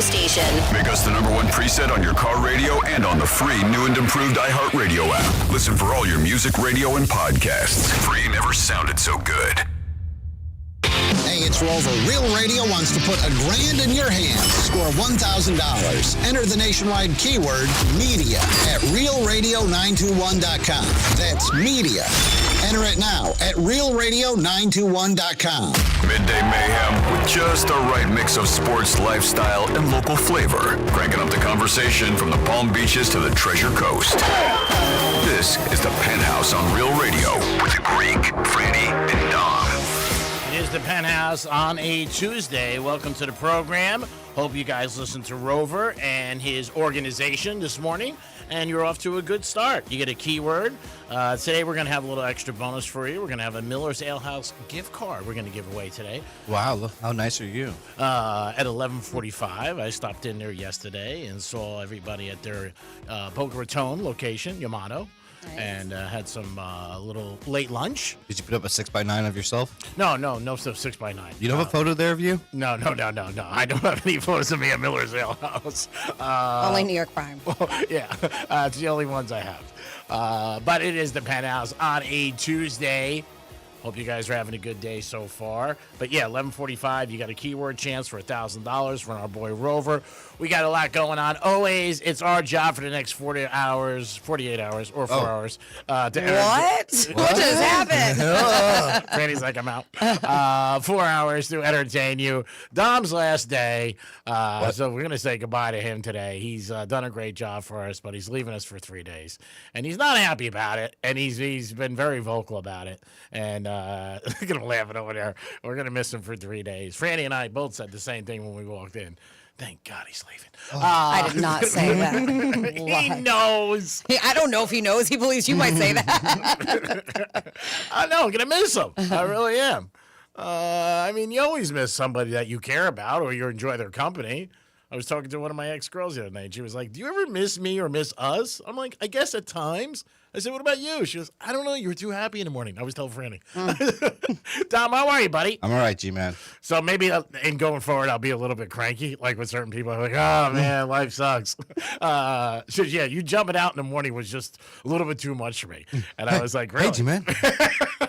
station. Make us the #1 preset on your car radio and on the free new and improved iHeartRadio app. Listen for all your music, radio, and podcasts. Free never sounded so good. Hey, it's Rover. Real Radio wants to put $1,000 in your hands. Score $1,000. Enter the nationwide keyword media at realradio921.com. That's media. Enter it now at realradio921.com. Midday mayhem with just the right mix of sports, lifestyle, and local flavor. Cranking up the conversation from the Palm Beaches to the Treasure Coast. This is the Penthouse on Real Radio with the Greek, Franny, and Dom. It is the Penthouse on a Tuesday. Welcome to the program. Hope you guys listened to Rover and his organization this morning, and you're off to a good start. You get a keyword. Today we're going to have a little extra bonus for you. We're going to have a Miller's Ale House gift card we're going to give away today. Wow, look, how nice are you? At 11:45, I stopped in there yesterday and saw everybody at their Boca Raton location, Yamato. Nice. And had some little late lunch. Did you put up a 6x9 of yourself? No stuff 6x9. You don't have a photo there of you? No. I don't have any photos of me at Miller's Ale House. Only New York Crime. Yeah, it's the only ones I have. But it is the Penthouse on a Tuesday. Hope you guys are having a good day so far. But yeah, 11:45, you got a keyword chance for $1,000 from our boy Rover. We got a lot going on. Always, it's our job for the next 48 hours, or 4 hours. What? What just happened? Randy's like, I'm out. 4 hours to entertain you. Dom's last day. So we're going to say goodbye to him today. He's done a great job for us, but he's leaving us for 3 days. And he's not happy about it. And he's been very vocal about it. And I'm going to laugh it over there. We're going to miss him for 3 days. Franny and I both said the same thing when we walked in. Thank God he's leaving. I did not say that. He knows. I don't know if he knows. He believes you might say that. I know. I'm going to miss him. I really am. I mean, you always miss somebody that you care about or you enjoy their company. I was talking to one of my ex-girls the other night. She was like, do you ever miss me or miss us? I'm like, I guess at times. I said, what about you? She goes, I don't know. You were too happy in the morning. I was telling Franny. Tom, how are you, buddy? I'm all right, G-Man. So maybe in going forward, I'll be a little bit cranky, like with certain people. I'm like, oh, man, life sucks. So, yeah, you jumping out in the morning was just a little bit too much for me. And I was like, really? Hey, G-Man.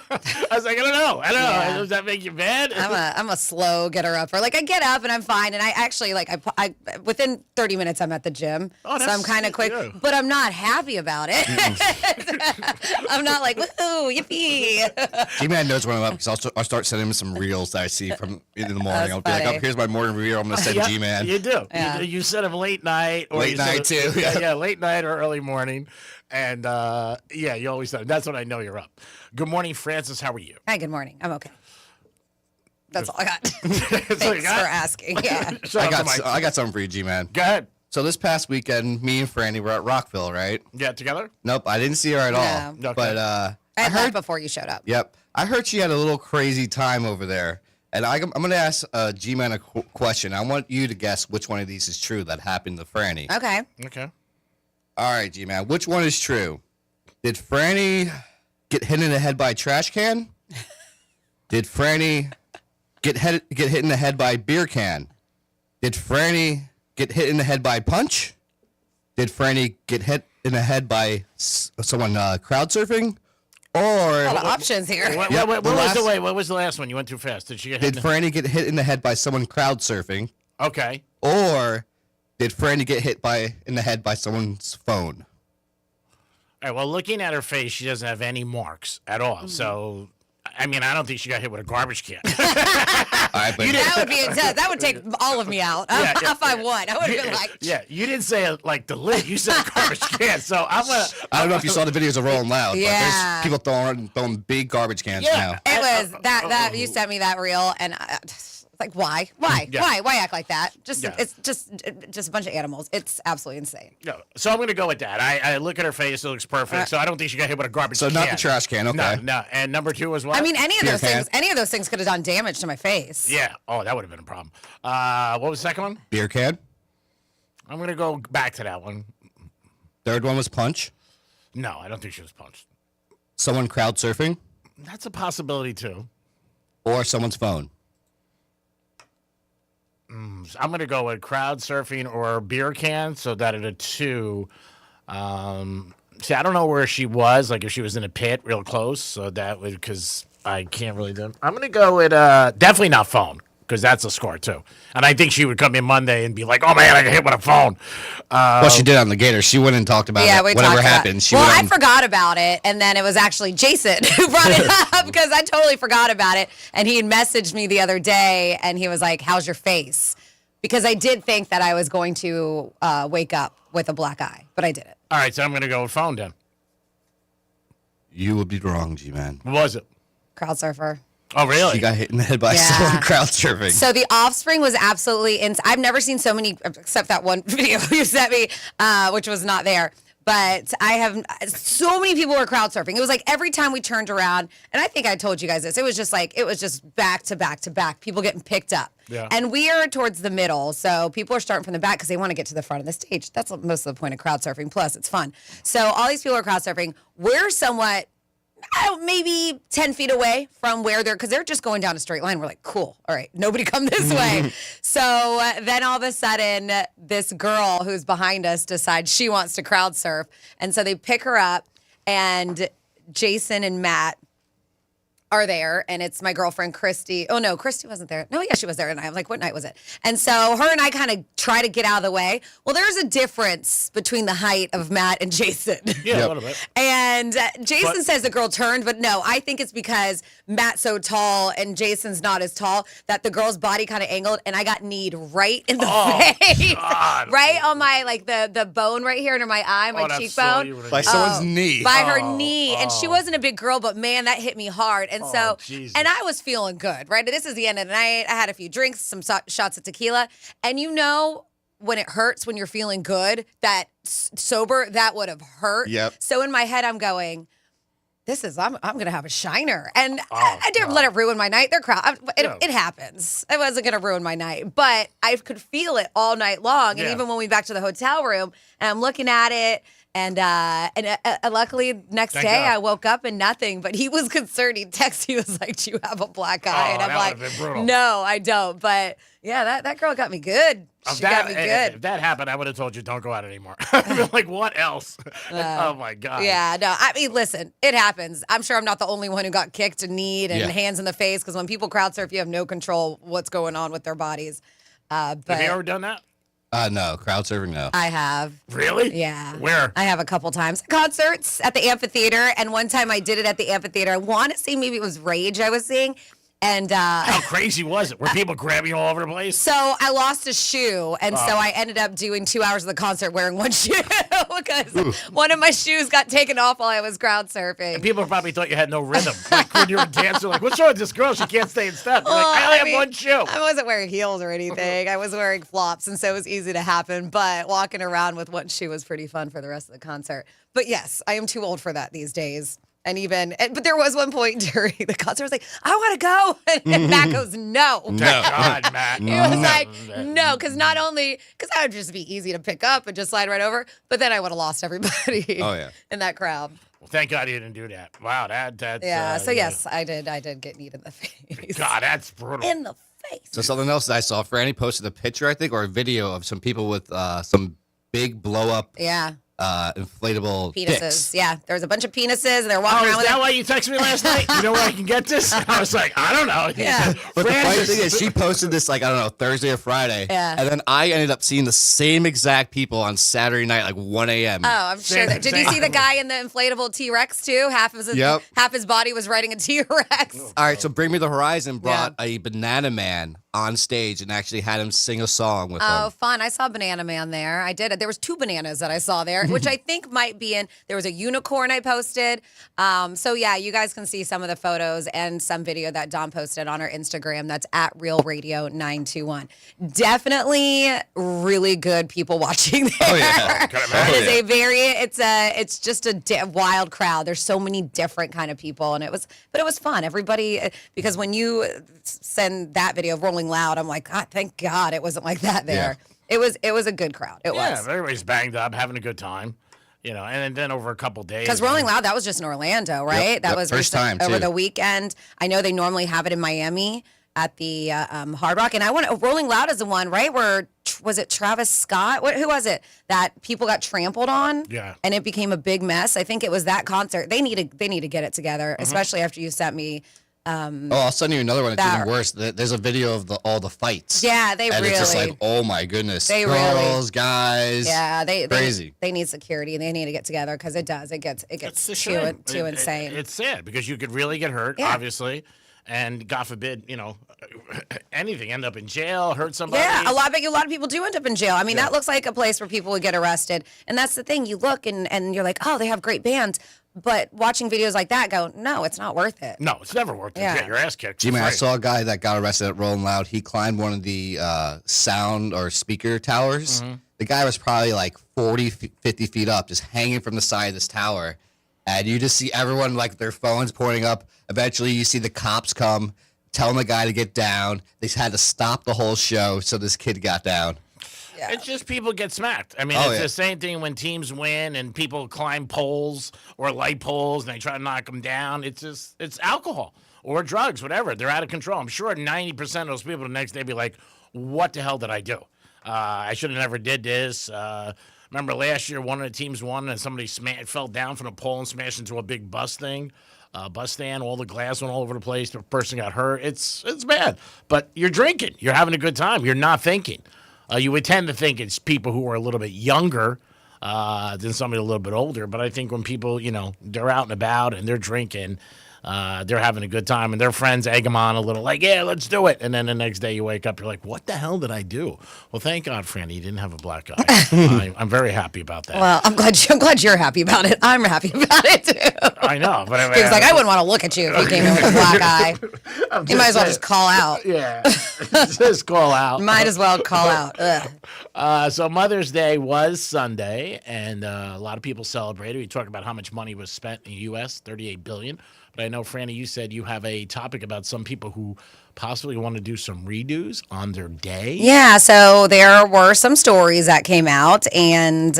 I was like, I don't know. Yeah. Does that make you mad? I'm a slow getter upper. Like I get up and I'm fine, and I actually I within 30 minutes I'm at the gym, so I'm kind of quick. Yeah. But I'm not happy about it. I'm not like woohoo yippee. G-Man knows when I'm up because I'll start sending him some reels that I see from in the morning. I'll be like, oh, here's my morning reel. I'm gonna send G-Man. You do. Yeah. You send him late night or late night too. Yeah, late night or early morning. And, yeah, you always said, that's when I know you're up. Good morning, Francis. How are you? Hi, good morning. I'm okay. That's all I got. Thanks for asking. Yeah. I got something for you, G-Man. Go ahead. So this past weekend, me and Franny were at Rockville, right? Yeah, together? Nope, I didn't see her at all. No. Okay. But I heard before you showed up. Yep. I heard she had a little crazy time over there. And I'm going to ask G-Man a question. I want you to guess which one of these is true that happened to Franny. Okay. All right, G-Man. Which one is true? Did Franny get hit in the head by a trash can? Did Franny get hit in the head by a beer can? Did Franny get hit in the head by a punch? Did Franny get hit in the head by someone crowd surfing? Or a lot of options here. What was the last one? You went too fast. Did she get hit? Did Franny get hit in the head by someone crowd surfing? Okay. Or did Franny get hit in the head by someone's phone? All right, well, looking at her face, she doesn't have any marks at all. Mm-hmm. So, I mean, I don't think she got hit with a garbage can. All right, but that would take all of me out. If I won, I would have been like... Yeah, you didn't say like the lid. You said a garbage can. So, I don't know if you saw the videos of Rolling Loud, but there's people throwing big garbage cans now. It was that you sent me that reel, and... Like why? Yeah. Why act like that? It's just a bunch of animals. It's absolutely insane. Yeah. So I'm going to go with that. I look at her face; it looks perfect. So I don't think she got hit with a garbage can. So not the trash can. Okay. No. And number 2 was what? I mean, any of those things could have done damage to my face. Yeah. Oh, that would have been a problem. What was the second one? Beer can. I'm going to go back to that one. Third one was punch. No, I don't think she was punched. Someone crowd surfing. That's a possibility too. Or someone's phone. I'm going to go with crowd surfing or beer can, so that at a 2. See, I don't know where she was, like if she was in a pit real close, so that would, because I can't really do. I'm going to go with definitely not phone, because that's a score too. And I think she would come in Monday and be like, oh man, I got hit with a phone. Well, she did on the Gator. She went and talked about it. Whatever happened. I forgot about it, and then it was actually Jason who brought it up because I totally forgot about it. And he had messaged me the other day, and he was like, how's your face? Because I did think that I was going to wake up with a black eye, but I didn't. All right, so I'm going to go with phone then. You would be wrong, G-Man. What was it? Crowd surfer. Oh, really? She got hit in the head by someone crowd surfing. So the Offspring was absolutely I've never seen so many, except that one video you sent me, which was not there. But I have so many people were crowd surfing. It was like every time we turned around, and I think I told you guys this, it was just back to back to back, people getting picked up. Yeah. And we are towards the middle, so people are starting from the back because they want to get to the front of the stage. That's most of the point of crowd surfing. Plus, it's fun. So all these people are crowd surfing. We're somewhat, maybe 10 feet away from where because they're just going down a straight line. We're like, cool. All right, nobody come this way. So then all of a sudden, this girl who's behind us decides she wants to crowd surf. And so they pick her up, and Jason and Matt are there, and it's my girlfriend Christy. Oh no, Christy wasn't there. No, yeah, she was there, and I'm like, what night was it? And so her and I kind of try to get out of the way. Well, there's a difference between the height of Matt and Jason. Yeah, a little bit. And Jason says the girl turned, but no, I think it's because Matt's so tall and Jason's not as tall that the girl's body kind of angled, and I got kneed right in the face, God. right on my the bone right here under my eye, my cheekbone. By someone's knee. By her knee. And she wasn't a big girl, but man, that hit me hard. And so, Jesus. and I was feeling good, right? This is the end of the night. I had a few drinks, some shots of tequila. And you know when it hurts when you're feeling good, that sober, that would have hurt. Yep. So in my head, I'm going, I'm going to have a shiner. And I didn't let it ruin my night. It happens. It wasn't going to ruin my night. But I could feel it all night long. And even when we went back to the hotel room, and I'm looking at it, and luckily next day I woke up and nothing, but he was concerned. He texted, he was like, do you have a black eye? And I'm like, no, I don't. But yeah, that girl got me good. She got me good. If that happened, I would have told you don't go out anymore. I'd be like, what else? Oh my God. Yeah, no, I mean, listen, it happens. I'm sure I'm not the only one who got kicked and kneed and hands in the face, because when people crowd surf, you have no control what's going on with their bodies. But have you ever done that? No, crowd surfing, no. I have. Really? Yeah. Where? I have a couple times. Concerts at the amphitheater, and one time I did it at the amphitheater. I want to say maybe it was Rage I was seeing. And how crazy was it? Were people grabbing you all over the place? So I lost a shoe, and so I ended up doing 2 hours of the concert wearing one shoe because one of my shoes got taken off while I was crowd surfing. And people probably thought you had no rhythm. Like when you were dancing, like, what's wrong with this girl? She can't stay in step. You're like, I only have one shoe. I wasn't wearing heels or anything. I was wearing flops, and so it was easy to happen. But walking around with one shoe was pretty fun for the rest of the concert. But yes, I am too old for that these days. But there was one point during the concert, I was like, I want to go. And Matt goes, no. God, Matt. He was like, no, because I would just be easy to pick up and just slide right over, but then I would have lost everybody in that crowd. Well, thank God you didn't do that. Wow, that's yes, I did get kneed in the face. God, that's brutal. In the face. So something else that I saw, Franny posted a picture, I think, or a video of some people with some big blow-up inflatable penises. dicks. Yeah, there was a bunch of penises, and they're walking around with is that why you texted me last night? You know where I can get this? I was like, I don't know. Yeah. But the funny thing is, she posted this, like, I don't know, Thursday or Friday. Yeah. And then I ended up seeing the same exact people on Saturday night, like 1 a.m. Oh, I'm sure. Did you see the guy in the inflatable T-Rex, too? Half his body was riding a T-Rex. All right, so Bring Me the Horizon brought a Banana Man on stage and actually had him sing a song with them. Oh, fun. I saw Banana Man there. I did. There was 2 bananas that I saw there, which I think might be there was a unicorn I posted. So yeah, you guys can see some of the photos and some video that Dawn posted on her Instagram. That's at Real Radio 921. Definitely really good people watching there. Oh yeah. It's just a wild crowd. There's so many different kind of people, and it was fun. Everybody, because when you send that video of Rolling Loud, I'm like, God, thank God it wasn't like that there. Yeah. It was a good crowd. It was. Yeah, everybody's banged up, having a good time. You know, and then over a couple days. Because Rolling Loud, that was just in Orlando, right? Yep, that was first time over too. the weekend. I know they normally have it in Miami, at the Hard Rock. And Rolling Loud is the one, right? Where, was it Travis Scott? Who was it that people got trampled on? Yeah. And it became a big mess. I think it was that concert. They need to get it together, especially after you sent me. I'll send you another one. It's even worse. There's a video of all the fights. Yeah, and it's just like, oh my goodness, girls, guys. Yeah, crazy. They need security and they need to get together because it does. It gets too insane. It's sad because you could really get hurt, obviously, and God forbid, anything, end up in jail, hurt somebody. Yeah, a lot of people do end up in jail. I mean, that looks like a place where people would get arrested, and that's the thing. You look and you're like, oh, they have great bands. But watching videos like that go, no, it's not worth it. No, it's never worth it. Yeah. You get your ass kicked. Gee, man, I saw a guy that got arrested at Rolling Loud. He climbed one of the sound or speaker towers. Mm-hmm. The guy was probably like 40, 50 feet up, just hanging from the side of this tower. And you just see everyone like their phones pointing up. Eventually, you see the cops come, telling the guy to get down. They had to stop the whole show so this kid got down. Yeah. It's just people get smacked. I mean, it's the same thing when teams win and people climb poles or light poles and they try to knock them down. It's alcohol or drugs, whatever. They're out of control. I'm sure 90% of those people the next day be like, what the hell did I do? I should have never did this. Remember last year, one of the teams won and somebody fell down from a pole and smashed into a big bus stand. All the glass went all over the place. The person got hurt. It's bad. But you're drinking. You're having a good time. You're not thinking. You would tend to think it's people who are a little bit younger than somebody a little bit older. But I think when people, they're out and about and they're drinking, they're having a good time and their friends egg them on a little like, yeah, let's do it. And then the next day you wake up, you're like, what the hell did I do? Well, thank God, Franny, you didn't have a black eye. I'm very happy about that. Well, I'm glad you're happy about it. I'm happy about it, too. I know. But He was like, I wouldn't want to look at you if you came in with a black eye. You might as well just call out. Yeah. Just call out. Might as well call out. Ugh. So Mother's Day was Sunday, and a lot of people celebrated. We talked about how much money was spent in the U.S., $38 billion. But I know, Franny, you said you have a topic about some people who possibly want to do some redos on their day. Yeah, so there were some stories that came out, and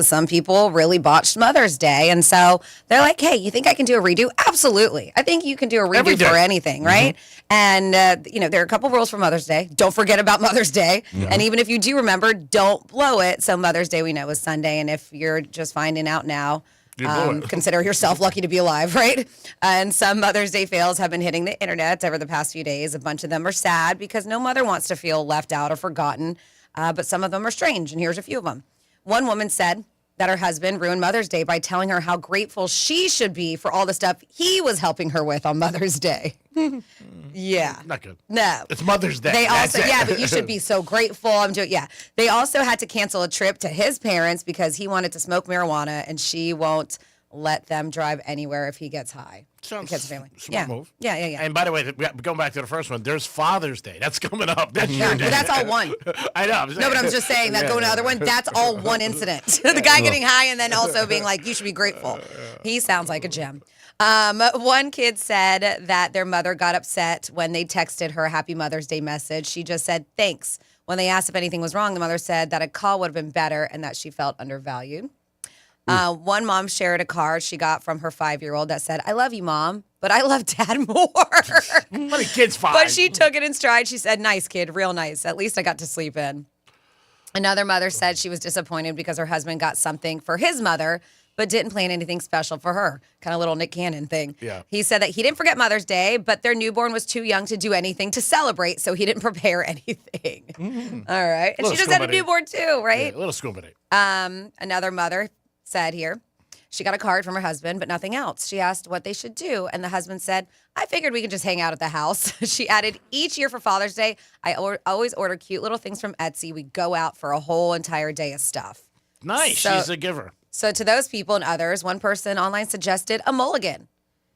some people really botched Mother's Day. And so they're like, hey, you think I can do a redo? Absolutely. I think you can do a redo for anything, right? Mm-hmm. And, there are a couple rules for Mother's Day. Don't forget about Mother's Day. Mm-hmm. And even if you do remember, don't blow it. So Mother's Day, we know, is Sunday. And if you're just finding out now, consider yourself lucky to be alive, right? And some Mother's Day fails have been hitting the internet over the past few days. A bunch of them are sad because no mother wants to feel left out or forgotten, but some of them are strange, and here's a few of them. One woman said that her husband ruined Mother's Day by telling her how grateful she should be for all the stuff he was helping her with on Mother's Day. Yeah. Not good. No. It's Mother's Day. They also, but you should be so grateful. They also had to cancel a trip to his parents because he wanted to smoke marijuana and she won't let them drive anywhere if he gets high. Sounds family. Smart move. Yeah. And by the way, going back to the first one, there's Father's Day. That's coming up. That's your day. Well, that's all one. I know. No, but I'm just saying that going to the other one, that's all one incident. The guy getting high and then also being like, you should be grateful. He sounds like a gem. One kid said that their mother got upset when they texted her a Happy Mother's Day message. She just said, thanks. When they asked if anything was wrong, the mother said that a call would have been better and that she felt undervalued. One mom shared a card she got from her 5-year-old that said, I love you, Mom, but I love Dad more. What a kid's 5. But she took it in stride. She said, nice, kid, real nice. At least I got to sleep in. Another mother said she was disappointed because her husband got something for his mother, but didn't plan anything special for her. Kind of little Nick Cannon thing. Yeah. He said that he didn't forget Mother's Day, but their newborn was too young to do anything to celebrate, so he didn't prepare anything. All right. And she just had a newborn too, right? Yeah, a little scuba day. Another mother said here, she got a card from her husband, but nothing else. She asked what they should do, and the husband said, I figured we could just hang out at the house. She added, each year for Father's Day, I always order cute little things from Etsy. We go out for a whole entire day of stuff. Nice. She's a giver. So to those people and others, one person online suggested a mulligan,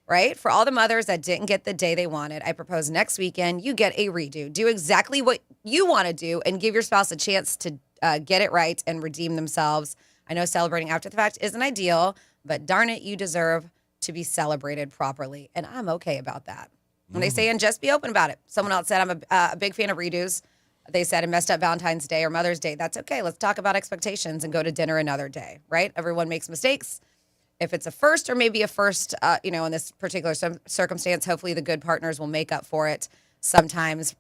right? For all the mothers that didn't get the day they wanted, I propose next weekend you get a redo. Do exactly what you want to do and give your spouse a chance to get it right and redeem themselves. I know celebrating after the fact isn't ideal, but darn it, you deserve to be celebrated properly. And I'm okay about that. When they say, and just be open about it. Someone else said, I'm a big fan of redos. They said, and messed up Valentine's Day or Mother's Day. That's okay. Let's talk about expectations and go to dinner another day, right? Everyone makes mistakes. If it's a first or maybe a first, in this particular circumstance, hopefully the good partners will make up for it. sometimes,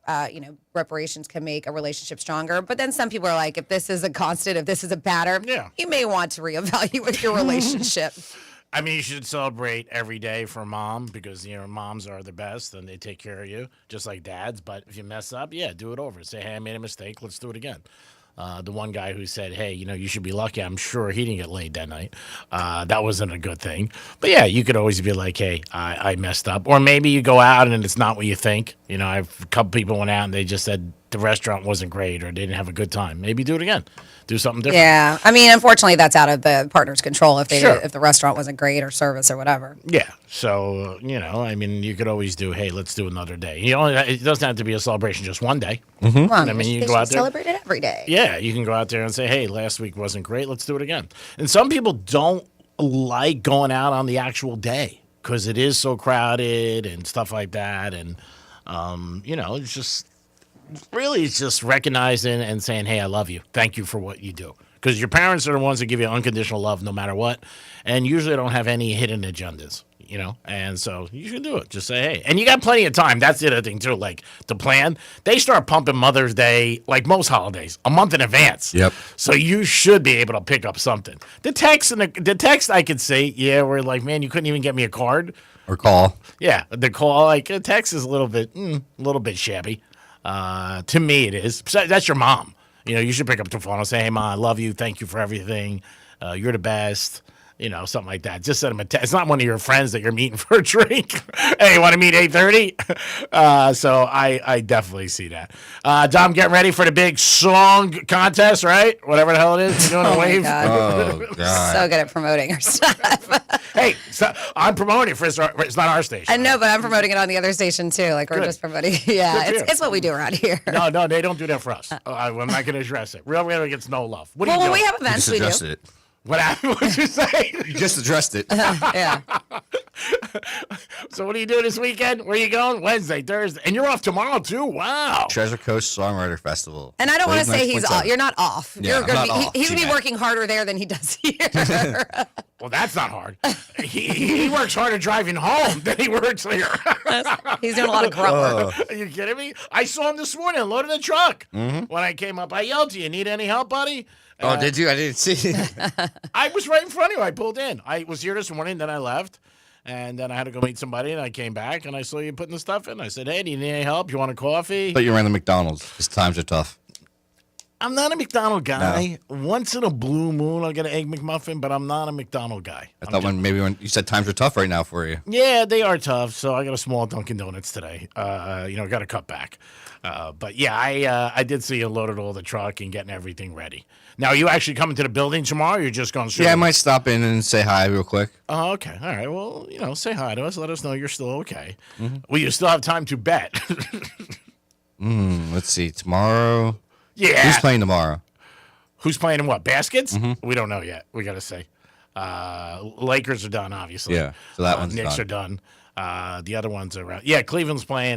reparations can make a relationship stronger. But then some people are like, if this is a constant, if this is a pattern, you may want to reevaluate your relationship. I mean, you should celebrate every day for mom because, moms are the best and they take care of you, just like dads. But if you mess up, do it over. Say, hey, I made a mistake. Let's do it again. The one guy who said, hey, you should be lucky. I'm sure he didn't get laid that night. That wasn't a good thing. But, you could always be like, hey, I messed up. Or maybe you go out and it's not what you think. I've a couple people went out and they just said the restaurant wasn't great or they didn't have a good time. Maybe do it again. Do something different. Yeah. I mean, unfortunately, that's out of the partner's control if if the restaurant wasn't great or service or whatever. Yeah. So, you could always do, hey, let's do another day. It doesn't have to be a celebration just one day. Mm-hmm. I mean, you can go out there. Celebrate it every day. Yeah. You can go out there and say, hey, last week wasn't great. Let's do it again. And some people don't like going out on the actual day because it is so crowded and stuff like that. And, it's just. Really, it's just recognizing and saying, hey, I love you. Thank you for what you do. Because your parents are the ones that give you unconditional love no matter what. And usually don't have any hidden agendas, And so you should do it. Just say, hey. And you got plenty of time. That's the other thing, too. Like, to plan. They start pumping Mother's Day, like most holidays, a month in advance. Yep. So you should be able to pick up something. The text I could say, we're like, man, you couldn't even get me a card. Or call. Yeah, the call, like, a text is a little bit shabby. To me, it is. That's your mom. You should pick up the phone and say, hey, Mom, I love you. Thank you for everything. You're the best. Something like that. Just send them a text. It's not one of your friends that you're meeting for a drink. Hey, you want to meet 8:30? So I definitely see that. Dom, getting ready for the big song contest, right? Whatever the hell it is. You're doing a wave. Oh, God. So good at promoting our stuff. Hey, I'm promoting it for it's not our station. I know, but I'm promoting it on the other station too. Like we're just promoting. Yeah, it's what we do around here. No, they don't do that for us. I'm not going to address it. Real Radio gets no love. What well, do you when do? we have events, we do. It. What'd you say? You just addressed it. Yeah. So what are you doing this weekend? Where are you going? Wednesday, Thursday. And you're off tomorrow, too? Wow. Treasure Coast Songwriter Festival. And I don't want to say he's off. You're not off. Yeah, He's going to be working harder there than he does here. Well, that's not hard. He works harder driving home than he works here. He's doing a lot of grunt work. Are you kidding me? I saw him this morning loading the truck. Mm-hmm. When I came up, I yelled, do you need any help, buddy? Oh, did you? I didn't see. I was right in front of you. I pulled in. I was here this morning, then I left. And then I had to go meet somebody, and I came back, and I saw you putting the stuff in. I said, hey, do you need any help? You want a coffee? But you ran the McDonald's. His times are tough. I'm not a McDonald guy. No. Once in a blue moon, I'll get an Egg McMuffin, but I'm not a McDonald guy. I thought when you said times are tough right now for you. Yeah, they are tough. So I got a small Dunkin' Donuts today. Got to cut back. But yeah, I did see you loaded all the truck and getting everything ready. Now, are you actually coming to the building tomorrow? Or you're just going straight? Yeah, I might stop in and say hi real quick. Oh, okay. All right. Well, say hi to us. Let us know you're still okay. Mm-hmm. Will you still have time to bet? Let's see. Tomorrow. Yeah. Who's playing tomorrow? Who's playing in what? Baskets? Mm-hmm. We don't know yet. We got to say. Lakers are done, obviously. Yeah. So that one's Knicks done. are done. The other ones are yeah, Cleveland's playing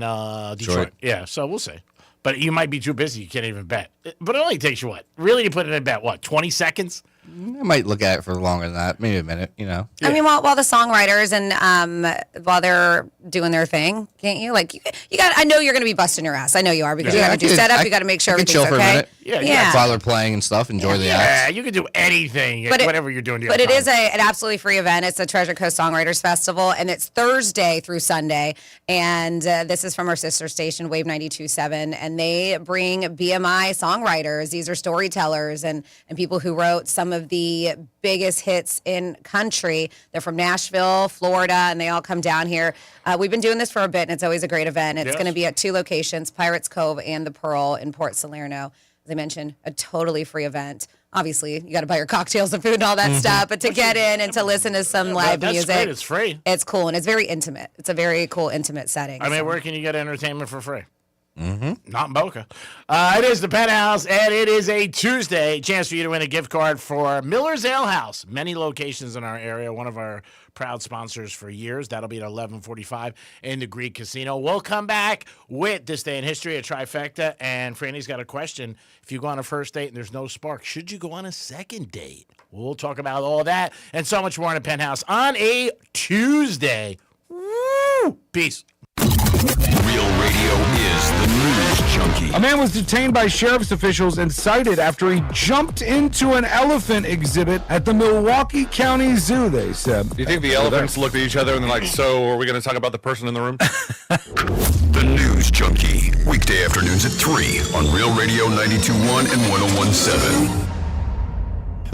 Detroit. Yeah, so we'll see. But you might be too busy. You can't even bet. But it only takes you what? Really, you put it in bet, 20 seconds? I might look at it for longer than that. Maybe a minute, Yeah. I mean, while the songwriters and while they're doing their thing, can't you? Like, you got. I know you're going to be busting your ass. I know you are because you got to do setup. You got to make sure everything's chill for okay. a minute. Yeah. While they're playing and stuff, enjoy the acts. Yeah, you can do anything, whatever you're doing. But it is an absolutely free event. It's the Treasure Coast Songwriters Festival, and it's Thursday through Sunday. And this is from our sister station, Wave 92.7, and they bring BMI songwriters. These are storytellers and people who wrote some of the biggest hits in country. They're from Nashville, Florida, and they all come down here. We've been doing this for a bit, and it's always a great event. It's going to be at 2 locations, Pirates Cove and the Pearl in Port Salerno. As I mentioned, a totally free event. Obviously, you got to buy your cocktails and food and all that stuff, but to get in and to listen to some live music. Great. It's free. It's cool, and it's very intimate. It's a very cool, intimate setting. I mean, where can you get entertainment for free? Mm-hmm. Not in Boca. It is the Penthouse, and it is a Tuesday. Chance for you to win a gift card for Miller's Ale House. Many locations in our area. One of our proud sponsors for years. That'll be at 11:45 in the Greek Casino. We'll come back with This Day in History, a trifecta. And Franny's got a question. If you go on a first date and there's no spark, should you go on a second date? We'll talk about all that and so much more in the Penthouse on a Tuesday. Woo! Peace. Real Radio is the news junkie. A man was detained by sheriff's officials and cited after he jumped into an elephant exhibit at the Milwaukee County Zoo, they said. Do you think the elephants looked at each other and they're like, so are we going to talk about the person in the room? The News Junkie, weekday afternoons at 3 on Real Radio 92.1 and 101.7.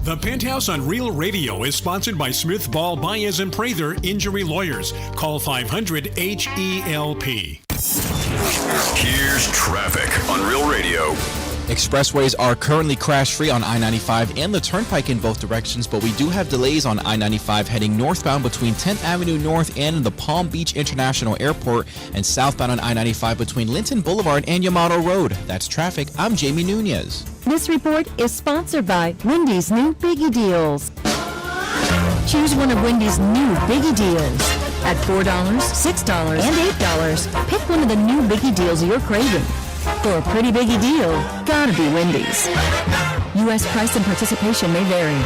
The Penthouse on Real Radio is sponsored by Smith Ball Baez and Prather Injury Lawyers. Call 500-HELP. Here's traffic on Real Radio. Expressways are currently crash-free on I-95 and the Turnpike in both directions, but we do have delays on I-95 heading northbound between 10th Avenue North and the Palm Beach International Airport, and southbound on I-95 between Linton Boulevard and Yamato Road. That's traffic. I'm Jamie Nunez. This report is sponsored by Wendy's new Biggie Deals. Choose one of Wendy's new Biggie Deals at $4, $6, and $8. Pick one of the new Biggie Deals you're craving. For a pretty biggie deal, gotta be Wendy's. U.S. price and participation may vary.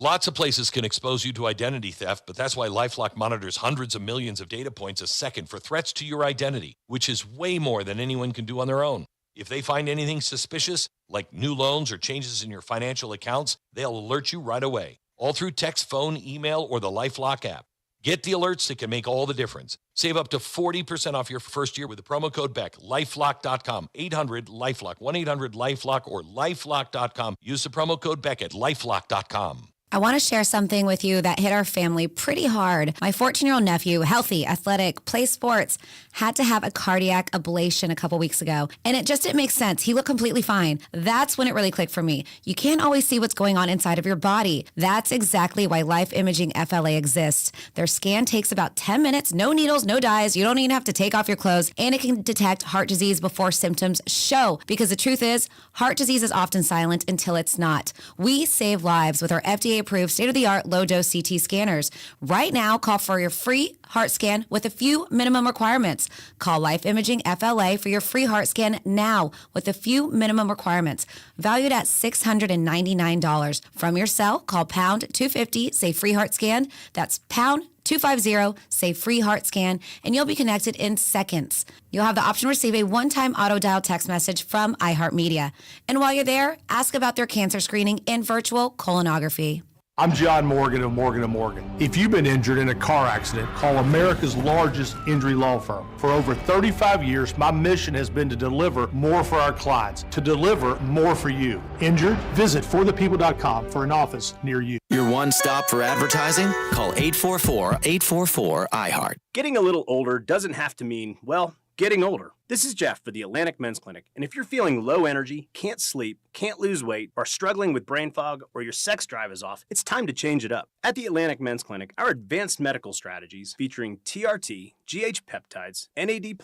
Lots of places can expose you to identity theft, but that's why LifeLock monitors hundreds of millions of data points a second for threats to your identity, which is way more than anyone can do on their own. If they find anything suspicious, like new loans or changes in your financial accounts, they'll alert you right away, all through text, phone, email, or the LifeLock app. Get the alerts that can make all the difference. Save up to 40% off your first year with the promo code BECK. LifeLock.com, 800-LifeLock, 1-800-LifeLock, or LifeLock.com. Use the promo code BECK at LifeLock.com. I want to share something with you that hit our family pretty hard. My 14-year-old nephew, healthy, athletic, plays sports, had to have a cardiac ablation a couple weeks ago. And it just didn't make sense. He looked completely fine. That's when it really clicked for me. You can't always see what's going on inside of your body. That's exactly why Life Imaging FLA exists. Their scan takes about 10 minutes, no needles, no dyes. You don't even have to take off your clothes. And it can detect heart disease before symptoms show. Because the truth is, heart disease is often silent until it's not. We save lives with our FDA-approved state-of-the-art low-dose CT scanners. Right now, call for your free heart scan with a few minimum requirements. Call Life Imaging FLA for your free heart scan now with a few minimum requirements. Valued at $699. From your cell, call pound 250, say free heart scan. That's pound 250, say free heart scan, and you'll be connected in seconds. You'll have the option to receive a one-time auto-dial text message from iHeartMedia. And while you're there, ask about their cancer screening and virtual colonography. I'm John Morgan of Morgan & Morgan. If you've been injured in a car accident, call America's largest injury law firm. For over 35 years, my mission has been to deliver more for our clients, to deliver more for you. Injured? Visit forthepeople.com for an office near you. Your one stop for advertising? Call 844-844-IHEART. Getting a little older doesn't have to mean, well, getting older. This is Jeff for the Atlantic Men's Clinic, and if you're feeling low energy, can't sleep, can't lose weight, are struggling with brain fog, or your sex drive is off, it's time to change it up. At the Atlantic Men's Clinic, our advanced medical strategies featuring TRT, GH peptides, NAD+,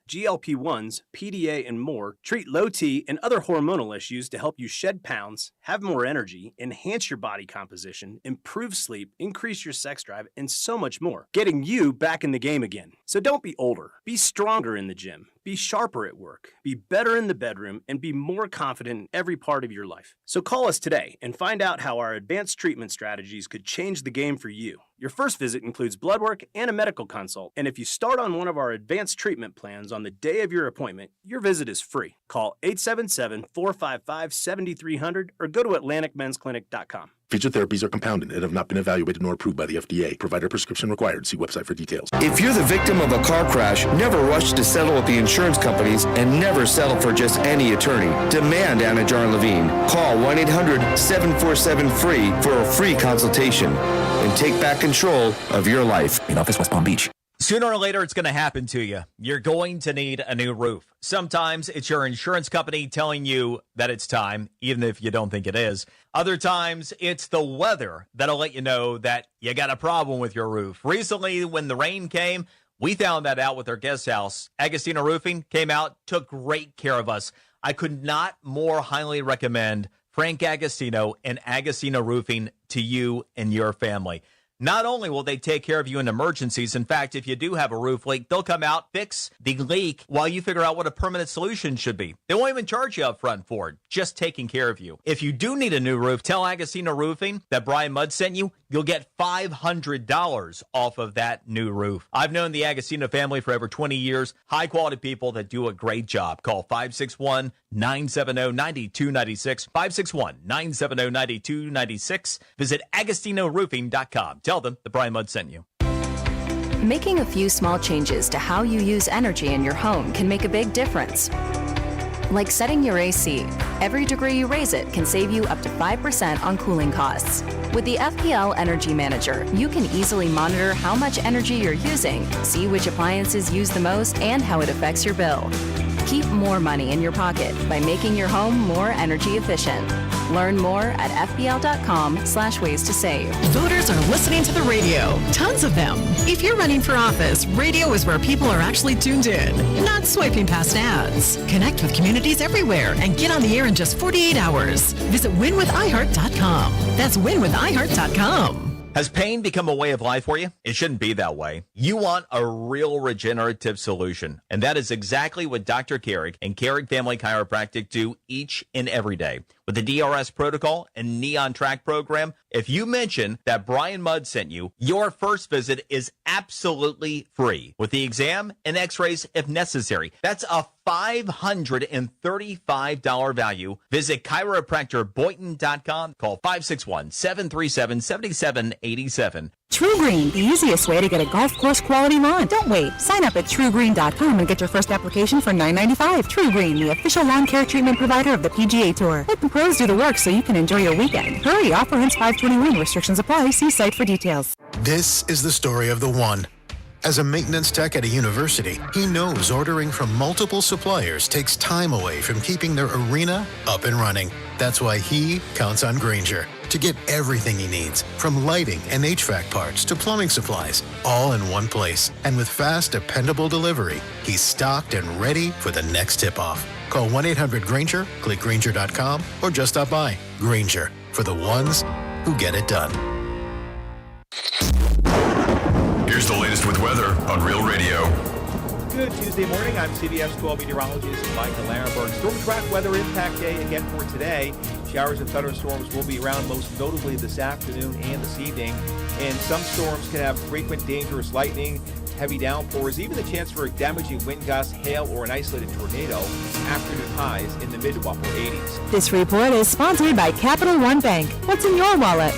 GLP-1s, PDA, and more treat low T and other hormonal issues to help you shed pounds, have more energy, enhance your body composition, improve sleep, increase your sex drive, and so much more, getting you back in the game again. So don't be older. Be stronger in the gym. Be sharper at work, be better in the bedroom, and be more confident in every part of your life. So call us today and find out how our advanced treatment strategies could change the game for you. Your first visit includes blood work and a medical consult, and if you start on one of our advanced treatment plans on the day of your appointment, your visit is free. Call 877-455-7300 or go to AtlanticMen'sClinic.com. Featured therapies are compounded and have not been evaluated nor approved by the FDA. Provider prescription required. See website for details. If you're the victim of a car crash, never rush to settle with the insurance companies and never settle for just any attorney. Demand Anna Jar Levine. Call 1-800-747-FREE for a free consultation and take back control of your life. In office, West Palm Beach. Sooner or later, it's going to happen to you. You're going to need a new roof. Sometimes it's your insurance company telling you that it's time, even if you don't think it is. Other times, it's the weather that'll let you know that you got a problem with your roof. Recently, when the rain came, we found that out with our guest house. Agostino Roofing came out, took great care of us. I could not more highly recommend Frank Agostino and Agostino Roofing to you and your family. Not only will they take care of you in emergencies, in fact, if you do have a roof leak, they'll come out, fix the leak while you figure out what a permanent solution should be. They won't even charge you up front for it, just taking care of you. If you do need a new roof, tell Agostino Roofing that Brian Mudd sent you. you'll get $500 off of that new roof. I've known the Agostino family for over 20 years. High quality people that do a great job. Call 561-970-9296. 561-970-9296. Visit AgostinoRoofing.com. Tell them that Brian Mudd sent you. Making a few small changes to how you use energy in your home can make a big difference. Like setting your AC. Every degree you raise it can save you up to 5% on cooling costs. With the FPL Energy Manager, you can easily monitor how much energy you're using, see which appliances use the most, and how it affects your bill. Keep more money in your pocket by making your home more energy efficient. Learn more at fbl.com/ways to save. Voters are listening to the radio. Tons of them. If you're running for office, radio is where people are actually tuned in, not swiping past ads. Connect with communities everywhere and get on the air in just 48 hours. Visit winwithiheart.com. That's winwithiheart.com. Has pain become a way of life for you? It shouldn't be that way. You want a real regenerative solution. And that is exactly what Dr. Carrick and Carrick Family Chiropractic do each and every day. With the DRS protocol and Neon Track program, if you mention that Brian Mudd sent you, your first visit is absolutely free, with the exam and x-rays if necessary. That's a $535 value. Visit chiropractorboynton.com. Call 561-737-7787. True Green, the easiest way to get a golf course quality lawn. Don't wait. Sign up at truegreen.com and get your first application for $9.95. True Green, the official lawn care treatment provider of the PGA Tour. Let the pros do the work so you can enjoy your weekend. Hurry, offer ends 5/21. Restrictions apply. See site for details. This is the story of the one. As a maintenance tech at a university, he knows ordering from multiple suppliers takes time away from keeping their arena up and running. That's why he counts on Grainger to get everything he needs, from lighting and HVAC parts to plumbing supplies, all in one place. And with fast, dependable delivery, he's stocked and ready for the next tip-off. Call 1-800-GRAINGER, click Grainger.com, or just stop by. Grainger, for the ones who get it done. Here's the latest with weather on Real Radio. Good Tuesday morning. I'm CBS 12 meteorologist Michael Larenberg. Storm track weather impact day again for today. Showers and thunderstorms will be around most notably this afternoon and this evening. And some storms can have frequent dangerous lightning, heavy downpours, even the chance for damaging wind gusts, hail, or an isolated tornado. Afternoon highs in the mid to upper 80s. This report is sponsored by Capital One Bank. What's in your wallet?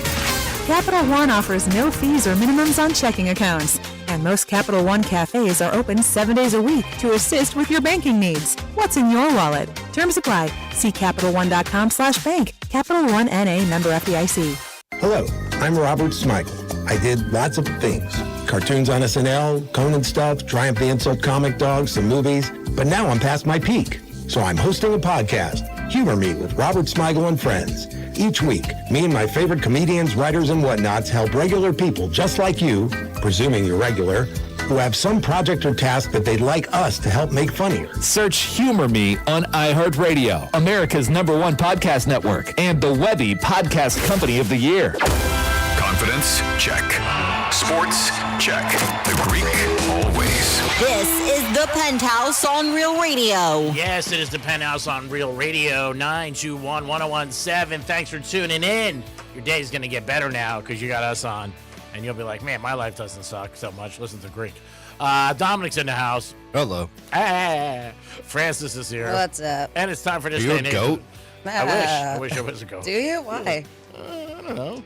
Capital One offers no fees or minimums on checking accounts. And most Capital One cafes are open 7 days a week to assist with your banking needs. What's in your wallet? Terms apply. See CapitalOne.com/bank. Capital One N.A. member FDIC. Hello, I'm Robert Smigel. I did lots of things. Cartoons on SNL, Conan stuff, Triumph the Insult comic dogs, some movies. But now I'm past my peak. So I'm hosting a podcast, Humor Me with Robert Smigel and Friends. Each week, me and my favorite comedians, writers, and whatnots help regular people just like you, presuming you're regular, who have some project or task that they'd like us to help make funnier. Search Humor Me on iHeartRadio, America's #1 podcast network, and the Webby Podcast Company of the Year. Confidence? Check. Sports? Check. The Greek? Always. This is the Penthouse on Real Radio. Yes, it is the Penthouse on Real Radio, 921-1017. Thanks for tuning in. Your day's going to get better now because you got us on. And you'll be like, man, my life doesn't suck so much. Listen to Greek. Dominic's in the house. Hello. Francis is here. What's up? And it's time for this Are you day a goat? I wish I was a goat. Do you? Why? I don't know.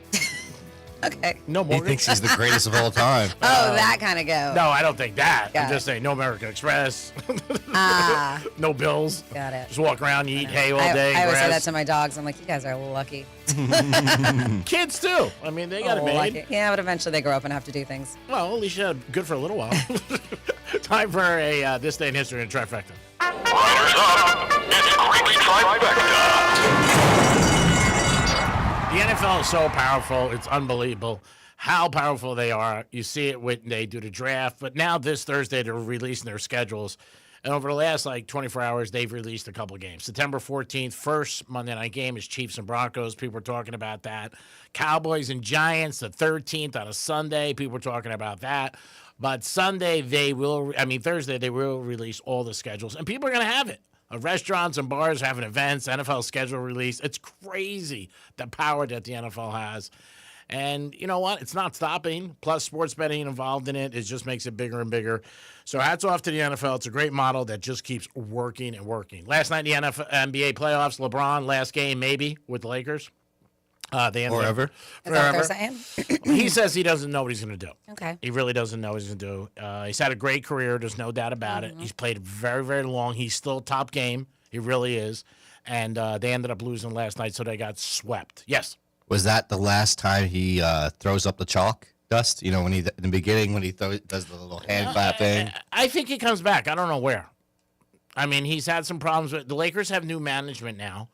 Okay. No He Morgan. thinks he's the greatest of all time. Oh, that kind of go. No, I don't think that. Got I'm just saying no American Express. Ah. No bills. Got it. Just walk around, you eat hay all day. I always say that grass. to my dogs. I'm like, you guys are a little lucky. Kids too. I mean, they got it made. Lucky. Yeah, but eventually they grow up and have to do things. Well, at least you had good for a little while. Time for a This Day in History and Trifecta. Riders up. It's Greek Trifecta. The NFL is so powerful. It's unbelievable how powerful they are. You see it when they do the draft. But now this Thursday, they're releasing their schedules. And over the last, 24 hours, they've released a couple of games. September 14th, first Monday night game is Chiefs and Broncos. People are talking about that. Cowboys and Giants, the 13th on a Sunday. People are talking about that. But Thursday, they will release all the schedules. And people are going to have it. Restaurants and bars having events, NFL schedule release. It's crazy the power that the NFL has. And you know what? It's not stopping. Plus, sports betting involved in it. It just makes it bigger and bigger. So hats off to the NFL. It's a great model that just keeps working and working. Last night in the NBA playoffs, LeBron, last game maybe with the Lakers. They ended Forever. Is that what they're saying? He says he doesn't know what he's going to do. Okay. He really doesn't know what he's going to do. He's had a great career. There's no doubt about it. He's played very, very long. He's still top game. He really is. And they ended up losing last night, so they got swept. Yes. Was that the last time he throws up the chalk dust? You know, when he in the beginning when he does the little hand clap thing. I think he comes back. I don't know where. I mean, he's had some problems with the Lakers. Have new management now.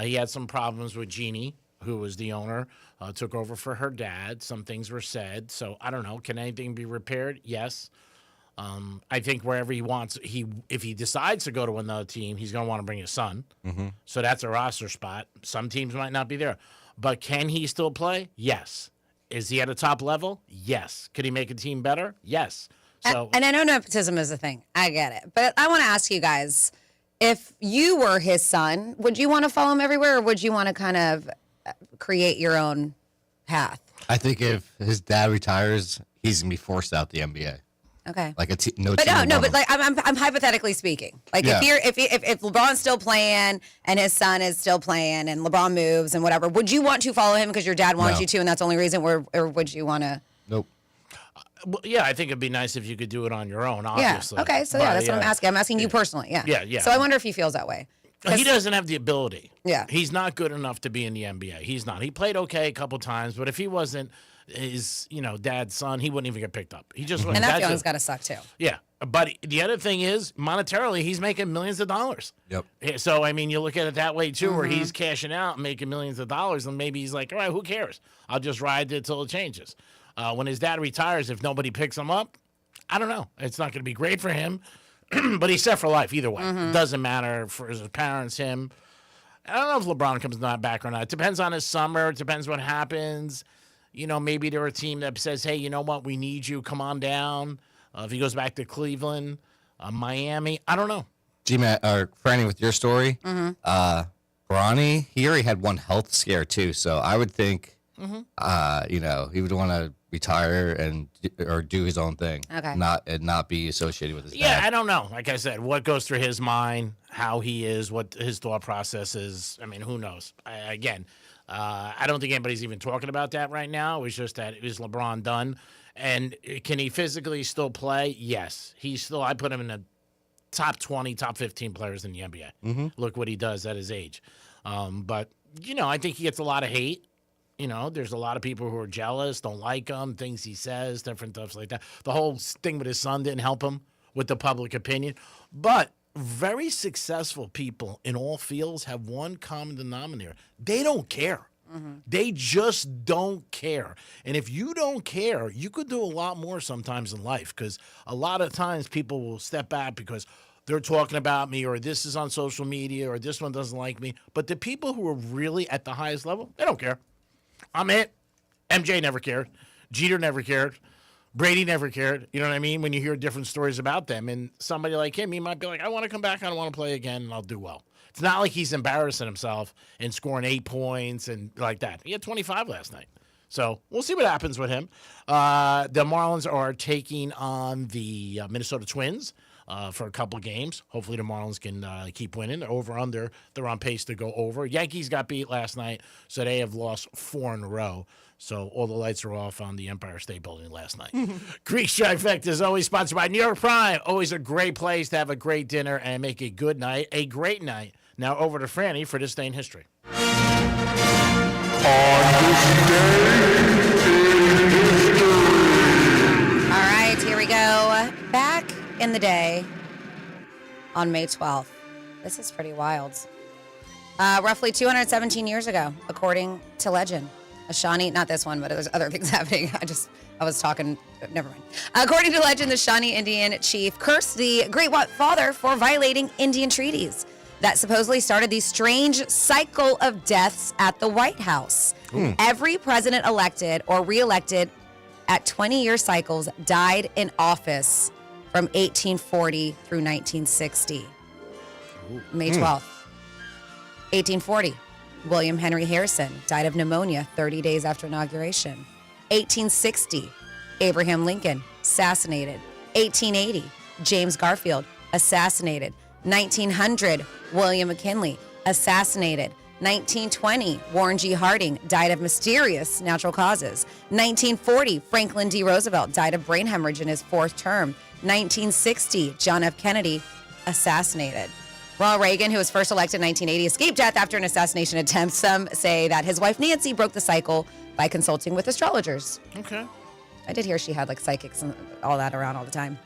He had some problems with Jeannie, who was the owner, took over for her dad. Some things were said. So I don't know. Can anything be repaired? Yes. I think wherever he wants, if he decides to go to another team, he's going to want to bring his son. Mm-hmm. So that's a roster spot. Some teams might not be there. But can he still play? Yes. Is he at a top level? Yes. Could he make a team better? Yes. So, and I know nepotism is a thing. I get it. But I want to ask you guys, if you were his son, would you want to follow him everywhere, or would you want to kind of create your own path? I think if his dad retires, he's gonna be forced out the NBA. Okay. Like But like I'm hypothetically speaking. Like Yeah. if LeBron's still playing and his son is still playing and LeBron moves and whatever, would you want to follow him because your dad wants No. you to and that's the only reason, or would you want to? Nope. well, yeah, I think it'd be nice if you could do it on your own, obviously. Yeah. Okay. So But, that's what I'm asking. I'm asking you personally. Yeah. Yeah. So I wonder if he feels that way. He doesn't have the ability. Yeah. He's not good enough to be in the NBA. He's not. He played okay a couple times, but if he wasn't his, dad's son, he wouldn't even get picked up. He just And that feeling's got to suck too. Yeah. But the other thing is, monetarily, he's making millions of dollars. Yep. So, I mean, you look at it that way, too, where Mm-hmm. he's cashing out and making millions of dollars, and maybe he's like, all right, who cares? I'll just ride it till it changes. When his dad retires, if nobody picks him up, I don't know. It's not going to be great for him, but he's set for life either way. Mm-hmm. It doesn't matter for his parents, him. I don't know if LeBron comes back or not. It depends on his summer. It depends what happens. Maybe they're a team that says, hey, you know what? We need you. Come on down. If he goes back to Cleveland, Miami, I don't know. G-Man, or Franny, with your story, Bronny, he already had one health scare too. So I would think, he would want to retire or do his own thing. Okay. Not be associated with his Yeah, dad. I don't know. Like I said, what goes through his mind, how he is, what his thought process is. I mean, who knows? I don't think anybody's even talking about that right now. It's just that is LeBron done? And can he physically still play? Yes. I put him in the top 20, top 15 players in the NBA. Mm-hmm. Look what he does at his age. But, I think he gets a lot of hate. There's a lot of people who are jealous, don't like him, things he says, different stuff like that. The whole thing with his son didn't help him with the public opinion. But very successful people in all fields have one common denominator. They don't care. They just don't care. And if you don't care, you could do a lot more sometimes in life, because a lot of times people will step back because they're talking about me, or this is on social media, or this one doesn't like me. But the people who are really at the highest level, they don't care. I'm it. MJ never cared. Jeter never cared. Brady never cared. You know what I mean? When you hear different stories about them, and somebody like him, he might be like, I want to come back. I don't want to play again, and I'll do well. It's not like he's embarrassing himself and scoring 8 points and like that. He had 25 last night. So we'll see what happens with him. The Marlins are taking on the Minnesota Twins for a couple games. Hopefully the Marlins can keep winning. They're over under. They're on pace to go over. Yankees got beat last night, so they have lost 4 in a row. So all the lights are off on the Empire State Building last night. Greek Trifecta is always sponsored by New York Prime. Always a great place to have a great dinner and make a good night, a great night. Now over to Franny for this day in history. All right, here we go. Back in the day, on May 12th. This is pretty wild. Roughly 217 years ago, according to legend. Shawnee, not this one, but there's other things happening. I was talking, never mind. According to legend, the Shawnee Indian chief cursed the Great White Father for violating Indian treaties that supposedly started the strange cycle of deaths at the White House. Every president elected or reelected at 20-year cycles died in office from 1840 through 1960. May 12th, 1840. William Henry Harrison died of pneumonia 30 days after inauguration. 1860, Abraham Lincoln assassinated. 1880, James Garfield assassinated. 1900, William McKinley assassinated. 1920, Warren G. Harding died of mysterious natural causes. 1940, Franklin D. Roosevelt died of brain hemorrhage in his 4th term. 1960, John F. Kennedy assassinated. Ronald Reagan, who was first elected in 1980, escaped death after an assassination attempt. Some say that his wife Nancy broke the cycle by consulting with astrologers. Okay. I did hear she had like psychics and all that around all the time.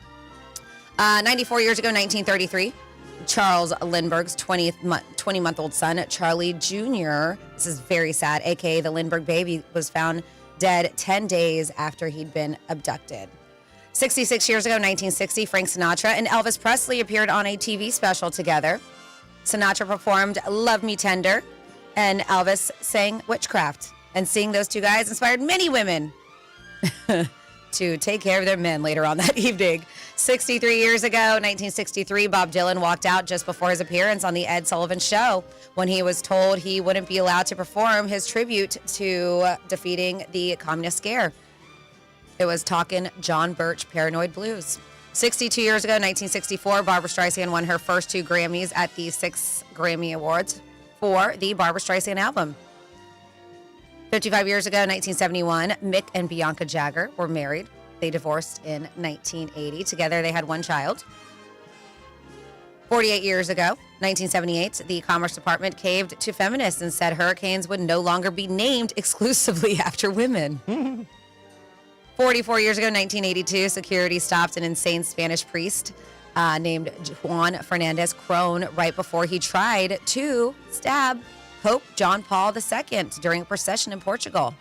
94 years ago, 1933, Charles Lindbergh's 20-month-old son, Charlie Jr., this is very sad, a.k.a. the Lindbergh baby, was found dead 10 days after he'd been abducted. 66 years ago, 1960, Frank Sinatra and Elvis Presley appeared on a TV special together. Sinatra performed Love Me Tender, and Elvis sang Witchcraft. And seeing those two guys inspired many women to take care of their men later on that evening. 63 years ago, 1963, Bob Dylan walked out just before his appearance on The Ed Sullivan Show when he was told he wouldn't be allowed to perform his tribute to defeating the communist scare. It was Talkin' John Birch, Paranoid Blues. 62 years ago, 1964, Barbra Streisand won her first 2 Grammys at the 6 Grammy Awards for the Barbra Streisand album. 55 years ago, 1971, Mick and Bianca Jagger were married. They divorced in 1980. Together, they had 1 child. 48 years ago, 1978, the Commerce Department caved to feminists and said hurricanes would no longer be named exclusively after women. 44 years ago, 1982, security stopped an insane Spanish priest named Juan Fernandez Crone right before he tried to stab Pope John Paul II during a procession in Portugal.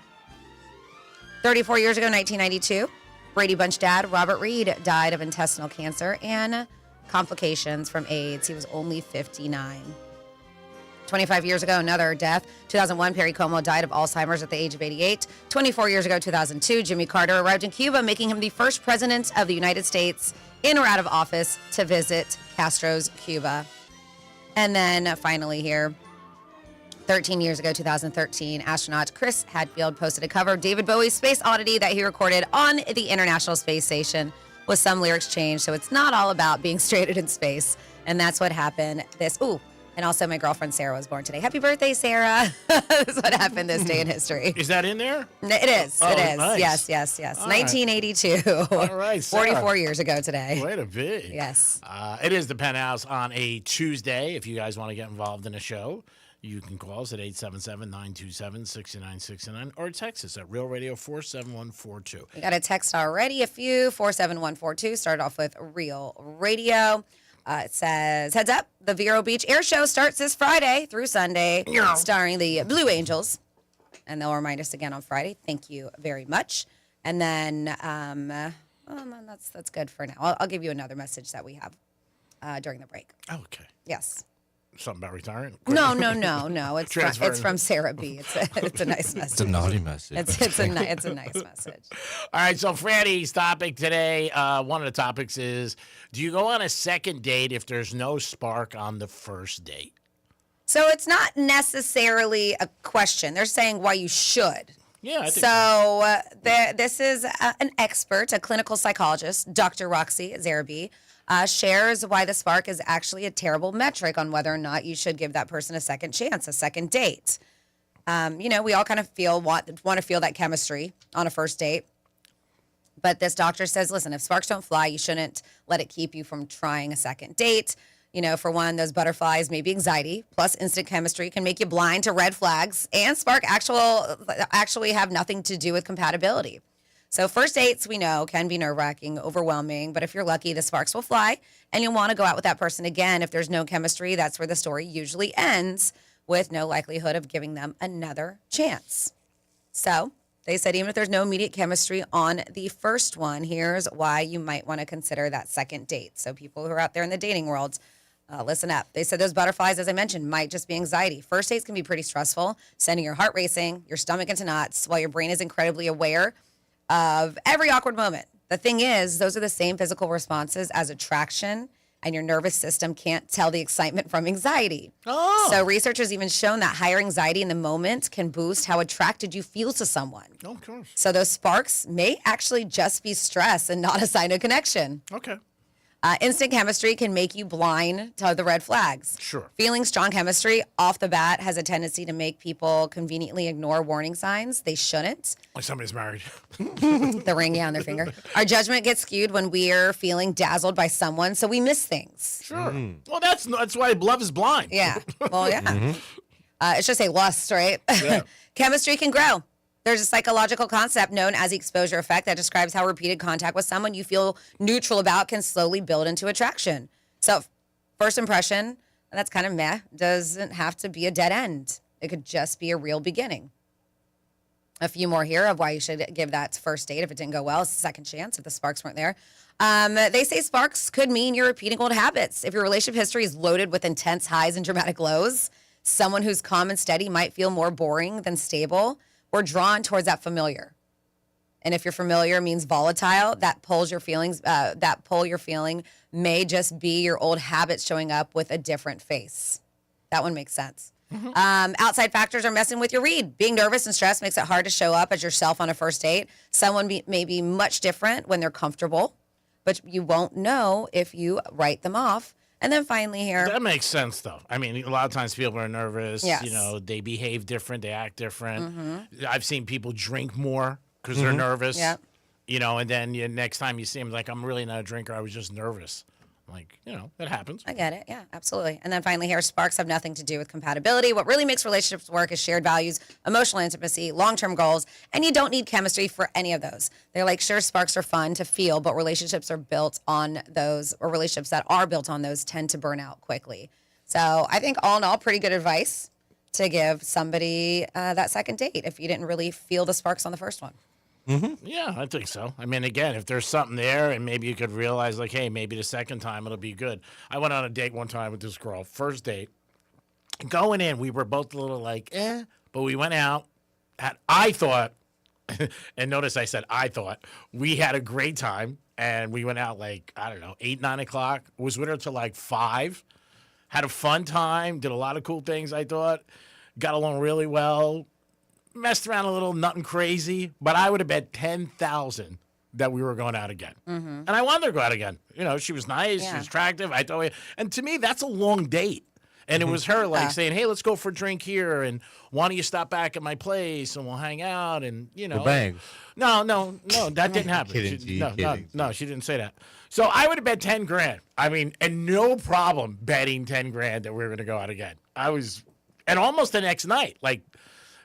34 years ago, 1992, Brady Bunch dad Robert Reed died of intestinal cancer and complications from AIDS. He was only 59. 25 years ago, another death. 2001, Perry Como died of Alzheimer's at the age of 88. 24 years ago, 2002, Jimmy Carter arrived in Cuba, making him the first president of the United States in or out of office to visit Castro's Cuba. And then finally here, 13 years ago, 2013, astronaut Chris Hadfield posted a cover of David Bowie's Space Oddity that he recorded on the International Space Station with some lyrics changed. So it's not all about being stranded in space. And that's what happened and also my girlfriend Sarah was born today. Happy birthday, Sarah. That's what happened this day in history. Is that in there? It is. Oh, it is. nice. Yes. All 1982. All right, Sarah. 44 years ago today. Way to be. Yes. It is the Penthouse on a Tuesday. If you guys want to get involved in a show, you can call us at 877-927-6969 or text us at Real Radio 47142. We got a text already, a few, 47142. Started off with Real Radio. It says, heads up, the Vero Beach Air Show starts this Friday through Sunday, starring the Blue Angels. And they'll remind us again on Friday. Thank you very much. And then, that's good for now. I'll give you another message that we have during the break. Oh, okay. Yes. Something about retiring? No. It's from Sarah B. It's a nice message. It's a naughty message. It's a nice message. All right, so Franny's topic today, one of the topics is, do you go on a second date if there's no spark on the first date? So it's not necessarily a question. They're saying why you should. Yeah, I think so. This is an expert, a clinical psychologist, Dr. Roxy Zarabi, shares why the spark is actually a terrible metric on whether or not you should give that person a second chance, a second date. We all kind of want to feel that chemistry on a first date. But this doctor says, listen, if sparks don't fly, you shouldn't let it keep you from trying a second date. For one, those butterflies may be anxiety, plus instant chemistry can make you blind to red flags, and spark actually have nothing to do with compatibility. So first dates, we know, can be nerve-wracking, overwhelming, but if you're lucky, the sparks will fly, and you'll want to go out with that person again. If there's no chemistry, that's where the story usually ends, with no likelihood of giving them another chance. So they said even if there's no immediate chemistry on the first one, here's why you might want to consider that second date. So people who are out there in the dating world, listen up. They said those butterflies, as I mentioned, might just be anxiety. First dates can be pretty stressful, sending your heart racing, your stomach into knots, while your brain is incredibly aware of every awkward moment. The thing is, those are the same physical responses as attraction and your nervous system can't tell the excitement from anxiety. Oh. So research has even shown that higher anxiety in the moment can boost how attracted you feel to someone. Oh, of course. So those sparks may actually just be stress and not a sign of connection. Okay. Instant chemistry can make you blind to the red flags. Sure. Feeling strong chemistry off the bat has a tendency to make people conveniently ignore warning signs they shouldn't. Like somebody's married. The ring, on their finger. Our judgment gets skewed when we're feeling dazzled by someone, so we miss things. Sure. Well, that's why love is blind. Yeah. Well, yeah. It's just a lust, right? Yeah. Chemistry can grow. There's a psychological concept known as the exposure effect that describes how repeated contact with someone you feel neutral about can slowly build into attraction. So, first impression, that's kind of meh, doesn't have to be a dead end. It could just be a real beginning. A few more here of why you should give that first date if it didn't go well. It's a second chance if the sparks weren't there. They say sparks could mean you're repeating old habits. If your relationship history is loaded with intense highs and dramatic lows, someone who's calm and steady might feel more boring than stable. We're drawn towards that familiar. And if your familiar means volatile, that pulls your feelings, that pull you're feeling may just be your old habits showing up with a different face. That one makes sense. Outside factors are messing with your read. Being nervous and stressed makes it hard to show up as yourself on a first date. Someone may be much different when they're comfortable, but you won't know if you write them off. And then finally here. That makes sense, though. I mean, a lot of times people are nervous. Yes. You know, they behave different. They act different. I've seen people drink more because they're nervous. Yeah. You know, and then next time you see them, like, I'm really not a drinker. I was just nervous. Like, you know, that happens. I get it. Yeah, absolutely. And then finally here, sparks have nothing to do with compatibility. What really makes relationships work is shared values, emotional intimacy, long-term goals, and you don't need chemistry for any of those. They're like, sure, sparks are fun to feel, but relationships are built on those, or relationships that are built on those tend to burn out quickly. So I think all in all, pretty good advice to give somebody that second date if you didn't really feel the sparks on the first one. Yeah, I think so. I mean, again, if there's something there and maybe you could realize, like, hey, maybe the second time it'll be good. I went on a date one time with this girl, first date. Going in, we were both a little like, but we went out. I thought, and notice I said I thought, we had a great time. And we went out like, I don't know, 8, 9 o'clock. Was with her till like 5. Had a fun time. Did a lot of cool things, I thought. Got along really well. Messed around a little, nothing crazy, but I would have bet 10,000 that we were going out again. And I wanted her to go out again. You know, she was nice, she was attractive. I thought, and to me, that's a long date. And it was her like saying, "Hey, let's go for a drink here, and why don't you stop back at my place and we'll hang out?" And you know, bang. No, that didn't happen. Kidding. No, she didn't say that. So I would have bet 10 grand. I mean, and no problem betting 10 grand that we were going to go out again. And almost the next night, like.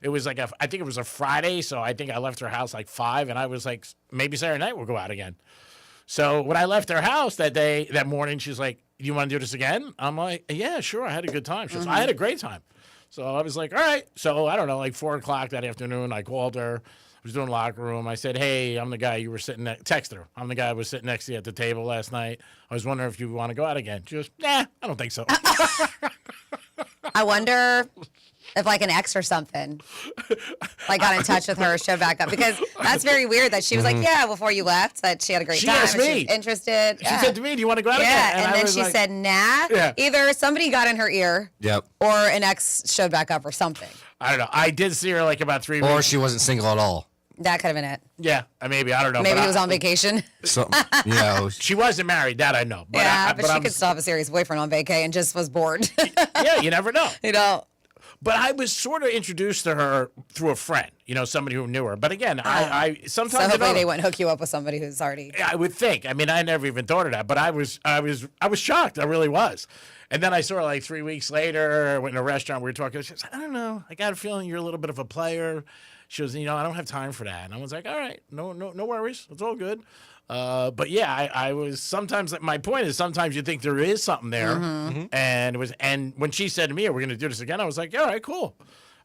It was like I think it was a Friday, so I think I left her house like 5, and I was like, maybe Saturday night we'll go out again. So when I left her house that morning, she's like, "Do you want to do this again?" I'm like, "Yeah, sure. I had a good time." She goes, "I had a great time." So I was like, "All right." So I don't know, like 4 o'clock that afternoon, I called her. I was doing locker room. I said, "Hey, I'm the guy you were sitting next." Text her. "I'm the guy who was sitting next to you at the table last night. I was wondering if you want to go out again." She goes, "Nah, I don't think so." I wonder if like an ex or something like got in touch with her, showed back up, because that's very weird that she was like, "Yeah," before you left, that she had a great time. Asked and me. She was interested. She said to me, "Do you want to go out again?" Yeah, and then she like, said, "Nah." Yeah. Either somebody got in her ear, Yep. or an ex showed back up or something. I don't know. I did see her like about 3 weeks. Or she wasn't single at all. That could have been it. Yeah, maybe. I don't know. Maybe he was on vacation. Something. Yeah. She wasn't married. That I know. But Yeah, but she I'm- could still have a serious boyfriend on vacay and just was bored. Yeah, you never know. You know. But I was sort of introduced to her through a friend, you know, somebody who knew her. But again, I sometimes So hopefully they wouldn't hook you up with somebody who's already. I would think. I mean, I never even thought of that, but I was shocked. I really was. And then I saw her like 3 weeks later. I went in a restaurant. We were talking. She said, "I don't know. I got a feeling you're a little bit of a player." She was, "I don't have time for that." And I was like, "All right, no worries. It's all good." But yeah, I was sometimes. My point is sometimes you think there is something there, and when she said to me, "We're going to do this again," I was like, "All right, cool."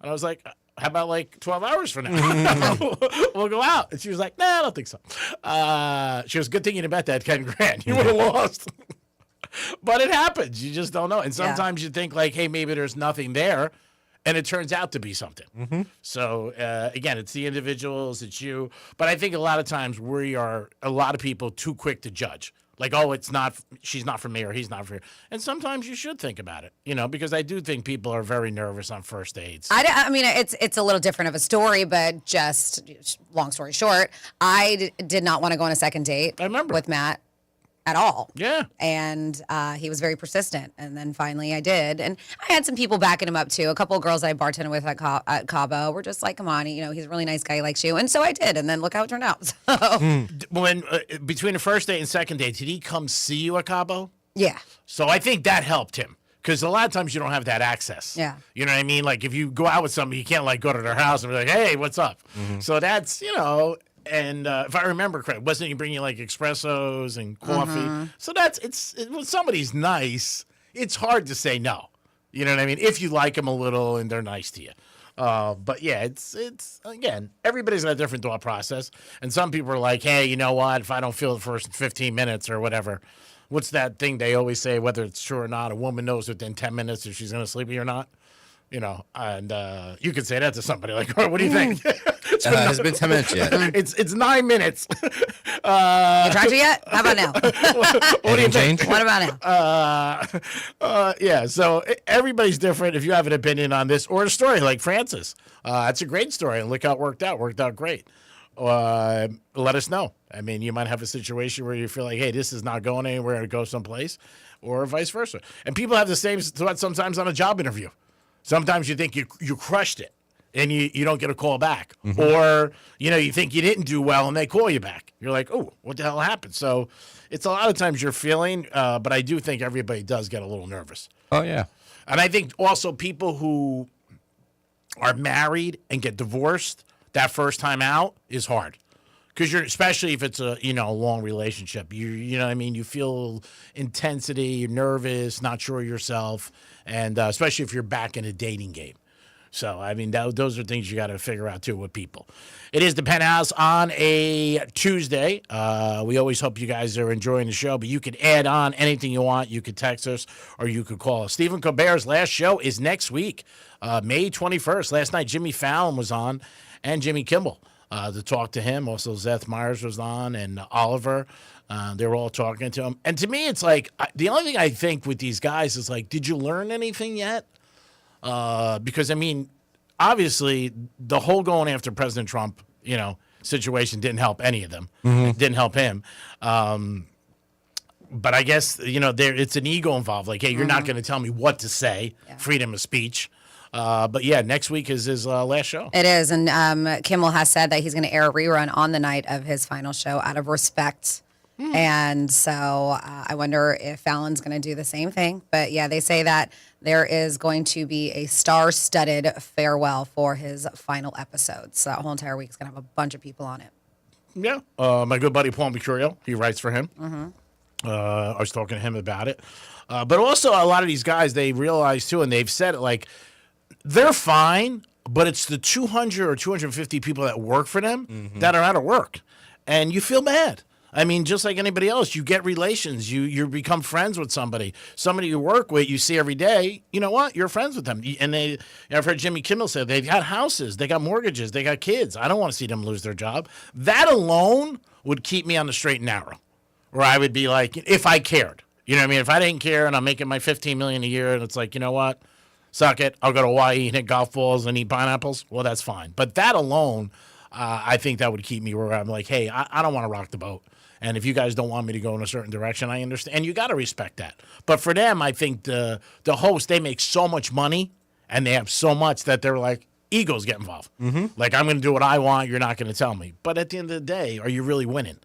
And I was like, "How about like 12 hours from now? We'll go out." And she was like, "Nah, I don't think so." She was, "Good thing you didn't bet that 10 grand. You would have lost." But it happens. You just don't know. And sometimes you think like, "Hey, maybe there's nothing there." And it turns out to be something. So, again, it's the individuals, it's you. But I think a lot of times a lot of people too quick to judge. Like, oh, she's not for me or he's not for you. And sometimes you should think about it, because I do think people are very nervous on first dates. I mean, it's a little different of a story, but just long story short, I did not want to go on a second date with Matt at all. Yeah. And he was very persistent. And then finally I did. And I had some people backing him up too. A couple of girls I bartended with at Cabo were just like, come on, he's a really nice guy. He likes you. And so I did. And then look how it turned out. So. When between the first date and second date, did he come see you at Cabo? Yeah. So I think that helped him. Because a lot of times you don't have that access. Yeah. You know what I mean? Like if you go out with somebody, you can't go to their house and be like, hey, what's up? Mm-hmm. So that's, and if I remember correctly, wasn't he bringing like espressos and coffee? Mm-hmm. So when somebody's nice, it's hard to say no. You know what I mean? If you like them a little and they're nice to you. But yeah, it's again, everybody's got a different thought process. And some people are like, hey, you know what? If I don't feel the first 15 minutes or whatever, what's that thing they always say, whether it's true or not, a woman knows within 10 minutes if she's going to sleep with you or not. And you could say that to somebody like, what do you think? It hasn't been 10 minutes yet. It's 9 minutes. You tried to yet? How about now? What do you think? What about now? Yeah, so everybody's different. If you have an opinion on this or a story like Francis, that's a great story. And look how it worked out. Worked out great. Let us know. I mean, you might have a situation where you feel like, hey, this is not going anywhere to go someplace, or vice versa. And people have the same thought sometimes on a job interview. Sometimes you think you crushed it and you don't get a call back. Mm-hmm. Or, you think you didn't do well and they call you back. You're like, oh, what the hell happened? So it's a lot of times you're feeling, but I do think everybody does get a little nervous. Oh, yeah. And I think also people who are married and get divorced, that first time out is hard. Because especially if it's a long relationship, you know what I mean. You feel intensity, you're nervous, not sure of yourself, and especially if you're back in a dating game. So I mean, those are things you got to figure out too with people. It is the Penthouse on a Tuesday. We always hope you guys are enjoying the show, but you could add on anything you want. You could text us or you could call us. Stephen Colbert's last show is next week, May 21st. Last night Jimmy Fallon was on, and Jimmy Kimmel. To talk to him. Also, Seth Meyers was on, and Oliver. They were all talking to him. And to me, it's like, the only thing I think with these guys is like, did you learn anything yet? Because, I mean, obviously, the whole going after President Trump, situation didn't help any of them. Mm-hmm. It didn't help him. But I guess, it's an ego involved. Like, hey, you're not going to tell me what to say. Yeah. Freedom of speech. But yeah, next week is his last show. It is, and Kimmel has said that he's going to air a rerun on the night of his final show out of respect. And so I wonder if Fallon's going to do the same thing. But yeah, they say that there is going to be a star-studded farewell for his final episode. So that whole entire week is going to have a bunch of people on it. Yeah. My good buddy Paul Mercurio, he writes for him. Mm-hmm. I was talking to him about it. But also a lot of these guys, they realize too, and they've said it, like, they're fine, but it's the 200 or 250 people that work for them that are out of work. And you feel bad. I mean, just like anybody else, you get relations. You become friends with somebody you work with, you see every day. You know what? You're friends with them. And I've heard Jimmy Kimmel say they got houses, they got mortgages, they got kids. I don't want to see them lose their job. That alone would keep me on the straight and narrow, where I would be like, if I cared. You know what I mean? If I didn't care and I'm making my $15 million a year and it's like, you know what? Suck it. I'll go to Hawaii and hit golf balls and eat pineapples. Well, that's fine. But that alone, I think that would keep me where I'm like, hey, I don't want to rock the boat. And if you guys don't want me to go in a certain direction, I understand. And you got to respect that. But for them, I think the host, they make so much money and they have so much that they're like, egos get involved. Mm-hmm. Like, I'm going to do what I want. You're not going to tell me. But at the end of the day, are you really winning?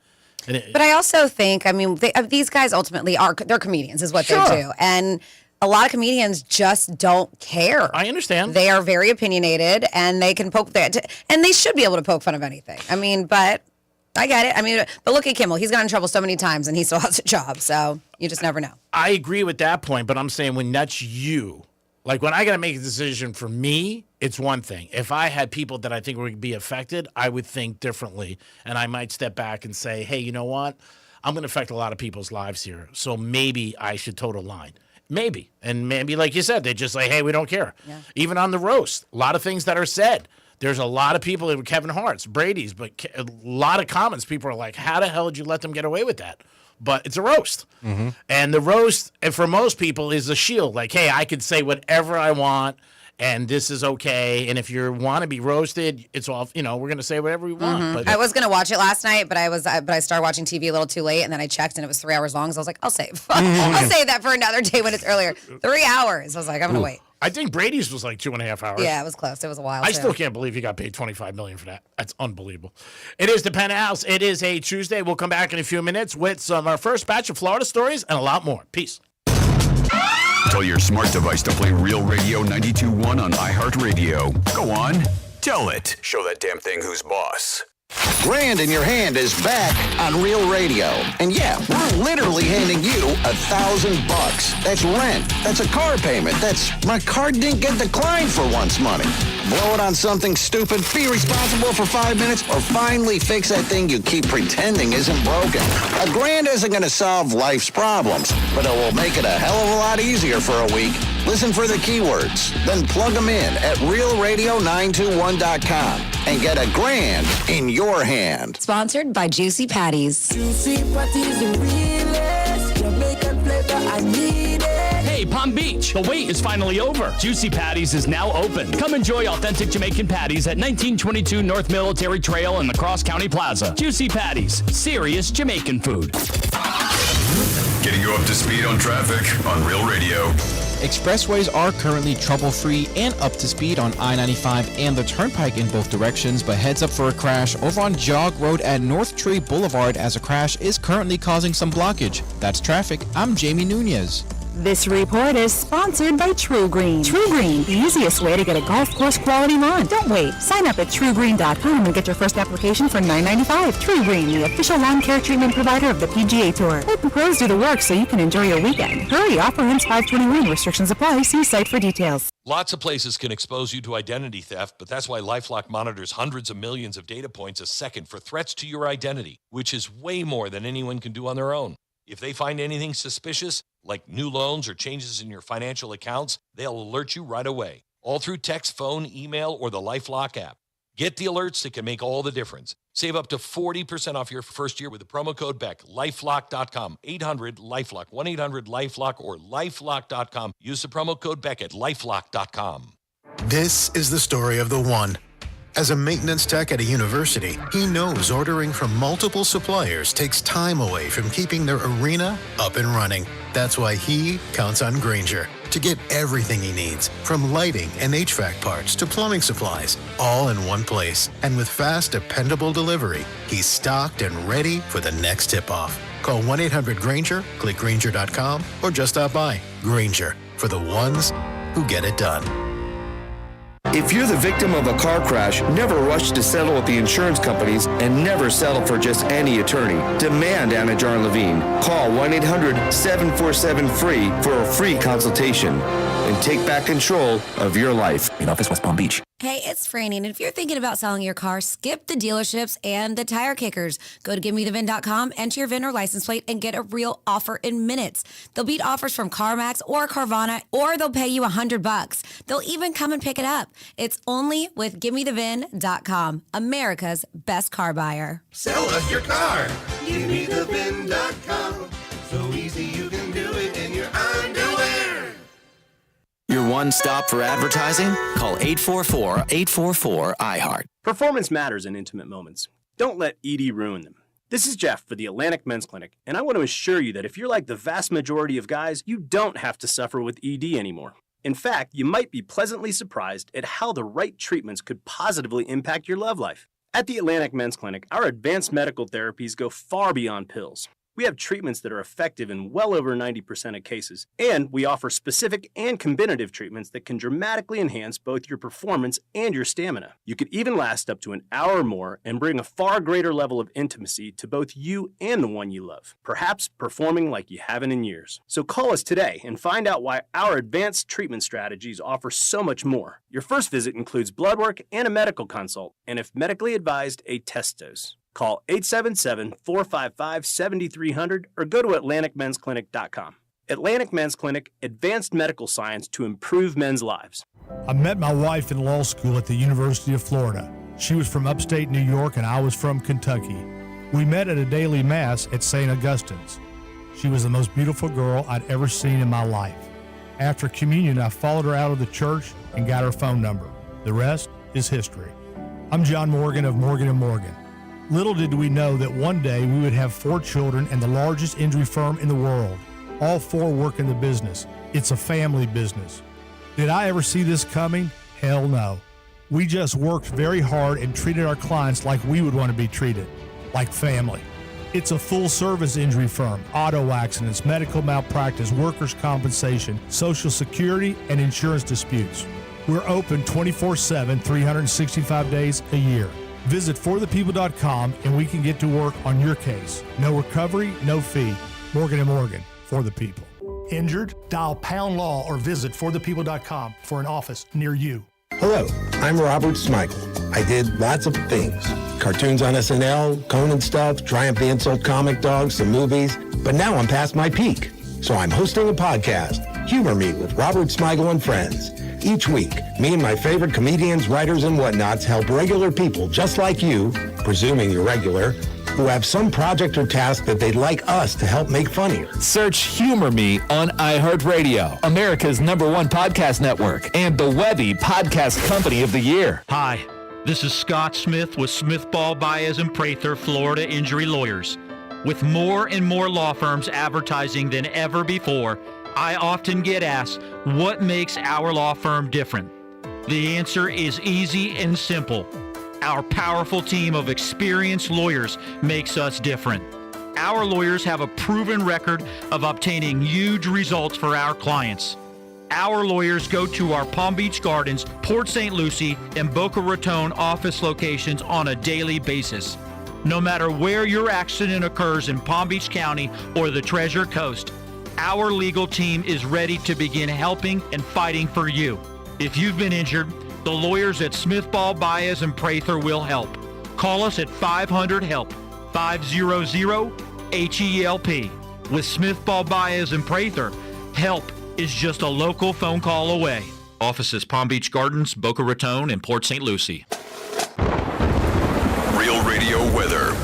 But I also think, I mean, these guys ultimately they're comedians is what they do. And a lot of comedians just don't care. I understand. They are very opinionated and they can poke that, and they should be able to poke fun of anything. I mean, but I get it. I mean, but look at Kimmel. He's gotten in trouble so many times and he still has a job. So you just never know. I agree with that point, but I'm saying when that's you, like when I got to make a decision for me, it's one thing. If I had people that I think would be affected, I would think differently. And I might step back and say, hey, you know what? I'm going to affect a lot of people's lives here. So maybe I should toe the line. Maybe. And maybe, like you said, they just say, hey, we don't care. Yeah. Even on the roast, a lot of things that are said. There's a lot of people, Kevin Hart's, Brady's, but a lot of comments, people are like, how the hell did you let them get away with that? but it's a roast. And the roast, and for most people, is a shield. Like, hey, I can say whatever I want, and this is okay. And if you want to be roasted, it's all, we're going to say whatever we want. But I was going to watch it last night, but I started watching TV a little too late, and then I checked, and it was 3 hours long. So I was like, I'll save. I'll save that for another day when it's earlier. 3 hours. I was like, I'm going to wait. I think Brady's was like 2.5 hours. Yeah, it was close. It was a while. I still can't believe he got paid $25 million for that. That's unbelievable. It is the Penthouse. It is a Tuesday. We'll come back in a few minutes with our first batch of Florida stories and a lot more. Peace. Tell your smart device to play Real Radio 92.1 on iHeartRadio. Go on, tell it. Show that damn thing who's boss. Grand in Your Hand is back on Real Radio. And yeah, we're literally handing you $1,000. That's rent. That's a car payment. That's my card didn't get declined for once money. Blow it on something stupid, be responsible for 5 minutes, or finally fix that thing you keep pretending isn't broken. $1,000 isn't going to solve life's problems, but it will make it a hell of a lot easier for a week. Listen for the keywords, then plug them in at realradio921.com and get $1,000 in your hand. Sponsored by Juicy Patties. Juicy Patties, the realest Jamaican flavor, I need it. Hey, Palm Beach, the wait is finally over. Juicy Patties is now open. Come enjoy authentic Jamaican patties at 1922 North Military Trail in the Cross County Plaza. Juicy Patties, serious Jamaican food. Getting you up to speed on traffic on Real Radio. Expressways are currently trouble-free and up to speed on I-95 and the Turnpike in both directions, but heads up for a crash over on Jog Road at North Tree Boulevard as a crash is currently causing some blockage. That's traffic. I'm Jamie Nunez. This report is sponsored by True Green. True Green, the easiest way to get a golf course quality lawn. Don't wait. Sign up at truegreen.com and get your first application for $9.95. True Green, the official lawn care treatment provider of the PGA Tour. Let the pros do the work so you can enjoy your weekend. Hurry, offer ends 5/21. Restrictions apply. See site for details. Lots of places can expose you to identity theft, but that's why LifeLock monitors hundreds of millions of data points a second for threats to your identity, which is way more than anyone can do on their own. If they find anything suspicious, like new loans or changes in your financial accounts, they'll alert you right away, all through text, phone, email, or the LifeLock app. Get the alerts that can make all the difference. Save up to 40% off your first year with the promo code BECK. LifeLock.com, 800-LifeLock, 1-800-LifeLock, or LifeLock.com. Use the promo code BECK at LifeLock.com. This is the story of the one. As a maintenance tech at a university, he knows ordering from multiple suppliers takes time away from keeping their arena up and running. That's why he counts on Grainger to get everything he needs, from lighting and HVAC parts to plumbing supplies, all in one place. And with fast, dependable delivery, he's stocked and ready for the next tip-off. Call 1-800-GRAINGER, click Grainger.com, or just stop by. Grainger, for the ones who get it done. If you're the victim of a car crash, never rush to settle with the insurance companies and never settle for just any attorney. Demand Anna Jar Levine. Call 1-800-747-FREE for a free consultation and take back control of your life. In office, West Palm Beach. Hey, it's Franny, and if you're thinking about selling your car, skip the dealerships and the tire kickers. Go to GiveMeTheVin.com, enter your VIN or license plate, and get a real offer in minutes. They'll beat offers from CarMax or Carvana, or they'll pay you $100. They'll even come and pick it up. It's only with GiveMeTheVin.com, America's best car buyer. Sell us your car. GiveMeTheVin.com. So easy you can do it in your underwear. Your one stop for advertising? Call 844-844-iHeart. Performance matters in intimate moments. Don't let ED ruin them. This is Jeff for the Atlantic Men's Clinic, and I want to assure you that if you're like the vast majority of guys, you don't have to suffer with ED anymore. In fact, you might be pleasantly surprised at how the right treatments could positively impact your love life. At the Atlantic Men's Clinic, our advanced medical therapies go far beyond pills. We have treatments that are effective in well over 90% of cases, and we offer specific and combinative treatments that can dramatically enhance both your performance and your stamina. You could even last up to an hour or more and bring a far greater level of intimacy to both you and the one you love, perhaps performing like you haven't in years. So call us today and find out why our advanced treatment strategies offer so much more. Your first visit includes blood work and a medical consult, and if medically advised, a test dose. Call 877-455-7300 or go to AtlanticMen'sClinic.com. Atlantic Men's Clinic, advanced medical science to improve men's lives. I met my wife in law school at the University of Florida. She was from upstate New York and I was from Kentucky. We met at a daily mass at St. Augustine's. She was the most beautiful girl I'd ever seen in my life. After communion, I followed her out of the church and got her phone number. The rest is history. I'm John Morgan of Morgan & Morgan. Little did we know that one day we would have 4 children and the largest injury firm in the world. All 4 work in the business. It's a family business. Did I ever see this coming? Hell no. We just worked very hard and treated our clients like we would want to be treated, like family. It's a full-service injury firm, auto accidents, medical malpractice, workers' compensation, Social Security, and insurance disputes. We're open 24/7, 365 days a year. Visit forthepeople.com and we can get to work on your case. No recovery, no fee. Morgan & Morgan, for the people. Injured? Dial pound law or visit forthepeople.com for an office near you. Hello, I'm Robert Smigel. I did lots of things. Cartoons on SNL, Conan stuff, Triumph the Insult comic dogs, some movies. But now I'm past my peak. So I'm hosting a podcast, Humor Me with Robert Smigel and Friends. Each week, me and my favorite comedians, writers, and whatnots help regular people just like you, presuming you're regular, who have some project or task that they'd like us to help make funnier. Search Humor Me on iHeartRadio, America's #1 podcast network, and the Webby Podcast Company of the Year. Hi, this is Scott Smith with Smith Ball Baez and Prather, Florida Injury Lawyers. With more and more law firms advertising than ever before, I often get asked, what makes our law firm different? The answer is easy and simple. Our powerful team of experienced lawyers makes us different. Our lawyers have a proven record of obtaining huge results for our clients. Our lawyers go to our Palm Beach Gardens, Port St. Lucie, and Boca Raton office locations on a daily basis. No matter where your accident occurs in Palm Beach County or the Treasure Coast, our legal team is ready to begin helping and fighting for you. If you've been injured, the lawyers at Smith Ball Baez and Prather will help. Call us at 500-HELP, 500-HELP. With Smith Ball Baez and Prather, help is just a local phone call away. Offices Palm Beach Gardens, Boca Raton, and Port St. Lucie. Real Radio weather.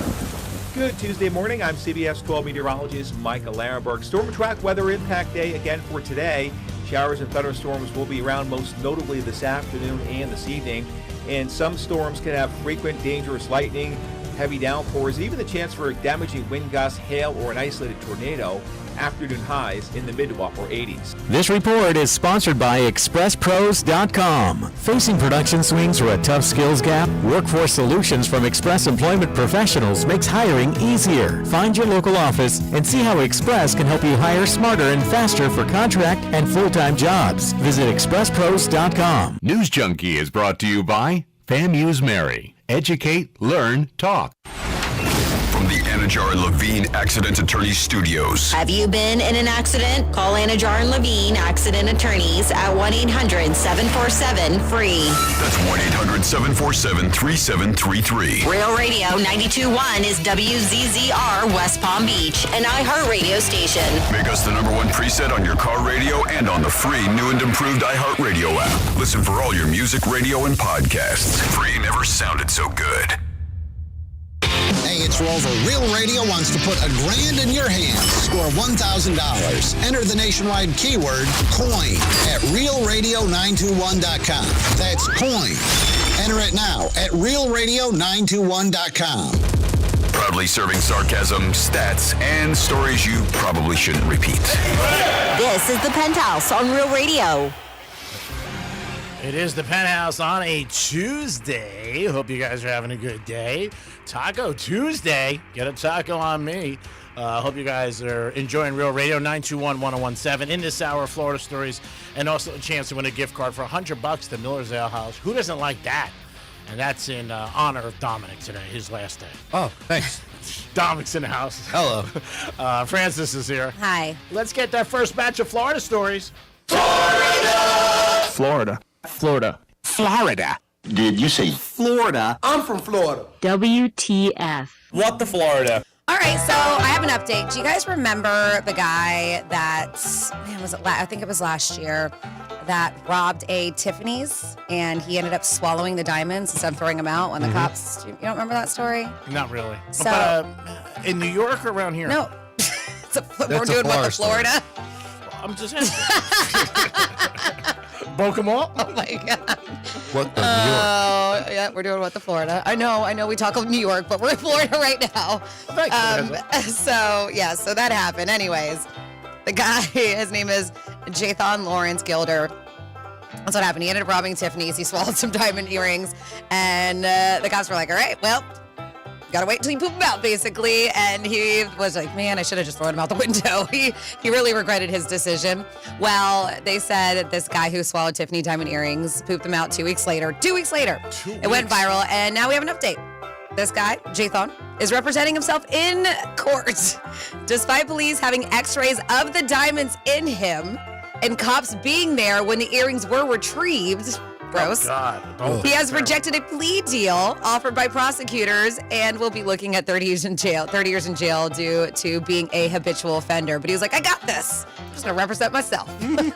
Good Tuesday morning. I'm CBS 12 meteorologist Micah Larenberg. Storm track weather impact day again for today. Showers and thunderstorms will be around most notably this afternoon and this evening. And some storms can have frequent dangerous lightning, heavy downpours, even the chance for damaging wind gusts, hail, or an isolated tornado. Afternoon highs in the mid to upper 80s. This report is sponsored by ExpressPros.com. Facing production swings or a tough skills gap? Workforce Solutions from Express Employment Professionals makes hiring easier. Find your local office and see how Express can help you hire smarter and faster for contract and full-time jobs. Visit ExpressPros.com. News Junkie is brought to you by FAMU's Mary. Educate, learn, talk. From the Anajar and Levine Accident Attorneys Studios. Have you been in an accident? Call Anajar and Levine Accident Attorneys at 1-800-747-FREE. That's 1-800-747-3733. Real Radio 92.1 is WZZR West Palm Beach, an iHeartRadio station. Make us the #1 preset on your car radio and on the free new and improved iHeartRadio app. Listen for all your music, radio, and podcasts. Free never sounded so good. Hey, it's Rover. Real Radio wants to put $1,000 in your hands. Score $1,000. Enter the nationwide keyword COIN at realradio921.com. That's COIN. Enter it now at realradio921.com. Proudly serving sarcasm, stats, and stories you probably shouldn't repeat. This is the Penthouse on Real Radio. It is the Penthouse on a Tuesday. Hope you guys are having a good day. Taco Tuesday. Get a taco on me. Hope you guys are enjoying Real Radio 921-1017 in this hour, Florida stories, and also a chance to win a gift card for $100 to Miller's Ale House. Who doesn't like that? And that's in honor of Dominic today, his last day. Oh, thanks. Dominic's in the house. Hello. Francis is here. Hi. Let's get that first batch of Florida stories. Florida. Florida. Did you say Florida? I'm from Florida. WTF. What the Florida? All right, so I have an update. Do you guys remember the guy that, I think it was last year, that robbed a Tiffany's and he ended up swallowing the diamonds instead of throwing them out when the cops, you don't remember that story? Not really. So, but in New York or around here? No. We're doing what, the Florida? I'm just asking. Bokemall? Oh my God. What the Oh, yeah, we're doing what the Florida. I know. We talk of New York, but we're in Florida right now. So that happened. Anyways, the guy, his name is Jathan Lawrence Gilder. That's what happened. He ended up robbing Tiffany's. He swallowed some diamond earrings, and the cops were like, "All right, well, gotta wait until you poop him out," basically. And he was like, "Man, I should have just thrown him out the window." He really regretted his decision. Well, they said that this guy who swallowed Tiffany diamond earrings pooped them out 2 weeks later. 2 weeks later, it went viral, and now we have an update. This guy, Jathan, is representing himself in court, despite police having X-rays of the diamonds in him and cops being there when the earrings were retrieved. Gross. Oh, God. He has rejected a plea deal offered by prosecutors and will be looking at 30 years in jail due to being a habitual offender. But he was like, I got this. I'm just going to represent myself.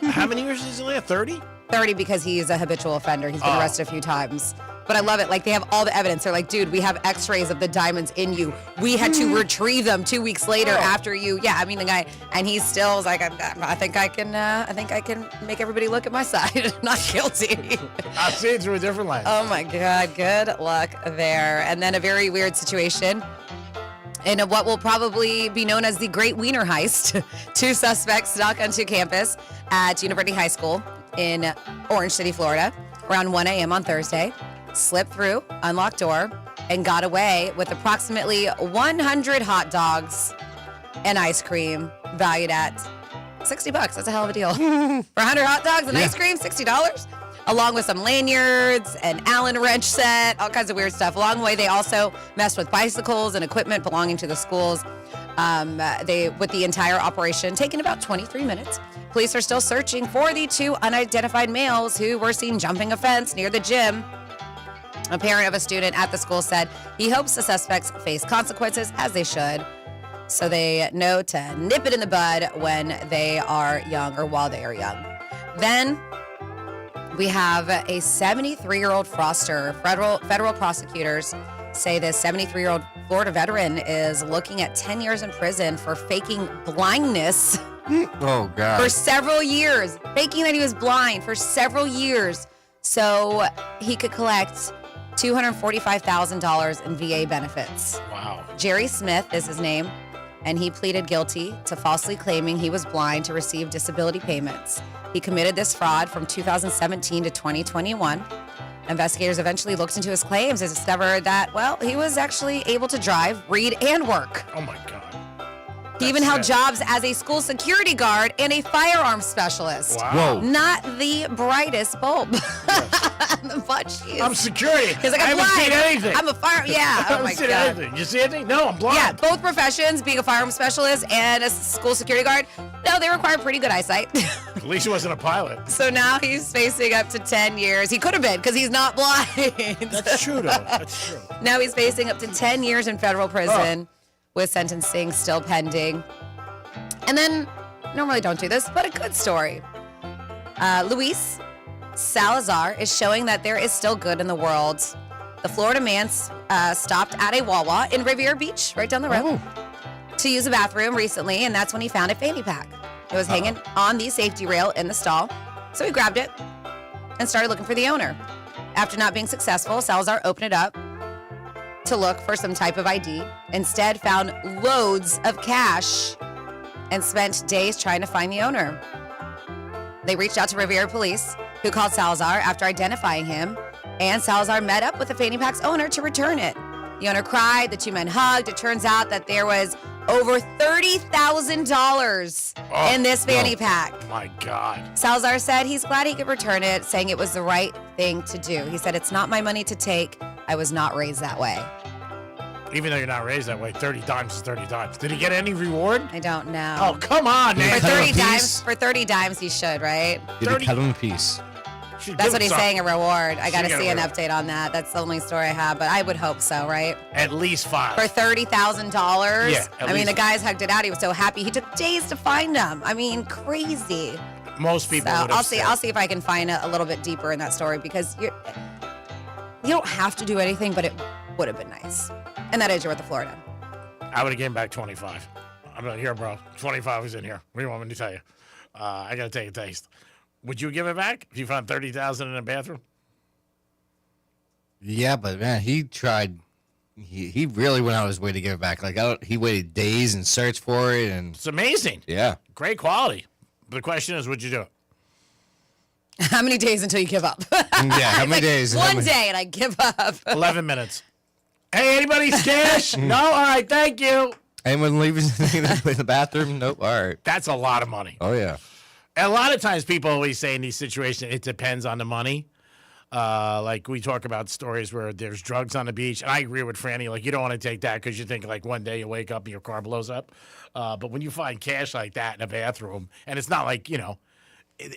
How many years is he left? 30? 30 because he's a habitual offender. He's been arrested a few times. But I love it. Like, they have all the evidence. They're like, dude, we have X-rays of the diamonds in you. We had to retrieve them 2 weeks later after you. Yeah, I mean, the guy, and he still was like, I think I can make everybody look at my side. Not guilty. I'll see it through a different lens. Oh my God, good luck there. And then a very weird situation. In what will probably be known as the Great Wiener Heist, 2 suspects snuck onto campus at University High School in Orange City, Florida, around 1 a.m. on Thursday, slipped through, unlocked door, and got away with approximately 100 hot dogs and ice cream valued at $60. That's a hell of a deal. For 100 hot dogs and ice cream, $60. Along with some lanyards, an Allen wrench set, all kinds of weird stuff. Along the way, they also messed with bicycles and equipment belonging to the schools. With the entire operation taking about 23 minutes. Police are still searching for the 2 unidentified males who were seen jumping a fence near the gym. A parent of a student at the school said he hopes the suspects face consequences, as they should, so they know to nip it in the bud when they are young or while they are young. Then we have a 73-year-old fraudster. Federal prosecutors say this 73-year-old Florida veteran is looking at 10 years in prison for faking blindness. Oh, God. For several years. Faking that he was blind for several years so he could collect $245,000 in VA benefits. Wow. Jerry Smith is his name, and he pleaded guilty to falsely claiming he was blind to receive disability payments. He committed this fraud from 2017 to 2021. Investigators eventually looked into his claims and discovered that, well, he was actually able to drive, read, and work. Oh, my God. He even held jobs as a school security guard and a firearms specialist. Wow. Whoa. Not the brightest bulb. But I'm security. He's like, I I'm haven't blind. seen anything. I'm a fire. Yeah. I Oh my haven't seen God. anything. You see anything? No, I'm blind. Yeah, both professions, being a firearms specialist and a school security guard, no, they require pretty good eyesight. At least he wasn't a pilot. So now he's facing up to 10 years. He could have been because he's not blind. That's true, though. That's true. Now he's facing up to 10 years in federal prison with sentencing still pending. And then, normally don't do this, but a good story. Luis Salazar is showing that there is still good in the world. The Florida man stopped at a Wawa in Riviera Beach, right down the road, to use a bathroom recently, and that's when he found a fanny pack. It was hanging on the safety rail in the stall, so he grabbed it and started looking for the owner. After not being successful, Salazar opened it up to look for some type of ID. Instead, found loads of cash and spent days trying to find the owner. They reached out to Riviera Police, who called Salazar after identifying him, and Salazar met up with the fanny pack's owner to return it. The owner cried, the 2 men hugged. It turns out that there was over $30,000 in this fanny pack. My God. Salazar said he's glad he could return it, saying it was the right thing to do. He said, it's not my money to take. I was not raised that way. Even though you're not raised that way, 30 dimes is 30 dimes. Did he get any reward? I don't know. Oh, come on, man. For 30 dimes, he should, right? Did he cut him a piece? That's what he's saying, a reward. I got to see an update on that. That's the only story I have, but I would hope so, right? At least 5. For $30,000? Yeah. I mean, the guys hugged it out. He was so happy. He took days to find them. I mean, crazy. Most people So would I'll see if I can find a little bit deeper in that story because you don't have to do anything, but it would have been nice. And that is you're with the Florida. I would have given back 25. I'm like, here, bro, 25 is in here. What do you want me to tell you? I got to take a taste. Would you give it back if you found $30,000 in a bathroom? Yeah, but man, he tried. He really went out of his way to give it back. Like he waited days and searched for it, and It's amazing. yeah. Great quality. The question is, would you do it? How many days until you give up? Yeah, how many days? One day and I give up. 11 minutes. Hey, anybody's cash? No? All right, thank you. Anyone leaving in the bathroom? Nope. All right. That's a lot of money. Oh yeah. And a lot of times people always say in these situations, it depends on the money. Like we talk about stories where there's drugs on the beach. And I agree with Franny. Like you don't want to take that because you think like one day you wake up and your car blows up. But when you find cash like that in a bathroom, and it's not like, you know,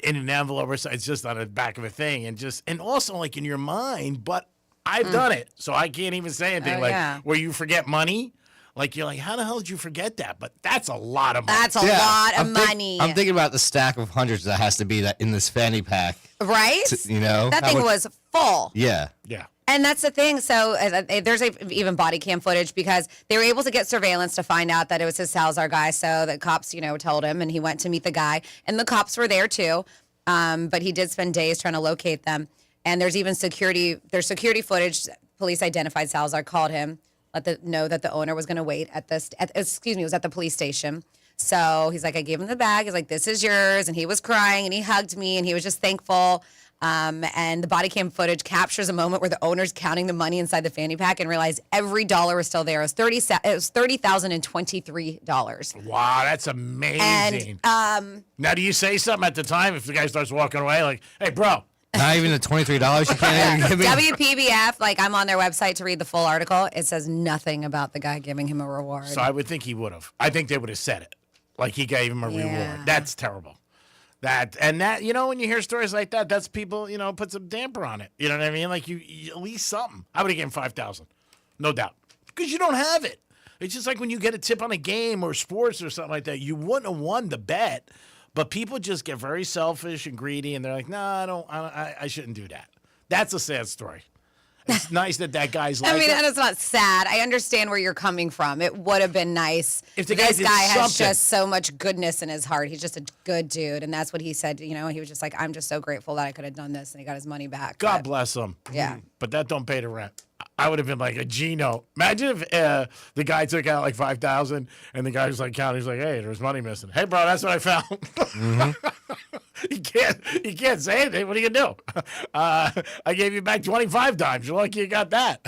in an envelope or something, it's just on the back of a thing. And also like in your mind, but I've done it. So I can't even say anything where you forget money. Like, you're like, how the hell did you forget that? But that's a lot of money. That's a lot of money. I'm thinking about the stack of hundreds that has to be that in this fanny pack. Right? You know? That thing was full. Yeah. Yeah. And that's the thing. So there's even body cam footage because they were able to get surveillance to find out that it was his Salazar guy. So the cops, told him, and he went to meet the guy. And the cops were there too. But he did spend days trying to locate them. And there's even security footage. Police identified Salazar, called him, know that the owner was going to wait it was at the police station. So he's like, I gave him the bag. He's like, this is yours. And he was crying and he hugged me and he was just thankful. And the body cam footage captures a moment where the owner's counting the money inside the fanny pack and realized every dollar was still there. It was $30,023. Wow, that's amazing. And, now, do you say something at the time if the guy starts walking away? Like, hey, bro. Not even the $23 you can't even give me? WPBF, I'm on their website to read the full article. It says nothing about the guy giving him a reward. So I would think he would have. I think they would have said it. Like he gave him a reward. That's terrible. When you hear stories like that, that's people, puts a damper on it. You know what I mean? Like you at least something. I would have given $5,000. No doubt. Because you don't have it. It's just like when you get a tip on a game or sports or something like that, you wouldn't have won the bet. But people just get very selfish and greedy, and they're like, "No, I shouldn't do that." That's a sad story. It's nice that guy's like. I mean, and it's not sad. I understand where you're coming from. It would have been nice if this guy has just so much goodness in his heart. He's just a good dude, and that's what he said. He was just like, "I'm just so grateful that I could have done this," and he got his money back. God bless him. Yeah, but that don't pay the rent. I would have been like a Gino. Imagine if the guy took out like $5,000 and the guy was like counting. He's like, "Hey, there's money missing." Hey, bro, that's what I found. Mm-hmm. He can't say anything. What are you gonna do? I gave you back 25 times. You're lucky you got that.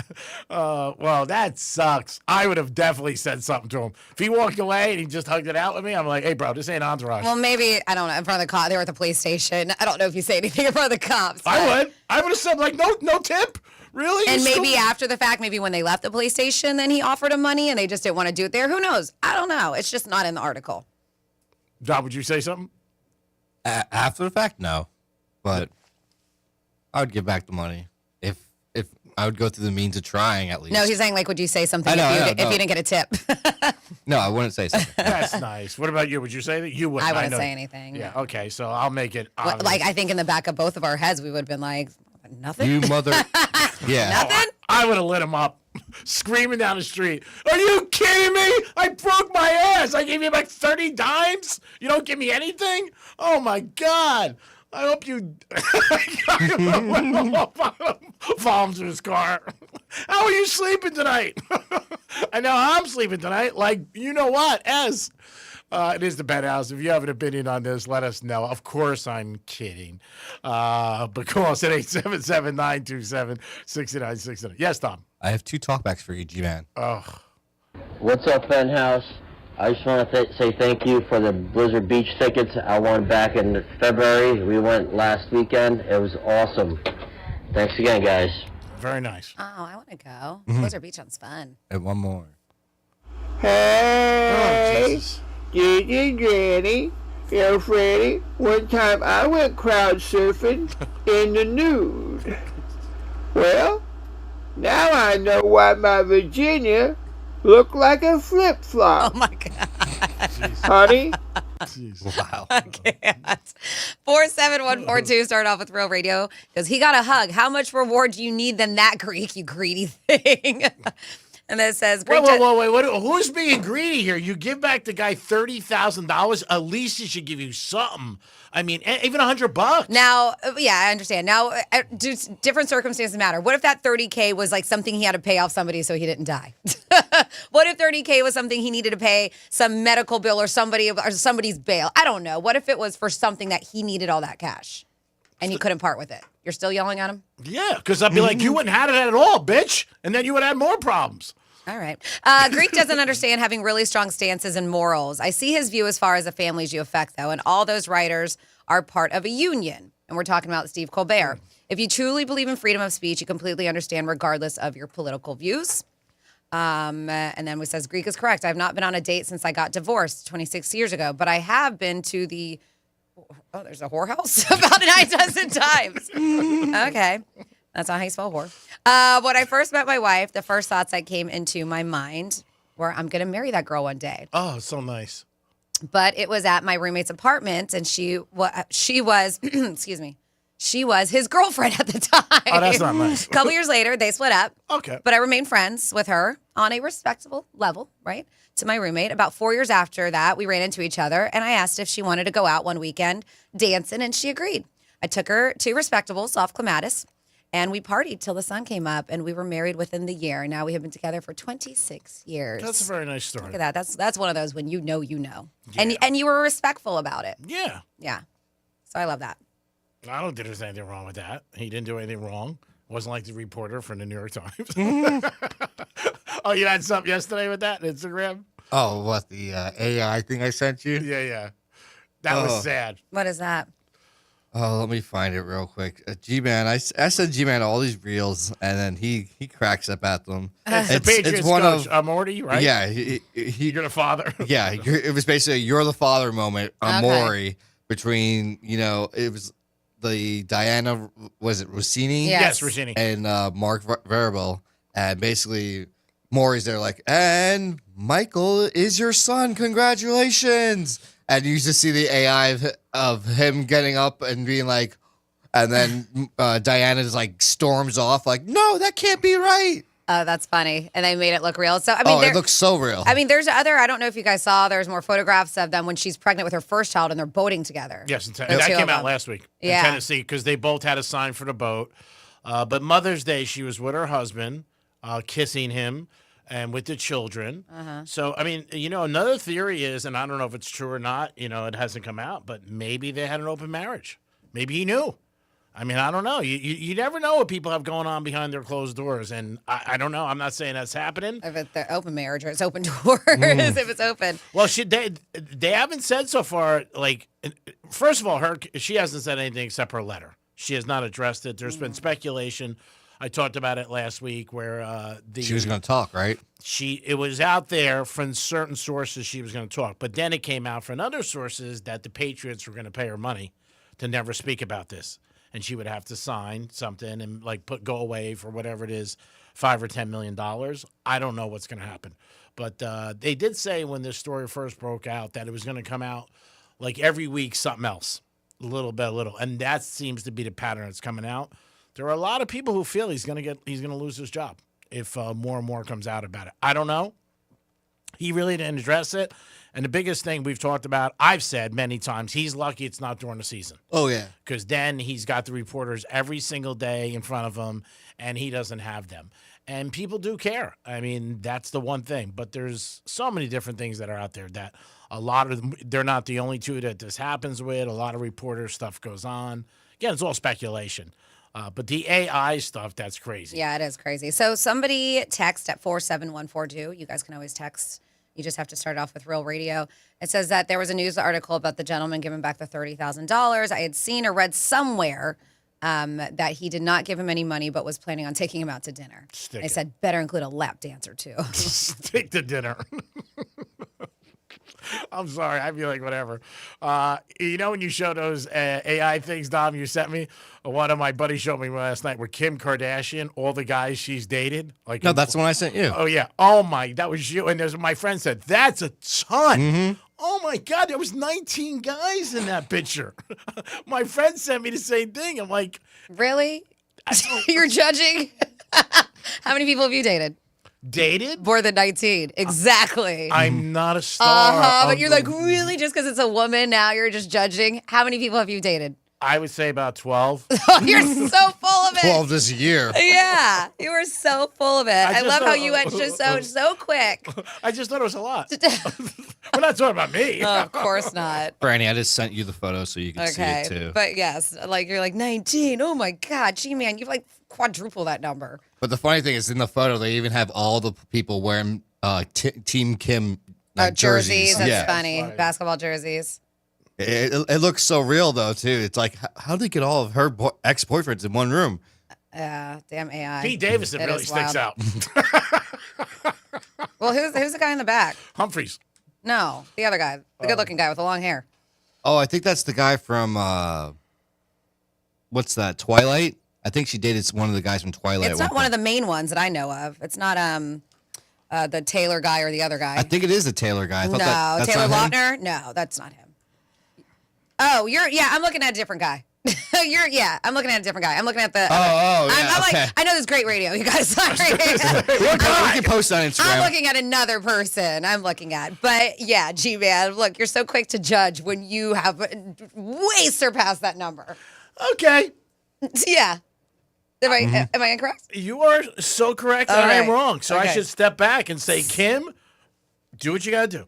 Well, that sucks. I would have definitely said something to him. If he walked away and he just hugged it out with me, I'm like, "Hey, bro, this ain't Entourage." Well, maybe I don't know. In front of the cop, they were at the police station. I don't know if you say anything in front of the cops. I would have said like, no tip. Really? And maybe after the fact, maybe when they left the police station, then he offered him money and they just didn't want to do it there. Who knows? I don't know. It's just not in the article. Don, would you say something? After the fact, no. But I would give back the money if I would go through the means of trying at least. No, he's saying would you say something if you didn't get a tip? No, I wouldn't say something. That's nice. What about you? Would you say that? You wouldn't. I wouldn't say anything. Yeah. Okay. So I'll make it obvious. I think in the back of both of our heads, we would have been like, nothing. You mother. Yeah. Nothing? I would have lit him up, screaming down the street. Are you kidding me? I broke my ass. I gave you like 30 dimes. You don't give me anything? Oh, my God. I hope you fall into his car. How are you sleeping tonight? I know how I'm sleeping tonight. Like, you know what? It is the Penthouse. If you have an opinion on this, let us know. Of course, I'm kidding. But call us at 877-927-6969. Yes, Tom. I have 2 talkbacks for you, G-Man. Oh. What's up, Penthouse? I just want to say thank you for the Blizzard Beach tickets. I won back in February. We went last weekend. It was awesome. Thanks again, guys. Very nice. Oh, I want to go. Mm-hmm. Blizzard Beach sounds fun. And one more. Hey, Gigi, Granny, Freddie. One time I went crowd surfing in the nude. Well, now I know why my Virginia looked like a flip-flop. Oh, my God. Honey? Wow. I can't. 47142, start off with Real Radio, because he got a hug. How much reward do you need than that, Greek, you greedy thing? And then it says, wait. Who's being greedy here? You give back the guy $30,000. At least he should give you something. I mean, even $100. Now, yeah, I understand. Now, different circumstances matter. What if that $30K was like something he had to pay off somebody so he didn't die? What if $30K was something he needed to pay some medical bill or somebody's bail? I don't know. What if it was for something that he needed all that cash and he couldn't part with it? You're still yelling at him? Yeah, because I'd be like, you wouldn't have had it at all, bitch. And then you would have had more problems. All right. Greek doesn't understand having really strong stances and morals. I see his view as far as the families you affect, though, and all those writers are part of a union. And we're talking about Steve Colbert. If you truly believe in freedom of speech, you completely understand regardless of your political views. And then it says, Greek is correct. I have not been on a date since I got divorced 26 years ago, but I have been to the, there's a whorehouse about 9 times. Okay. That's not how you spell whore. When I first met my wife, the first thoughts that came into my mind were, I'm going to marry that girl one day. Oh, so nice. But it was at my roommate's apartment, and she was, excuse me, she was his girlfriend at the time. Oh, that's not nice. A couple years later, they split up. Okay. But I remained friends with her on a respectable level, right, to my roommate. About 4 years after that, we ran into each other, and I asked if she wanted to go out one weekend dancing, and she agreed. I took her to Respectables off Clematis. And we partied till the sun came up, and we were married within the year. Now we have been together for 26 years. That's a very nice story. Look at that. That's one of those when you know, yeah. and you were respectful about it. Yeah. Yeah. So I love that. I don't think there's anything wrong with that. He didn't do anything wrong. Wasn't like the reporter from the New York Times. Oh, you had something yesterday with that Instagram? Oh, what, the AI thing I sent you? Yeah. That was sad. What is that? Oh, let me find it real quick. G-Man, I sent G-Man all these reels, and then he cracks up at them. It's the Patriots coach, Morty, right? Yeah. You're the father. Yeah, it was basically you're the father moment on Maury between, it was the Diana, was it Rossini? Yes, Rossini. And Mark Verabel. And basically, Maury's there like, and Michael is your son. Congratulations. And you just see the AI of him getting up and being like, and then Diana just like storms off like, no, that can't be right. Oh, that's funny. And they made it look real. So I mean, it looks so real. I mean, there's I don't know if you guys saw, there's more photographs of them when she's pregnant with her first child and they're boating together. Yes, that came out last week in Tennessee because they both had a sign for the boat. But Mother's Day, she was with her husband, kissing him. And with the children. So, I mean, another theory is, and I don't know if it's true or not, it hasn't come out, but maybe they had an open marriage. Maybe he knew. I mean, I don't know. You never know what people have going on behind their closed doors. And I don't know. I'm not saying that's happening. If it's the open marriage or it's open doors, if it's open. Well, they haven't said so far, like, first of all, she hasn't said anything except her letter. She has not addressed it. There's been speculation. I talked about it last week where she was going to talk, right? It was out there from certain sources she was going to talk, but then it came out from other sources that the Patriots were going to pay her money to never speak about this, and she would have to sign something and like go away for whatever it is, $5 or $10 million. I don't know what's going to happen, but they did say when this story first broke out that it was going to come out like every week something else, a little, and that seems to be the pattern that's coming out. There are a lot of people who feel he's going to lose his job if more and more comes out about it. I don't know. He really didn't address it. And the biggest thing we've talked about, I've said many times, he's lucky it's not during the season. Oh, yeah. Because then he's got the reporters every single day in front of him, and he doesn't have them. And people do care. I mean, that's the one thing. But there's so many different things that are out there that a lot of them, they're not the only two that this happens with. A lot of reporter stuff goes on. Again, it's all speculation. But the AI stuff, that's crazy. Yeah, it is crazy. So somebody text at 47142. You guys can always text. You just have to start off with Real Radio. It says that there was a news article about the gentleman giving back the $30,000. I had seen or read somewhere that he did not give him any money, but was planning on taking him out to dinner. They said better include a lap dance or two. Take the dinner. I'm sorry. I feel like whatever. When you show those AI things, Dom, you sent me, one of my buddies showed me last night where Kim Kardashian, all the guys she's dated. No, that's the one I sent you. Oh, yeah. Oh, that was you. And my friend said, that's a ton. Mm-hmm. Oh, my God. There was 19 guys in that picture. My friend sent me the same thing. I'm like. Really? You're judging? How many people have you dated? Dated? More than 19. Exactly. I'm not a star. But you're like, really? Just because it's a woman, now you're just judging? How many people have you dated? I would say about 12. You're so full of it. 12 this year. Yeah, you were so full of it. I love how you went just so quick. I just thought it was a lot. We're not talking about me. Of course not. Franny, I just sent you the photo so you can see it too. But yes, like you're like 19. Oh my God, G-Man, you've like quadruple that number. But the funny thing is, in the photo, they even have all the people wearing Team Kim jerseys. That's funny. Basketball jerseys. It looks so real, though, too. It's like, how did they get all of her ex-boyfriends in one room? Yeah, damn AI. Pete Davidson really sticks out. Well, who's the guy in the back? Humphreys. No, the other guy. The good-looking guy with the long hair. Oh, I think that's the guy from, what's that, Twilight? I think she dated one of the guys from Twilight. It's not one of the main ones that I know of. It's not the Taylor guy or the other guy. I think it is the Taylor guy. I thought no, that's Taylor not him? Lautner? No, that's not him. Oh, I'm looking at a different guy. I'm looking at a different guy. I'm looking at the. I'm okay. like, I know this is great radio. You guys, sorry. we can post on Instagram. I'm looking at another person. But yeah, G-Man, look, you're so quick to judge when you have way surpassed that number. Okay. Yeah. Am I incorrect? You are so correct, and I am wrong. So I should step back and say, Kim, do what you got to do.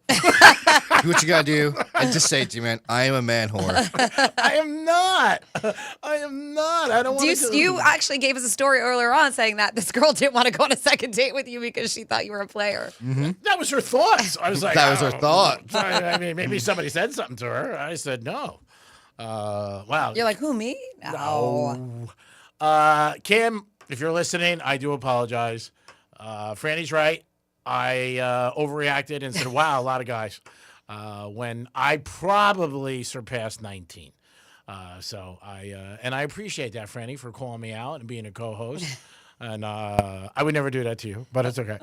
Do what you got to do. And just say, G-Man, I am a man whore. I am not. I don't want to. You actually gave us a story earlier on saying that this girl didn't want to go on a second date with you because she thought you were a player. Mm-hmm. That was her thoughts. I was like, that was her thought. I mean, maybe somebody said something to her. I said, no. Wow. You're like, who, me? No. Kim, if you're listening, I do apologize. Franny's right. I overreacted and said, wow, a lot of guys. When I probably surpassed 19. So I appreciate that, Franny, for calling me out and being a co-host. And I would never do that to you, but it's okay.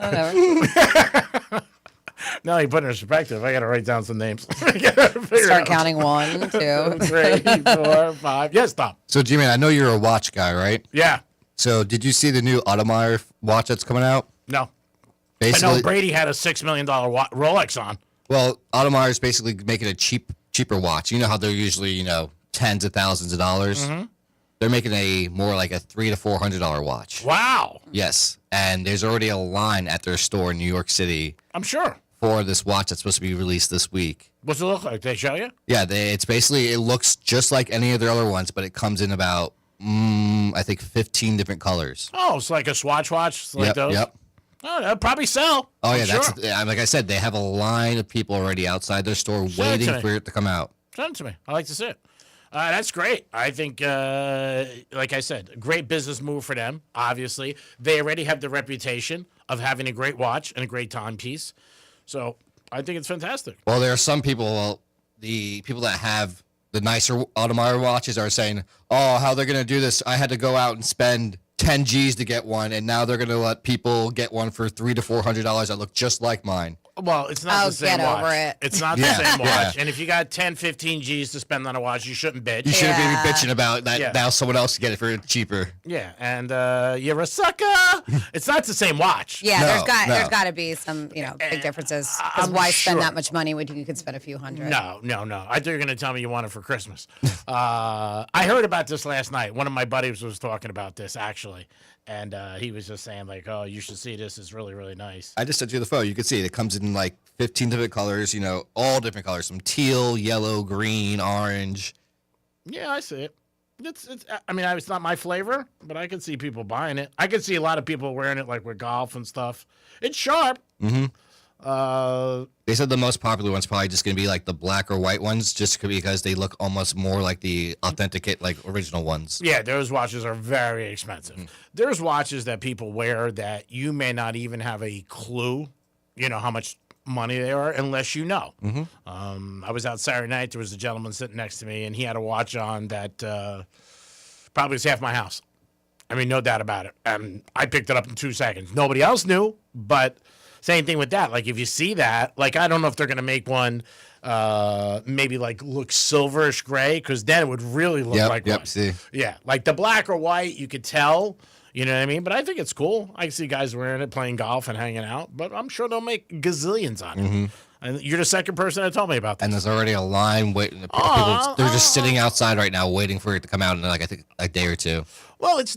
Now you put it in perspective. I got to write down some names. Start counting 1, 2, 3, 4, 5. Yes, stop. So, G-Man, I know you're a watch guy, right? Yeah. So, did you see the new Audemars watch that's coming out? No. Basically, I know Brady had a $6 million Rolex on. Well, Audemars is basically making a cheaper watch. You know how they're usually, tens of thousands of dollars? Mm-hmm. They're making a more like a $300 to $400 watch. Wow. Yes. And there's already a line at their store in New York City. I'm sure. For this watch that's supposed to be released this week. What's it look like? They show you? Yeah, it looks just like any of their other ones, but it comes in about, I think, 15 different colors. Oh, it's like a Swatch watch? Like those? Yep. Oh, that'll probably sell. Oh, yeah. Sure. Like I said, they have a line of people already outside their store waiting for it to come out. Send it to me. I like to see it. That's great. I think, like I said, a great business move for them, obviously. They already have the reputation of having a great watch and a great timepiece. So I think it's fantastic. Well, there are some people, the people that have the nicer Audemars watches are saying, oh, how they're going to do this. I had to go out and spend 10 G's to get one, and now they're going to let people get one for $300 to $400 that look just like mine. Well, it's not the same get watch. over it. It's not the same watch. And if you got 10, 15 G's to spend on a watch, you shouldn't bitch. You shouldn't be bitching about that. Now someone else can get it for cheaper. Yeah, and you're a sucker. It's not the same watch. Yeah, there's got to be some big differences. Because why spend that much money when you could spend a few hundred? No. I thought you were going to tell me you want it for Christmas. I heard about this last night. One of my buddies was talking about this, actually. And he was just saying, like, oh, you should see this. It's really, really nice. I just sent you the photo. You can see it. It comes in like 15 different colors, all different colors. Some teal, yellow, green, orange. Yeah, I see it. It's not my flavor, but I can see people buying it. I can see a lot of people wearing it, like with golf and stuff. It's sharp. Mm-hmm. They said the most popular one's probably just going to be like the black or white ones, just because they look almost more like the authenticate, like original ones. Yeah, those watches are very expensive. Mm. There's watches that people wear that you may not even have a clue, how much money they are, unless you know. Mm-hmm. I was out Saturday night. There was a gentleman sitting next to me, and he had a watch on that probably was half my house. I mean, no doubt about it. I picked it up in 2 seconds. Nobody else knew, but same thing with that. Like, if you see that, like, I don't know if they're going to make one maybe, like, look silverish gray, because then it would really look like one. See. Yeah, like the black or white, you could tell, You know what I mean? But I think it's cool. I see guys wearing it, playing golf and hanging out, but I'm sure they'll make gazillions on it. And you're the second person that told me about this. And there's already a line waiting. People, they're just sitting outside right now waiting for it to come out in like I think a day or two. Well, it's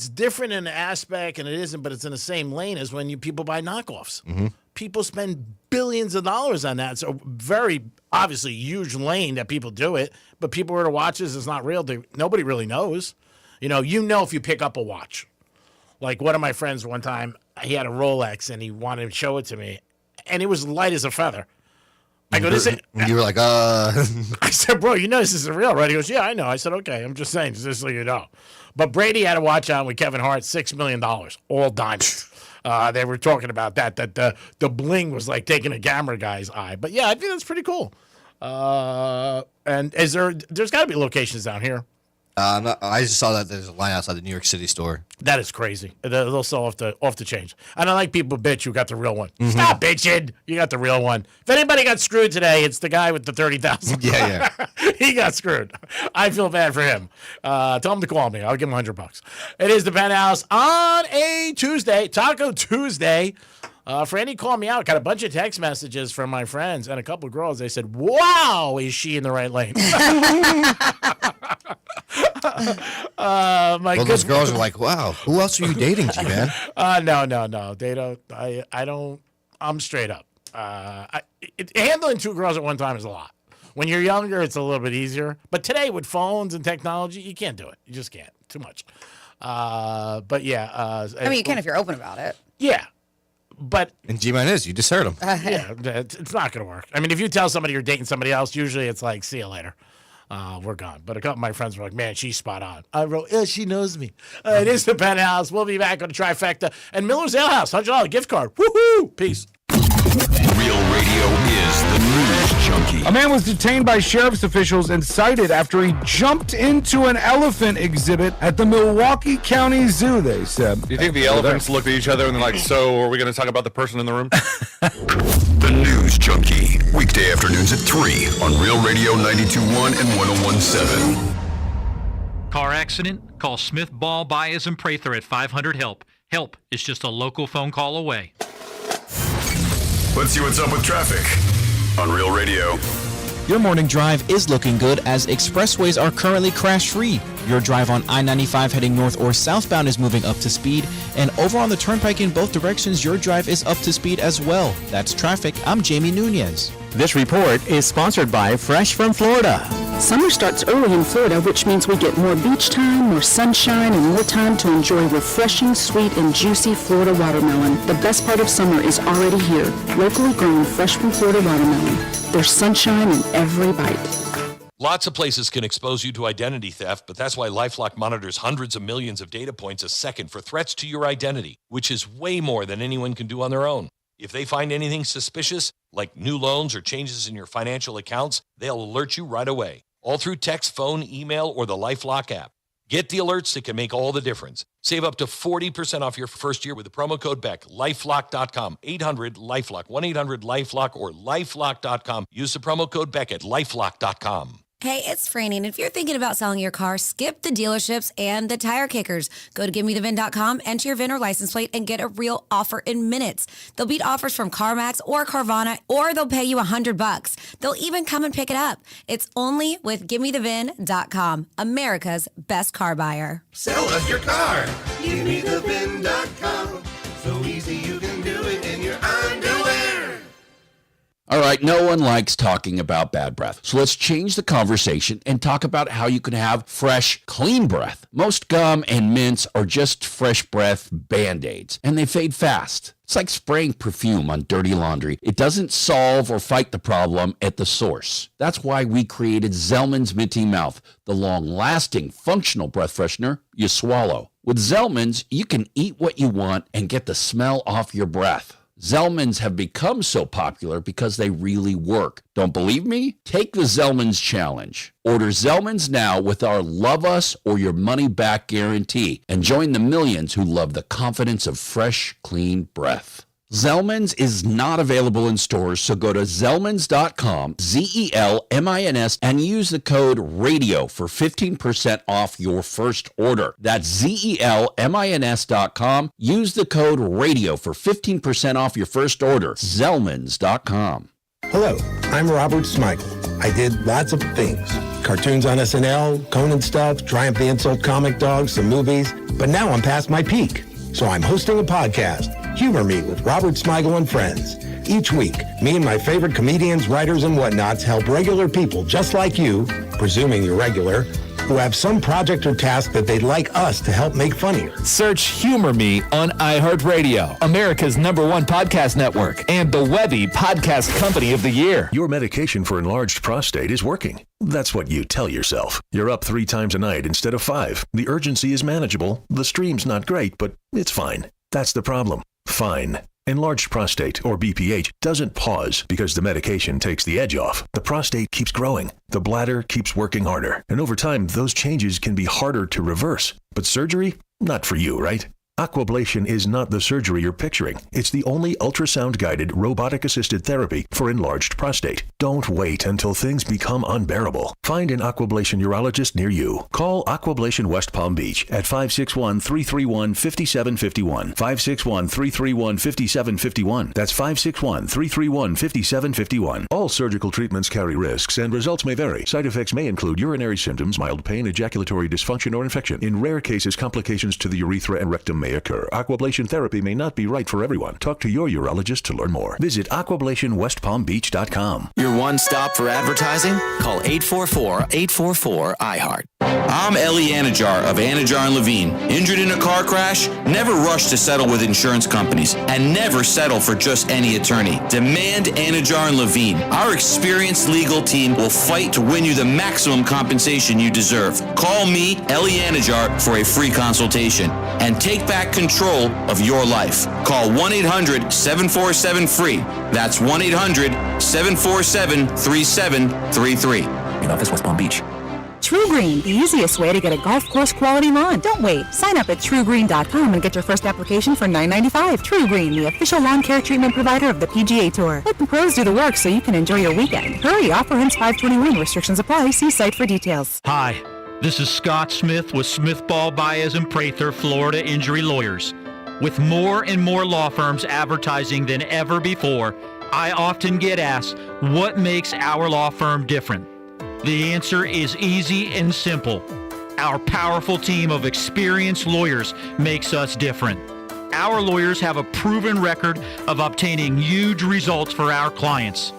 different in the aspect, and it isn't, but it's in the same lane as when people buy knockoffs. People spend billions of dollars on that. So very obviously huge lane that people do it, but people were to watch this, it's not real. Nobody really knows. You know if you pick up a watch. Like one of my friends one time, he had a Rolex and he wanted to show it to me, and it was light as a feather. I go, You were like, I said, bro, this isn't real, right? He goes, yeah, I know. I said, okay, I'm just saying, just so you know. But Brady had a watch on with Kevin Hart, $6 million, all diamonds. They were talking about that the bling was like taking a camera guy's eye. But yeah, I think that's pretty cool. And there's got to be locations down here. I just saw that there's a line outside the New York City store. That is crazy. They'll sell off the chains. And I like people bitch who got the real one. Stop bitching. You got the real one. If anybody got screwed today, it's the guy with the 30,000. Yeah. He got screwed. I feel bad for him. Tell him to call me. I'll give him $100. It is the Penthouse on a Tuesday, Taco Tuesday. Franny called me out. Got a bunch of text messages from my friends and a couple of girls. They said, "Wow, is she in the right lane?" Those girls are like, "Wow, who else are you dating, G-Man?" No. They don't. I don't. I'm straight up. Handling two girls at one time is a lot. When you're younger, it's a little bit easier. But today, with phones and technology, you can't do it. You just can't. Too much. But yeah. You can if you're open about it. Yeah. But and G-Man you just heard him. Yeah, it's not going to work. I mean, if you tell somebody you're dating somebody else, usually it's like, see you later. We're gone. But a couple of my friends were like, man, she's spot on. I wrote, yeah, she knows me. It is the Penthouse. We'll be back on the Trifecta. And Miller's Ale House, $100 gift card. Woohoo! Peace. Real Radio is the news junkie. A man was detained by sheriff's officials and cited after he jumped into an elephant exhibit at the Milwaukee County Zoo, they said. Do you think the elephants looked at each other and they're like, so are we going to talk about the person in the room? The News Junkie, weekday afternoons at 3 on Real Radio 92.1 and 101.7. Car accident? Call Smith Ball Baez and Prather at 500-HELP. Help is just a local phone call away. Let's see what's up with traffic on Real Radio. Your morning drive is looking good as expressways are currently crash-free. Your drive on I-95 heading north or southbound is moving up to speed. And over on the turnpike in both directions, your drive is up to speed as well. That's traffic. I'm Jamie Nunez. This report is sponsored by Fresh from Florida. Summer starts early in Florida, which means we get more beach time, more sunshine, and more time to enjoy refreshing, sweet, and juicy Florida watermelon. The best part of summer is already here. Locally grown, fresh from Florida watermelon. There's sunshine in every bite. Lots of places can expose you to identity theft, but that's why LifeLock monitors hundreds of millions of data points a second for threats to your identity, which is way more than anyone can do on their own. If they find anything suspicious, like new loans or changes in your financial accounts, they'll alert you right away, all through text, phone, email, or the LifeLock app. Get the alerts that can make all the difference. Save up to 40% off your first year with the promo code BECK. LifeLock.com, 800-LifeLock, 1-800-LifeLock, or LifeLock.com. Use the promo code BECK at LifeLock.com. Hey, it's Franny, and if you're thinking about selling your car, skip the dealerships and the tire kickers. Go to GiveMeTheVIN.com, enter your VIN or license plate, and get a real offer in minutes. They'll beat offers from CarMax or Carvana, or they'll pay you $100. They'll even come and pick it up. It's only with GiveMeTheVIN.com, America's best car buyer. Sell us your car. GiveMeTheVIN.com. So easy you can do it in your underwear. All right, no one likes talking about bad breath. So let's change the conversation and talk about how you can have fresh, clean breath. Most gum and mints are just fresh breath Band-Aids, and they fade fast. It's like spraying perfume on dirty laundry. It doesn't solve or fight the problem at the source. That's why we created Zellman's Minty Mouth, the long-lasting, functional breath freshener you swallow. With Zellman's, you can eat what you want and get the smell off your breath. Zellman's have become so popular because they really work. Don't believe me? Take the Zellman's challenge. Order Zellman's now with our Love Us or Your Money Back guarantee and join the millions who love the confidence of fresh, clean breath. Zellman's is not available in stores, so go to Zellmans.com, Zelmins, and use the code RADIO for 15% off your first order. That's Zelmins.com. Use the code RADIO for 15% off your first order. Zellmans.com. Hello, I'm Robert Smigel. I did lots of things. Cartoons on SNL, Conan stuff, Triumph the Insult comic dogs, some movies. But now I'm past my peak. So I'm hosting a podcast, Humor Me with Robert Smigel and Friends. Each week, me and my favorite comedians, writers, and whatnots help regular people just like you, presuming you're regular, who have some project or task that they'd like us to help make funnier. Search Humor Me on iHeartRadio, America's #1 podcast network, and the Webby Podcast Company of the Year. Your medication for enlarged prostate is working. That's what you tell yourself. You're up 3 times a night instead of 5. The urgency is manageable. The stream's not great, but it's fine. That's the problem. Fine. Enlarged prostate, or BPH, doesn't pause because the medication takes the edge off. The prostate keeps growing. The bladder keeps working harder. And over time, those changes can be harder to reverse. But surgery? Not for you, right? Aquablation is not the surgery you're picturing. It's the only ultrasound-guided, robotic-assisted therapy for enlarged prostate. Don't wait until things become unbearable. Find an Aquablation urologist near you. Call Aquablation West Palm Beach at 561-331-5751. 561-331-5751. That's 561-331-5751. All surgical treatments carry risks, and results may vary. Side effects may include urinary symptoms, mild pain, ejaculatory dysfunction, or infection. In rare cases, complications to the urethra and rectum may occur. Aquablation therapy may not be right for everyone. Talk to your urologist to learn more. Visit aquablationwestpalmbeach.com. Your one stop for advertising? Call 844-844-IHEART. I'm Ellie Anajar of Anajar and Levine. Injured in a car crash? Never rush to settle with insurance companies, and never settle for just any attorney. Demand Anajar and Levine. Our experienced legal team will fight to win you the maximum compensation you deserve. Call me, Ellie Anajar, for a free consultation and take back control of your life. Call 1-800-747-FREE. That's 1-800-747-3733. In office, West Palm Beach. True Green, the easiest way to get a golf course quality lawn. Don't wait. Sign up at TrueGreen.com and get your first application for $9.95. True Green, the official lawn care treatment provider of the PGA Tour. Let the pros do the work so you can enjoy your weekend. Hurry, offer ends 5/21. Restrictions apply. See site for details. Hi, this is Scott Smith with Smith Ball Baez and Prather, Florida Injury Lawyers. With more and more law firms advertising than ever before, I often get asked, what makes our law firm different? The answer is easy and simple. Our powerful team of experienced lawyers makes us different. Our lawyers have a proven record of obtaining huge results for our clients.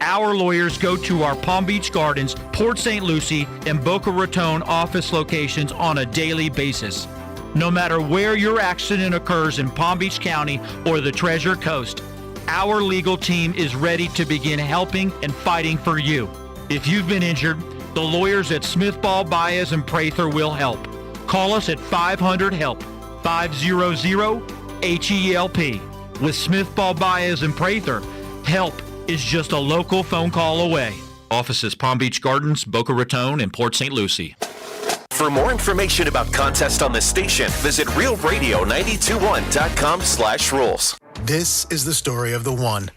Our lawyers go to our Palm Beach Gardens, Port St. Lucie, and Boca Raton office locations on a daily basis. No matter where your accident occurs in Palm Beach County or the Treasure Coast, our legal team is ready to begin helping and fighting for you. If you've been injured, the lawyers at Smith Ball Baez and Prather will help. Call us at 500-HELP, 500-HELP. With Smith Ball Baez and Prather, help is just a local phone call away. Offices Palm Beach Gardens, Boca Raton, and Port St. Lucie. For more information about contests on this station, visit realradio921.com/rules. This is the story of the one.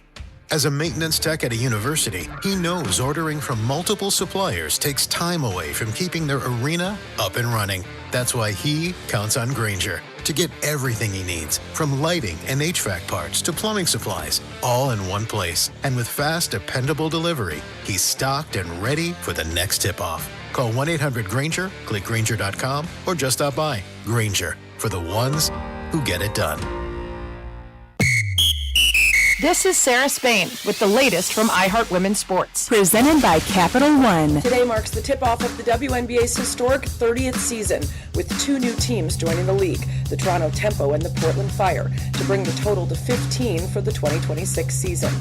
As a maintenance tech at a university, he knows ordering from multiple suppliers takes time away from keeping their arena up and running. That's why he counts on Grainger to get everything he needs, from lighting and HVAC parts to plumbing supplies, all in one place. And with fast, dependable delivery, he's stocked and ready for the next tip-off. Call 1-800-GRAINGER, click Grainger.com, or just stop by. Grainger, for the ones who get it done. This is Sarah Spain with the latest from iHeart Women's Sports. Presented by Capital One. Today marks the tip-off of the WNBA's historic 30th season, with 2 new teams joining the league, the Toronto Tempo and the Portland Fire, to bring the total to 15 for the 2026 season.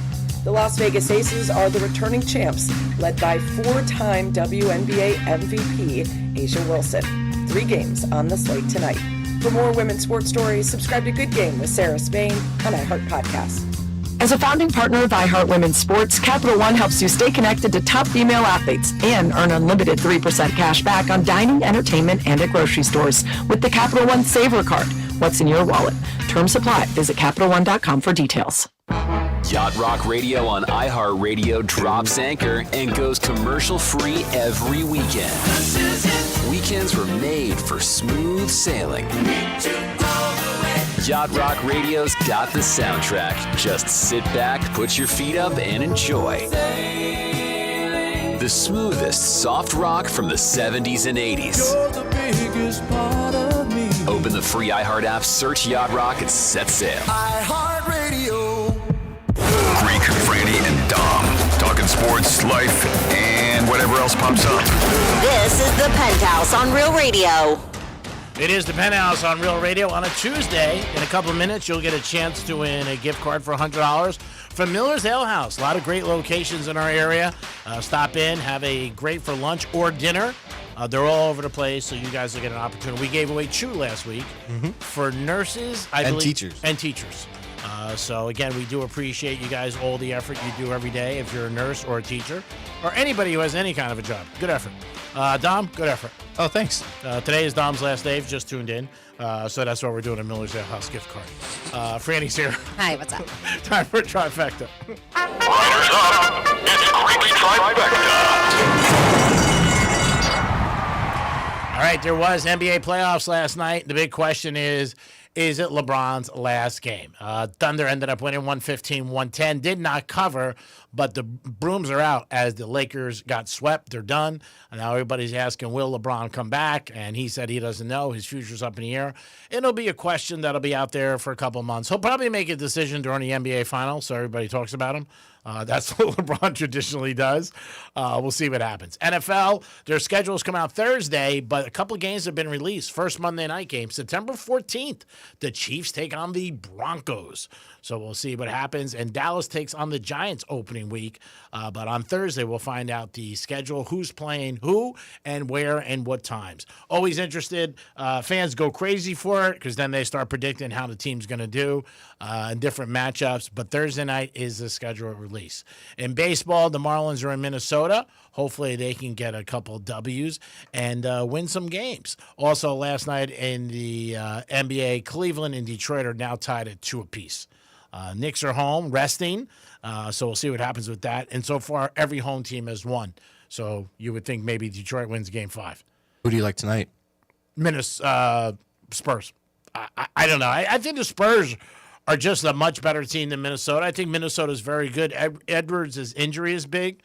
The Las Vegas Aces are the returning champs, led by 4-time WNBA MVP A'ja Wilson. 3 games on the slate tonight. For more women's sports stories, subscribe to Good Game with Sarah Spain on iHeart Podcasts. As a founding partner of iHeart Women's Sports, Capital One helps you stay connected to top female athletes and earn unlimited 3% cash back on dining, entertainment, and at grocery stores with the Capital One Saver Card. What's in your wallet? Terms apply. Visit CapitalOne.com for details. Yacht Rock Radio on iHeartRadio drops anchor and goes commercial-free every weekend. Weekends were made for smooth sailing. Yacht Rock Radio's got the soundtrack. Just sit back, put your feet up, and enjoy. The smoothest soft rock from the 70s and 80s. Open the free iHeart app, search Yacht Rock, and set sail. iHeartRadio. Greek, Franny, and Dom. Talking sports, life, and whatever else pops up. This is the Penthouse on Real Radio. It is the Penthouse on Real Radio on a Tuesday. In a couple of minutes, you'll get a chance to win a gift card for $100 from Miller's Ale House. A lot of great locations in our area. Stop in, have a great for lunch or dinner. They're all over the place, so you guys will get an opportunity. We gave away Chew last week for nurses, I believe. Teachers. And teachers. So, again, we do appreciate you guys, all the effort you do every day if you're a nurse or a teacher or anybody who has any kind of a job. Good effort. Dom, good effort. Oh, thanks. Today is Dom's last day. If just tuned in. So that's why we're doing a Miller's Ale House gift card. Franny's here. Hi, what's up? Time for a trifecta. Riders up. It's Creepy Trifecta. All right, there was NBA playoffs last night. The big question is it LeBron's last game? Thunder ended up winning 115-110. Did not cover, but the brooms are out as the Lakers got swept. They're done. And now everybody's asking, will LeBron come back? And he said he doesn't know. His future's up in the air. It'll be a question that'll be out there for a couple of months. He'll probably make a decision during the NBA Finals, so everybody talks about him. That's what LeBron traditionally does. We'll see what happens. NFL, their schedules come out Thursday, but a couple of games have been released. First Monday night game, September 14th, the Chiefs take on the Broncos. So we'll see what happens. And Dallas takes on the Giants opening week. But on Thursday, we'll find out the schedule, who's playing who, and where, and what times. Always interested. Fans go crazy for it because then they start predicting how the team's going to do in different matchups. But Thursday night is the schedule release. In baseball, the Marlins are in Minnesota. Hopefully they can get a couple W's and win some games. Also, last night in the NBA, Cleveland and Detroit are now tied at 2 apiece. Knicks are home, resting, so we'll see what happens with that. And so far, every home team has won. So you would think maybe Detroit wins Game 5. Who do you like tonight? Spurs. I don't know. I think the Spurs are just a much better team than Minnesota. I think Minnesota is very good. Edwards' injury is big.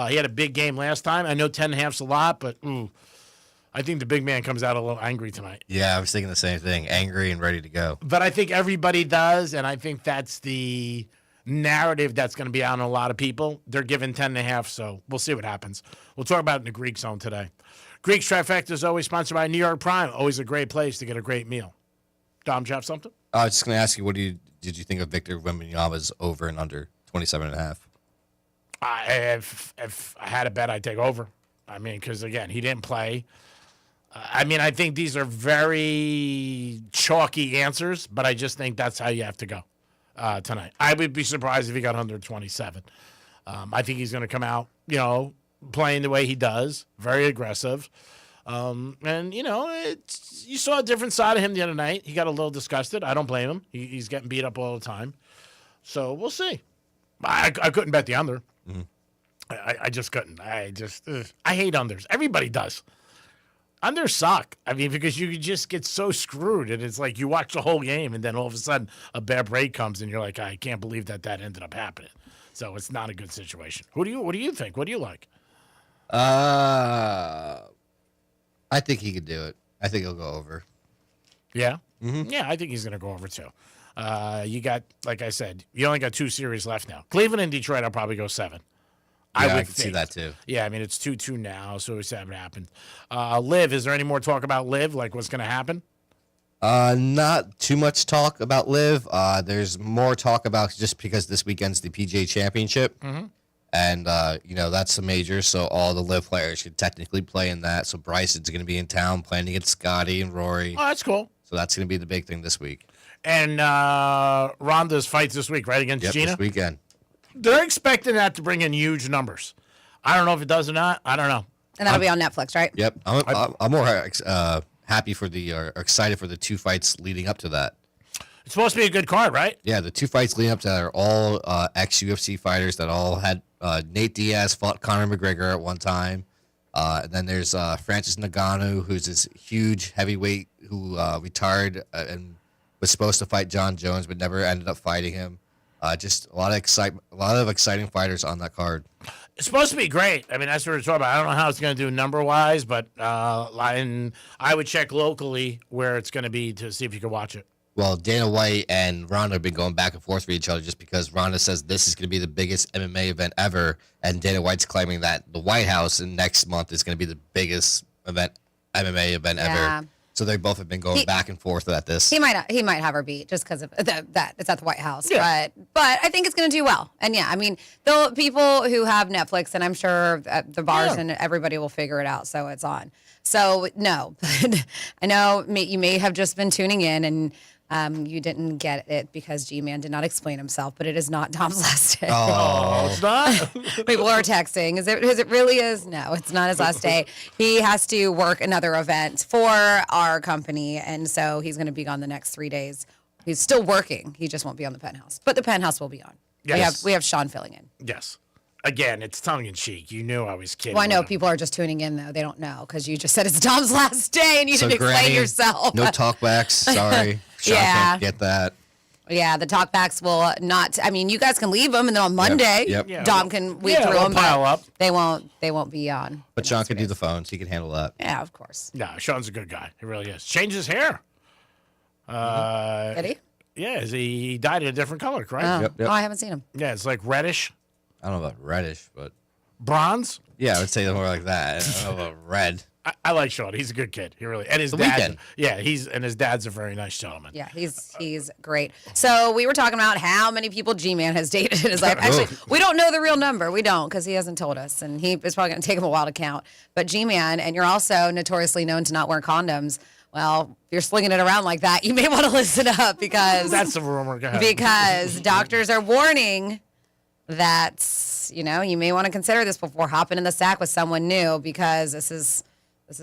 He had a big game last time. I know 10.5's a lot, but I think the big man comes out a little angry tonight. Yeah, I was thinking the same thing. Angry and ready to go. But I think everybody does, and I think that's the narrative that's going to be out on a lot of people. They're giving 10.5, so we'll see what happens. We'll talk about it in the Greek zone today. Greek's Trifecta is always sponsored by New York Prime. Always a great place to get a great meal. Dom, do you have something? I was just going to ask you, did you think of Victor Wembanyama's over and under 27.5? If I had a bet, I'd take over. I mean, because, again, he didn't play. I think these are very chalky answers, but I just think that's how you have to go tonight. I would be surprised if he got under 27. I think he's going to come out, playing the way he does, very aggressive. And, you saw a different side of him the other night. He got a little disgusted. I don't blame him. He's getting beat up all the time. So we'll see. I couldn't bet the under. Mm-hmm. I just couldn't. I hate unders. Everybody does. Unders suck. I mean, because you just get so screwed, and it's like you watch the whole game, and then all of a sudden a bad break comes, and you're like, I can't believe that ended up happening. So it's not a good situation. What do you think? What do you like? I think he could do it. I think he'll go over. Yeah? Mm-hmm. Yeah, I think he's going to go over too. You got, like I said, you only got 2 series left now. Cleveland and Detroit, I'll probably go 7. I would see that too. Yeah, I mean, it's 2-2 now, so it's haven't happened. Liv, is there any more talk about Liv, like what's going to happen? Not too much talk about Liv. There's more talk about just because this weekend's the PGA Championship. Mm-hmm. And, that's a major, so all the Liv players should technically play in that. So Bryson's going to be in town playing against Scotty and Rory. Oh, that's cool. So that's going to be the big thing this week. and Ronda's fights this week, right, against Gina? This weekend. They're expecting that to bring in huge numbers. I don't know if it does or not. I don't know. And that'll be on Netflix, right? Yep. I'm more happy for excited for the 2 fights leading up to that. It's supposed to be a good card, right? Yeah, the 2 fights leading up to that are all ex-UFC fighters that all had Nate Diaz fought Conor McGregor at one time. And then there's Francis Ngannou, who's this huge heavyweight who retired and was supposed to fight John Jones, but never ended up fighting him. Just a lot of exciting fighters on that card. It's supposed to be great. I mean, that's what we're talking about. I don't know how it's going to do number-wise, but I would check locally where it's going to be to see if you can watch it. Well, Dana White and Ronda have been going back and forth with each other just because Ronda says this is going to be the biggest MMA event ever, and Dana White's claiming that the White House in next month is going to be the biggest MMA event ever. So they both have been going back and forth at this. He might have her beat just because of that. It's at the White House, but I think it's going to do well. And yeah, I mean, the people who have Netflix, and I'm sure the bars and everybody will figure it out, so it's on. So no, I know you may have just been tuning in and. You didn't get it because G-Man did not explain himself, but it is not Dom's last day. Oh, it's not? People are texting. Is it really is? No, it's not his last day. He has to work another event for our company, and so he's going to be gone the next 3 days. He's still working. He just won't be on the Penthouse. But the Penthouse will be on. Yes. We have Sean filling in. Yes. Again, it's tongue-in-cheek. You knew I was kidding. Well, I know people are just tuning in, though. They don't know because you just said it's Dom's last day, and you didn't explain yourself. No talkbacks. Sorry. Sean can't get that. Yeah, the talkbacks will not. I mean, you guys can leave them, and then on Monday, Dom can weed through them. Pile up. They won't be on. But Sean can do the phones. He can handle that. Yeah, of course. Yeah, Sean's a good guy. He really is. Changed his hair. Did he? Yeah, he dyed it a different color, correct? Oh, I haven't seen him. Yeah, it's like reddish. I don't know about reddish, but bronze. Yeah, I would say more like that. I don't know about red. I like Sean. He's a good kid. He really and his dad. Yeah, his dad's a very nice gentleman. Yeah, he's great. So we were talking about how many people G-Man has dated in his life. Actually, we don't know the real number. We don't because he hasn't told us, and it's probably going to take him a while to count. But G-Man, and you're also notoriously known to not wear condoms. Well, if you're slinging it around like that, you may want to listen up because that's a rumor. Go ahead. Because doctors are warning that you may want to consider this before hopping in the sack with someone new because this is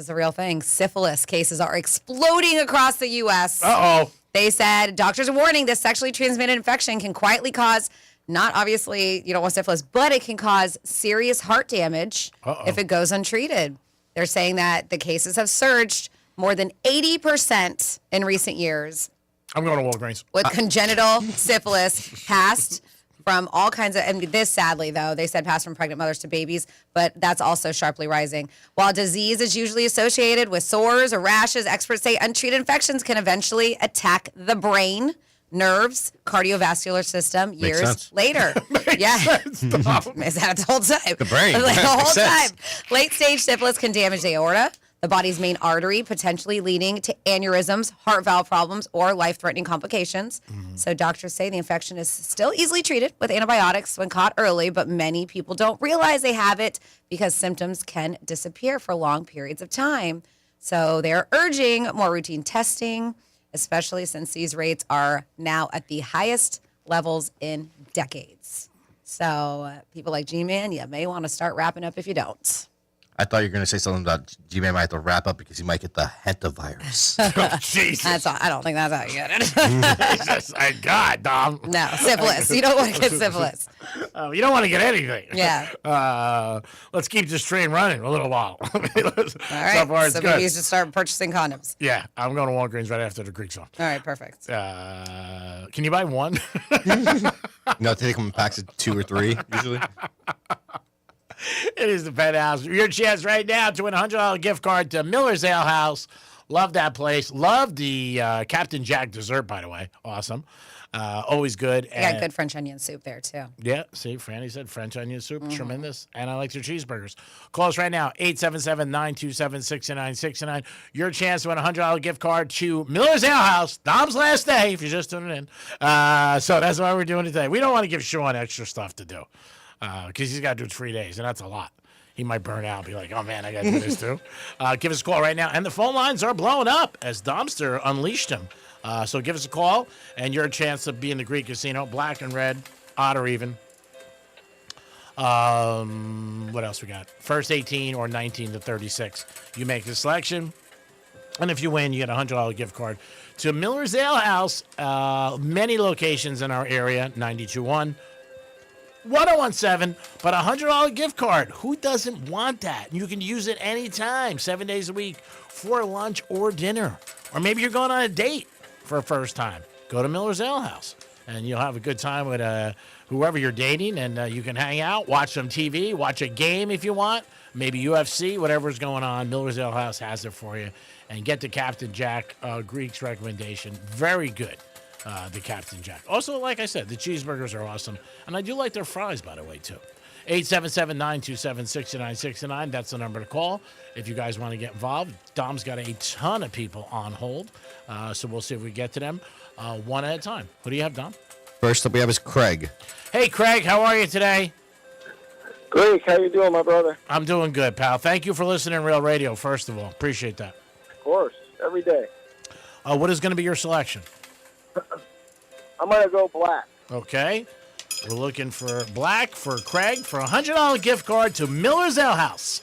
a real thing. Syphilis cases are exploding across the U.S. Uh-oh. They said doctors are warning this sexually transmitted infection can quietly cause, not obviously you don't want syphilis, but it can cause serious heart damage if it goes untreated. They're saying that the cases have surged more than 80% in recent years. I'm going to Walgreens. With congenital syphilis passed from all kinds of, and this sadly though, they said passed from pregnant mothers to babies, but that's also sharply rising. While disease is usually associated with sores or rashes, experts say untreated infections can eventually attack the brain, nerves, cardiovascular system years later. Is that the whole time? The brain. Like, the whole time. Late stage syphilis can damage the aorta, the body's main artery, potentially leading to aneurysms, heart valve problems, or life-threatening complications. So doctors say the infection is still easily treated with antibiotics when caught early, but many people don't realize they have it because symptoms can disappear for long periods of time. So they're urging more routine testing, especially since these rates are now at the highest levels in decades. So people like G-Man, you may want to start wrapping up if you don't. I thought you were going to say something about G-Man might have to wrap up because he might get the hantavirus. Jesus. I don't think that's how you get it. Jesus, God, Dom. No, syphilis. You don't want to get syphilis. You don't want to get anything. Yeah. Let's keep this train running a little while. All right. So far, it's so good. maybe you should start purchasing condoms. Yeah, I'm going to Walgreens right after the Greek song. All right, perfect. Can you buy one? No, they take them in packs of 2 or 3 usually. It is the Penthouse. Your chance right now to win a $100 gift card to Miller's Ale House. Love that place. Love the Captain Jack dessert, by the way. Awesome. Always good. You got good French onion soup there, too. Yeah, see, Franny said French onion soup. Tremendous. And I like their cheeseburgers. Call us right now, 877-927-6969. Your chance to win a $100 gift card to Miller's Ale House. Dom's last day, if you're just tuning in. So that's why we're doing it today. We don't want to give Sean extra stuff to do. Because he's got to do 3 days, and that's a lot. He might burn out and be like, oh, man, I got to do this too. Give us a call right now. And the phone lines are blowing up as Domster unleashed him So give us a call, and your chance to be in the Greek Casino, black and red, odd or even. What else we got? First 18 or 19 to 36. You make the selection, and if you win, you get a $100 gift card to Miller's Ale House. Many locations in our area, 92.1, 1017, but a $100 gift card. Who doesn't want that? You can use it anytime, 7 days a week, for lunch or dinner. Or maybe you're going on a date for a first time. Go to Miller's Ale House, and you'll have a good time with whoever you're dating, and you can hang out, watch some TV, watch a game if you want, maybe UFC, whatever's going on. Miller's Ale House has it for you. And get the Captain Jack Greek's recommendation. Very good, the Captain Jack. Also, like I said, the cheeseburgers are awesome. And I do like their fries, by the way, too. 877-927-6969. That's the number to call if you guys want to get involved. Dom's got a ton of people on hold, so we'll see if we get to them one at a time. What do you have, Dom? First up we have is Craig. Hey, Craig, how are you today? Great. How you doing, my brother? I'm doing good, pal. Thank you for listening to Real Radio, first of all. Appreciate that. Of course. Every day. What is going to be your selection? I'm going to go black. Okay. We're looking for black for Craig for a $100 gift card to Miller's Ale House.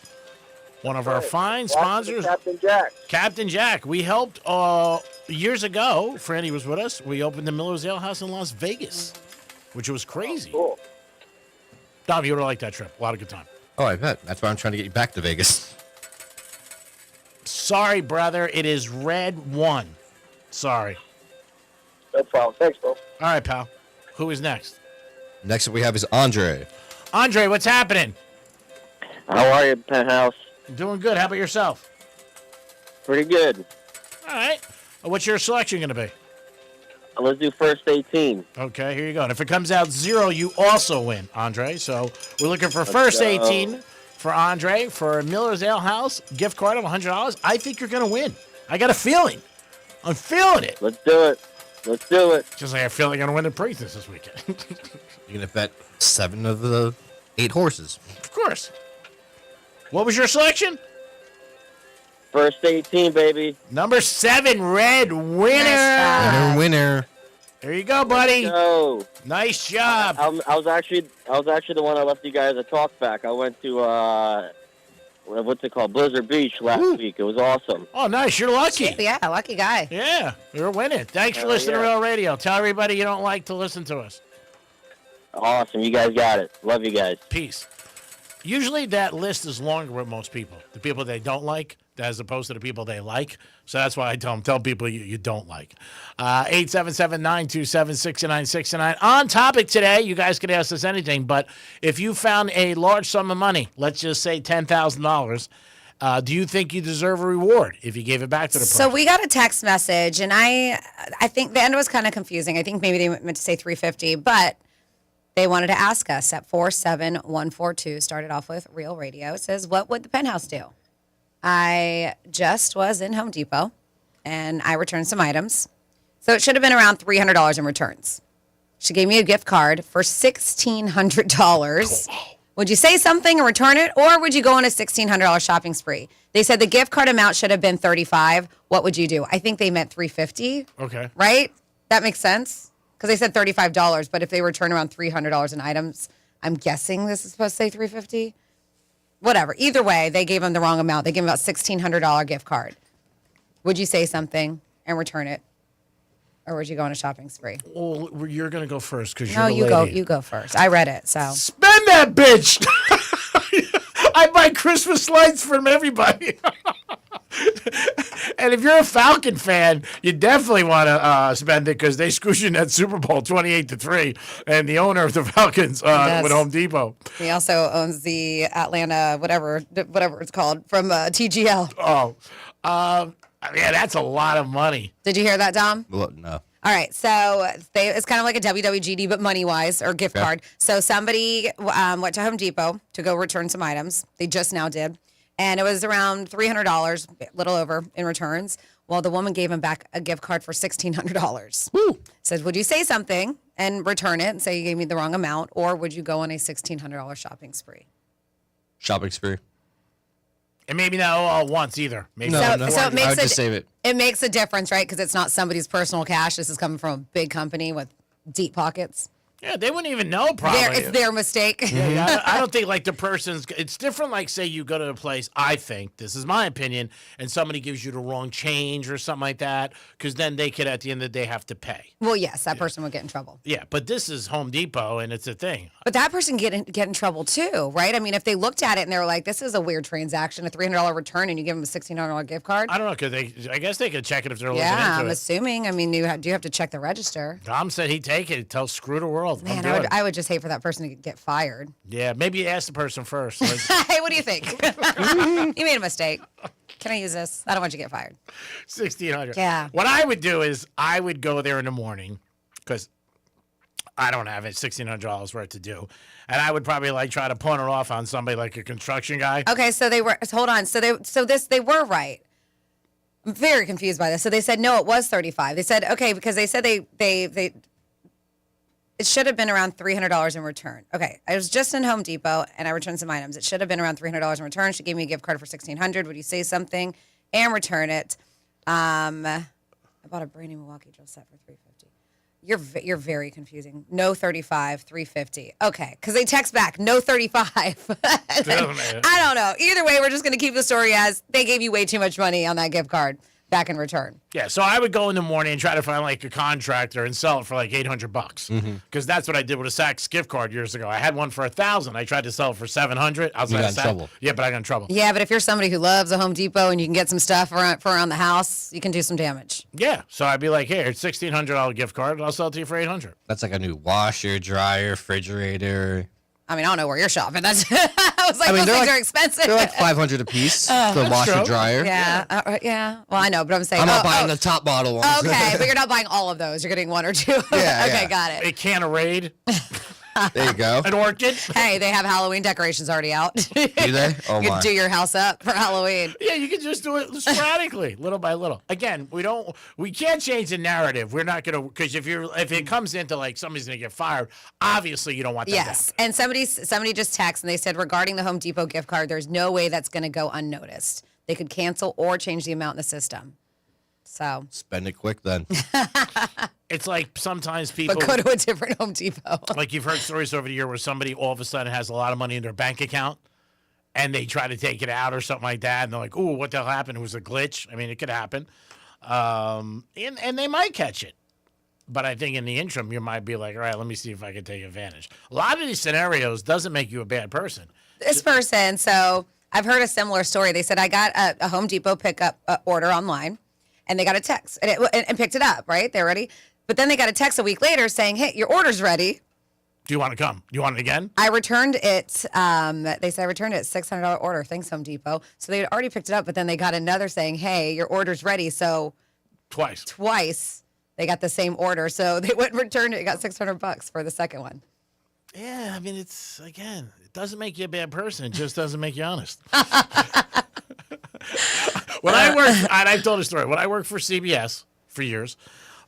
One of our fine sponsors. Captain Jack. Captain Jack. We helped years ago. Franny was with us. We opened the Miller's Ale House in Las Vegas, which was crazy. Cool. Dom, you would have liked that trip. A lot of good time. Oh, I bet. That's why I'm trying to get you back to Vegas. Sorry, brother. It is red 1. Sorry. No problem. Thanks, bro. All right, pal. Who is next? Next up we have is Andre. Andre, what's happening? How are you, Penthouse? Doing good. How about yourself? Pretty good. All right. What's your selection going to be? Let's do first 18. Okay, here you go. And if it comes out 0, you also win, Andre. So we're looking for first 18 for Andre for Miller's Ale House, gift card of $100. I think you're going to win. I got a feeling. I'm feeling it. Let's do it. Let's do it. Just like I feel like I'm going to win the Preakness this weekend. You're going to bet 7 of the 8 horses. Of course. What was your selection? First 18, baby. Number 7, red winner. Winner. There you go, buddy. Go. Nice job. I was actually the one that left you guys a talk back. I went to what's it called, Blizzard Beach last week. It was awesome. Oh, nice. You're lucky. Yeah, lucky guy. Yeah, you're winning. Thanks for listening to Real Radio. Tell everybody you don't like to listen to us. Awesome. You guys got it. Love you guys. Peace. Usually that list is longer with most people. The people they don't like, as opposed to the people they like. So that's why I tell people you don't like. 877-927-6969. On topic today, you guys can ask us anything, but if you found a large sum of money, let's just say $10,000, do you think you deserve a reward if you gave it back to the person? So we got a text message, and I think the end was kind of confusing. I think maybe they meant to say $350, but they wanted to ask us at 47142, started off with Real Radio. It says, what would the Penthouse do? I just was in Home Depot, and I returned some items. So it should have been around $300 in returns. She gave me a gift card for $1,600. Would you say something and return it, or would you go on a $1,600 shopping spree? They said the gift card amount should have been $35. What would you do? I think they meant $350. Okay. Right? That makes sense? Because they said $35, but if they return around $300 in items, I'm guessing this is supposed to say $350. Whatever. Either way, they gave him the wrong amount. They gave him about $1,600 gift card. Would you say something and return it, or would you go on a shopping spree? Well, you're going to go first because No, you're the lady. you go first. I read it, so. Spend that bitch. I buy Christmas lights from everybody. And if you're a Falcon fan, you definitely want to spend it because they squished in that Super Bowl 28-3, and the owner of the Falcons with Home Depot. He also owns the Atlanta whatever it's called from TGL. Oh, yeah, that's a lot of money. Did you hear that, Dom? Well, no. All right, so it's kind of like a WWGD, but money-wise, or gift card. So somebody went to Home Depot to go return some items. They just now did. And it was around $300, a little over, in returns. Well, the woman gave him back a gift card for $1,600. Woo. Said, would you say something and return it and say you gave me the wrong amount, or would you go on a $1,600 shopping spree? Shopping spree. And maybe not all once either. Maybe So it I makes would just save it. It makes a difference, right? Because it's not somebody's personal cash. This is coming from a big company with deep pockets. Yeah, they wouldn't even know probably. It's their mistake. Yeah, I don't think like the person's. It's different. Like say you go to a place. I think this is my opinion, and somebody gives you the wrong change or something like that, because then they could at the end of the day have to pay. Well, yes, that person would get in trouble. Yeah, but this is Home Depot, and it's a thing. But that person get in trouble too, right? I mean, if they looked at it and they were like, "This is a weird transaction, a $300 return," and you give them a $1,600 gift card. I don't know because I guess they could check it if they're looking Yeah, into I'm it. assuming. I mean, do you have to check the register? Tom said he'd take it. Tell screw the world. Man, I'm good. I would just hate for that person to get fired. Yeah, maybe ask the person first. Like, Hey, what do you think? You made a mistake. Can I use this? I don't want you to get fired. 1,600. Yeah. What I would do is I would go there in the morning because I don't have it $1,600 worth to do, and I would probably like try to pawn it off on somebody like a construction guy. Okay, so they were. Hold on. So they were right. I'm very confused by this. So they said no, it was 35. They said okay because they said they it should have been around $300 in return. Okay, I was just in Home Depot and I returned some items. It should have been around $300 in return. She gave me a gift card for $1,600. Would you say something and return it? I bought a brand new Milwaukee drill set for $350. You're very confusing. No 35, $350. Okay, because they text back no 35. I don't know. Either way, we're just going to keep the story as they gave you way too much money on that gift card back in return. Yeah, so I would go in the morning and try to find like a contractor and sell it for like $800 because that's what I did with a Saks gift card years ago. I had one for $1,000. I tried to sell it for $700. You got in trouble. Yeah, but I got in trouble. Yeah, but if you're somebody who loves a Home Depot and you can get some stuff for around the house, you can do some damage. Yeah, so I'd be like, here, it's $1,600 gift card. And I'll sell it to you for $800. That's like a new washer, dryer, refrigerator. I mean, I don't know where you're shopping. That's I was like, those things are expensive. They're like $500 a piece. The washer, true. dryer. Yeah, yeah. Well, I know, but I'm saying I'm not buying the top model ones. Okay, but you're not buying all of those. You're getting one or two. Yeah, okay, yeah. got it. A can of Raid. There you go. An orchid. Hey, they have Halloween decorations already out. Do they? Oh, You my. can do your house up for Halloween. Yeah, you can just do it sporadically, little by little. Again, we can't change the narrative. We're not gonna, because if it comes into like somebody's gonna get fired, obviously you don't want that. Yes, and somebody just texted and they said regarding the Home Depot gift card, there's no way that's going to go unnoticed. They could cancel or change the amount in the system. So Spend it quick then. It's like sometimes people. but go to a different Home Depot. Like you've heard stories over the year where somebody all of a sudden has a lot of money in their bank account and they try to take it out or something like that. And they're like, ooh, what the hell happened? It was a glitch. I mean, it could happen. And they might catch it. But I think in the interim, you might be like, all right, let me see if I can take advantage. A lot of these scenarios doesn't make you a bad person. This person, so I've heard a similar story. They said, I got a Home Depot pickup order online, and they got a text and picked it up, right? They're ready. But then they got a text a week later saying, hey, your order's ready. Do you want to come? Do you want it again? I returned it. They said I returned it, $600 order. Thanks, Home Depot. So they had already picked it up, but then they got another saying, hey, your order's ready. So twice they got the same order. So they went and returned it. Got $600 for the second one. Yeah, I mean, it doesn't make you a bad person. It just doesn't make you honest. When I worked, and I've told a story, when I worked for CBS for years,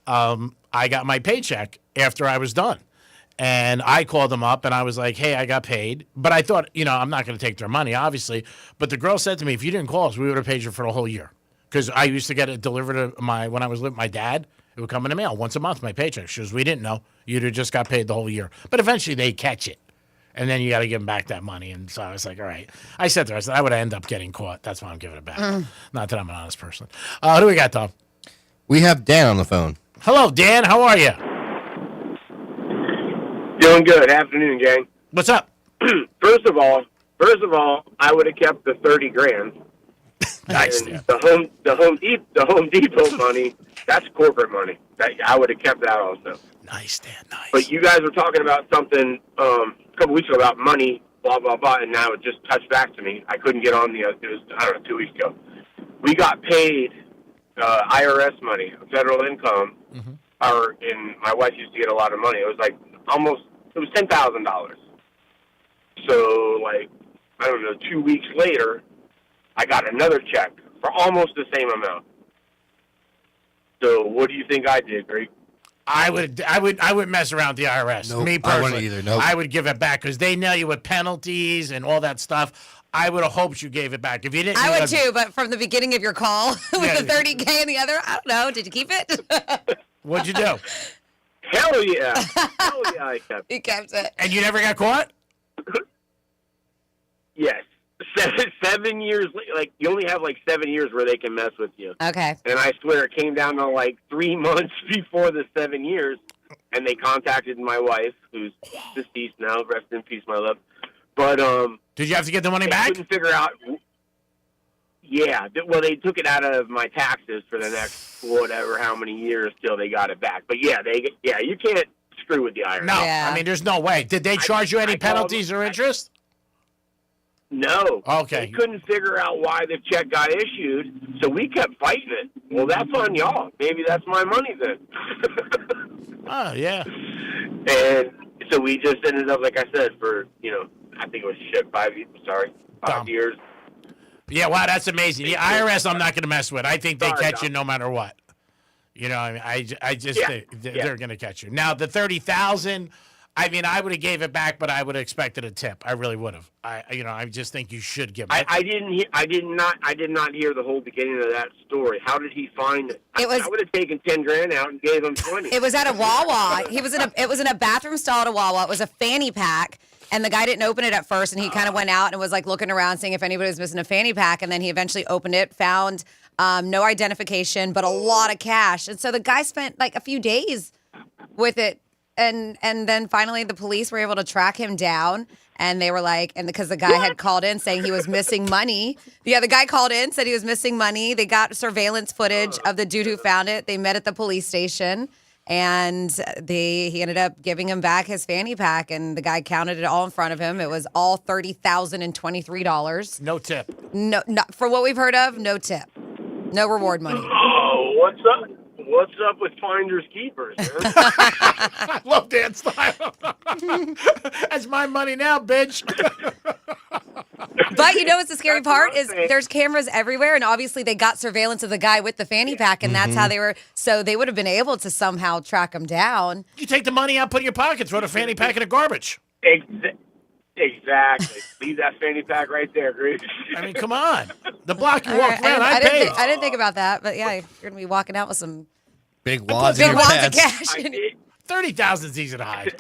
I got my paycheck after I was done. And I called them up and I was like, hey, I got paid. But I thought, I'm not going to take their money, obviously. But the girl said to me, if you didn't call us, we would have paid you for the whole year. Because I used to get it delivered to when I was with my dad. It would come in the mail once a month, my paycheck. She goes, we didn't know. You'd have just got paid the whole year. But eventually they catch it. And then you got to give them back that money. And so I was like, all right. I said to her, I would end up getting caught. That's why I'm giving it back. Not that I'm an honest person. Who do we got, Tom? We have Dan on the phone. Hello, Dan. How are you? Doing good. Afternoon, gang. What's up? First of all, I would have kept the $30,000. Nice. And the Home Depot money, that's corporate money. I would have kept that also. Nice, Dan. Nice. But you guys were talking about something a couple weeks ago about money, blah blah blah, and now it just touched back to me. I couldn't get on it was 2 weeks ago. We got paid IRS money, federal income. And my wife used to get a lot of money. It was like it was $10,000. So like, I don't know, 2 weeks later, I got another check for almost the same amount. So what do you think I did, Greg? I wouldn't mess around with the IRS. Nope, Me I personally, wouldn't either. Nope. I would give it back because they nail you with penalties and all that stuff. I would have hoped you gave it back. If you didn't, I would too, but from the beginning of your call with the $30K and the other, I don't know. Did you keep it? What'd you do? Hell yeah. Hell yeah, I kept it. You kept it. And you never got caught? Yes. 7 years, like, you only have, 7 years where they can mess with you. Okay. And I swear it came down to, 3 months before the 7 years, and they contacted my wife, who's deceased now. Rest in peace, my love. But, did you have to get the money back? Couldn't figure out. Yeah. Well, they took it out of my taxes for the next whatever, how many years till they got it back. But yeah, you can't screw with the IRS. No, I mean, there's no way. Did they charge you any penalties or interest? No. Okay. They couldn't figure out why the check got issued, so we kept fighting it. Well, that's on y'all. Maybe that's my money then. Oh, yeah. And so we just ended up, like I said, for, I think it was 5 years. Yeah, wow, that's amazing. The IRS, I'm not going to mess with. I think they catch you no matter what. I just think they're going to catch you. Now, the $30,000, I mean, I would have gave it back, but I would have expected a tip. I really would have. I just think you should give it. I did not hear the whole beginning of that story. How did he find it? I would have taken $10,000 out and gave him 20. It was at a Wawa. It was in a bathroom stall at a Wawa. It was a fanny pack. And the guy didn't open it at first, and he kind of went out and was looking around, seeing if anybody was missing a fanny pack. And then he eventually opened it, found no identification, but a lot of cash. And so the guy spent a few days with it, and then finally the police were able to track him down. And they were because the guy had called in saying he was missing money. Yeah, the guy called in, said he was missing money. They got surveillance footage of the dude who found it. They met at the police station. And he ended up giving him back his fanny pack, and the guy counted it all in front of him. It was all $30,023. No tip. No, for what we've heard of, no tip, no reward money. Oh, what's up? What's up with finders keepers? Man? I love that style. That's my money now, bitch. But what's the scary part is there's cameras everywhere, and obviously they got surveillance of the guy with the fanny pack, and that's how they were. So they would have been able to somehow track him down. You take the money out, put it in your pocket, throw the fanny pack in the garbage. Exactly. Leave that fanny pack right there, Grace. I mean, come on. The block you walk around, I paid. I didn't think about that, but yeah, you're going to be walking out with some big wads of cash. 30,000 is easy to hide.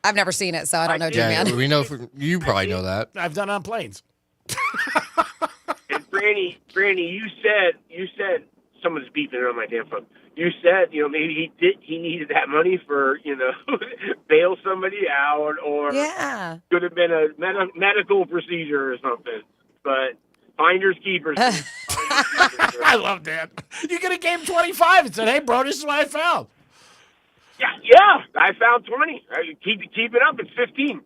I've never seen it, so I don't know, G-Man. Yeah, we know you probably know that. I've done it on planes. And Granny, you said someone's beeping on my damn phone. You said, maybe he needed that money for, bail somebody out, or could have been a medical procedure or something. But finders keepers. I love that. You could have gave him 25 and said, "Hey, bro, this is what I found." Yeah, I found 20. Keep it up. It's 15.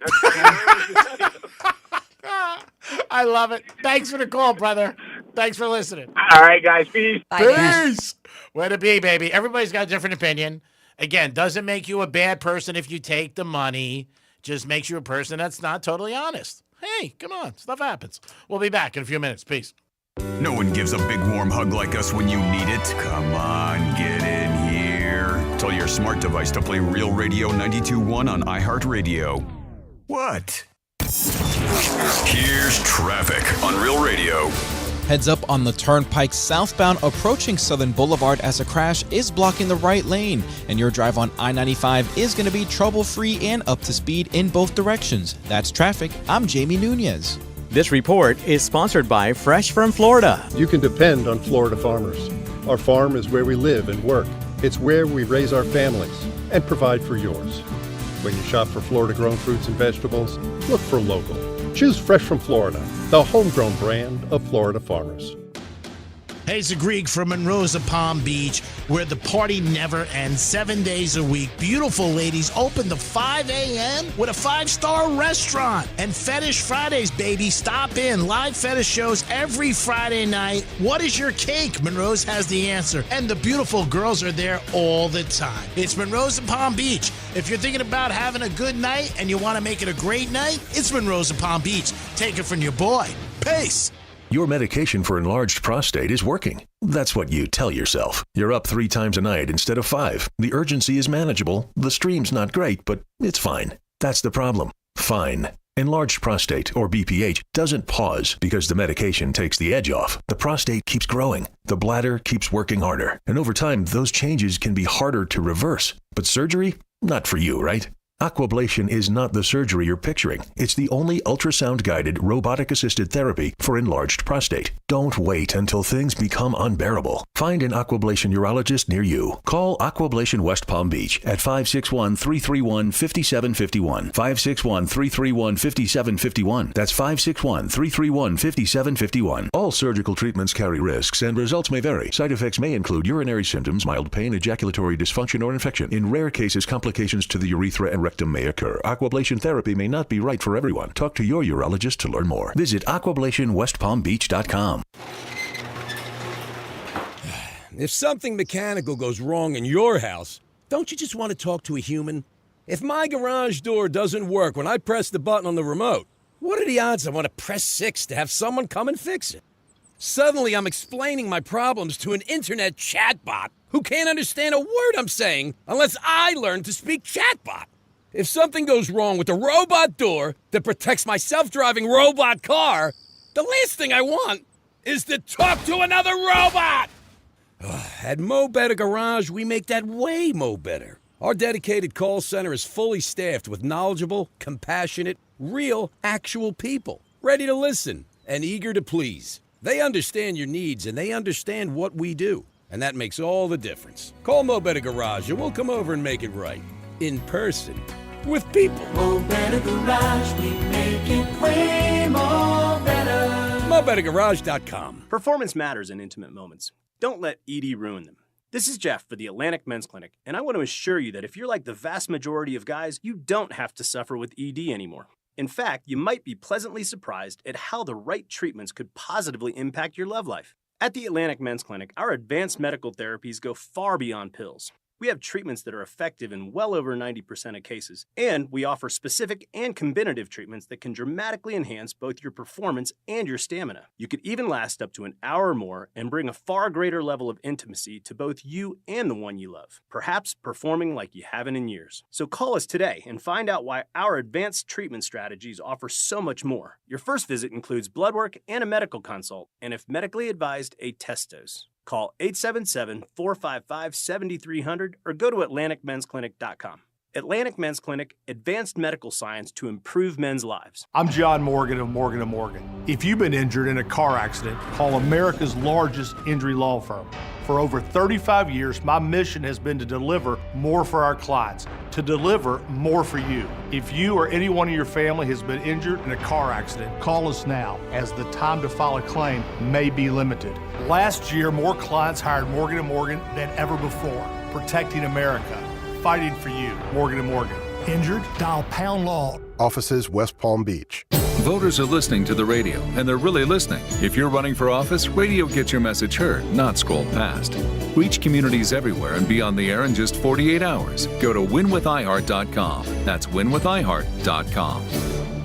I love it. Thanks for the call, brother. Thanks for listening. All right, guys. Peace. Bye, peace. Way to be, baby. Everybody's got a different opinion. Again, doesn't make you a bad person if you take the money. Just makes you a person that's not totally honest. Hey, come on. Stuff happens. We'll be back in a few minutes. Peace. No one gives a big warm hug like us when you need it. Come on, get in here. Tell your smart device to play Real Radio 92.1 on iHeartRadio. What? Here's traffic on Real Radio. Heads up on the Turnpike southbound approaching Southern Boulevard as a crash is blocking the right lane, and your drive on I-95 is going to be trouble-free and up to speed in both directions. That's traffic. I'm Jamie Nunez. This report is sponsored by Fresh from Florida. You can depend on Florida farmers. Our farm is where we live and work. It's where we raise our families and provide for yours. When you shop for Florida-grown fruits and vegetables, look for local. Choose Fresh from Florida, the homegrown brand of Florida farmers. Hey, it's Greg from Monroe's of Palm Beach, where the party never ends 7 days a week. Beautiful ladies open to 5 a.m. with a 5-star restaurant. And Fetish Fridays, baby. Stop in. Live fetish shows every Friday night. What is your cake? Monroe's has the answer. And the beautiful girls are there all the time. It's Monroe's of Palm Beach. If you're thinking about having a good night and you want to make it a great night, it's Monroe's of Palm Beach. Take it from your boy. Peace. Your medication for enlarged prostate is working. That's what you tell yourself. You're up 3 times a night instead of 5. The urgency is manageable. The stream's not great, but it's fine. That's the problem. Fine. Enlarged prostate, or BPH, doesn't pause because the medication takes the edge off. The prostate keeps growing. The bladder keeps working harder. And over time, those changes can be harder to reverse. But surgery? Not for you, right? Aquablation is not the surgery you're picturing. It's the only ultrasound-guided, robotic-assisted therapy for enlarged prostate. Don't wait until things become unbearable. Find an Aquablation urologist near you. Call Aquablation West Palm Beach at 561-331-5751. 561-331-5751. That's 561-331-5751. All surgical treatments carry risks, and results may vary. Side effects may include urinary symptoms, mild pain, ejaculatory dysfunction, or infection. In rare cases, complications to the urethra and rectum may occur. Aquablation therapy may not be right for everyone. Talk to your urologist to learn more. Visit aquablationwestpalmbeach.com. If something mechanical goes wrong in your house, don't you just want to talk to a human? If my garage door doesn't work when I press the button on the remote, what are the odds I want to press 6 to have someone come and fix it? Suddenly, I'm explaining my problems to an internet chatbot who can't understand a word I'm saying unless I learn to speak chatbot. If something goes wrong with the robot door that protects my self-driving robot car, the last thing I want is to talk to another robot! At Mo Better Garage, we make that way mo better. Our dedicated call center is fully staffed with knowledgeable, compassionate, real, actual people, ready to listen and eager to please. They understand your needs and they understand what we do, and that makes all the difference. Call Mo Better Garage and we'll come over and make it right. In person. With people. Mo Better Garage, we make it way more better. MoBetterGarage.com. Performance matters in intimate moments. Don't let ED ruin them. This is Jeff for the Atlantic Men's Clinic, and I want to assure you that if you're like the vast majority of guys, you don't have to suffer with ED anymore. In fact, you might be pleasantly surprised at how the right treatments could positively impact your love life. At the Atlantic Men's Clinic, our advanced medical therapies go far beyond pills. We have treatments that are effective in well over 90% of cases, and we offer specific and combinative treatments that can dramatically enhance both your performance and your stamina. You could even last up to an hour or more and bring a far greater level of intimacy to both you and the one you love, perhaps performing like you haven't in years. So call us today and find out why our advanced treatment strategies offer so much more. Your first visit includes blood work and a medical consult, and if medically advised, a test dose. Call 877-455-7300 or go to AtlanticMen'sClinic.com. Atlantic Men's Clinic, advanced medical science to improve men's lives. I'm John Morgan of Morgan & Morgan. If you've been injured in a car accident, call America's largest injury law firm. For over 35 years, my mission has been to deliver more for our clients, to deliver more for you. If you or anyone in your family has been injured in a car accident, call us now, as the time to file a claim may be limited. Last year, more clients hired Morgan & Morgan than ever before, protecting America, fighting for you. Morgan & Morgan. Injured? Dial pound law. Offices West Palm Beach. Voters are listening to the radio, and they're really listening. If you're running for office, radio gets your message heard, not scrolled past. Reach communities everywhere and be on the air in just 48 hours. Go to winwithiheart.com. That's winwithiheart.com.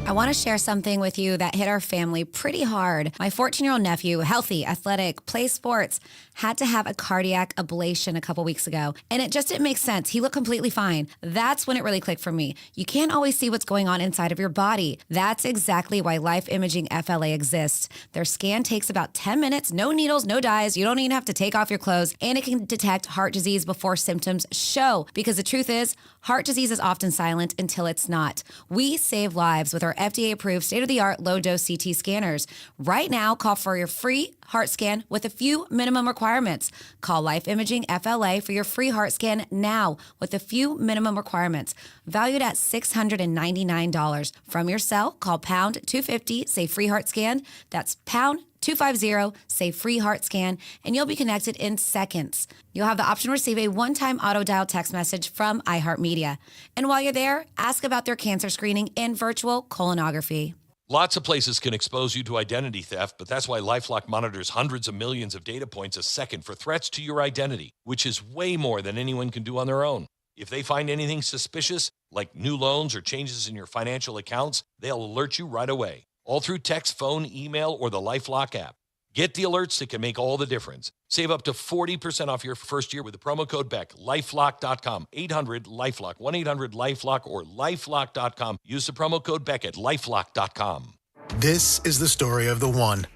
I want to share something with you that hit our family pretty hard. My 14-year-old nephew, healthy, athletic, plays sports, had to have a cardiac ablation a couple weeks ago. And it just didn't make sense. He looked completely fine. That's when it really clicked for me. You can't always see what's going on inside of your body. That's exactly why Life Imaging FLA exists. Their scan takes about 10 minutes, no needles, no dyes. You don't even have to take off your clothes. And it can detect heart disease before symptoms show. Because the truth is, heart disease is often silent until it's not. We save lives with our FDA-approved state-of-the-art low-dose CT scanners. Right now, call for your free heart scan with a few minimum requirements. Call Life Imaging FLA for your free heart scan now with a few minimum requirements. Valued at $699. From your cell, call pound 250, say free heart scan. That's pound 250, say free heart scan, and you'll be connected in seconds. You'll have the option to receive a one-time auto-dial text message from iHeartMedia. And while you're there, ask about their cancer screening and virtual colonography. Lots of places can expose you to identity theft, but that's why LifeLock monitors hundreds of millions of data points a second for threats to your identity, which is way more than anyone can do on their own. If they find anything suspicious, like new loans or changes in your financial accounts, they'll alert you right away. all through text, phone, email, or the LifeLock app. Get the alerts that can make all the difference. Save up to 40% off your first year with the promo code BECK. LifeLock.com. 800-LifeLock. 1-800-LifeLock or LifeLock.com. Use the promo code BECK at LifeLock.com. This is the story of the one.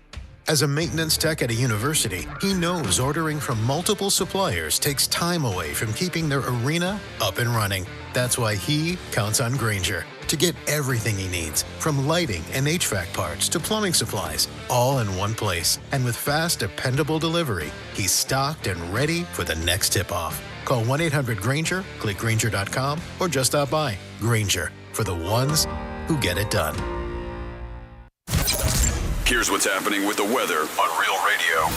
As a maintenance tech at a university, he knows ordering from multiple suppliers takes time away from keeping their arena up and running. That's why he counts on Grainger to get everything he needs, from lighting and HVAC parts to plumbing supplies, all in one place. And with fast, dependable delivery, he's stocked and ready for the next tip-off. Call 1-800-GRAINGER, click Grainger.com, or just stop by. Grainger, for the ones who get it done. Here's what's happening with the weather on Real Radio.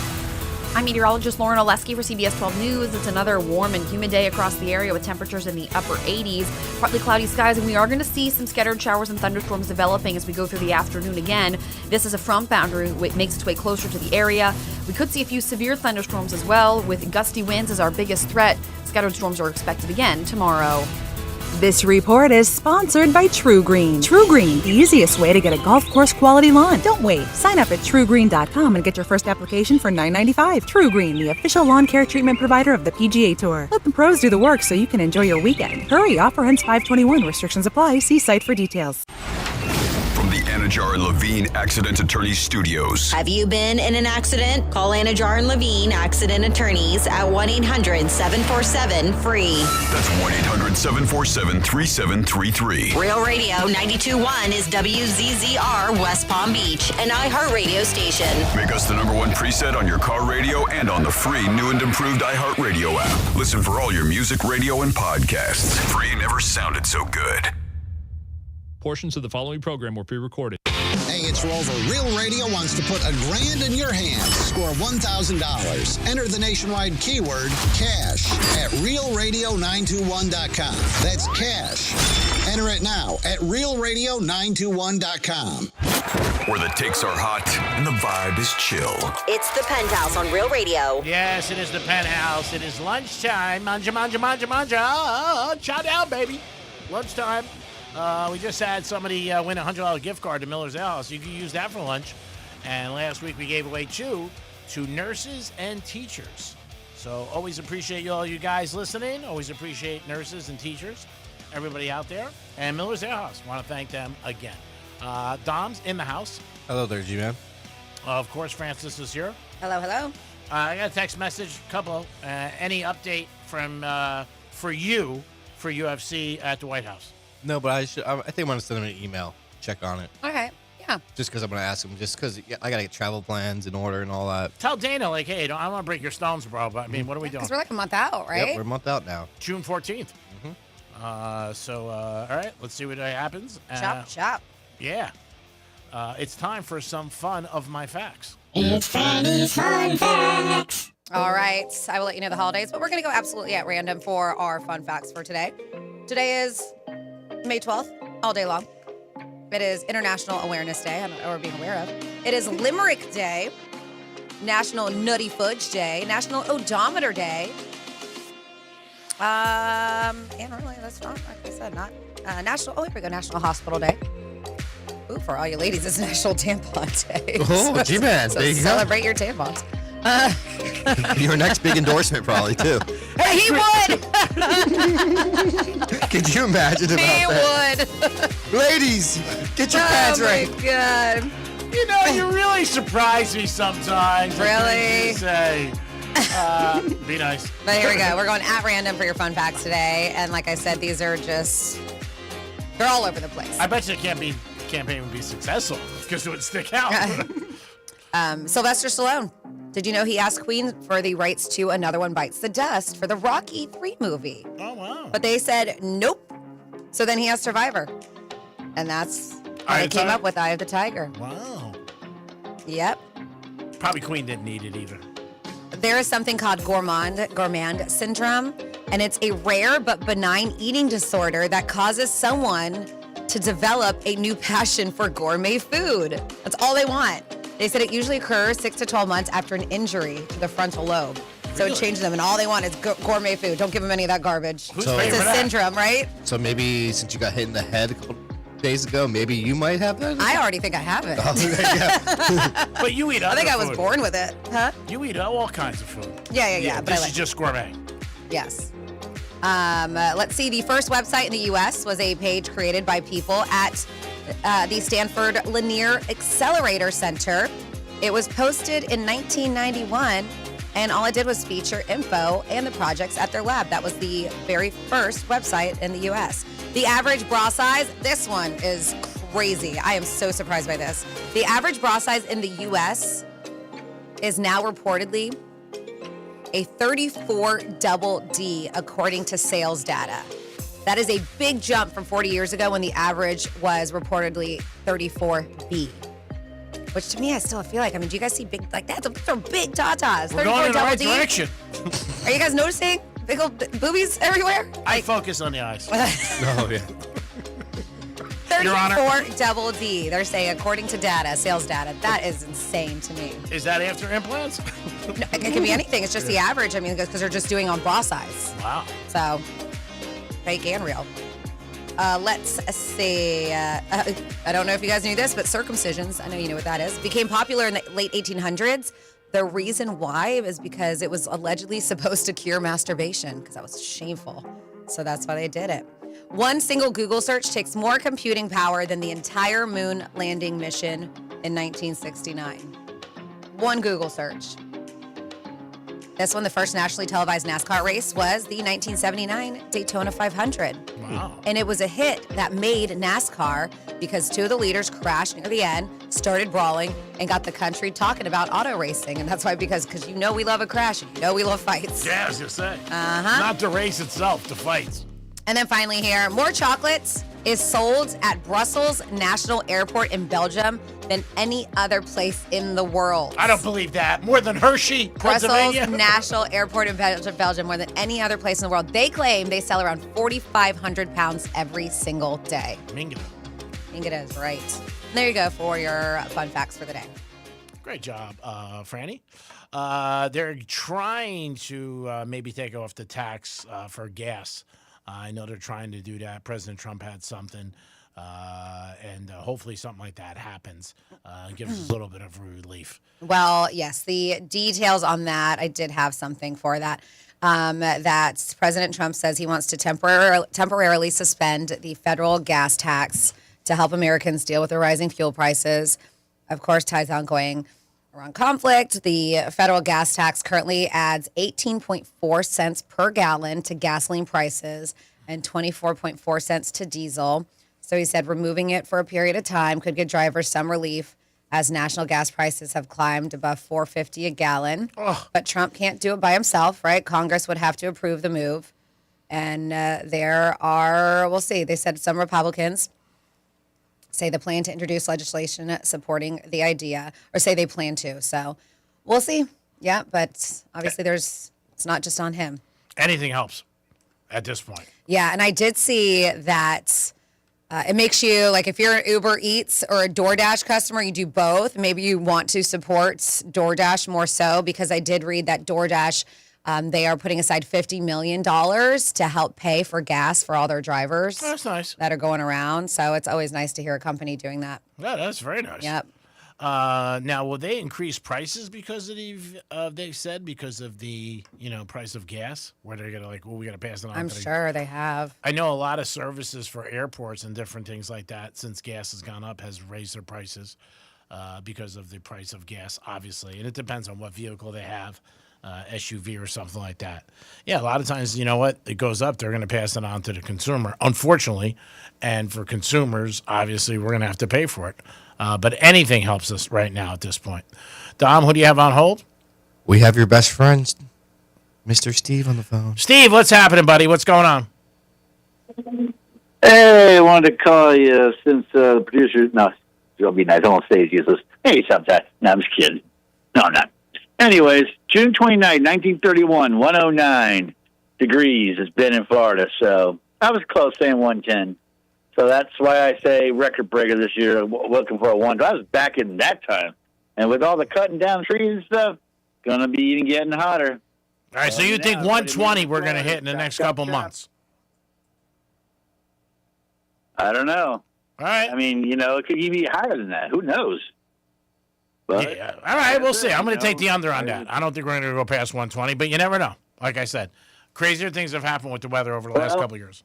I'm meteorologist Lauren Oleski for CBS 12 News. It's another warm and humid day across the area with temperatures in the upper 80s. Partly cloudy skies, and we are going to see some scattered showers and thunderstorms developing as we go through the afternoon again. This is a front boundary which makes its way closer to the area. We could see a few severe thunderstorms as well, with gusty winds as our biggest threat. Scattered storms are expected again tomorrow. This report is sponsored by True Green. True Green, the easiest way to get a golf course quality lawn. Don't wait. Sign up at truegreen.com and get your first application for $9.95. True Green, the official lawn care treatment provider of the PGA Tour. Let the pros do the work so you can enjoy your weekend. Hurry, offer ends 5/21. Restrictions apply. See site for details. From the Anajar and Levine Accident Attorneys Studios. Have you been in an accident? Call Anajar and Levine Accident Attorneys at 1-800-747-FREE. That's 1-800-747-3733. Real Radio 92.1 is WZZR West Palm Beach, an iHeartRadio station. Make us the #1 preset on your car radio and on the free new and improved iHeartRadio app. Listen for all your music, radio, and podcasts. Free never sounded so good. Portions of the following program were pre-recorded. Hey, it's Rover. Real Radio wants to put $1,000 in your hands. Score $1,000. Enter the nationwide keyword cash at realradio921.com. That's cash. Enter it now at realradio921.com. Where the takes are hot and the vibe is chill. It's the Penthouse on Real Radio. Yes, it is the Penthouse. It is lunchtime. Manja, manja, manja, manja. Chow down, baby. Lunchtime. We just had somebody win a $100 gift card to Miller's Ale House. You can use that for lunch. And last week we gave away 2 to nurses and teachers. So always appreciate all you guys listening. Always appreciate nurses and teachers, everybody out there. And Miller's Ale House. Want to thank them again. Dom's in the house. Hello there, G-Man. Of course, Francis is here. Hello, hello. I got a text message, couple. Any update from for you for UFC at the White House? No, but I think I'm going to send him an email. Check on it. Okay, yeah. Just because I'm going to ask him. Just because I got to get travel plans in order and all that. Tell Dana, like, hey, I don't want to break your stones, bro. But, I mean, what are we doing? Because we're like a month out, right? Yep, we're a month out now. June 14th. All right, let's see what happens. Chop. Yeah. It's time for some fun of my facts. It's Fanny's Fun Facts. All right, I will let you know the holidays, but we're going to go absolutely at random for our fun facts for today. Today is May 12th, all day long. It is International Awareness Day, or being aware of. It is Limerick Day, National Nutty Fudge Day, National Odometer Day. And really, that's not, like I said, not National, here we go, National Hospital Day. Ooh, for all you ladies, it's National Tampon Day. Oh, G-Man, so there you go. celebrate your tampons. Your next big endorsement, probably, too. Hey, he would! Could you imagine about He that? would. Ladies, get your pads right. Oh, my God. You know, you really surprise me sometimes. Really? Say, be nice. But here we go. We're going at random for your fun facts today. And like I said, these are just, they're all over the place. I bet you the campaign would be successful because it would stick out. Sylvester Stallone. Did you know he asked Queen for the rights to Another One Bites the Dust for the Rocky 3 movie? Oh, wow. But they said nope. So then he asked Survivor. And that's how they came up with Eye of the Tiger. Wow. Yep. Probably Queen didn't need it either. There is something called gourmand syndrome, and it's a rare but benign eating disorder that causes someone to develop a new passion for gourmet food. That's all they want. They said it usually occurs 6 to 12 months after an injury to the frontal lobe. So it changes them, and all they want is gourmet food. Don't give them any of that garbage. Who's it's a syndrome, right? So maybe since you got hit in the head days ago. Maybe you might have that. I already think I have it. But you eat I other think I was food. born with it. Huh? You eat all kinds of food. Yeah. But I This like is just gourmet. Yes. Let's see. The first website in the U.S. was a page created by people at the Stanford Linear Accelerator Center. It was posted in 1991, and all it did was feature info and the projects at their lab. That was the very first website in the U.S. The average bra size, this one is crazy. I am so surprised by this. The average bra size in the U.S. is now reportedly a 34 double D, according to sales data. That is a big jump from 40 years ago when the average was reportedly 34B. Which to me, I still feel like, do you guys see big, like that? Those are big tatas. We're going in the double right D. direction. Are you guys noticing big old boobies everywhere? I focus on the eyes. Oh, yeah. Your Honor. 34 double D. They're saying, according to data, sales data. That is insane to me. Is that after implants? No, it could be anything. It's just the average. Because they're just doing on bra size. Wow. So, fake and real. Let's see. I don't know if you guys knew this, but circumcisions, I know you know what that is, became popular in the late 1800s. The reason why is because it was allegedly supposed to cure masturbation, because that was shameful. So that's why they did it. One single Google search takes more computing power than the entire moon landing mission in 1969. One Google search. This one, the first nationally televised NASCAR race, was the 1979 Daytona 500. Wow. And it was a hit that made NASCAR because two of the leaders crashed near the end, started brawling, and got the country talking about auto racing. And that's why, because we love a crash, and we love fights. Yeah, I was going to say. Uh-huh. Not the race itself, the fights. And then finally here, more chocolates is sold at Brussels National Airport in Belgium than any other place in the world. I don't believe that. More than Hershey, Brussels Pennsylvania. National Airport in Belgium, more than any other place in the world. They claim they sell around 4,500 pounds every single day. Mingo. Mingo is right. And there you go for your fun facts for the day. Great job, Franny. They're trying to maybe take off the tax for gas. I know they're trying to do that. President Trump had something, and hopefully something like that happens. Gives us a little bit of relief. Well, yes, the details on that, I did have something for that. That President Trump says he wants to temporarily suspend the federal gas tax to help Americans deal with the rising fuel prices. Of course, ties ongoing Iran conflict. The federal gas tax currently adds 18.4 cents per gallon to gasoline prices and 24.4 cents to diesel. So he said removing it for a period of time could give drivers some relief as national gas prices have climbed above $4.50 a gallon. Ugh. But Trump can't do it by himself, right? Congress would have to approve the move. And we'll see. They said some Republicans say they plan to introduce legislation supporting the idea, or say they plan to. So we'll see. Yeah, but obviously it's not just on him. Anything helps at this point. Yeah, and I did see that it makes you, like if you're an Uber Eats or a DoorDash customer, you do both. Maybe you want to support DoorDash more so, because I did read that DoorDash, they are putting aside $50 million to help pay for gas for all their drivers. Oh, that's nice. That are going around. So it's always nice to hear a company doing that. Yeah, that's very nice. Yep. Now, will they increase prices because of they said because of the price of gas? Where they're gonna we gotta pass it on. I'm sure they have. I know a lot of services for airports and different things like that, since gas has gone up, has raised their prices because of the price of gas, obviously, and it depends on what vehicle they have. SUV or something like that. Yeah, a lot of times, you know what? It goes up, they're going to pass it on to the consumer, unfortunately. And for consumers, obviously, we're going to have to pay for it. But anything helps us right now at this point. Dom, who do you have on hold? We have your best friend, Mr. Steve, on the phone. Steve, what's happening, buddy? What's going on? Hey, I wanted to call you since the producer... No, it'll be nice. I won't say it's useless. Hey, sometimes. No, I'm just kidding. No, I'm not. Anyways, June 29, 1931, 109 degrees has been in Florida, so I was close saying 110. So that's why I say record breaker this year, looking for a 1. I was back in that time. And with all the cutting down trees and stuff, going to be even getting hotter. All right, so you think 120 we're going to hit in the next couple months? I don't know. All right. I mean, it could even be higher than that. Who knows? But, yeah. All right, we'll see. I'm going to take the under on that. I don't think we're going to go past 120, but you never know. Like I said, crazier things have happened with the weather over the last couple of years.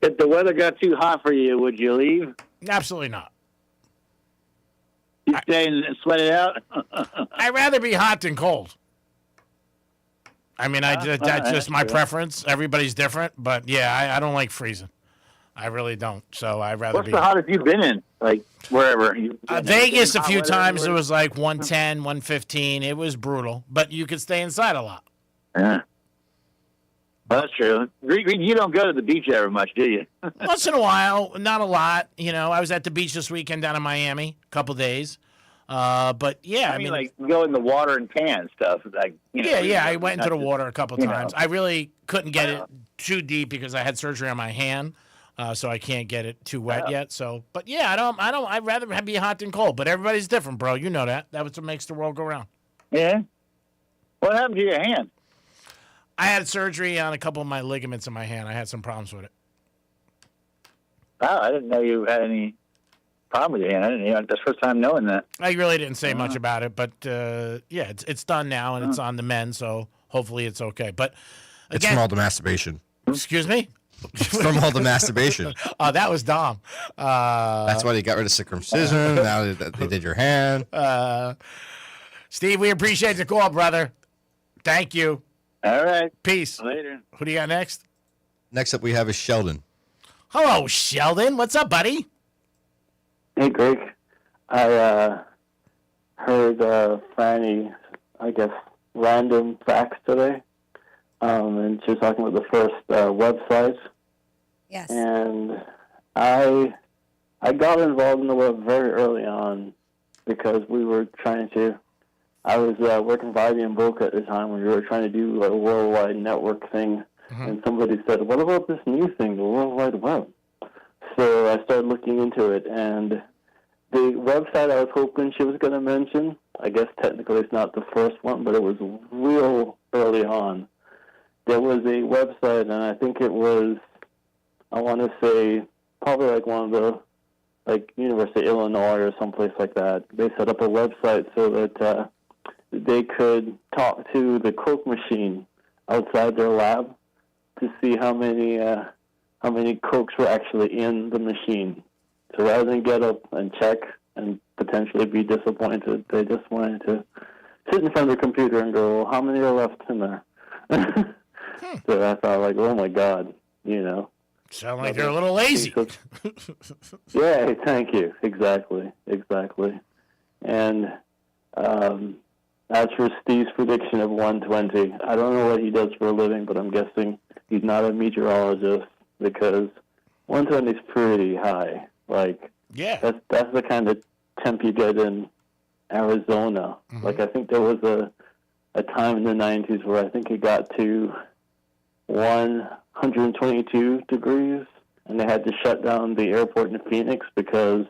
If the weather got too hot for you, would you leave? Absolutely not. You stay and sweat it out? I'd rather be hot than cold. I mean, that's just my preference. Everybody's different, but yeah, I don't like freezing. I really don't. So I'd rather What's the hottest you've been in? Like, wherever? Vegas a few times, it was like 110, 115. It was brutal, but you could stay inside a lot. Yeah. Well, that's true. You don't go to the beach ever much, do you? Once in a while, not a lot. I was at the beach this weekend down in Miami, a couple days. But yeah, I mean, like go in the water and tan stuff. Like, yeah. I went into the water a couple times. I really couldn't get it too deep because I had surgery on my hand, so I can't get it too wet yet. So, but yeah, I don't. I'd rather be hot than cold. But everybody's different, bro. You know that. That's what makes the world go round. Yeah. What happened to your hand? I had surgery on a couple of my ligaments in my hand. I had some problems with it. Oh, I didn't know you had any problem with your hand. I didn't. That's the first time knowing that. I really didn't say much about it, but yeah, it's done now and it's on the mend, so hopefully it's okay. But again, it's from all the masturbation. Excuse me? It's from all the masturbation. Oh, that was Dom. That's why they got rid of circumcision. Now they did your hand. Steve, we appreciate the call, brother. Thank you. All right. Peace. Later. Who do you got next? Next up, we have is Sheldon. Hello, Sheldon. What's up, buddy? Hey, Greg. I heard Franny, I guess, random facts today. And she was talking about the first website. Yes. And I got involved in the web very early on because we were trying to. I was working for IBM Boca at the time when we were trying to do a worldwide network thing. Mm-hmm. And somebody said, what about this new thing, the World Wide Web? So I started looking into it, and the website I was hoping she was going to mention, I guess technically it's not the first one, but it was real early on. There was a website, and I think it was, I want to say, probably like one of the, like University of Illinois or someplace like that. They set up a website so that they could talk to the Coke machine outside their lab to see how many Cokes were actually in the machine. So rather than get up and check and potentially be disappointed, they just wanted to sit in front of the computer and go, well, how many are left in there? So I thought, like, oh my God, Sound like you're a little lazy. Yeah, thank you. Exactly. And as for Steve's prediction of 120, I don't know what he does for a living, but I'm guessing he's not a meteorologist because 120 is pretty high. Like, yeah, that's the kind of temp you get in Arizona. Mm-hmm. Like, I think there was a time in the 90s where I think it got to 122 degrees, and they had to shut down the airport in Phoenix because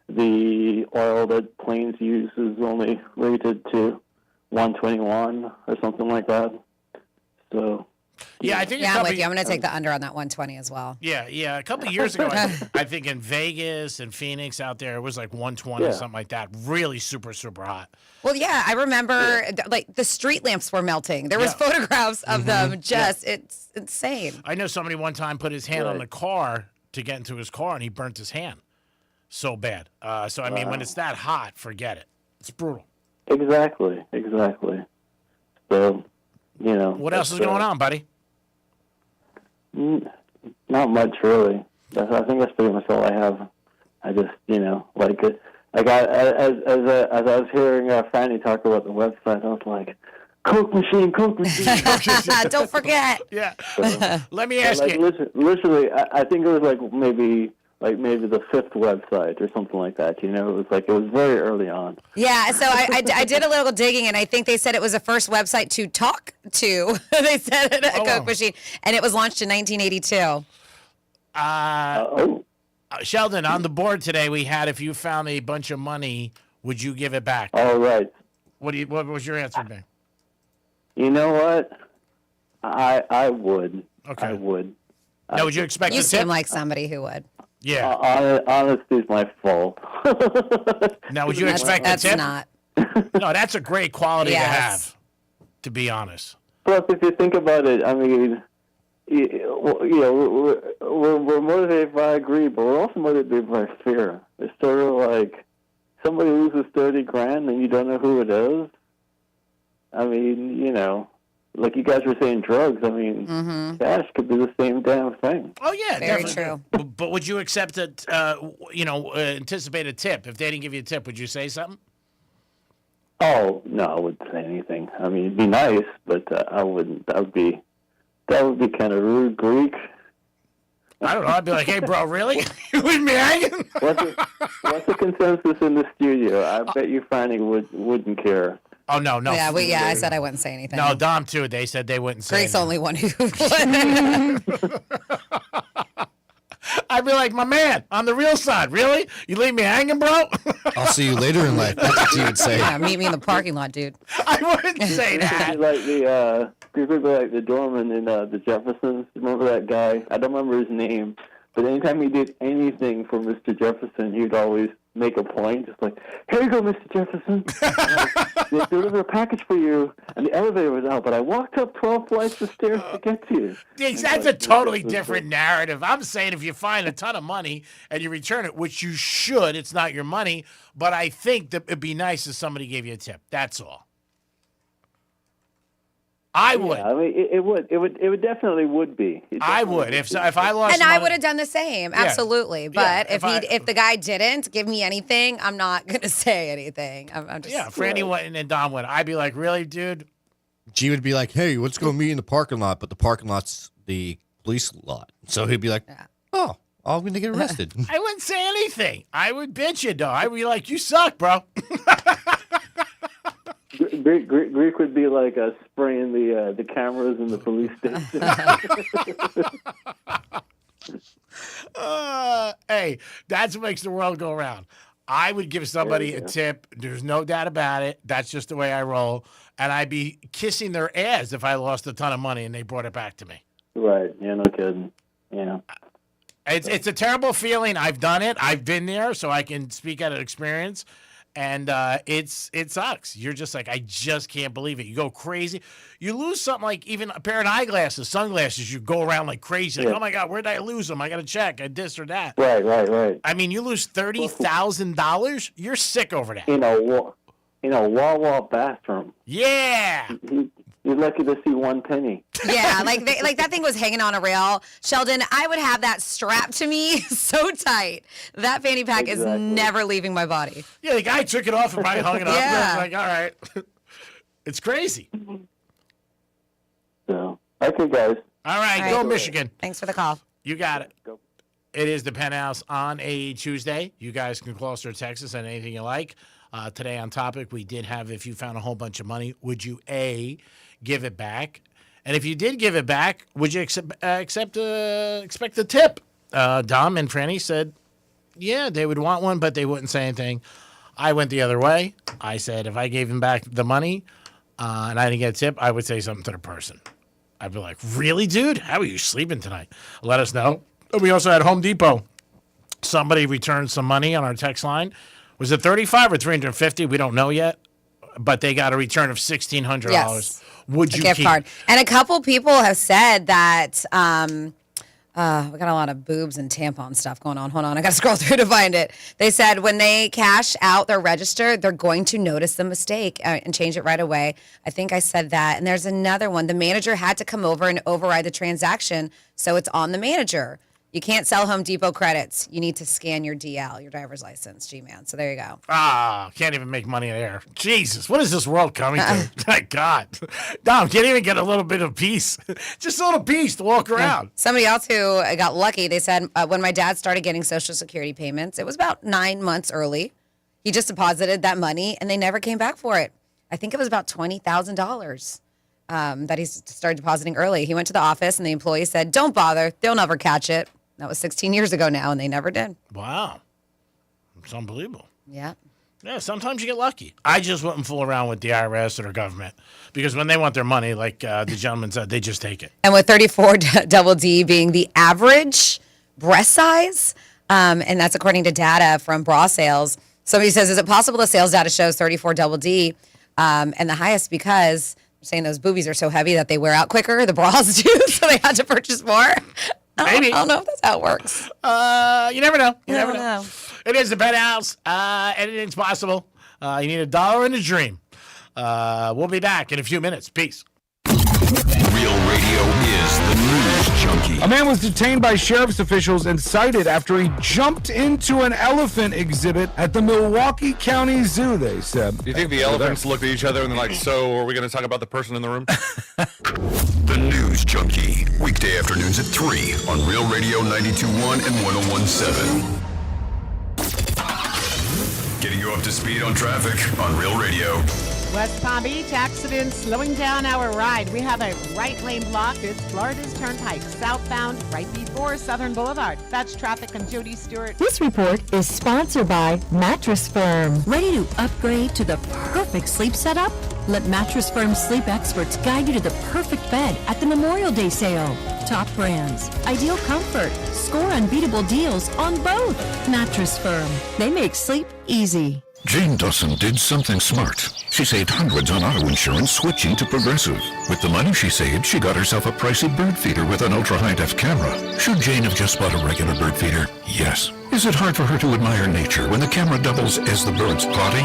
the oil that planes use is only rated to 121 or something like that. So, yeah, I think I'm with you. I'm going to take the under on that 120 as well. Yeah. A couple of years ago, I think in Vegas and Phoenix out there, it was like 120, something like that. Really super, super hot. Well, yeah, I remember like the street lamps were melting. There was photographs of them. It's insane. I know somebody one time put his hand on the car to get into his car, and he burnt his hand. So bad. So I mean, when it's that hot, forget it. It's brutal. Exactly. So, what else is going on, buddy? Not much, really. I think that's pretty much all I have. I just, as I was hearing Franny talk about the website, I was like, Coke machine. Don't forget. Yeah. So, let me ask you. Literally, I think it was maybe the fifth website or something like that. It was very early on. Yeah, so I did a little digging, and I think they said it was the first website to talk to. They said it, a Coke machine, and it was launched in 1982. Sheldon, on the board today, we had, if you found a bunch of money, would you give it back? All right. What was your answer, Ben? You know what? I would. Okay. I would. Now, would you expect you a seem tip? like somebody who would. Yeah. Honesty is my fault. Now, would you expect a tip? Not. No, that's a great quality to Yes. have, to be honest. Plus, if you think about it, I mean, we're motivated by greed, but we're also motivated by fear. It's sort of like somebody loses 30 grand and you don't know who it is. I mean, like you guys were saying drugs. I mean, cash could be the same damn thing. Oh, yeah. Very definitely. But would you accept anticipate a tip? If they didn't give you a tip, would you say something? Oh, no, I wouldn't say anything. I mean, it'd be nice, but I wouldn't. That would be kind of rude, Greek. I don't know. I'd be like, hey, bro, really? You with me hanging? What's the consensus in the studio? I bet you Franny wouldn't care. Oh, no. Yeah, I said I wouldn't say anything. No, Dom, too. They said they wouldn't say Greek's anything. only one who would. I'd be like, my man, on the real side, really? You leave me hanging, bro? I'll see you later in life. That's what you would say. Yeah, meet me in the parking lot, dude. I wouldn't say that. Like the doorman in the Jeffersons. Remember that guy? I don't remember his name, but anytime he did anything for Mr. Jefferson, he'd always make a point, just like, "Here you go, Mr. Jefferson. They deliver a package for you." And the elevator was out, but I walked up 12 flights of stairs to get to you. That's a totally different narrative. I'm saying if you find a ton of money and you return it, which you should, it's not your money, but I think that it'd be nice if somebody gave you a tip. That's all. I would. Yeah, I mean, it would definitely would be. I would if I lost. And money, I would have done the same, absolutely. But if the guy didn't give me anything, I'm not gonna say anything. I'm just Franny went and Don went. I'd be like, really, dude? G would be like, hey, let's go meet in the parking lot, but the parking lot's the police lot. So he'd be like, oh, I'm going to get arrested. I wouldn't say anything. I would bitch you, though. I'd be like, you suck, bro. Greek would be like spraying the cameras in the police station. Hey, that's what makes the world go around. I would give somebody a tip. There's no doubt about it. That's just the way I roll. And I'd be kissing their ass if I lost a ton of money and they brought it back to me. Right. Yeah, no kidding. Yeah. It's a terrible feeling. I've done it. I've been there, so I can speak out of experience. And it sucks. You're just like, I just can't believe it. You go crazy. You lose something like even a pair of eyeglasses, sunglasses. You go around like crazy. Like, oh my God, where did I lose them? I got to check. I this or that. Right. I mean, you lose $30,000. You're sick over that. In a wall bathroom. Yeah. You're lucky to see one penny. Yeah, like that thing was hanging on a rail. Sheldon, I would have that strapped to me so tight. That fanny pack is never leaving my body. Yeah, the guy took it off and probably hung it up. Yeah. Like, all right. It's crazy. So, okay, guys. All right, go Michigan. Thanks for the call. You got it. Go. It is the Penthouse on a Tuesday. You guys can call us or text us on anything you like. Today on topic, we did have, if you found a whole bunch of money, would you A, give it back? And if you did give it back, would you expect a tip? Dom and Franny said, yeah, they would want one, but they wouldn't say anything. I went the other way. I said if I gave him back the money and I didn't get a tip, I would say something to the person. I'd be like, really, dude? How are you sleeping tonight? Let us know. We also had Home Depot. Somebody returned some money on our text line. Was it $35 or $350? We don't know yet. But they got a return of $1,600. Yes. Would A you gift keep? card. And a couple people have said that we got a lot of boobs and tampon stuff going on. Hold on, I got to scroll through to find it. They said when they cash out their register, they're going to notice the mistake and change it right away. I think I said that. And there's another one. The manager had to come over and override the transaction, so it's on the manager. You can't sell Home Depot credits. You need to scan your DL, your driver's license, G-Man. So there you go. Can't even make money there. Jesus, what is this world coming to? My God. Dom, can't even get a little bit of peace. Just a little peace to walk around. Somebody else who got lucky, they said when my dad started getting Social Security payments, it was about 9 months early. He just deposited that money, and they never came back for it. I think it was about $20,000 that he started depositing early. He went to the office, and the employee said, don't bother. They'll never catch it. That was 16 years ago now, and they never did. Wow. It's unbelievable. Yeah. Yeah, sometimes you get lucky. I just wouldn't fool around with the IRS or the government because when they want their money, like the gentleman said, they just take it. And with 34 double D being the average breast size, And that's according to data from bra sales. Somebody says, is it possible the sales data shows 34 double D and the highest because they're saying those boobies are so heavy that they wear out quicker, the bras do, so they had to purchase more? Maybe. I don't know if that's how it works. You never know. You never don't know. It is the Penthouse. Anything's possible. You need $1 and a dream. We'll be back in a few minutes. Peace. Real Radio is the news junkie. A man was detained by sheriff's officials and cited after he jumped into an elephant exhibit at the Milwaukee County Zoo, they said. Do you think the elephants looked at each other and they're like, so are we going to talk about the person in the room? The News Junkie. Weekday afternoons at 3 on Real Radio 92.1 and 101.7. Getting you up to speed on traffic on Real Radio. West Palm Beach accident slowing down our ride. We have a right lane block. It's Florida's Turnpike, southbound, right before Southern Boulevard. That's traffic. I'm Jody Stewart. This report is sponsored by Mattress Firm. Ready to upgrade to the perfect sleep setup? Let Mattress Firm sleep experts guide you to the perfect bed at the Memorial Day sale. Top brands, ideal comfort, score unbeatable deals on both. Mattress Firm. They make sleep easy. Jane Dawson did something smart. She saved hundreds on auto insurance switching to Progressive. With the money she saved, she got herself a pricey bird feeder with an ultra-high-def camera. Should Jane have just bought a regular bird feeder? Yes. Is it hard for her to admire nature when the camera doubles as the bird's potty?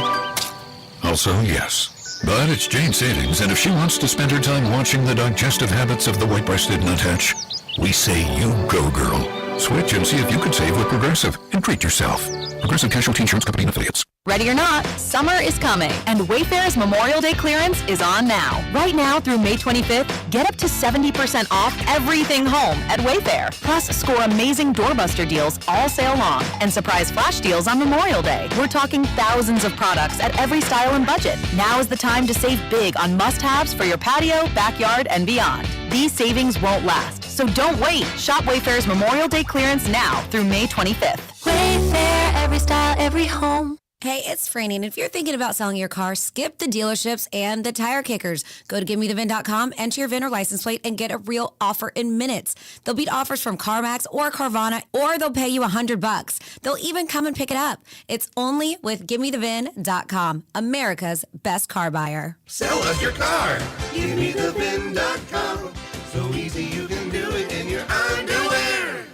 Also, yes. But it's Jane's savings, and if she wants to spend her time watching the digestive habits of the white-breasted nuthatch, we say you go, girl. Switch and see if you could save with Progressive and treat yourself. Progressive Casualty Insurance Company and Affiliates. Ready or not, summer is coming, and Wayfair's Memorial Day clearance is on now. Right now through May 25th, get up to 70% off everything home at Wayfair. Plus, score amazing doorbuster deals all sale long and surprise flash deals on Memorial Day. We're talking thousands of products at every style and budget. Now is the time to save big on must-haves for your patio, backyard, and beyond. These savings won't last, so don't wait. Shop Wayfair's Memorial Day clearance now through May 25th. Wayfair, every style, every home. Hey, it's Franny, and if you're thinking about selling your car, skip the dealerships and the tire kickers. Go to GiveMeTheVin.com, enter your VIN or license plate, and get a real offer in minutes. They'll beat offers from CarMax or Carvana, or they'll pay you $100. They'll even come and pick it up. It's only with GiveMeTheVin.com, America's best car buyer. Sell us your car. GiveMeTheVin.com. So easy you can do it in your underwear.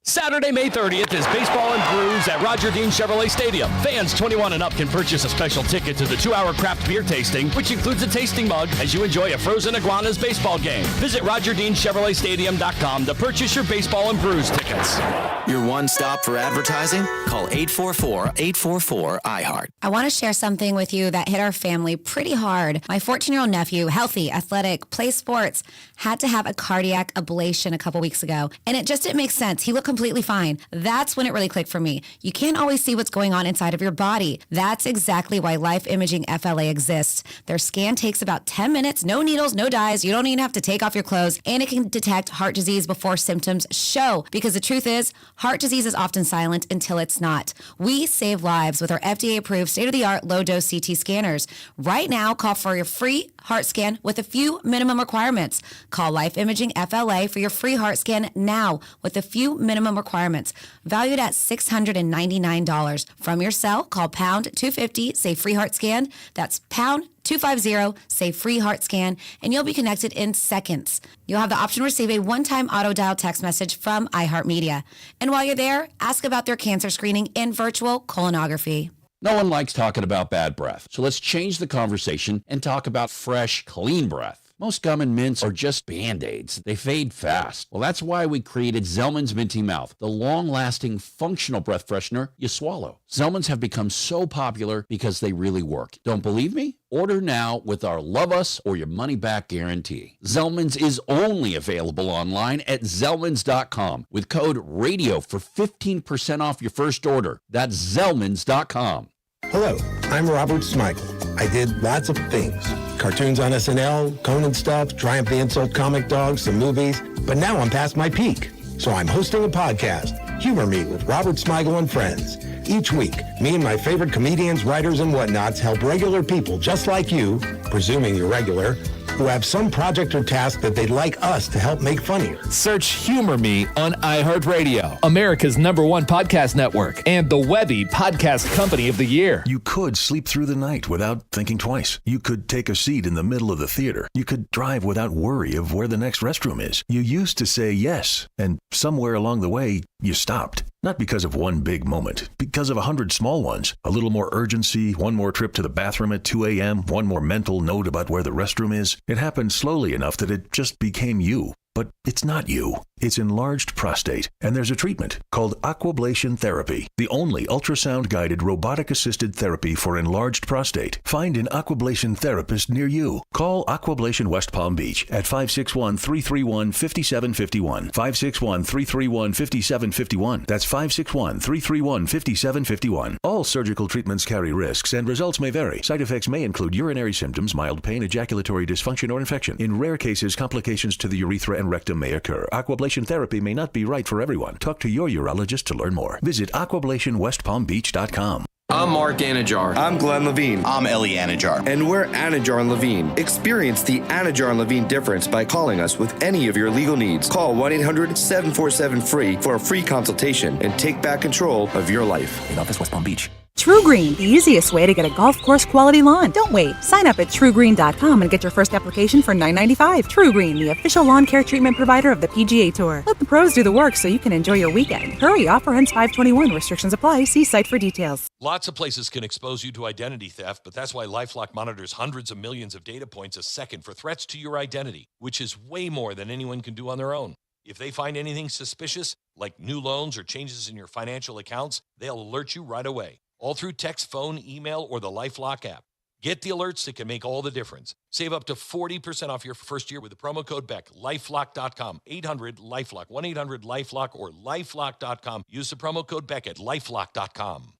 Saturday, May 30th is Baseball and Brews at Roger Dean Chevrolet Stadium. Fans 21 and up can purchase a special ticket to the 2-hour craft beer tasting, which includes a tasting mug as you enjoy a Frozen Iguanas baseball game. Visit RogerDeanChevroletStadium.com to purchase your Baseball and Brews tickets. Your one stop for advertising? Call 844-844-IHEART. I want to share something with you that hit our family pretty hard. My 14-year-old nephew, healthy, athletic, plays sports, had to have a cardiac ablation a couple weeks ago, and it just didn't make sense. He looked completely fine. That's when it really clicked for me. You can't always see what's going on inside of your body. That's exactly why Life Imaging FLA exists. Their scan takes about 10 minutes, no needles, no dyes. You don't even have to take off your clothes, and it can detect heart disease before symptoms show, because the truth is, heart disease is often silent until it's not. We save lives with our FDA-approved state-of-the-art low-dose CT scanners. Right now, call for your free heart scan with a few minimum requirements. Call Life Imaging FLA for your free heart scan now with a few minimum requirements. Valued at $699. From your cell, call pound 250, say free heart scan. That's pound 250, say free heart scan, and you'll be connected in seconds. You'll have the option to receive a one-time auto-dial text message from iHeartMedia. And while you're there, ask about their cancer screening and virtual colonography. No one likes talking about bad breath, so let's change the conversation and talk about fresh, clean breath. Most gum and mints are just Band-Aids. They fade fast. Well, that's why we created Zellman's Minty Mouth, the long-lasting, functional breath freshener you swallow. Zellman's have become so popular because they really work. Don't believe me? Order now with our Love Us or Your Money Back guarantee. Zellman's is only available online at Zellmans.com with code RADIO for 15% off your first order. That's Zellmans.com. Hello, I'm Robert Smigel. I did lots of things. Cartoons on SNL, Conan stuff, Triumph the Insult comic dogs, some movies. But now I'm past my peak. So I'm hosting a podcast, Humor Me with Robert Smigel and Friends. Each week, me and my favorite comedians, writers, and whatnots help regular people just like you, presuming you're regular, who have some project or task that they'd like us to help make funnier. Search Humor Me on iHeartRadio, America's #1 podcast network, and the Webby Podcast Company of the Year. You could sleep through the night without thinking twice. You could take a seat in the middle of the theater. You could drive without worry of where the next restroom is. You used to say yes, and somewhere along the way, you stopped. Not because of one big moment, because of 100 small ones. A little more urgency, one more trip to the bathroom at 2 a.m., one more mental note about where the restroom is. It happened slowly enough that it just became you. But it's not you. It's enlarged prostate, and there's a treatment called aquablation therapy, the only ultrasound-guided robotic-assisted therapy for enlarged prostate. Find an aquablation therapist near you. Call Aquablation West Palm Beach at 561-331-5751. 561-331-5751. That's 561-331-5751. All surgical treatments carry risks, and results may vary. Side effects may include urinary symptoms, mild pain, ejaculatory dysfunction, or infection. In rare cases, complications to the urethra and rectum may occur. Aquablation therapy may not be right for everyone. Talk to your urologist to learn more. Visit aquablationwestpalmbeach.com. I'm Mark Anajar. I'm Glenn Levine. I'm Ellie Anajar. And we're Anajar and Levine. Experience the Anajar and Levine difference by calling us with any of your legal needs. Call 1-800-747-FREE for a free consultation and take back control of your life. In office, West Palm Beach. True Green, the easiest way to get a golf course quality lawn. Don't wait. Sign up at truegreen.com and get your first application for $9.95. True Green, the official lawn care treatment provider of the PGA Tour. Let the pros do the work so you can enjoy your weekend. Hurry, offer ends 5/21. Restrictions apply. See site for details. Lots of places can expose you to identity theft, but that's why LifeLock monitors hundreds of millions of data points a second for threats to your identity, which is way more than anyone can do on their own. If they find anything suspicious, like new loans or changes in your financial accounts, they'll alert you right away. All through text, phone, email, or the LifeLock app. Get the alerts that can make all the difference. Save up to 40% off your first year with the promo code BECK. LifeLock.com. 800-LifeLock. 1-800-LifeLock or LifeLock.com. Use the promo code BECK at LifeLock.com.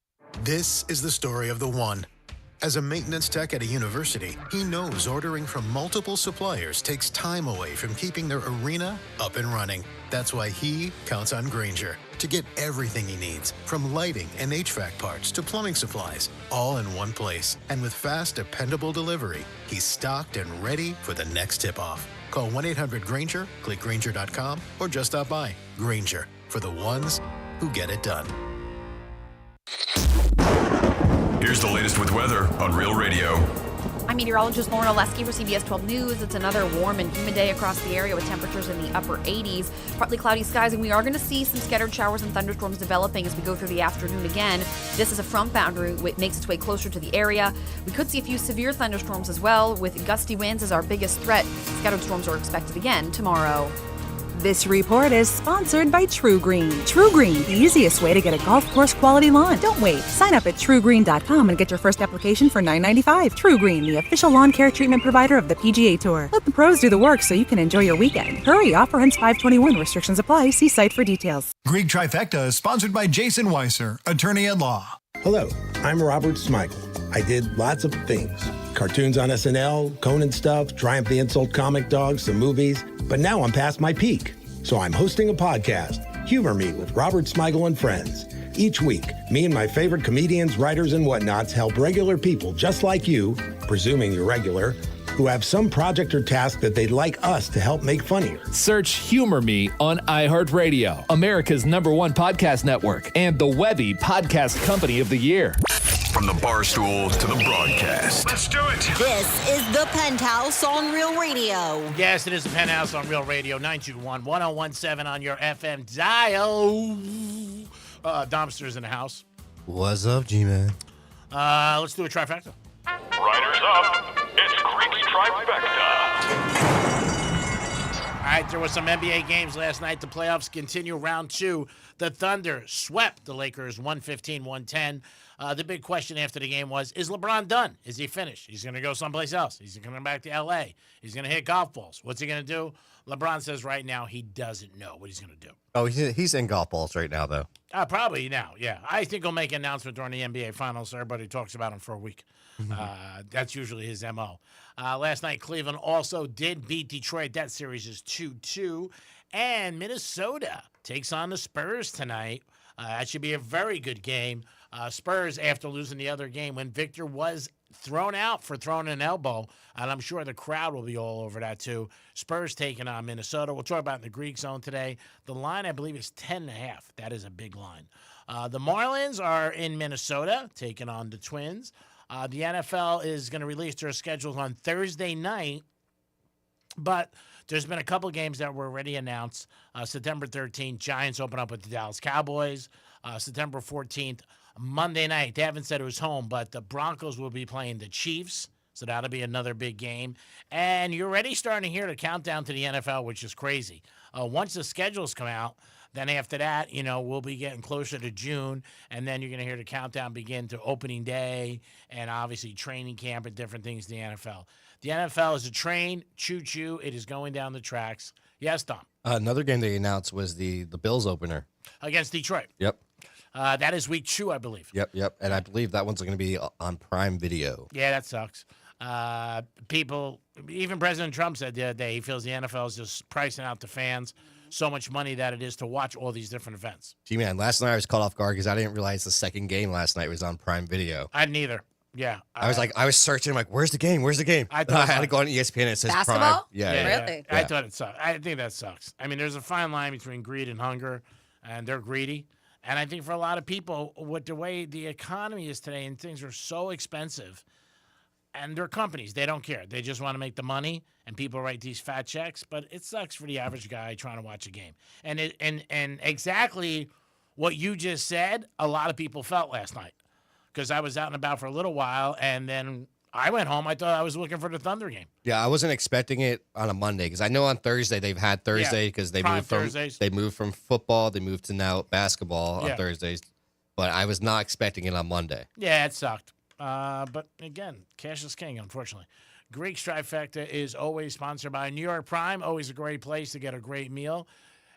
This is the story of the one. As a maintenance tech at a university, he knows ordering from multiple suppliers takes time away from keeping their arena up and running. That's why he counts on Grainger to get everything he needs, from lighting and HVAC parts to plumbing supplies, all in one place. And with fast, dependable delivery, he's stocked and ready for the next tip-off. Call 1-800-GRAINGER, click Grainger.com, or just stop by. Grainger, for the ones who get it done. Here's the latest with weather on Real Radio. I'm meteorologist Lauren Oleski for CBS 12 News. It's another warm and humid day across the area with temperatures in the upper 80s. Partly cloudy skies, and we are going to see some scattered showers and thunderstorms developing as we go through the afternoon again. This is a front boundary which makes its way closer to the area. We could see a few severe thunderstorms as well, with gusty winds as our biggest threat. Scattered storms are expected again tomorrow. This report is sponsored by True Green. True Green, the easiest way to get a golf course quality lawn. Don't wait. Sign up at truegreen.com and get your first application for $9.95. True Green, the official lawn care treatment provider of the PGA Tour. Let the pros do the work so you can enjoy your weekend. Hurry, offer ends 5/21. Restrictions apply. See site for details. Greek Trifecta is sponsored by Jason Weiser, attorney at law. Hello, I'm Robert Smigel. I did lots of things. Cartoons on SNL, Conan stuff, Triumph the Insult comic dog, some movies. But now I'm past my peak. So I'm hosting a podcast, Humor Me with Robert Smigel and Friends. Each week, me and my favorite comedians, writers, and whatnots help regular people just like you, presuming you're regular, who have some project or task that they'd like us to help make funnier. Search Humor Me on iHeartRadio, America's #1 podcast network, and the Webby Podcast Company of the Year. From the bar stool to the broadcast. Let's do it. This is the Penthouse on Real Radio. Yes, it is the Penthouse on Real Radio, 921-1017 on your FM dial. Domster's in the house. What's up, G-Man? Let's do a trifecta. Riders up. It's Greek Trifecta. All right, there were some NBA games last night. The playoffs continue. Round 2. The Thunder swept the Lakers 115-110. The big question after the game was, is LeBron done? Is he finished? He's going to go someplace else. He's going to come back to L.A. He's going to hit golf balls. What's he going to do? LeBron says right now he doesn't know what he's going to do. Oh, he's in golf balls right now, though. Probably now, yeah. I think he'll make an announcement during the NBA Finals. Everybody talks about him for a week. That's usually his M.O. Last night, Cleveland also did beat Detroit. That series is 2-2. And Minnesota takes on the Spurs tonight. That should be a very good game. Spurs, after losing the other game when Victor was thrown out for throwing an elbow, and I'm sure the crowd will be all over that too. Spurs taking on Minnesota. We'll talk about in the Greek zone today. The line, I believe, is 10.5. That is a big line. The Marlins are in Minnesota taking on the Twins. The NFL is going to release their schedules on Thursday night, but there's been a couple games that were already announced. September 13th, Giants open up with the Dallas Cowboys. September 14th, Monday night. They haven't said who's home, but the Broncos will be playing the Chiefs, so that'll be another big game. And you're already starting to hear the countdown to the NFL, which is crazy. Once the schedules come out, then after that, we'll be getting closer to June, and then you're going to hear the countdown begin to opening day and obviously training camp and different things in the NFL. The NFL is a train, choo-choo. It is going down the tracks. Yes, Tom? Another game they announced was the Bills opener. Against Detroit. Yep. That is week 2, I believe. Yep. And I believe that one's going to be on Prime Video. Yeah, that sucks. People, even President Trump said the other day he feels the NFL is just pricing out the fans so much money that it is to watch all these different events. Gee, man, last night I was caught off guard because I didn't realize the second game last night was on Prime Video. I neither. Yeah. I was searching, like, where's the game? I had to go on ESPN and it says basketball? Prime. Yeah. Really? I thought it sucked. I think that sucks. I mean, there's a fine line between greed and hunger, and they're greedy. And I think for a lot of people, with the way the economy is today and things are so expensive, and they're companies, they don't care. They just want to make the money, and people write these fat checks. But it sucks for the average guy trying to watch a game. And and exactly what you just said, a lot of people felt last night. Because I was out and about for a little while, and then I went home. I thought I was looking for the Thunder game. Yeah, I wasn't expecting it on a Monday because I know on Thursday they've had Thursday because they moved from football, they moved to now basketball on Thursdays, but I was not expecting it on Monday. Yeah, it sucked. But again, cash is king, unfortunately. Greek Trifecta is always sponsored by New York Prime. Always a great place to get a great meal.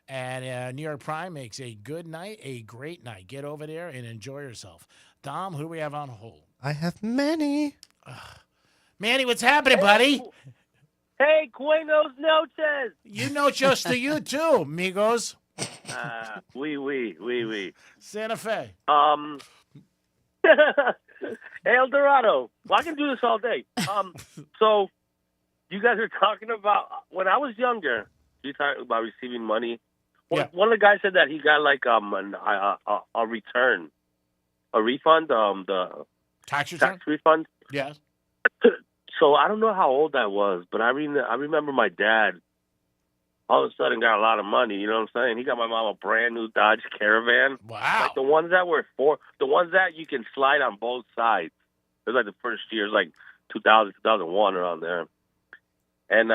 And New York Prime makes a good night a great night. Get over there and enjoy yourself. Dom, who do we have on hold? I have Manny. Manny, what's happening, buddy? Hey, Buenos noches. You know just to you too, amigos. Oui. Santa Fe. El Dorado. Well, I can do this all day. So you guys are talking about when I was younger. You talking about receiving money. One of the guys said that he got like a return, a refund. The tax refund. Yes. So I don't know how old I was, but I remember my dad all of a sudden got a lot of money. You know what I'm saying? He got my mom a brand new Dodge Caravan. Wow. Like the ones that you can slide on both sides. It was like the first year, it was like 2000, 2001 around there. And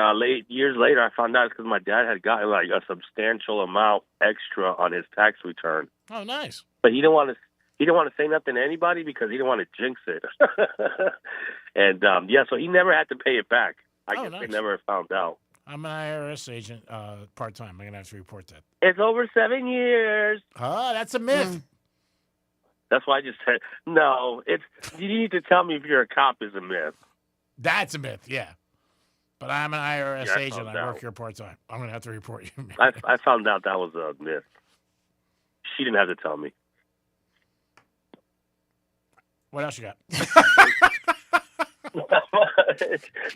years later, I found out it's because my dad had gotten like a substantial amount extra on his tax return. Oh, nice. But he didn't want to say nothing to anybody because he didn't want to jinx it. And so he never had to pay it back. I guess nice. they never found out. I'm an IRS agent, part-time. I'm going to have to report that. It's over 7 years. Oh, that's a myth. That's why I just said, no, you need to tell me if you're a cop is a myth. That's a myth, yeah. But I'm an IRS agent. I work here part-time. I'm going to have to report you. I found out that was a myth. She didn't have to tell me. What else you got?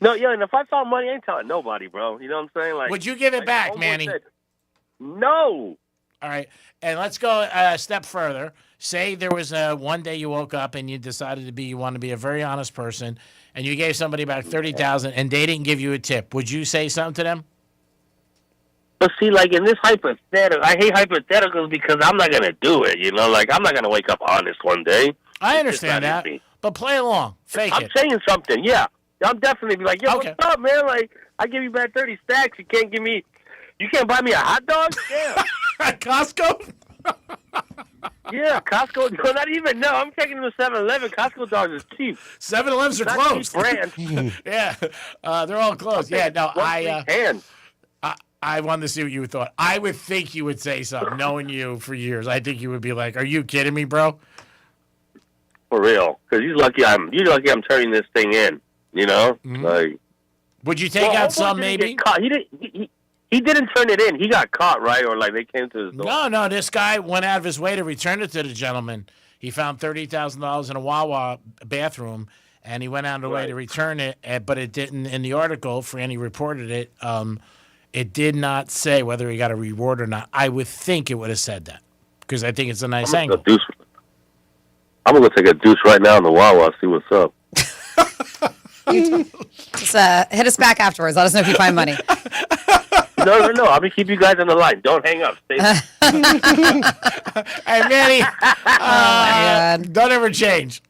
No, and if I found money, I ain't telling nobody, bro. You know what I'm saying? Like, would you give it back, Manny? No. All right, and let's go a step further. Say there was one day you woke up and you decided you want to be a very honest person, and you gave somebody back $30,000, and they didn't give you a tip. Would you say something to them? But see, like in this hypothetical, I hate hypotheticals because I'm not gonna do it. You know, like I'm not gonna wake up honest one day. I understand that, but play along. Fake I'm saying something, yeah. I'm definitely be like, yo, what's up, man? Like, I give you back 30 stacks. You can't buy me a hot dog? Damn. At Costco? Yeah, Costco. No, not even. No, I'm taking them to 7-Eleven. Costco dogs is cheap. 7-Elevens are not closed. Cheap brand. Yeah, they're all closed. Yeah, no, I wanted to see what you thought. I would think you would say something, knowing you for years. I think you would be like, "Are you kidding me, bro?" For real, because you're lucky I'm turning this thing in. You know, like. Would you take out some maybe? He didn't turn it in. He got caught, right? Or like they came to his door. No. This guy went out of his way to return it to the gentleman. He found $30,000 in a Wawa bathroom, and he went out of the way to return it, but it didn't. In the article, Franny reported it. It did not say whether he got a reward or not. I would think it would have said that because I think it's a nice angle. I'm going to take a deuce right now in the Wawa, see what's up. Just hit us back afterwards. Let us know if you find money. No. I'm going to keep you guys on the line. Don't hang up. Stay there. Hey, Manny, don't ever change.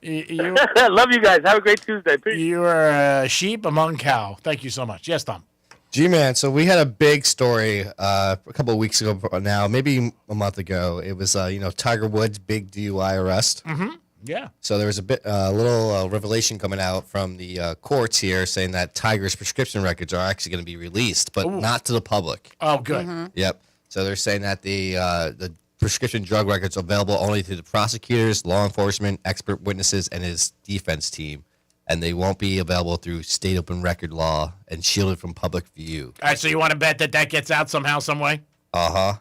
Love you guys. Have a great Tuesday. Peace. You are a sheep among cow. Thank you so much. Yes, Tom. G-Man, so we had a big story a couple of weeks ago now, maybe a month ago. It was, Tiger Woods' big DUI arrest. Mm-hmm. Yeah. So there was a little revelation coming out from the courts here saying that Tiger's prescription records are actually going to be released, but not to the public. Oh, good. Mm-hmm. Yep. So they're saying that the prescription drug records are available only to the prosecutors, law enforcement, expert witnesses, and his defense team. And they won't be available through state open record law and shielded from public view. All right, so you want to bet that gets out somehow, some way? Uh-huh.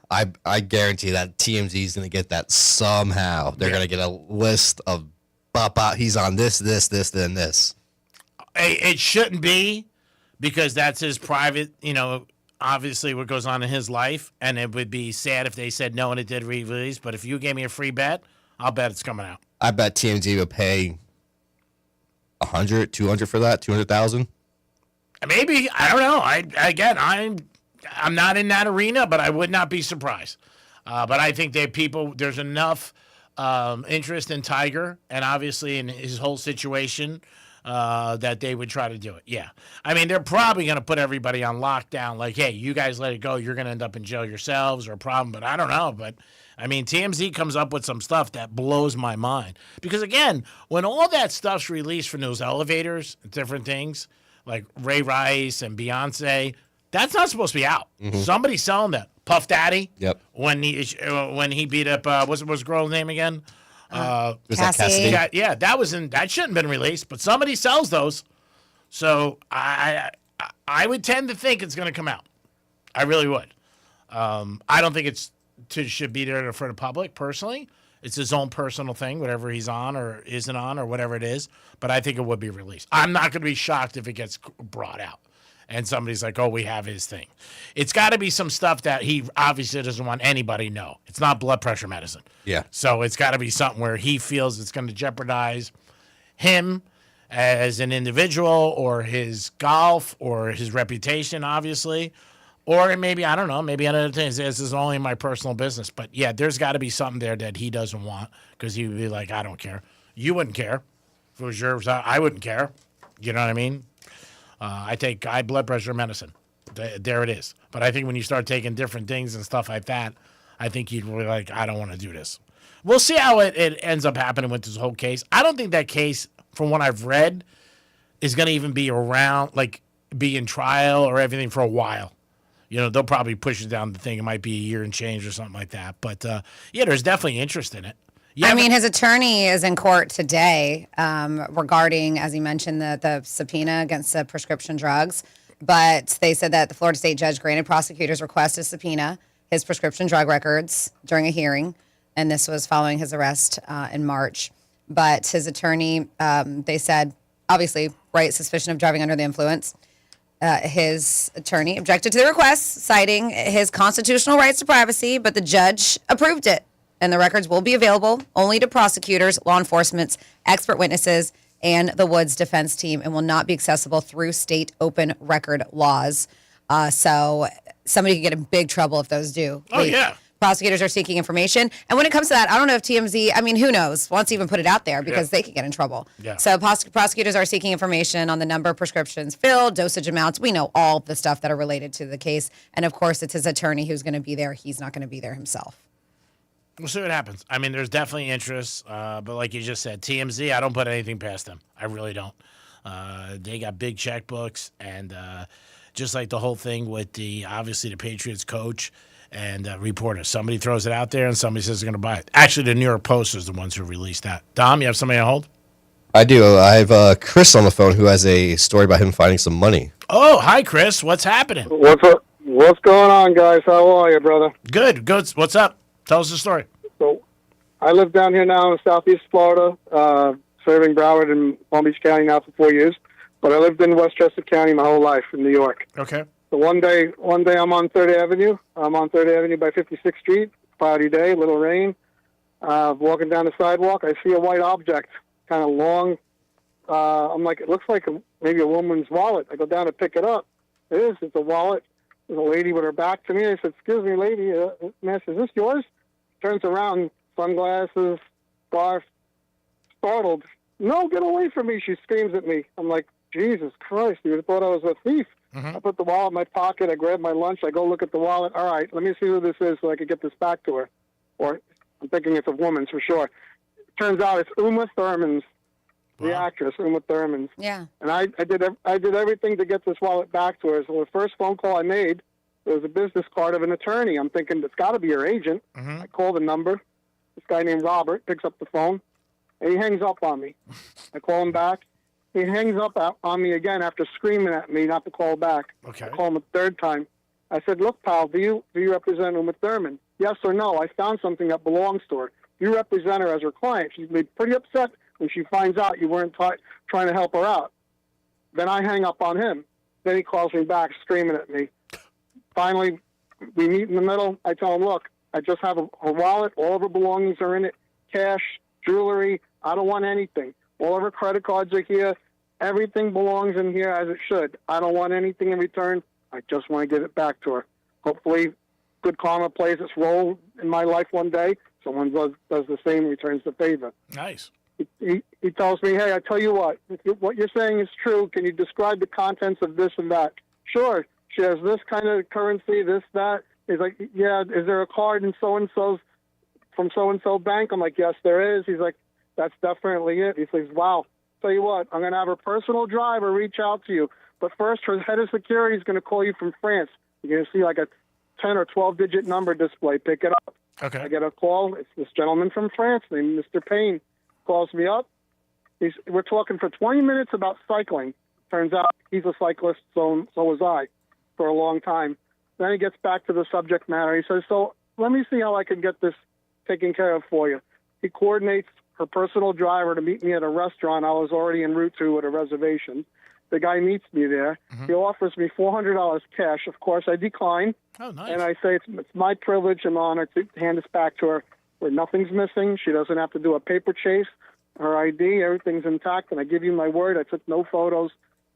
I guarantee that TMZ is going to get that somehow. They're going to get a list of, he's on this, and this. It shouldn't be because that's his private, obviously what goes on in his life. And it would be sad if they said no and it did release. But if you gave me a free bet, I'll bet it's coming out. I bet TMZ will pay 100, 200 for that, 200,000. Maybe, I don't know. I'm not in that arena, but I would not be surprised. But I think there's enough interest in Tiger and obviously in his whole situation that they would try to do it. Yeah, I mean they're probably going to put everybody on lockdown. Like, hey, you guys let it go, you're going to end up in jail yourselves or a problem. But I don't know. But I mean, TMZ comes up with some stuff that blows my mind. Because, again, when all that stuff's released from those elevators and different things, like Ray Rice and Beyonce, that's not supposed to be out. Mm-hmm. Somebody's selling that. Puff Daddy. Yep. When he beat up, what's the girl's name again? Was that Cassidy? Yeah, that shouldn't have been released, but somebody sells those. So I would tend to think it's going to come out. I really would. I don't think should be there for the public, personally. It's his own personal thing, whatever he's on or isn't on or whatever it is. But I think it would be released. I'm not going to be shocked if it gets brought out and somebody's like, oh, we have his thing. It's got to be some stuff that he obviously doesn't want anybody to know. It's not blood pressure medicine. Yeah. So it's got to be something where he feels it's going to jeopardize him as an individual or his golf or his reputation, obviously. Or maybe, I don't know, maybe another thing is this is only my personal business. But, yeah, there's got to be something there that he doesn't want because he would be like, I don't care. You wouldn't care. If it was yours, I wouldn't care. You know what I mean? I take high blood pressure medicine. There it is. But I think when you start taking different things and stuff like that, I think you'd be like, I don't want to do this. We'll see how it ends up happening with this whole case. I don't think that case, from what I've read, is going to even be around, like, be in trial or everything for a while. They'll probably push it down the thing. It might be a year and change or something like that. But, there's definitely interest in it. Yeah, his attorney is in court today regarding, as he mentioned, the subpoena against the prescription drugs. But they said that the Florida State judge granted prosecutors' request to subpoena his prescription drug records during a hearing. And this was following his arrest in March. But his attorney, they said, obviously, right, suspicion of driving under the influence. His attorney objected to the request, citing his constitutional rights to privacy, but the judge approved it. And the records will be available only to prosecutors, law enforcement, expert witnesses, and the Woods defense team, and will not be accessible through state open record laws. So somebody could get in big trouble if those do. Oh, yeah. Prosecutors are seeking information. And when it comes to that, I don't know if TMZ, who knows, wants to even put it out there because they could get in trouble. Yeah. So prosecutors are seeking information on the number of prescriptions filled, dosage amounts. We know all the stuff that are related to the case. And, of course, it's his attorney who's going to be there. He's not going to be there himself. We'll see what happens. There's definitely interest, but like you just said, TMZ, I don't put anything past them. I really don't. They got big checkbooks, and just like the whole thing with obviously the Patriots coach and reporter. Somebody throws it out there, and somebody says they're going to buy it. Actually, the New York Post is the ones who released that. Dom, you have somebody on hold? I do. I have Chris on the phone who has a story about him finding some money. Oh, hi, Chris. What's happening? What's up? What's going on, guys? How are you, brother? Good. What's up? Tell us the story. So, I live down here now in Southeast Florida. serving Broward and Palm Beach County now for 4 years. But I lived in Westchester County my whole life in New York. Okay. So one day I'm on 3rd Avenue. I'm on 3rd Avenue by 56th Street. Cloudy day, little rain. Walking down the sidewalk, I see a white object, kind of long. I'm like, it looks like maybe a woman's wallet. I go down to pick it up. It is. It's a wallet. There's a lady with her back to me. I said, "Excuse me, lady, miss, is this yours?" Turns around, sunglasses, scarf, startled. "No, get away from me!" She screams at me. I'm like, Jesus Christ, you would have thought I was a thief. I put the wallet in my pocket. I grab my lunch. I go look at the wallet. All right, let me see who this is so I can get this back to her. Or I'm thinking it's a woman's for sure. Turns out it's Uma Thurman's, the actress, Uma Thurman's. Yeah. And I did everything to get this wallet back to her. So the first phone call I made, there was a business card of an attorney. I'm thinking, it's got to be her agent. I call the number. This guy named Robert picks up the phone, and he hangs up on me. I call him back. He hangs up on me again after screaming at me not to call back. Okay. I call him a third time. I said, "Look, pal, do you represent Uma Thurman? Yes or no? I found something that belongs to her. You represent her as her client. She'd be pretty upset when she finds out you weren't trying to help her out." Then I hang up on him. Then he calls me back screaming at me. Finally, we meet in the middle. I tell him, "Look, I just have a wallet. All of her belongings are in it. Cash, jewelry. I don't want anything. All of her credit cards are here. Everything belongs in here as it should. I don't want anything in return. I just want to give it back to her. Hopefully, good karma plays its role in my life one day. Someone does the same, returns the favor." Nice. He tells me, "Hey, I tell you what. If what you're saying is true, can you describe the contents of this and that?" "Sure. She has this kind of currency, this, that." He's like, "Yeah, is there a card in so-and-so's from so-and-so bank?" I'm like, "Yes, there is." He's like, "That's definitely it." He says, "Wow. Tell you what, I'm going to have her personal driver reach out to you. But first, her head of security is going to call you from France. You're going to see like a 10 or 12-digit number display. Pick it up." Okay. I get a call. It's this gentleman from France named Mr. Payne. Calls me up. We're talking for 20 minutes about cycling. Turns out he's a cyclist, so was I, for a long time. Then he gets back to the subject matter. He says, "So let me see how I can get this taken care of for you." He coordinates her personal driver to meet me at a restaurant I was already en route to with a reservation. The guy meets me there. He offers me $400 cash. Of course, I decline. Oh, nice. And I say it's my privilege and honor to hand this back to her where nothing's missing. She doesn't have to do a paper chase. Her ID, everything's intact. And I give you my word, I took no photos.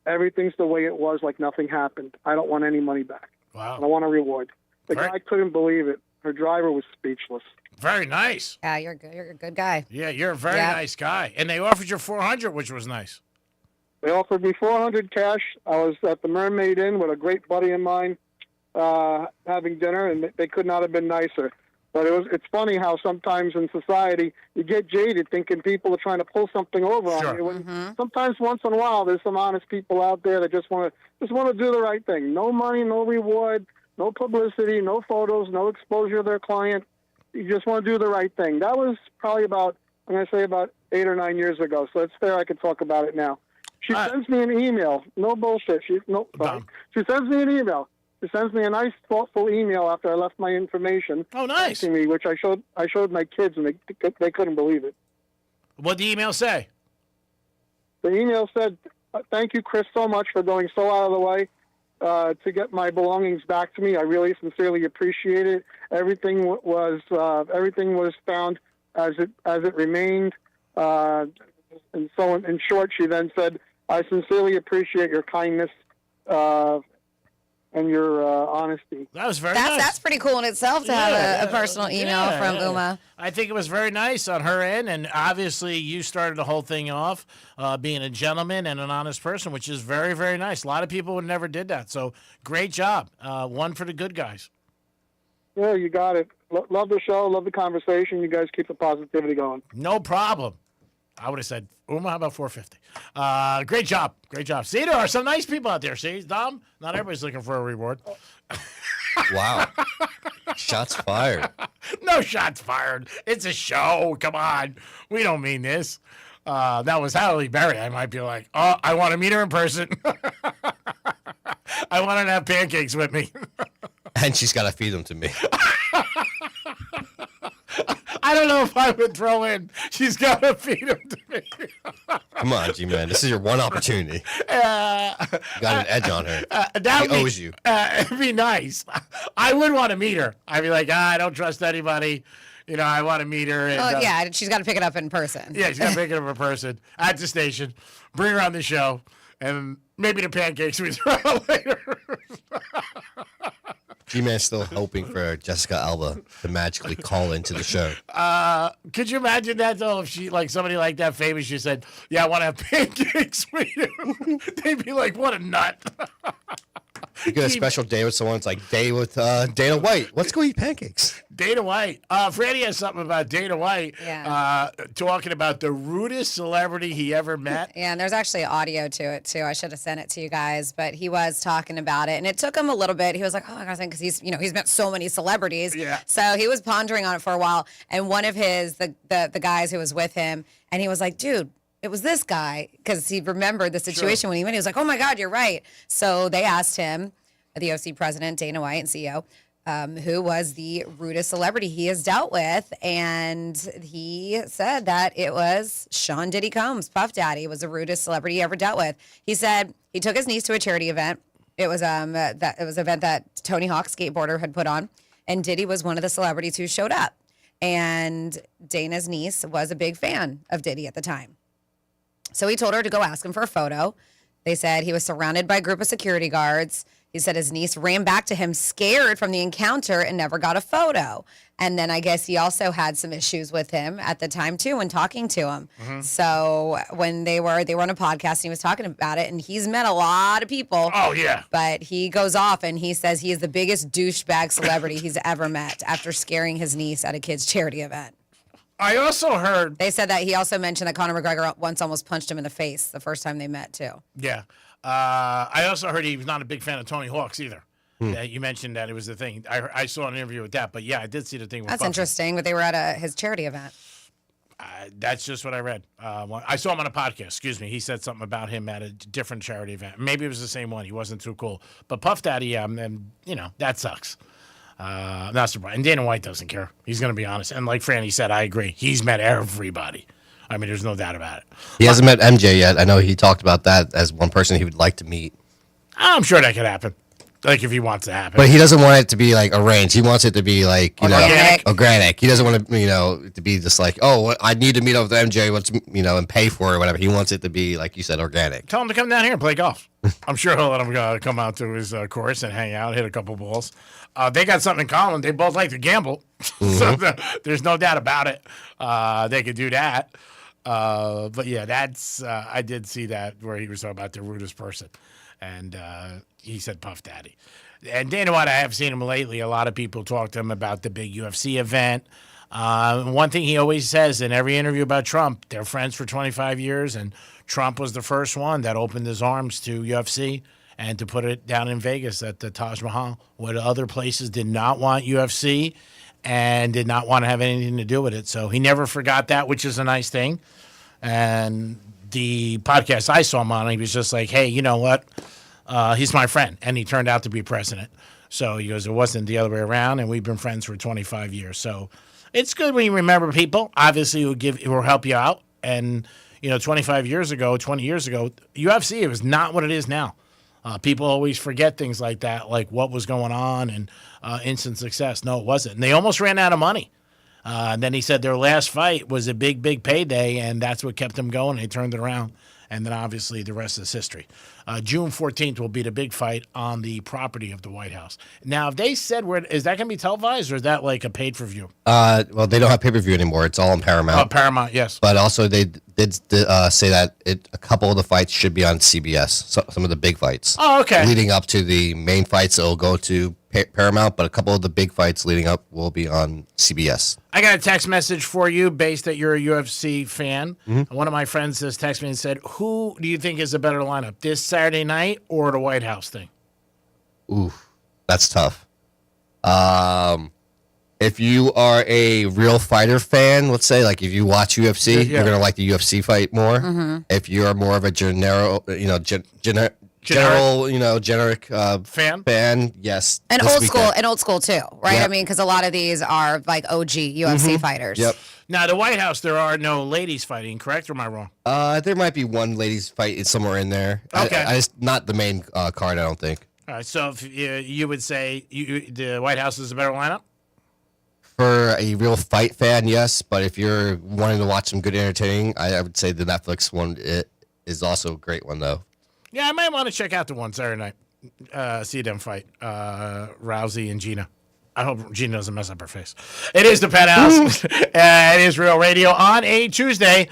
Everything's the way it was, like nothing happened. I don't want any money back. Wow. And I want a reward. The guy couldn't believe it. Her driver was speechless. Very nice. Yeah, you're good. You're a good guy. Yeah, you're a very nice guy. And they offered you $400, which was nice. They offered me $400 cash. I was at the Mermaid Inn with a great buddy of mine having dinner, and they could not have been nicer. But it's funny how sometimes in society you get jaded thinking people are trying to pull something over on you. When sometimes once in a while there's some honest people out there that just want to do the right thing. No money, no reward, no publicity, no photos, no exposure to their client. You just want to do the right thing. That was probably about 8 or 9 years ago. So it's fair I could talk about it now. She sends me an email. No bullshit. She sends me an email. She sends me a nice, thoughtful email after I left my information. Oh, nice. Me, which I showed my kids, and they couldn't believe it. What did the email say? The email said, "Thank you, Chris, so much for going so out of the way to get my belongings back to me. I really sincerely appreciate it. Everything was found as it remained." And so, in short, she then said, "I sincerely appreciate your kindness and your honesty." That was very nice. That's pretty cool in itself to have a personal email from Uma. I think it was very nice on her end, and obviously you started the whole thing off being a gentleman and an honest person, which is very, very nice. A lot of people would never did that, so great job. One for the good guys. Yeah, you got it. Love the show, love the conversation. You guys keep the positivity going. No problem. I would have said, Uma, how about 450? Great job. Great job. See, there are some nice people out there. See, Dom, not everybody's looking for a reward. Wow. Shots fired. No shots fired. It's a show. Come on. We don't mean this. That was Halle Berry. I might be like, "Oh, I want to meet her in person. I want her to have pancakes with me." And she's got to feed them to me. I don't know if I would throw in, "She's got to feed them to me." Come on, G-Man. This is your one opportunity. You got an edge on her. She owes you. It'd be nice. I would want to meet her. I'd be like, I don't trust anybody. I want to meet her. And, yeah, she's got to pick it up in person. Yeah, she's got to pick it up in person at the station. Bring her on the show. And maybe the pancakes we throw out later. G-Man's still hoping for Jessica Alba to magically call into the show. Could you imagine that, though, if somebody like that famous, she said, yeah, I want to have pancakes with you. They'd be like, what a nut. You get a special day with someone. It's like day with Dana White. Let's go eat pancakes. Dana White. Freddie has something about Dana White. Yeah. Talking about the rudest celebrity he ever met. Yeah, and there's actually audio to it, too. I should have sent it to you guys, but he was talking about it, and it took him a little bit. He was like, oh, I gotta think, because he's met so many celebrities. Yeah. So he was pondering on it for a while, and one of the guys who was with him, and he was like, dude, it was this guy, because he remembered the situation when he went. He was like, oh, my God, you're right. So they asked him, the OC president, Dana White, and CEO, who was the rudest celebrity he has dealt with. And he said that it was Sean Diddy Combs. Puff Daddy was the rudest celebrity he ever dealt with. He said he took his niece to a charity event. It was an event that Tony Hawk, skateboarder, had put on. And Diddy was one of the celebrities who showed up. And Dana's niece was a big fan of Diddy at the time. So he told her to go ask him for a photo. They said he was surrounded by a group of security guards. He said his niece ran back to him scared from the encounter and never got a photo. And then I guess he also had some issues with him at the time, too, when talking to him. Mm-hmm. So when they were on a podcast and he was talking about it, and he's met a lot of people. Oh, yeah. But he goes off and he says he is the biggest douchebag celebrity he's ever met after scaring his niece at a kid's charity event. I also heard... They said that he also mentioned that Conor McGregor once almost punched him in the face the first time they met, too. Yeah. I also heard he was not a big fan of Tony Hawk's either. You mentioned that it was the thing. I saw an interview with that, but yeah, I did see the thing with That's interesting, but they were at his charity event. That's just what I read. I saw him on a podcast, excuse me. He said something about him at a different charity event. Maybe it was the same one. He wasn't too cool. But Puff Daddy, that sucks. Not surprised. And Dana White doesn't care. He's going to be honest. And like Franny said, I agree. He's met everybody. I mean, there's no doubt about it. He hasn't met MJ yet. I know he talked about that as one person he would like to meet. I'm sure that could happen. Like, if he wants to happen. But he doesn't want it to be, like, arranged. He wants it to be, like, organic. He doesn't want to, to be just like, oh, I need to meet up with MJ, and pay for it or whatever. He wants it to be, like you said, organic. Tell him to come down here and play golf. I'm sure he'll let him come out to his course and hang out, hit a couple balls. They got something in common. They both like to gamble. Mm-hmm. So there's no doubt about it. They could do that. But yeah, that's I did see that where he was talking about the rudest person, and he said Puff Daddy. And Dana White, I have seen him lately. A lot of people talk to him about the big UFC event. One thing he always says in every interview about Trump, they're friends for 25 years, and Trump was the first one that opened his arms to UFC and to put it down in Vegas at the Taj Mahal, where other places did not want UFC and did not want to have anything to do with it. So he never forgot that, which is a nice thing. And the podcast I saw him on, he was just like, hey, you know what? He's my friend. And he turned out to be president. So he goes, it wasn't the other way around, and we've been friends for 25 years. So it's good when you remember people. Obviously, it will help you out. And, 20 years ago, UFC, it was not what it is now. People always forget things like that, like what was going on and instant success. No, it wasn't. And they almost ran out of money. And then he said their last fight was a big, big payday, and that's what kept them going. They turned it around. And then, obviously, the rest is history. June 14th will be the big fight on the property of the White House. Now, if they said, is that going to be televised, or is that like a paid-for-view? Well, they don't have pay-per-view anymore. It's all on Paramount. Oh, Paramount, yes. But also, they did say that a couple of the fights should be on CBS, some of the big fights. Oh, okay. Leading up to the main fights, it'll go to Paramount, but a couple of the big fights leading up will be on CBS. I got a text message for you based that you're a UFC fan. Mm-hmm. One of my friends just texted me and said, who do you think is a better lineup, this Saturday night or the White House thing? Ooh, that's tough. If you are a real fighter fan, let's say, like if you watch UFC, you're going to like the UFC fight more. Mm-hmm. If you're more of a generic fan. Yes, And this old weekend. school, and old school too, right? Yep. I mean, because a lot of these are like OG UFC fighters. Yep. Now, the White House, there are no ladies fighting, correct, or am I wrong? There might be one ladies fight somewhere in there. Okay. I just, not the main card, I don't think. All right, so if you would say the White House is a better lineup? For a real fight fan, yes. But if you're wanting to watch some good entertaining, I would say the Netflix one is also a great one, though. Yeah, I might want to check out the one Saturday night. See them fight, Rousey and Gina. I hope Gina doesn't mess up her face. It is the Penthouse. It is Real Radio on a Tuesday.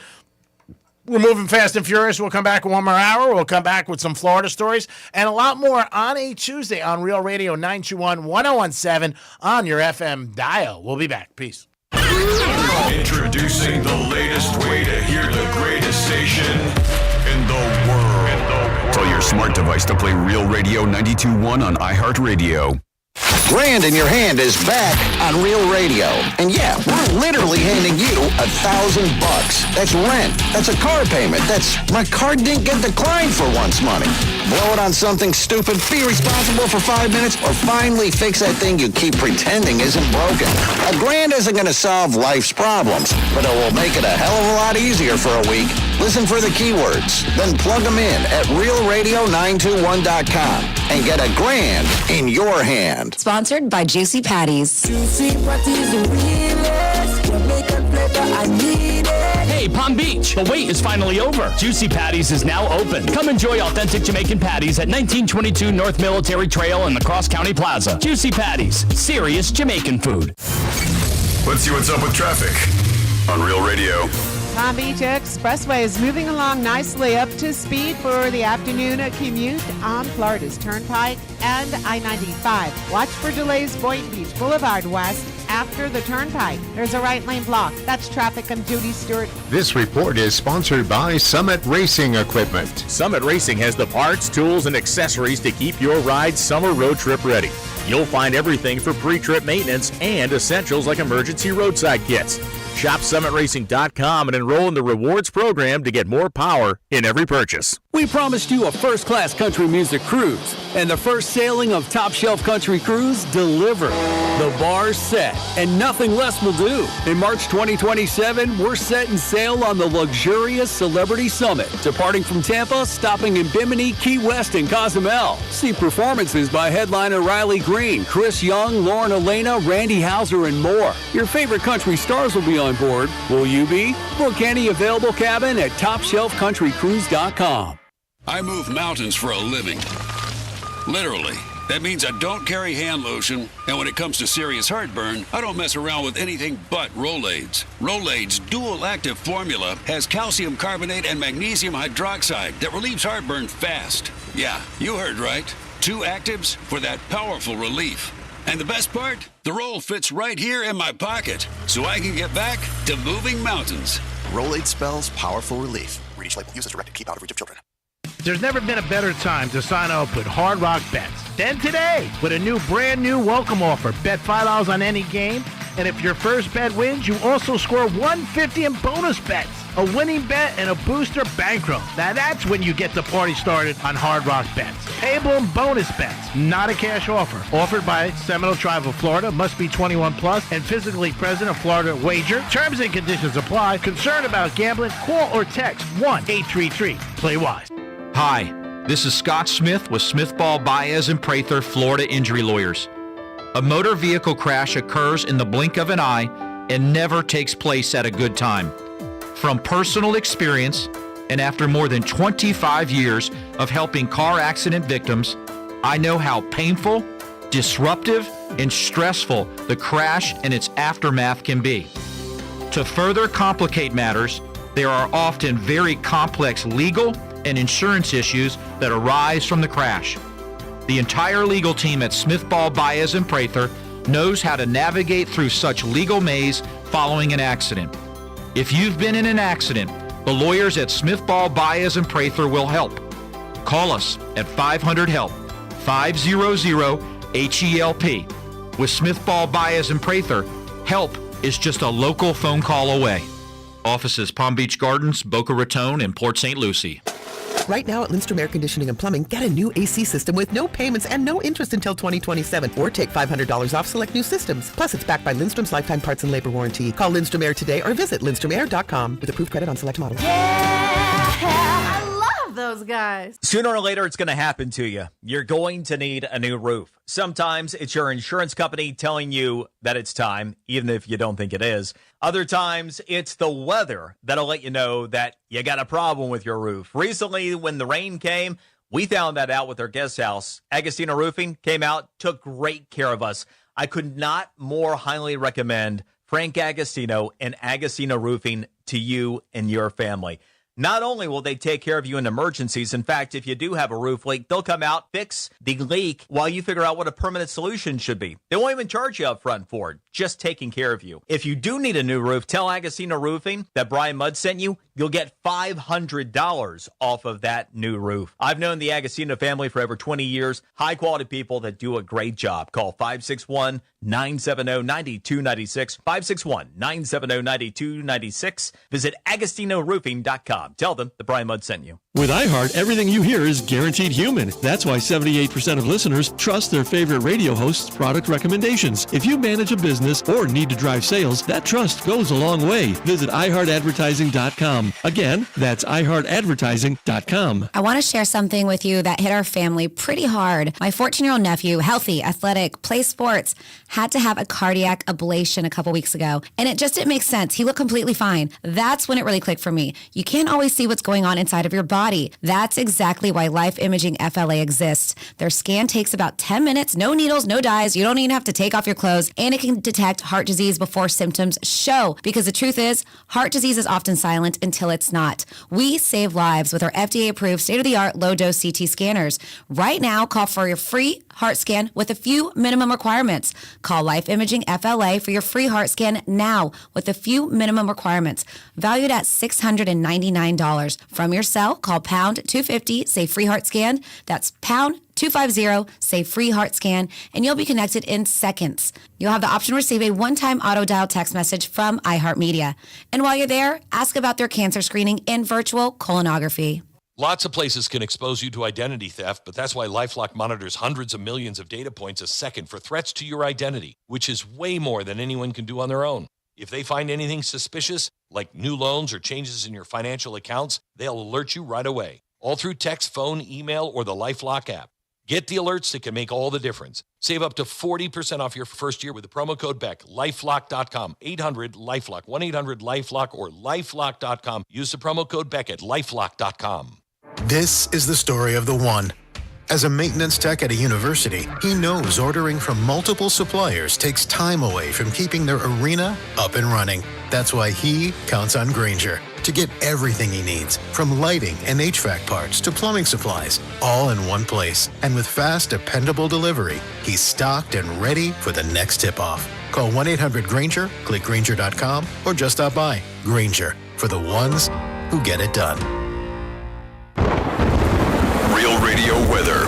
We're moving fast and furious. We'll come back with one more hour. We'll come back with some Florida stories and a lot more on a Tuesday on Real Radio 921-1017 on your FM dial. We'll be back. Peace. Introducing the latest way to hear the greatest station in the world. Tell your smart device to play Real Radio 92.1 on iHeartRadio. Grand in your hand is back on Real Radio. And yeah, we're literally handing you $1,000. That's rent. That's a car payment. That's my card didn't get declined for once money. Blow it on something stupid, be responsible for 5 minutes, or finally fix that thing you keep pretending isn't broken. $1,000 isn't going to solve life's problems, but it will make it a hell of a lot easier for a week. Listen for the keywords, then plug them in at realradio921.com and get $1,000 in your hand. Sponsored by Juicy Patties. Juicy Patties, the realest. Jamaican flavor, I need it. Hey, Palm Beach, the wait is finally over. Juicy Patties is now open. Come enjoy authentic Jamaican patties at 1922 North Military Trail in the Cross County Plaza. Juicy Patties, serious Jamaican food. Let's see what's up with traffic on Real Radio. Palm Beach Expressway is moving along nicely up to speed for the afternoon commute on Florida's Turnpike and I-95. Watch for delays Boynton Beach Boulevard West after the Turnpike. There's a right lane block. That's traffic. I'm Judy Stewart. This report is sponsored by Summit Racing Equipment. Summit Racing has the parts, tools, and accessories to keep your ride summer road trip ready. You'll find everything for pre-trip maintenance and essentials like emergency roadside kits. Shop SummitRacing.com and enroll in the rewards program to get more power in every purchase. We promised you a first-class country music cruise, and the first sailing of Top Shelf Country Cruise delivered. The bar's set, and nothing less will do. In March 2027, we're setting sail on the luxurious Celebrity Summit, departing from Tampa, stopping in Bimini, Key West, and Cozumel. See performances by headliner Riley Green, Chris Young, Lauren Elena, Randy Houser, and more. Your favorite country stars will be on board. Will you be? Book any available cabin at TopShelfCountryCruise.com. I move mountains for a living. Literally. That means I don't carry hand lotion, and when it comes to serious heartburn, I don't mess around with anything but Rolaids. Rolaids' dual-active formula has calcium carbonate and magnesium hydroxide that relieves heartburn fast. Yeah, you heard right. 2 actives for that powerful relief. And the best part? The roll fits right here in my pocket, so I can get back to moving mountains. Rolade spells powerful relief. Read each label. Use as directed. Keep out of reach of children. There's never been a better time to sign up with Hard Rock Bets than today with a brand new welcome offer. Bet $5 on any game, and if your first bet wins, you also score $150 in bonus bets, a winning bet, and a booster bankroll. Now that's when you get the party started on Hard Rock Bets. Payable in bonus bets, not a cash offer. Offered by Seminole Tribe of Florida, must be 21 plus and physically present of Florida Wager. Terms and conditions apply. Concerned about gambling? Call or text 1-833-PLAY-WISE. Hi, this is Scott Smith with Smith Ball Baez and Prather Florida Injury Lawyers. A motor vehicle crash occurs in the blink of an eye and never takes place at a good time. From personal experience, and after more than 25 years of helping car accident victims, I know how painful, disruptive, and stressful the crash and its aftermath can be. To further complicate matters, there are often very complex legal and insurance issues that arise from the crash. The entire legal team at Smith Ball Baez and Prather knows how to navigate through such legal maze following an accident. If you've been in an accident, the lawyers at Smith Ball Baez and Prather will help. Call us at 500-HELP, 500-HELP. With Smith Ball Baez and Prather, help is just a local phone call away. Offices Palm Beach Gardens, Boca Raton, and Port St. Lucie. Right now at Lindstrom Air Conditioning and Plumbing, get a new AC system with no payments and no interest until 2027, or take $500 off select new systems. Plus, it's backed by Lindstrom's lifetime parts and labor warranty. Call Lindstrom Air today or visit lindstromair.com with approved credit on select models. I love those guys. Sooner or later, it's going to happen to you. You're going to need a new roof. Sometimes it's your insurance company telling you that it's time, even if you don't think it is. Other times, it's the weather that'll let you know that you got a problem with your roof. Recently, when the rain came, we found that out with our guest house. Agostino Roofing came out, took great care of us. I could not more highly recommend Frank Agostino and Agostino Roofing to you and your family. Not only will they take care of you in emergencies, in fact, if you do have a roof leak, they'll come out, fix the leak while you figure out what a permanent solution should be. They won't even charge you up front for it, just taking care of you. If you do need a new roof, tell Agostino Roofing that Brian Mudd sent you. You'll get $500 off of that new roof. I've known the Agostino family for over 20 years. High-quality people that do a great job. Call 561-970-9296. 561-970-9296. Visit AgostinoRoofing.com. Tell them that Brian Mudd sent you. With iHeart, everything you hear is guaranteed human. That's why 78% of listeners trust their favorite radio host's product recommendations. If you manage a business or need to drive sales, that trust goes a long way. Visit iHeartAdvertising.com. Again, that's iHeartAdvertising.com. I want to share something with you that hit our family pretty hard. My 14-year-old nephew, healthy, athletic, plays sports, had to have a cardiac ablation a couple weeks ago. And it just didn't make sense. He looked completely fine. That's when it really clicked for me. You can't always see what's going on inside of your body. That's exactly why Life Imaging FLA exists. Their scan takes about 10 minutes, no needles, no dyes. You don't even have to take off your clothes, and it can detect heart disease before symptoms show. Because the truth is, heart disease is often silent until it's not. We save lives with our FDA-approved state-of-the-art low-dose CT scanners. Right now, call for your free heart scan with a few minimum requirements. Call Life Imaging FLA for your free heart scan now with a few minimum requirements. Valued at $699. From your cell, call pound 250, say free heart scan. That's pound 250, say free heart scan, and you'll be connected in seconds. You'll have the option to receive a one-time auto-dial text message from iHeartMedia. And while you're there, ask about their cancer screening and virtual colonography. Lots of places can expose you to identity theft, but that's why LifeLock monitors hundreds of millions of data points a second for threats to your identity, which is way more than anyone can do on their own. If they find anything suspicious, like new loans or changes in your financial accounts, they'll alert you right away, all through text, phone, email, or the LifeLock app. Get the alerts that can make all the difference. Save up to 40% off your first year with the promo code BECK. LifeLock.com, 800-LifeLock, 1-800-LifeLock, or LifeLock.com. Use the promo code BECK at LifeLock.com. This is the story of the one. As a maintenance tech at a university, he knows ordering from multiple suppliers takes time away from keeping their arena up and running. That's why he counts on Grainger to get everything he needs, from lighting and HVAC parts to plumbing supplies, all in one place. And with fast, dependable delivery, he's stocked and ready for the next tip-off. Call 1-800-GRAINGER, click Grainger.com, or just stop by. Grainger, for the ones who get it done. Real Radio weather.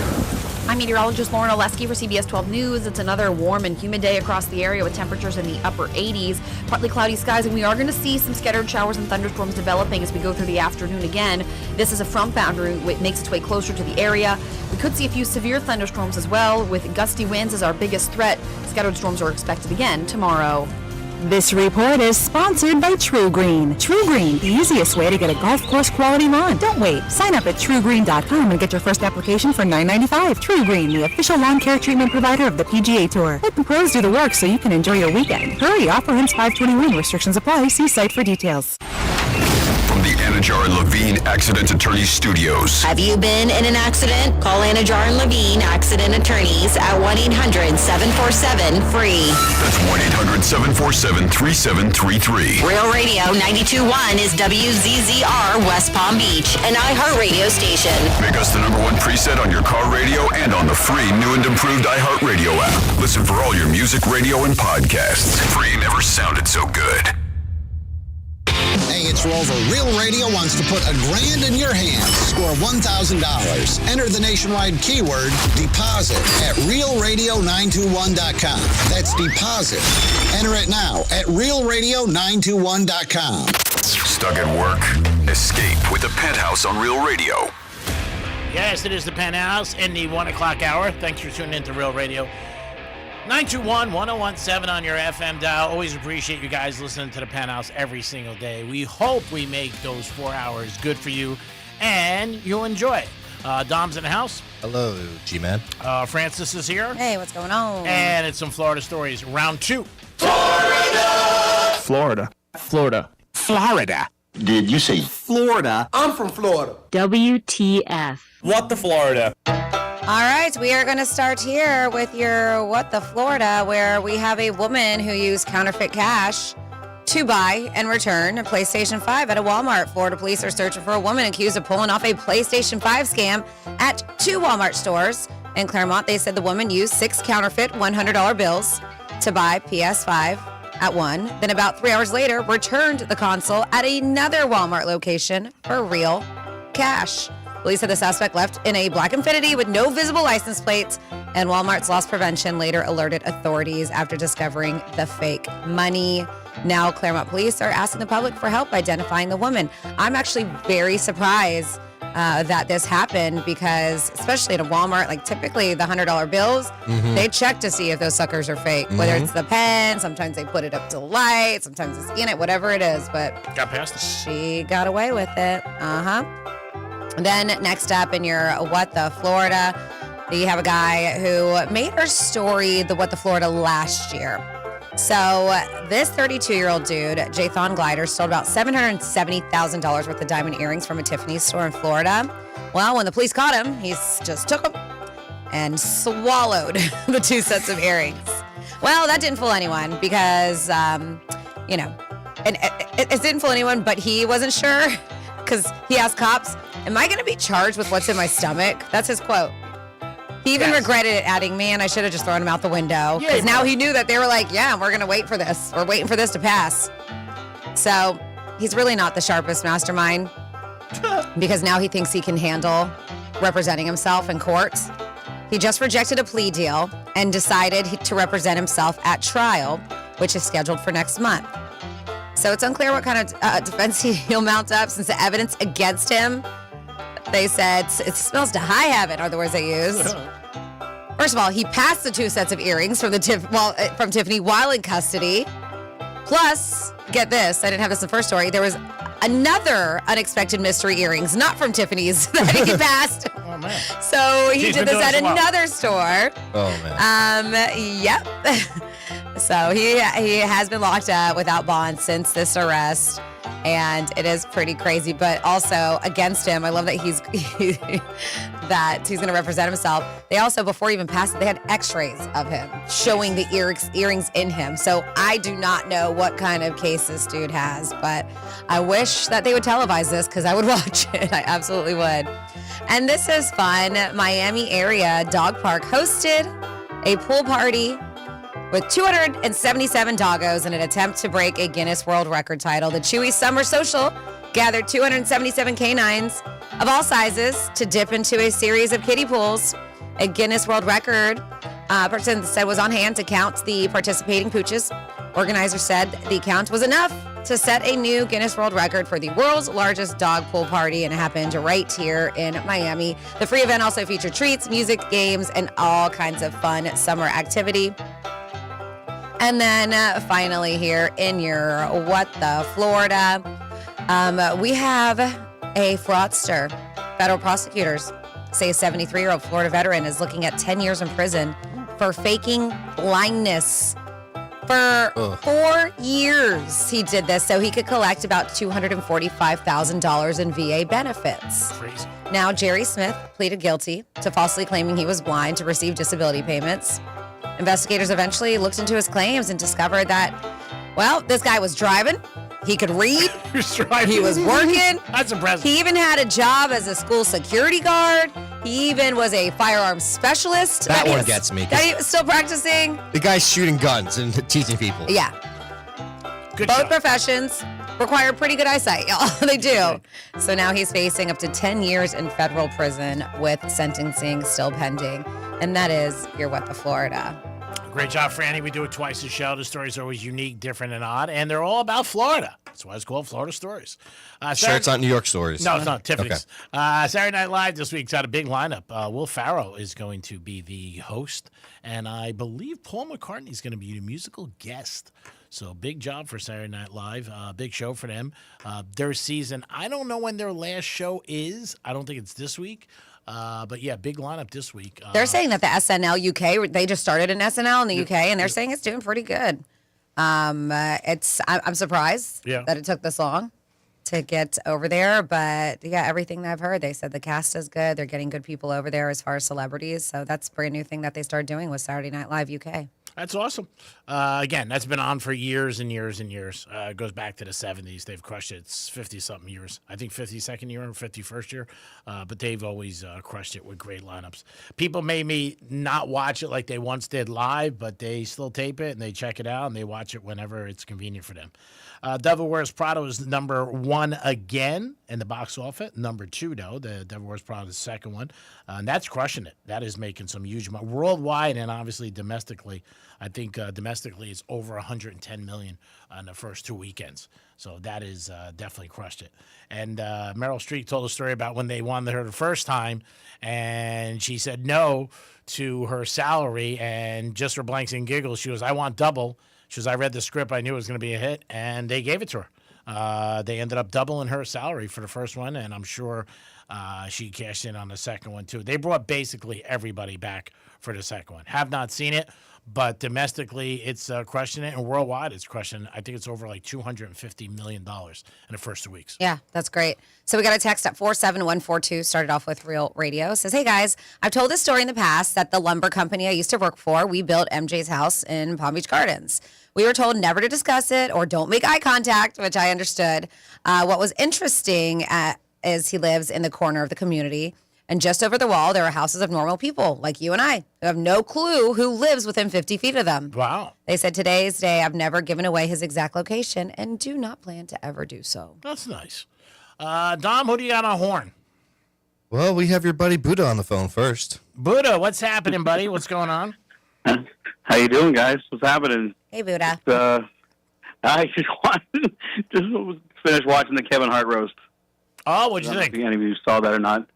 I'm meteorologist Lauren Oleski for CBS 12 News. It's another warm and humid day across the area with temperatures in the upper 80s. Partly cloudy skies, and we are going to see some scattered showers and thunderstorms developing as we go through the afternoon again. This is a front boundary which makes its way closer to the area. We could see a few severe thunderstorms as well, with gusty winds as our biggest threat. Scattered storms are expected again tomorrow. This report is sponsored by True Green. True Green, the easiest way to get a golf course quality lawn. Don't wait. Sign up at TrueGreen.com and get your first application for $9.95. True Green, the official lawn care treatment provider of the PGA Tour. Let the pros do the work so you can enjoy your weekend. Hurry, offer ends 5/21. Restrictions apply. See site for details. From the Anajar and Levine Accident Attorney Studios. Have you been in an accident? Call Anajar and Levine Accident Attorneys at 1-800-747-FREE. That's 1-800-747-3733. Real Radio 92.1 is WZZR West Palm Beach, an iHeart radio station. Make us the #1 preset on your car radio and on the free new and improved iHeart Radio app. Listen for all your music, radio, and podcasts. Free never sounded so good. Hey, it's Rover. Real Radio wants to put $1,000 in your hands. Score $1,000. Enter the nationwide keyword deposit at realradio921.com. That's deposit. Enter it now at realradio921.com. Stuck at work? Escape with the Penthouse on Real Radio. Yes, it is the Penthouse in the 1 o'clock hour. Thanks for tuning in to Real Radio. 921-1017 on your FM dial. Always appreciate you guys listening to the Penthouse every single day. We hope we make those 4 hours good for you and you'll enjoy it. Dom's in the house. Hello, G-Man. Francis is here. Hey, what's going on? And it's some Florida stories. Round 2. Florida. Florida. Did you say Florida? I'm from Florida. WTF. What the Florida? All right, we are going to start here with your What the Florida, where we have a woman who used counterfeit cash to buy and return a PlayStation 5 at a Walmart. Florida police are searching for a woman accused of pulling off a PlayStation 5 scam at 2 Walmart stores. In Claremont, they said the woman used 6 counterfeit $100 bills to buy PS5 at one, then about 3 hours later, returned the console at another Walmart location for real cash. Police said the suspect left in a black Infiniti with no visible license plates, and Walmart's loss prevention later alerted authorities after discovering the fake money. Now, Claremont police are asking the public for help identifying the woman. I'm actually very surprised that this happened because, especially at a Walmart, like typically the $100 bills, they check to see if those suckers are fake. Whether it's the pen, sometimes they put it up to light, sometimes they scan it, whatever it is. But got past it. She got away with it. Then next up in your What the Florida, you have a guy who made her story the What the Florida last year. So this 32-year-old dude, Jathan Glider, stole about $770,000 worth of diamond earrings from a Tiffany's store in Florida. Well, when the police caught him, he just took them and swallowed the 2 sets of earrings. Well, that didn't fool anyone because, and it didn't fool anyone, but he wasn't sure because he asked cops, am I going to be charged with what's in my stomach? That's his quote. He even regretted it, adding, man, I should have just thrown him out the window. Because now he knew that they were like, yeah, we're going to wait for this. We're waiting for this to pass. So he's really not the sharpest mastermind because now he thinks he can handle representing himself in court. He just rejected a plea deal and decided to represent himself at trial, which is scheduled for next month. So it's unclear what kind of defense he'll mount up since the evidence against him, they said, it smells to high heaven, are the words they used. First of all, he passed the 2 sets of earrings from from Tiffany while in custody. Plus, get this, I didn't have this in the first story, there was another unexpected mystery earrings, not from Tiffany's, that he passed. Oh, man. So he did this at another store. Oh, man. Yep. So he has been locked up without bond since this arrest. And it is pretty crazy, but also against him, I love that he's going to represent himself. They also, before he even passed it, they had x-rays of him showing the earrings in him. So I do not know what kind of case this dude has, but I wish that they would televise this because I would watch it. I absolutely would. And this is fun. Miami area dog park hosted a pool party with 277 doggos in an attempt to break a Guinness World Record title. The Chewy Summer Social gathered 277 canines of all sizes to dip into a series of kiddie pools. A Guinness World Record person said was on hand to count the participating pooches. Organizers said the count was enough to set a new Guinness World Record for the world's largest dog pool party, and it happened right here in Miami. The free event also featured treats, music, games, and all kinds of fun summer activity. And then finally here in your What the Florida, we have a fraudster. Federal prosecutors say a 73-year-old Florida veteran is looking at 10 years in prison for faking blindness. For 4 years he did this so he could collect about $245,000 in VA benefits. Crazy. Now, Jerry Smith pleaded guilty to falsely claiming he was blind to receive disability payments. Investigators eventually looked into his claims and discovered that, well, this guy was driving. He could read. He was working. That's impressive. He even had a job as a school security guard. He even was a firearms specialist. That one gets me. That he was still practicing. The guy's shooting guns and teaching people. Yeah. Both professions require pretty good eyesight, y'all. They do. So now he's facing up to 10 years in federal prison with sentencing still pending. And that is your What the Florida. Great job, Franny. We do it twice a show. The stories are always unique, different, and odd, and they're all about Florida. That's why it's called Florida Stories. Sure, it's not New York Stories. No, it's not. Tiffany's. Okay. Saturday Night Live this week's got a big lineup. Will Ferrell is going to be the host, and I believe Paul McCartney is going to be the musical guest. So big job for Saturday Night Live. Big show for them. Their season, I don't know when their last show is. I don't think it's this week. But yeah, big lineup this week. They're saying that the SNL UK, they just started an SNL in the UK, and they're saying it's doing pretty good. I'm surprised that it took this long to get over there, but yeah, everything that I've heard, they said the cast is good. They're getting good people over there as far as celebrities. So that's a brand new thing that they started doing with Saturday Night Live UK. That's awesome. Again, that's been on for years and years and years. It goes back to the 70s. They've crushed it. It's 50-something years. I think 52nd year or 51st year. But they've always crushed it with great lineups. People may not watch it like they once did live, but they still tape it and they check it out and they watch it whenever it's convenient for them. Devil Wears Prada is number 1 again in the box office. Number 2, though. The Devil Wears Prada is the second one. And that's crushing it. That is making some huge money. Worldwide and obviously domestically. I think domestically it's over $110 million on the first 2 weekends. So that is definitely crushed it. And Meryl Streep told a story about when they wanted her the first time, and she said no to her salary, and just for blanks and giggles, she goes, I want double. She goes, I read the script, I knew it was going to be a hit, and they gave it to her. They ended up doubling her salary for the first one, and I'm sure she cashed in on the second one, too. They brought basically everybody back for the second one. Have not seen it, but domestically, it's crushing it, and worldwide, it's crushing it. I think it's over like $250 million in the first 2 weeks. Yeah, that's great. So we got a text at 47142, started off with Real Radio. Says, hey, guys, I've told this story in the past that the lumber company I used to work for, we built MJ's house in Palm Beach Gardens. We were told never to discuss it or don't make eye contact, which I understood. What was interesting is he lives in the corner of the community. And just over the wall, there are houses of normal people like you and I who have no clue who lives within 50 feet of them. Wow. They said today's day, I've never given away his exact location and do not plan to ever do so. That's nice. Dom, who do you got on horn? Well, we have your buddy Buddha on the phone first. Buddha, what's happening, buddy? What's going on? How you doing, guys? What's happening? Hey, Buddha. I just finished watching the Kevin Hart roast. Oh, what'd you think? I don't know if any of you saw that or not.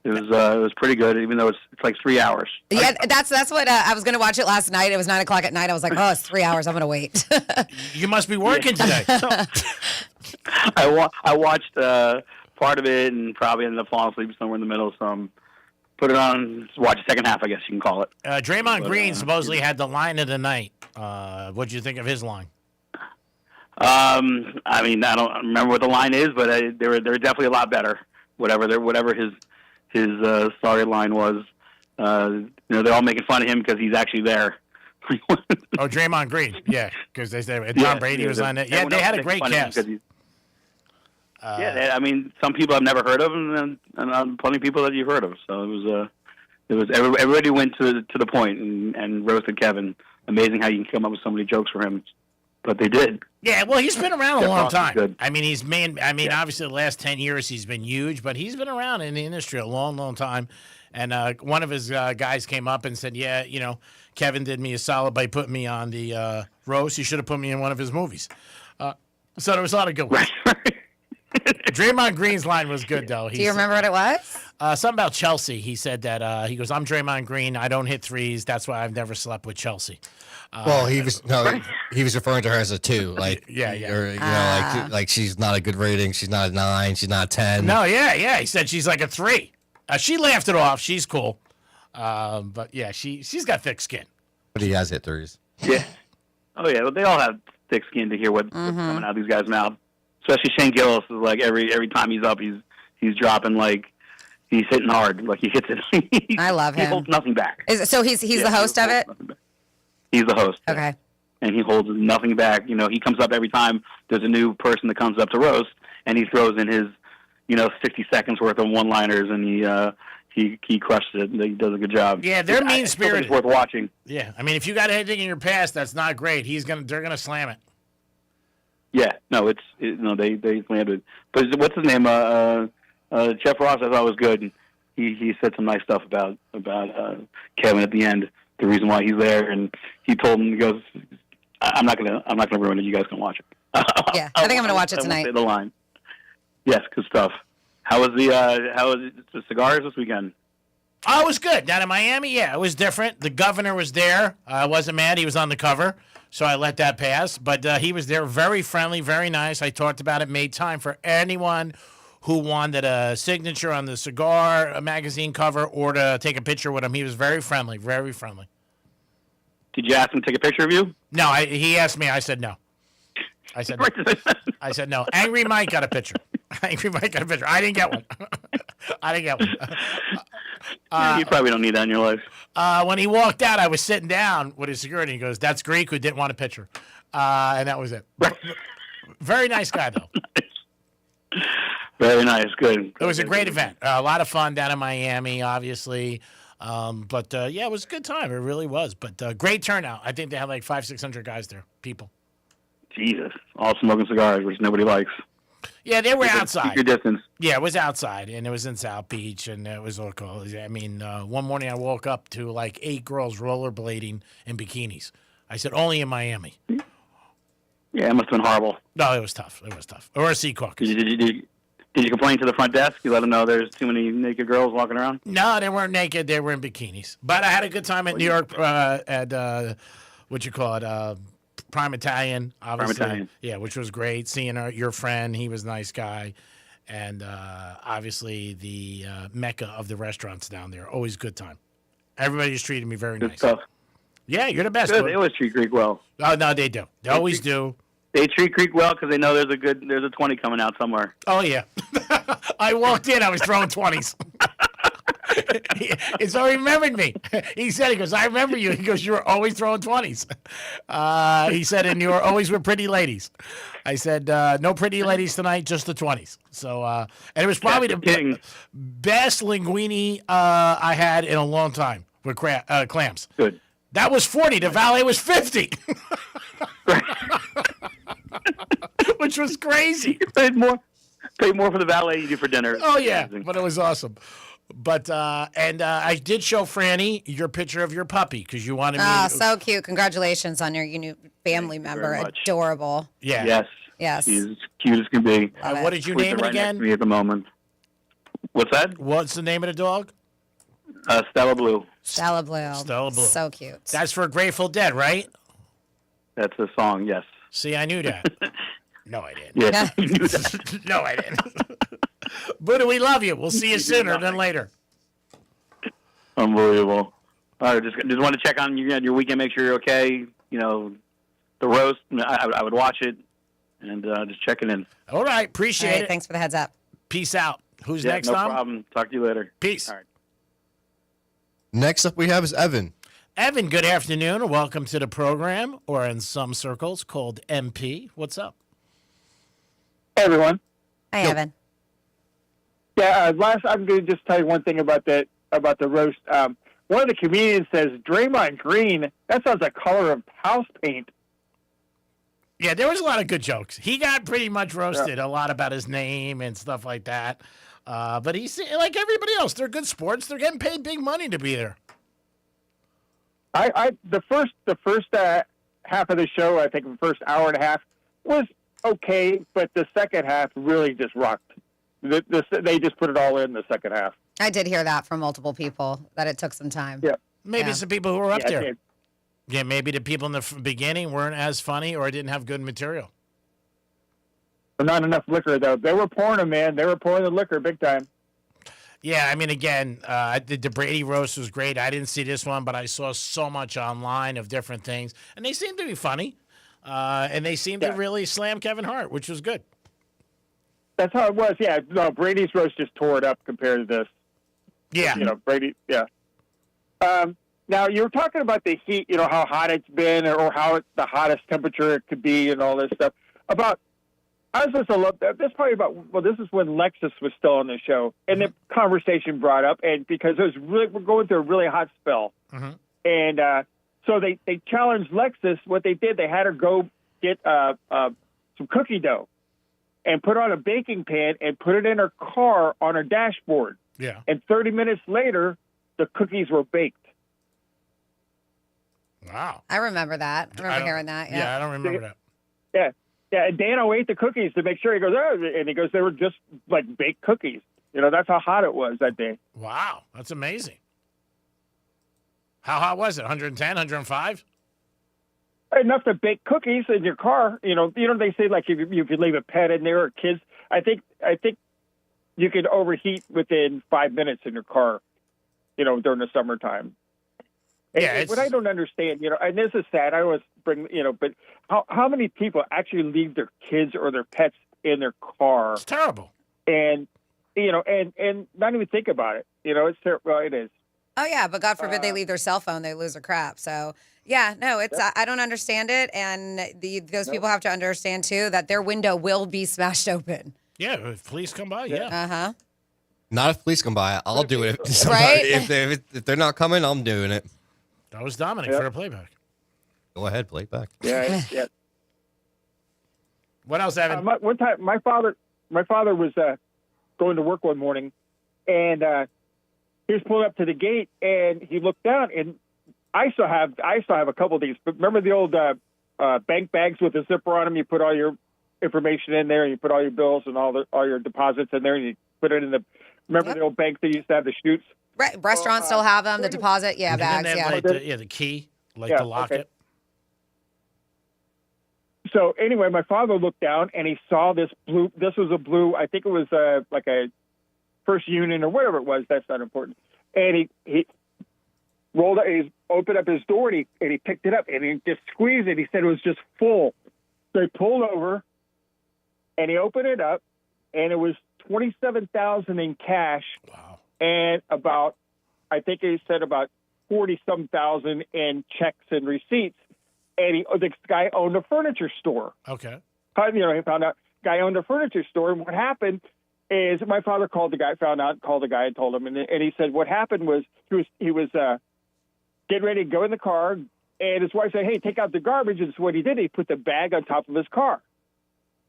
It was pretty good, even though it's like 3 hours. Yeah, that's what I was going to watch it last night. It was 9 o'clock at night. I was like, oh, it's 3 hours. I'm going to wait. You must be working today. I watched part of it and probably ended up falling asleep somewhere in the middle. So put it on, watch the second half, I guess you can call it. Draymond Green supposedly had the line of the night. What'd you think of his line? I mean, I don't remember what the line is, but they're definitely a lot better. Whatever his storyline was, they're all making fun of him because he's actually there. Oh, Draymond Green, yeah, because they said Tom Brady was on it. Yeah, they had a great cast. I mean, some people I've never heard of, and plenty of people that you've heard of. So it was everybody went to the point and roasted Kevin. Amazing how you can come up with so many jokes for him, but they did. Yeah, well, he's been around a long time. I mean, obviously the last 10 years he's been huge, but he's been around in the industry a long, long time. And one of his guys came up and said, yeah, Kevin did me a solid by putting me on the roast. He should have put me in one of his movies. So there was a lot of good ones. Draymond Green's line was good, though. Do you remember what it was? Something about Chelsea. He said that, he goes, I'm Draymond Green. I don't hit threes. That's why I've never slept with Chelsea. Well, he was referring to her as a 2, like yeah. Or, like she's not a good rating. She's not a 9. She's not a 10. No, yeah. He said she's like a 3. She laughed it off. She's cool, but yeah, she's got thick skin. But he has hit threes. Yeah. Oh yeah. Well, they all have thick skin to hear what's coming out of these guys' mouths. Especially Shane Gillis is like every time he's up, he's dropping like he's hitting hard. Like he hits it. I love him. He holds nothing back. So he's the host of it. He's the host. Okay. And he holds nothing back. He comes up every time there's a new person that comes up to roast, and he throws in his, 60 seconds worth of one-liners, and he crushes it. He does a good job. Yeah, they're mean-spirited. It's worth watching. Yeah, I mean, if you got anything in your past that's not great, they're gonna slam it. Yeah, no, they slammed it. But what's his name? Jeff Ross, I thought was good. And he said some nice stuff about Kevin at the end. The reason why he's there, and he told him, he goes, I'm not gonna ruin it. You guys can watch it. Yeah, I think I'm going to watch it I won't tonight. say the line. Yes, good stuff. How was the cigars this weekend? Oh, it was good. Down in Miami, yeah, it was different. The governor was there. I wasn't mad. He was on the cover, so I let that pass. But he was there, very friendly, very nice. I talked about it, made time for anyone who wanted a signature on the cigar, a magazine cover, or to take a picture with him. He was very friendly, very friendly. Did you ask him to take a picture of you? No, he asked me. I said no. I said no. I said no. Angry Mike got a picture. Angry Mike got a picture. I didn't get one. I didn't get one. You probably don't need that in your life. When he walked out, I was sitting down with his security. He goes, "That's Greek who didn't want a picture," and that was it. Very nice guy, though. Very nice. Good. It was a great event. A lot of fun down in Miami, obviously. But yeah, it was a good time. It really was. But great turnout. I think they had like 500-600 guys there, people. Jesus. All smoking cigars, which nobody likes. Yeah, they were outside. Keep your distance. Yeah, it was outside, and it was in South Beach, and it was all cool. I mean, one morning I woke up to like 8 girls rollerblading in bikinis. I said, only in Miami. Yeah, it must have been horrible. No, it was tough. It was tough. Or a sea caucus. Did you complain to the front desk? You let them know there's too many naked girls walking around? No, they weren't naked. They were in bikinis. But I had a good time at New York at, what you call it, Prime Italian, obviously. Prime Italian. Yeah, which was great. Seeing your friend, he was a nice guy. And obviously the mecca of the restaurants down there. Always good time. Everybody just treated me very Good nice. stuff. Yeah, you're the best. Good. They always treat Greek well. Oh, no, they do. They always do. They treat Greek well because they know there's a 20 coming out somewhere. Oh, yeah. I walked in, I was throwing 20s. So he remembered me. He said, he goes, I remember you. He goes, you were always throwing 20s. He said, and you were always with pretty ladies. I said, no pretty ladies tonight, just the 20s. So, and it was probably the best linguine I had in a long time with clams. Good. That was 40. The valet was 50. Which was crazy. You paid more for the valet you do for dinner. Oh, yeah. But it was awesome. But, I did show Franny your picture of your puppy because you wanted me Oh, so cute. Congratulations on your new family member. very much. Adorable. Yeah. Yes. Yes. She's cute as can be. What did you Sleeping name it right again? Next to me at the moment. What's that? What's the name of the dog? Stella Blue. Stella Blue. Stella Blue. So cute. That's for Grateful Dead, right? That's a song, yes. See, I knew that. No, I didn't. Yes, you knew that. No, I didn't. Buddha, we love you. We'll see you sooner than later. Unbelievable. All right, just want to check on your weekend, make sure you're okay. You know, the roast, I would watch it and just checking in. All right, appreciate it. Thanks for the heads up. Peace out. Who's Yeah, next, no Tom? problem. Talk to you later. Peace. All right. Next up, we have is Evan. Evan, good afternoon. Welcome to the program, or in some circles called MP. What's up? Hey, everyone. Hi, Evan. Yeah, I'm going to just tell you one thing about the roast. One of the comedians says Draymond Green. That sounds like color of house paint. Yeah, there was a lot of good jokes. He got pretty much roasted a lot about his name and stuff like that. But he's like everybody else. They're good sports. They're getting paid big money to be there. The first half of the show, I think the first hour and a half was okay, but the second half really just rocked. They just put it all in the second half. I did hear that from multiple people, that it took some time. Yeah. Maybe it's the people who were up there. Yeah. Yeah, maybe the people in the beginning weren't as funny or didn't have good material. But not enough liquor, though. They were pouring them, man. They were pouring the liquor big time. Yeah, I mean, again, the Brady roast was great. I didn't see this one, but I saw so much online of different things, and they seemed to be funny, and they seemed to really slam Kevin Hart, which was good. That's how it was, yeah. No, Brady's roast just tore it up compared to this. Yeah. You know, Brady, yeah. Now, you were talking about the heat, you know, how hot it's been or how it's the hottest temperature it could be and all this stuff. I was listening this probably this is when Lexus was still on the show, and the conversation brought up, and because we're going through a really hot spell. Mm-hmm. And so they challenged Lexus. What they did, they had her go get some cookie dough and put on a baking pan and put it in her car on her dashboard. Yeah. And 30 minutes later, the cookies were baked. Wow. I remember that. I remember hearing that. Yeah. I don't remember that. Yeah. Yeah, and Dano ate the cookies to make sure. He goes, oh, and he goes, they were just like baked cookies. You know, that's how hot it was that day. Wow, that's amazing. How hot was it? 110, 105? Enough to bake cookies in your car. You know, they say like if you leave a pet in there or kids. I think you could overheat within 5 minutes in your car. You know, during the summertime. Yeah, what I don't understand, you know, and this is sad. I always bring, you know, but how many people actually leave their kids or their pets in their car? It's terrible. And you know, and not even think about it. You know, it's terrible. Well, it is. Oh yeah, but God forbid they leave their cell phone, they lose their crap. So yeah, no, it's I don't understand it, and those people have to understand too that their window will be smashed open. Yeah, if police come by, yeah. Uh huh. Not if police come by. I'll do it. If they're not coming, I'm doing it. That was Dominic for a playback. Go ahead, playback. Yeah, yeah. What else, Evan? One time, my father was going to work one morning, and he was pulling up to the gate, and he looked down, and I still have a couple of these. But remember the old bank bags with the zipper on them? You put all your information in there, and you put all your bills and all your deposits in there, and you put it in the. Remember the old banks that used to have the chutes? Right, restaurants still have them. The deposit, bags, like the key, like to lock it. So anyway, my father looked down and he saw this blue. This was a blue. I think it was like a First Union or whatever it was. That's not important. And he rolled it. He opened up his door and he picked it up and he just squeezed it. He said it was just full. So he pulled over and he opened it up and it was $27,000 in cash. Wow. And I think he said about 40-some thousand in checks and receipts. And this guy owned a furniture store. Okay. You know, he found out guy owned a furniture store. And what happened is my father called the guy, called the guy and told him. And he said what happened was he was getting ready to go in the car. And his wife said, hey, take out the garbage. And so what he did, he put the bag on top of his car.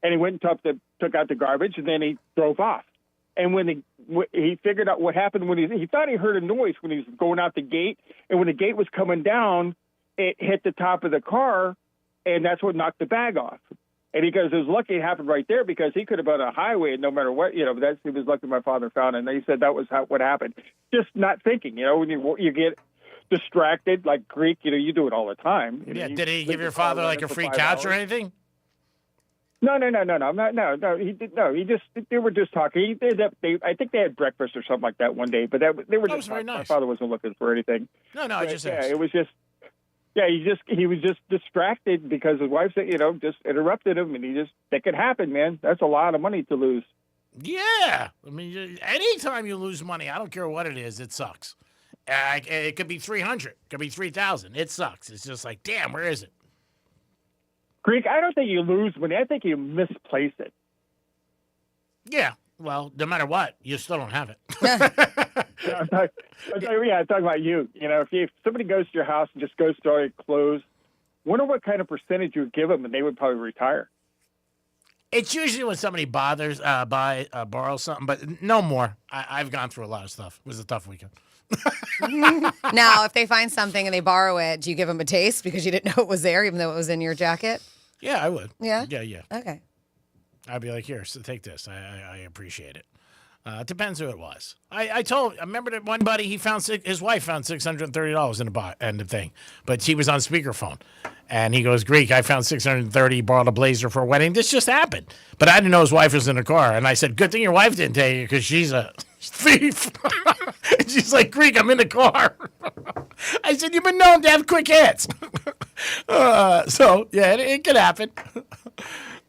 And he went and took out the garbage, and then he drove off. And when he figured out what happened, when he thought he heard a noise when he was going out the gate, and when the gate was coming down, it hit the top of the car, and that's what knocked the bag off. And he goes, it was lucky it happened right there because he could have been on a highway, and no matter what, you know. But he was lucky my father found it. And he said that was what happened. Just not thinking, you know, when you get distracted like Greek, you know, you do it all the time. Yeah. Did he give your father like a free couch or anything? No. He did no. They were just talking. I think they had breakfast or something like that one day. But they were just very nice. My father wasn't looking for anything. No. I just asked. It was just. Yeah, he was just distracted because his wife said, you know, just interrupted him, and that could happen, man. That's a lot of money to lose. Yeah, I mean, anytime you lose money, I don't care what it is, it sucks. It could be 300, it could be 3,000. It sucks. It's just like, damn, where is it? Greek, I don't think you lose money. I think you misplace it. Yeah, well, no matter what, you still don't have it. I'm talking about you. You know, if somebody goes to your house and just goes through all your clothes, wonder what kind of percentage you would give them, and they would probably retire. It's usually when somebody borrows something, but no more. I've gone through a lot of stuff. It was a tough weekend. Now, if they find something and they borrow it, do you give them a taste because you didn't know it was there, even though it was in your jacket? Yeah, I would. Yeah? Yeah. Okay. I'd be like, here, so take this. I appreciate it. It depends who it was. I remember that one buddy, his wife found $630 in the thing, but she was on speakerphone. And he goes, Greek, I found $630, he bought a blazer for a wedding. This just happened. But I didn't know his wife was in the car. And I said, good thing your wife didn't tell you because she's a thief. And she's like, Greek, I'm in the car. I said, you've been known to have quick hits. So, yeah, it could happen.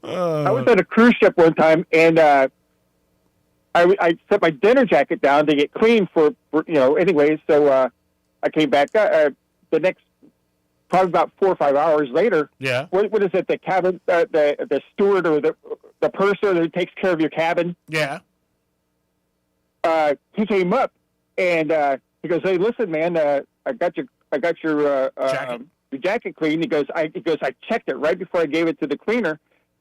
I was on a cruise ship one time, and I set my dinner jacket down to get clean for anyways. So I came back the next, probably about 4 or 5 hours later. Yeah. What is it? The cabin, the steward or the purser who takes care of your cabin. Yeah. He came up and he goes, "Hey, listen, man, I got your jacket clean." He goes, I checked it right before I gave it to the cleaner.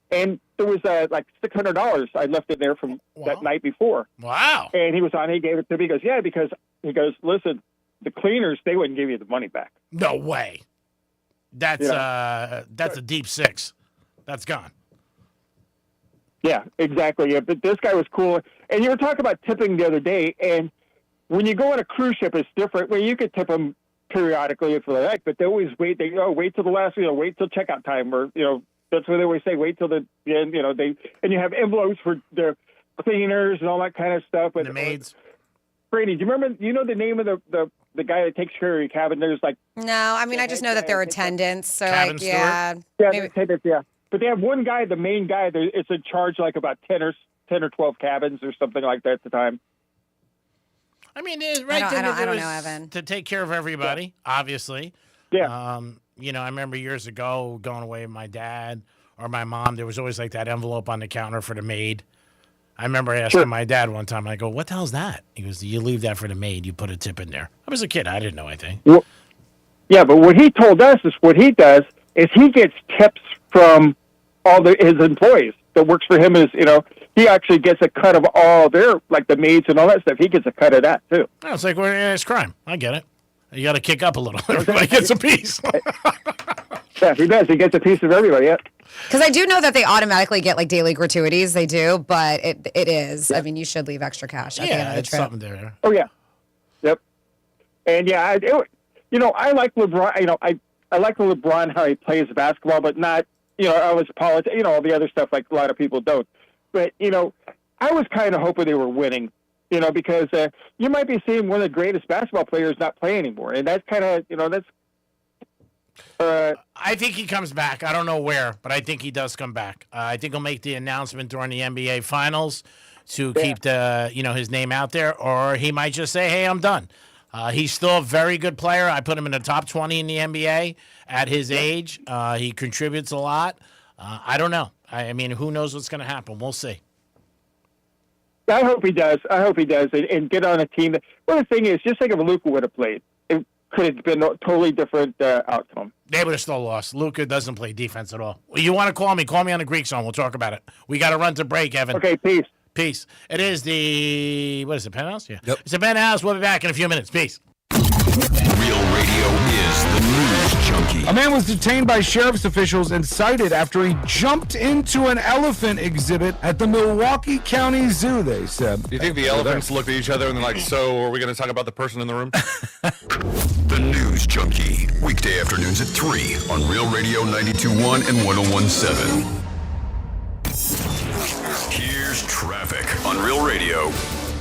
And there was like $600 I left in there from that night before. Wow. And he gave it to me. He goes, yeah, because listen, the cleaners, they wouldn't give you the money back. No way. That's a deep six. That's gone. Yeah, exactly. Yeah, but this guy was cool. And you were talking about tipping the other day, and when you go on a cruise ship, it's different. Well, you could tip them periodically if they like, but they always wait. They wait till the last, wait till checkout time, or that's what they always say. Wait till the end. And you have envelopes for their cleaners and all that kind of stuff. But the maids. Brady, do you remember? The name of the guy that takes care of your cabin? There's like No, I mean I just know that they're attendants. So Cabin like steward? yeah, yeah, maybe- attendants, yeah. But they have one guy, the main guy. It's in charge like about 10 or 12 cabins or something like that at the time. I mean, I don't know, Evan. To take care of everybody, obviously. Yeah. I remember years ago going away with my dad or my mom. There was always like that envelope on the counter for the maid. I remember asking my dad one time, I go, what the hell's that? He goes, you leave that for the maid. You put a tip in there. I was a kid. I didn't know anything. Well, yeah, but what he told us is what he does is he gets tips from all his employees that works for him. He actually gets a cut of all their, like the maids and all that stuff. He gets a cut of that, too. No, it's like it's crime. I get it. You got to kick up a little. Everybody gets a piece. Yeah, he does. He gets a piece of everybody, yeah. Because I do know that they automatically get like daily gratuities. They do, but it is. Yeah. I mean, you should leave extra cash at the end of the it's trip. something there. Oh, yeah. Yep. And, yeah, I like LeBron. I like LeBron, how he plays basketball, but not, all his politics, all the other stuff like a lot of people don't. But, I was kind of hoping they were winning, because you might be seeing one of the greatest basketball players not play anymore. And that's kind of, that's... I think he comes back. I don't know where, but I think he does come back. I think he'll make the announcement during the NBA Finals to keep his name out there, or he might just say, "Hey, I'm done." He's still a very good player. I put him in the top 20 in the NBA at his age. He contributes a lot. I don't know. I mean, who knows what's going to happen? We'll see. I hope he does. And get on a team. Well, the thing is, just think if Luka would have played. It could have been a totally different outcome. They would have still lost. Luka doesn't play defense at all. Well, you want to call me? Call me on the Greek zone. We'll talk about it. We got to run to break, Evan. Okay, peace. Peace. It is the Penthouse? Yeah. Yep. It's the Penthouse. We'll be back in a few minutes. Peace. Real Radio is the news junkie. A man was detained by sheriff's officials and cited after he jumped into an elephant exhibit at the Milwaukee County Zoo, they said. Do you think the elephants looked at each other and they're like, so are we going to talk about the person in the room? The News Junkie, weekday afternoons at 3 on Real Radio 92.1 and 101.7. Here's traffic on Real Radio.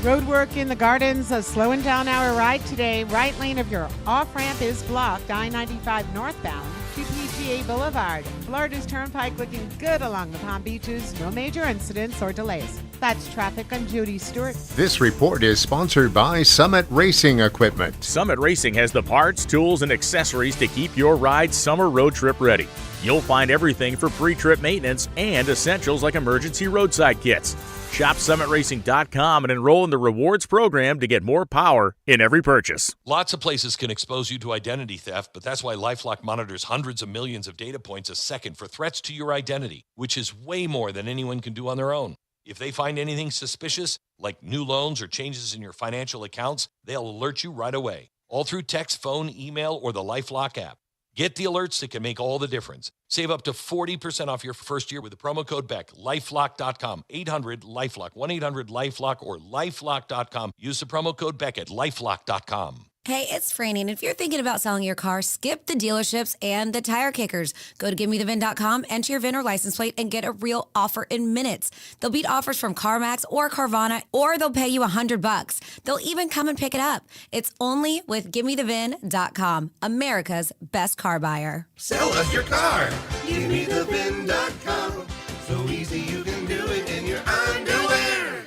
Road work in the Gardens, slowing down our ride today. Right lane of your off-ramp is blocked. I-95 northbound to PGA Boulevard. Florida's Turnpike looking good along the Palm Beaches. No major incidents or delays. That's traffic. I'm Judy Stewart. This report is sponsored by Summit Racing Equipment. Summit Racing has the parts, tools, and accessories to keep your ride summer road trip ready. You'll find everything for pre-trip maintenance and essentials like emergency roadside kits. Shop summitracing.com and enroll in the rewards program to get more power in every purchase. Lots of places can expose you to identity theft, but that's why LifeLock monitors hundreds of millions of data points a second for threats to your identity, which is way more than anyone can do on their own. If they find anything suspicious, like new loans or changes in your financial accounts, they'll alert you right away, all through text, phone, email, or the LifeLock app. Get the alerts that can make all the difference. Save up to 40% off your first year with the promo code BECK. LifeLock.com, 800-LifeLock, 1-800-LifeLock, or LifeLock.com. Use the promo code BECK at LifeLock.com. Hey, it's Franny, and if you're thinking about selling your car, skip the dealerships and the tire kickers. Go to GiveMeTheVIN.com, enter your VIN or license plate, and get a real offer in minutes. They'll beat offers from CarMax or Carvana, or they'll pay you $100. They'll even come and pick it up. It's only with GiveMeTheVIN.com, America's best car buyer. Sell us your car. GiveMeTheVIN.com. So easy you can do it in your underwear.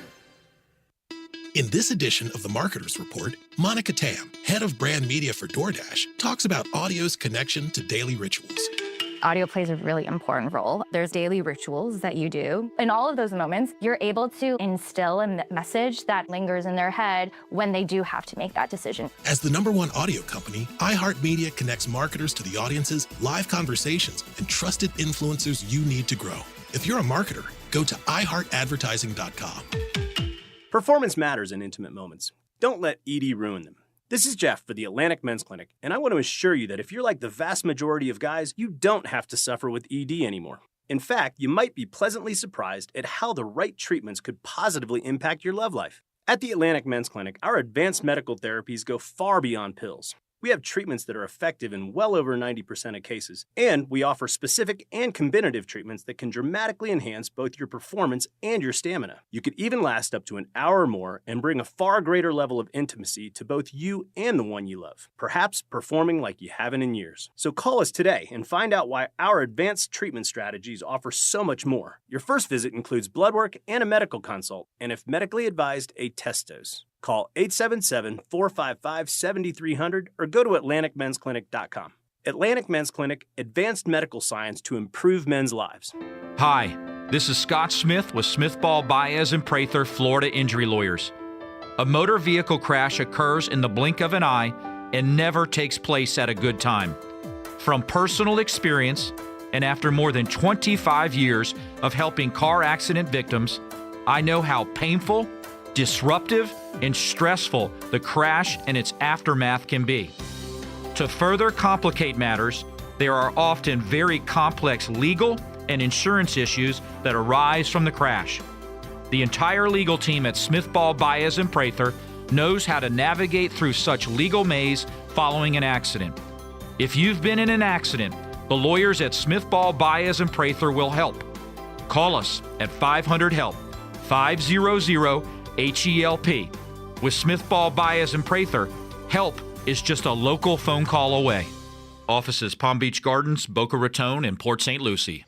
In this edition of the Marketers Report, Monica Tam, head of brand media for DoorDash, talks about audio's connection to daily rituals. Audio plays a really important role. There's daily rituals that you do. In all of those moments, you're able to instill a message that lingers in their head when they do have to make that decision. As the #1 audio company, iHeartMedia connects marketers to the audiences, live conversations, and trusted influencers you need to grow. If you're a marketer, go to iHeartAdvertising.com. Performance matters in intimate moments. Don't let ED ruin them. This is Jeff for the Atlantic Men's Clinic, and I want to assure you that if you're like the vast majority of guys, you don't have to suffer with ED anymore. In fact, you might be pleasantly surprised at how the right treatments could positively impact your love life. At the Atlantic Men's Clinic, our advanced medical therapies go far beyond pills. We have treatments that are effective in well over 90% of cases, and we offer specific and combinative treatments that can dramatically enhance both your performance and your stamina. You could even last up to an hour or more and bring a far greater level of intimacy to both you and the one you love, perhaps performing like you haven't in years. So call us today and find out why our advanced treatment strategies offer so much more. Your first visit includes blood work and a medical consult, and if medically advised, a test dose. Call 877-455-7300 or go to AtlanticMen'sClinic.com. Atlantic Men's Clinic, advanced medical science to improve men's lives. Hi, this is Scott Smith with Smith Ball Baez and Prather Florida Injury Lawyers. A motor vehicle crash occurs in the blink of an eye and never takes place at a good time. From personal experience, and after more than 25 years of helping car accident victims, I know how painful, disruptive, and stressful the crash and its aftermath can be. To further complicate matters, there are often very complex legal and insurance issues that arise from the crash. The entire legal team at Smith Ball Baez and Prather knows how to navigate through such legal maze following an accident. If you've been in an accident, the lawyers at Smith Ball Baez and Prather will help. Call us at 500-HELP, 500-HELP. With Smith Ball Baez and Prather, help is just a local phone call away. Offices Palm Beach Gardens, Boca Raton, and Port St. Lucie.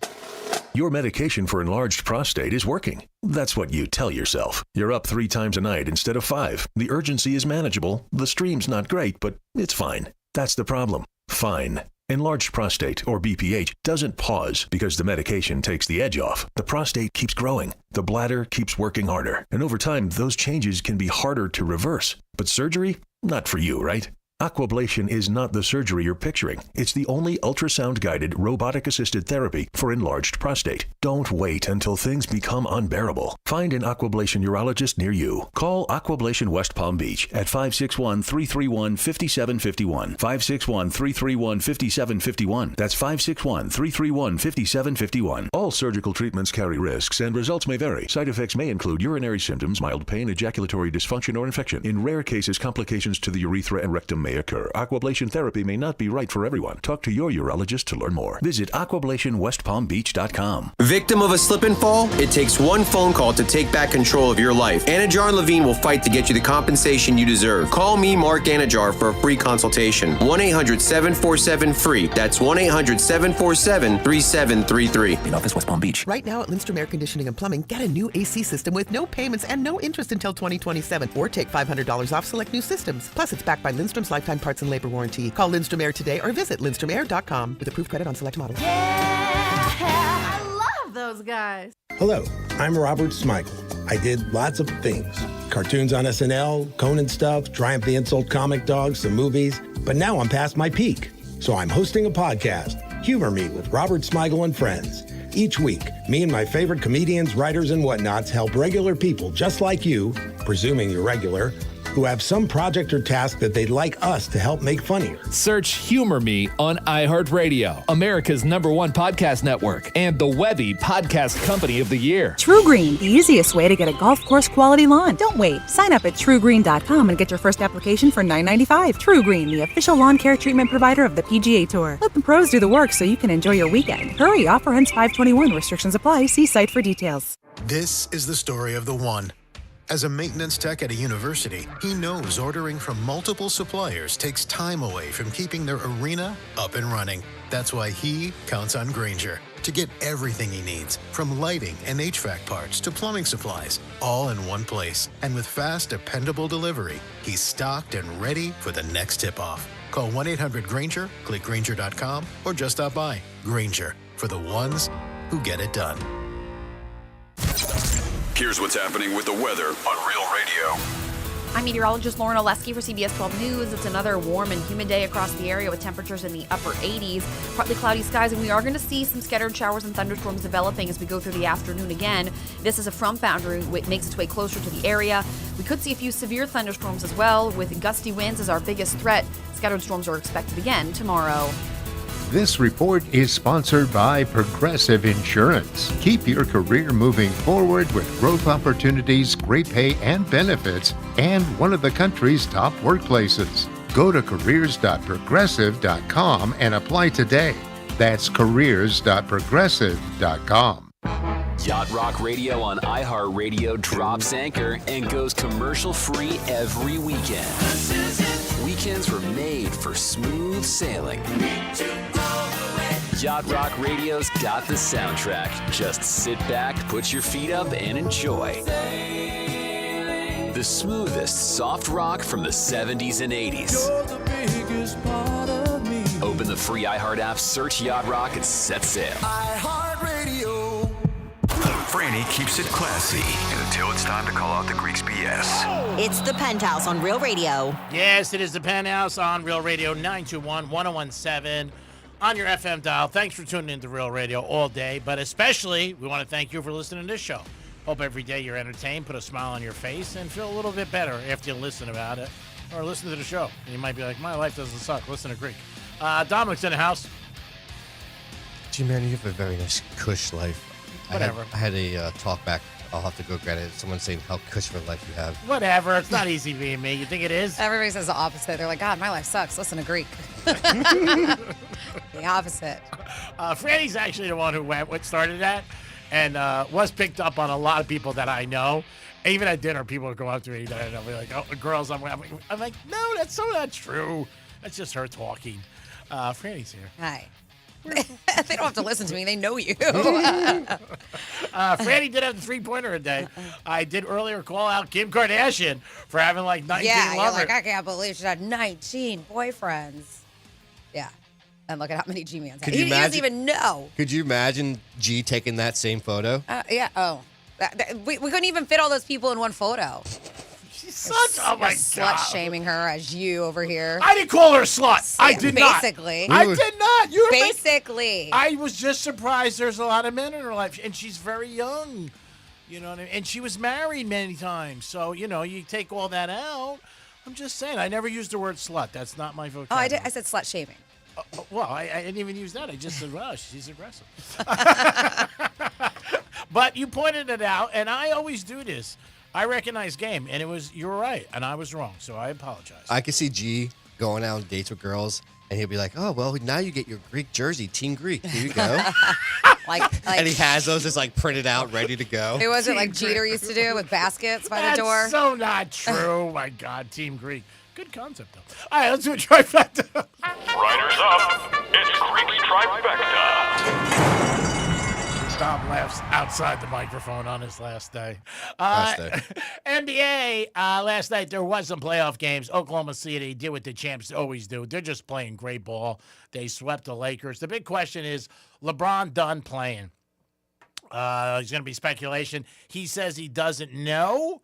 Your medication for enlarged prostate is working. That's what you tell yourself. You're up 3 times a night instead of 5. The urgency is manageable. The stream's not great, but it's fine. That's the problem. Fine. Enlarged prostate, or BPH, doesn't pause because the medication takes the edge off. The prostate keeps growing. The bladder keeps working harder. And over time, those changes can be harder to reverse. But surgery? Not for you, right? Aquablation is not the surgery you're picturing. It's the only ultrasound-guided, robotic-assisted therapy for enlarged prostate. Don't wait until things become unbearable. Find an Aquablation urologist near you. Call Aquablation West Palm Beach at 561-331-5751. 561-331-5751. That's 561-331-5751. All surgical treatments carry risks, and results may vary. Side effects may include urinary symptoms, mild pain, ejaculatory dysfunction, or infection. In rare cases, complications to the urethra and rectum may occur. Aquablation therapy may not be right for everyone. Talk to your urologist to learn more. Visit aquablationwestpalmbeach.com. Victim of a slip and fall? It takes one phone call to take back control of your life. Anajar and Levine will fight to get you the compensation you deserve. Call me, Mark Anajar, for a free consultation. 1-800-747-FREE. That's 1-800-747-3733. In office, West Palm Beach. Right now at Lindstrom Air Conditioning and Plumbing, get a new AC system with no payments and no interest until 2027. Or take $500 off select new systems. Plus, it's backed by Lindstrom's lifetime parts and labor warranty. Call Lindstrom Air today or visit lindstromair.com with approved credit on select models. I love those guys. Hello, I'm Robert Smigel. I did lots of things. Cartoons on SNL, Conan stuff, Triumph the Insult Comic Dogs, some movies. But now I'm past my peak. So I'm hosting a podcast, Humor Me with Robert Smigel and Friends. Each week, me and my favorite comedians, writers, and whatnots help regular people just like you, presuming you're regular, who have some project or task that they'd like us to help make funnier. Search Humor Me on iHeartRadio, America's #1 podcast network, and the Webby Podcast Company of the Year. True Green, the easiest way to get a golf course quality lawn. Don't wait. Sign up at TrueGreen.com and get your first application for $9.95. True Green, the official lawn care treatment provider of the PGA Tour. Let the pros do the work so you can enjoy your weekend. Hurry, offer ends 5/21. Restrictions apply. See site for details. This is the story of the one. As a maintenance tech at a university, he knows ordering from multiple suppliers takes time away from keeping their arena up and running. That's why he counts on Grainger to get everything he needs, from lighting and HVAC parts to plumbing supplies, all in one place. And with fast, dependable delivery, he's stocked and ready for the next tip-off. Call 1-800-GRAINGER, click Grainger.com, or just stop by. Grainger, for the ones who get it done. Here's what's happening with the weather on Real Radio. I'm meteorologist Lauren Oleski for CBS 12 News. It's another warm and humid day across the area with temperatures in the upper 80s. Partly cloudy skies, and we are going to see some scattered showers and thunderstorms developing as we go through the afternoon again. This is a front boundary which makes its way closer to the area. We could see a few severe thunderstorms as well, with gusty winds as our biggest threat. Scattered storms are expected again tomorrow. This report is sponsored by Progressive Insurance. Keep your career moving forward with growth opportunities, great pay and benefits, and one of the country's top workplaces. Go to careers.progressive.com and apply today. That's careers.progressive.com. Yacht Rock Radio on iHeartRadio drops anchor and goes commercial-free every weekend. Weekends were made for smooth sailing. Yacht Rock Radio's got the soundtrack. Just sit back, put your feet up, and enjoy. The smoothest soft rock from the 70s and 80s. Open the free iHeart app, search Yacht Rock, and set sail. iHeartRadio. Franny keeps it classy until it's time to call out the Greeks BS. It's the Penthouse on Real Radio. Yes, it is the Penthouse on Real Radio, 921-1017 on your FM dial. Thanks for tuning into Real Radio all day, but especially we want to thank you for listening to this show. Hope every day you're entertained, put a smile on your face, and feel a little bit better after you listen about it or listen to the show. And you might be like, my life doesn't suck. Listen to Greek. Dominic's in the house. Gee, man, you have a very nice cush life. Whatever. I had a talk back. I'll have to go get it. Someone saying how cush of a life you have. Whatever. It's not easy being me. You think it is? Everybody says the opposite. They're like, God, my life sucks. Listen to Greek. The opposite. Franny's actually the one who started that and was picked up on a lot of people that I know. Even at dinner, people would go up to me that I know. They're like, oh, girls, I'm like, no, that's not true. That's just her talking. Franny's here. Hi. They don't have to listen to me. They know you. Franny did have the three-pointer a day. I did earlier call out Kim Kardashian for having like 19 yeah, lovers. You're like, I can't believe she had 19 boyfriends. Yeah. And look at how many G-Mans had. He doesn't even know. Could you imagine G taking that same photo? Yeah. Oh. We couldn't even fit all those people in one photo. She's such, oh my God. Slut-shaming her as you over here. I didn't call her a slut. I did not. Basically. I did not. You were Basically. I was just surprised there's a lot of men in her life. And she's very young. You know what I mean? And she was married many times. So, you know, you take all that out. I'm just saying. I never used the word slut. That's not my vocabulary. I said slut-shaming. Well, I didn't even use that. I just said, wow, she's aggressive. But you pointed it out, and I always do this. I recognize game, and you were right, and I was wrong, so I apologize. I can see G going out on dates with girls, and he'll be like, oh, well, now you get your Greek jersey, Team Greek. Here you go. And he has those just like printed out, ready to go. It wasn't like Jeter used to do with baskets by the door. That's so not true. My God, Team Greek. Good concept, though. All right, let's do a trifecta. Riders up. It's Greek Trifecta. Tom laughs outside the microphone on his last day. Last day. NBA, last night there was some playoff games. Oklahoma City did what the champs always do. They're just playing great ball. They swept the Lakers. The big question is, LeBron done playing? There's going to be speculation. He says he doesn't know.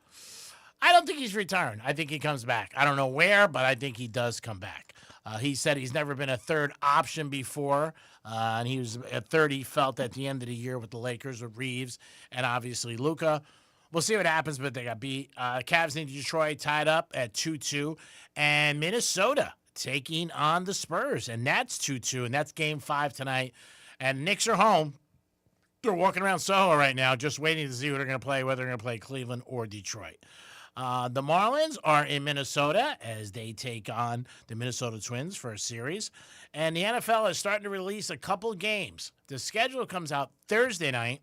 I don't think he's retiring. I think he comes back. I don't know where, but I think he does come back. He said he's never been a third option before, and he was at 30. He felt at the end of the year with the Lakers with Reeves and obviously Luka. We'll see what happens, but they got beat. Cavs in Detroit tied up at 2-2, and Minnesota taking on the Spurs, and that's 2-2, and that's Game 5 tonight. And Knicks are home. They're walking around Soho right now, just waiting to see who they're going to play, whether they're going to play Cleveland or Detroit. The Marlins are in Minnesota as they take on the Minnesota Twins for a series. And the NFL is starting to release a couple games. The schedule comes out Thursday night,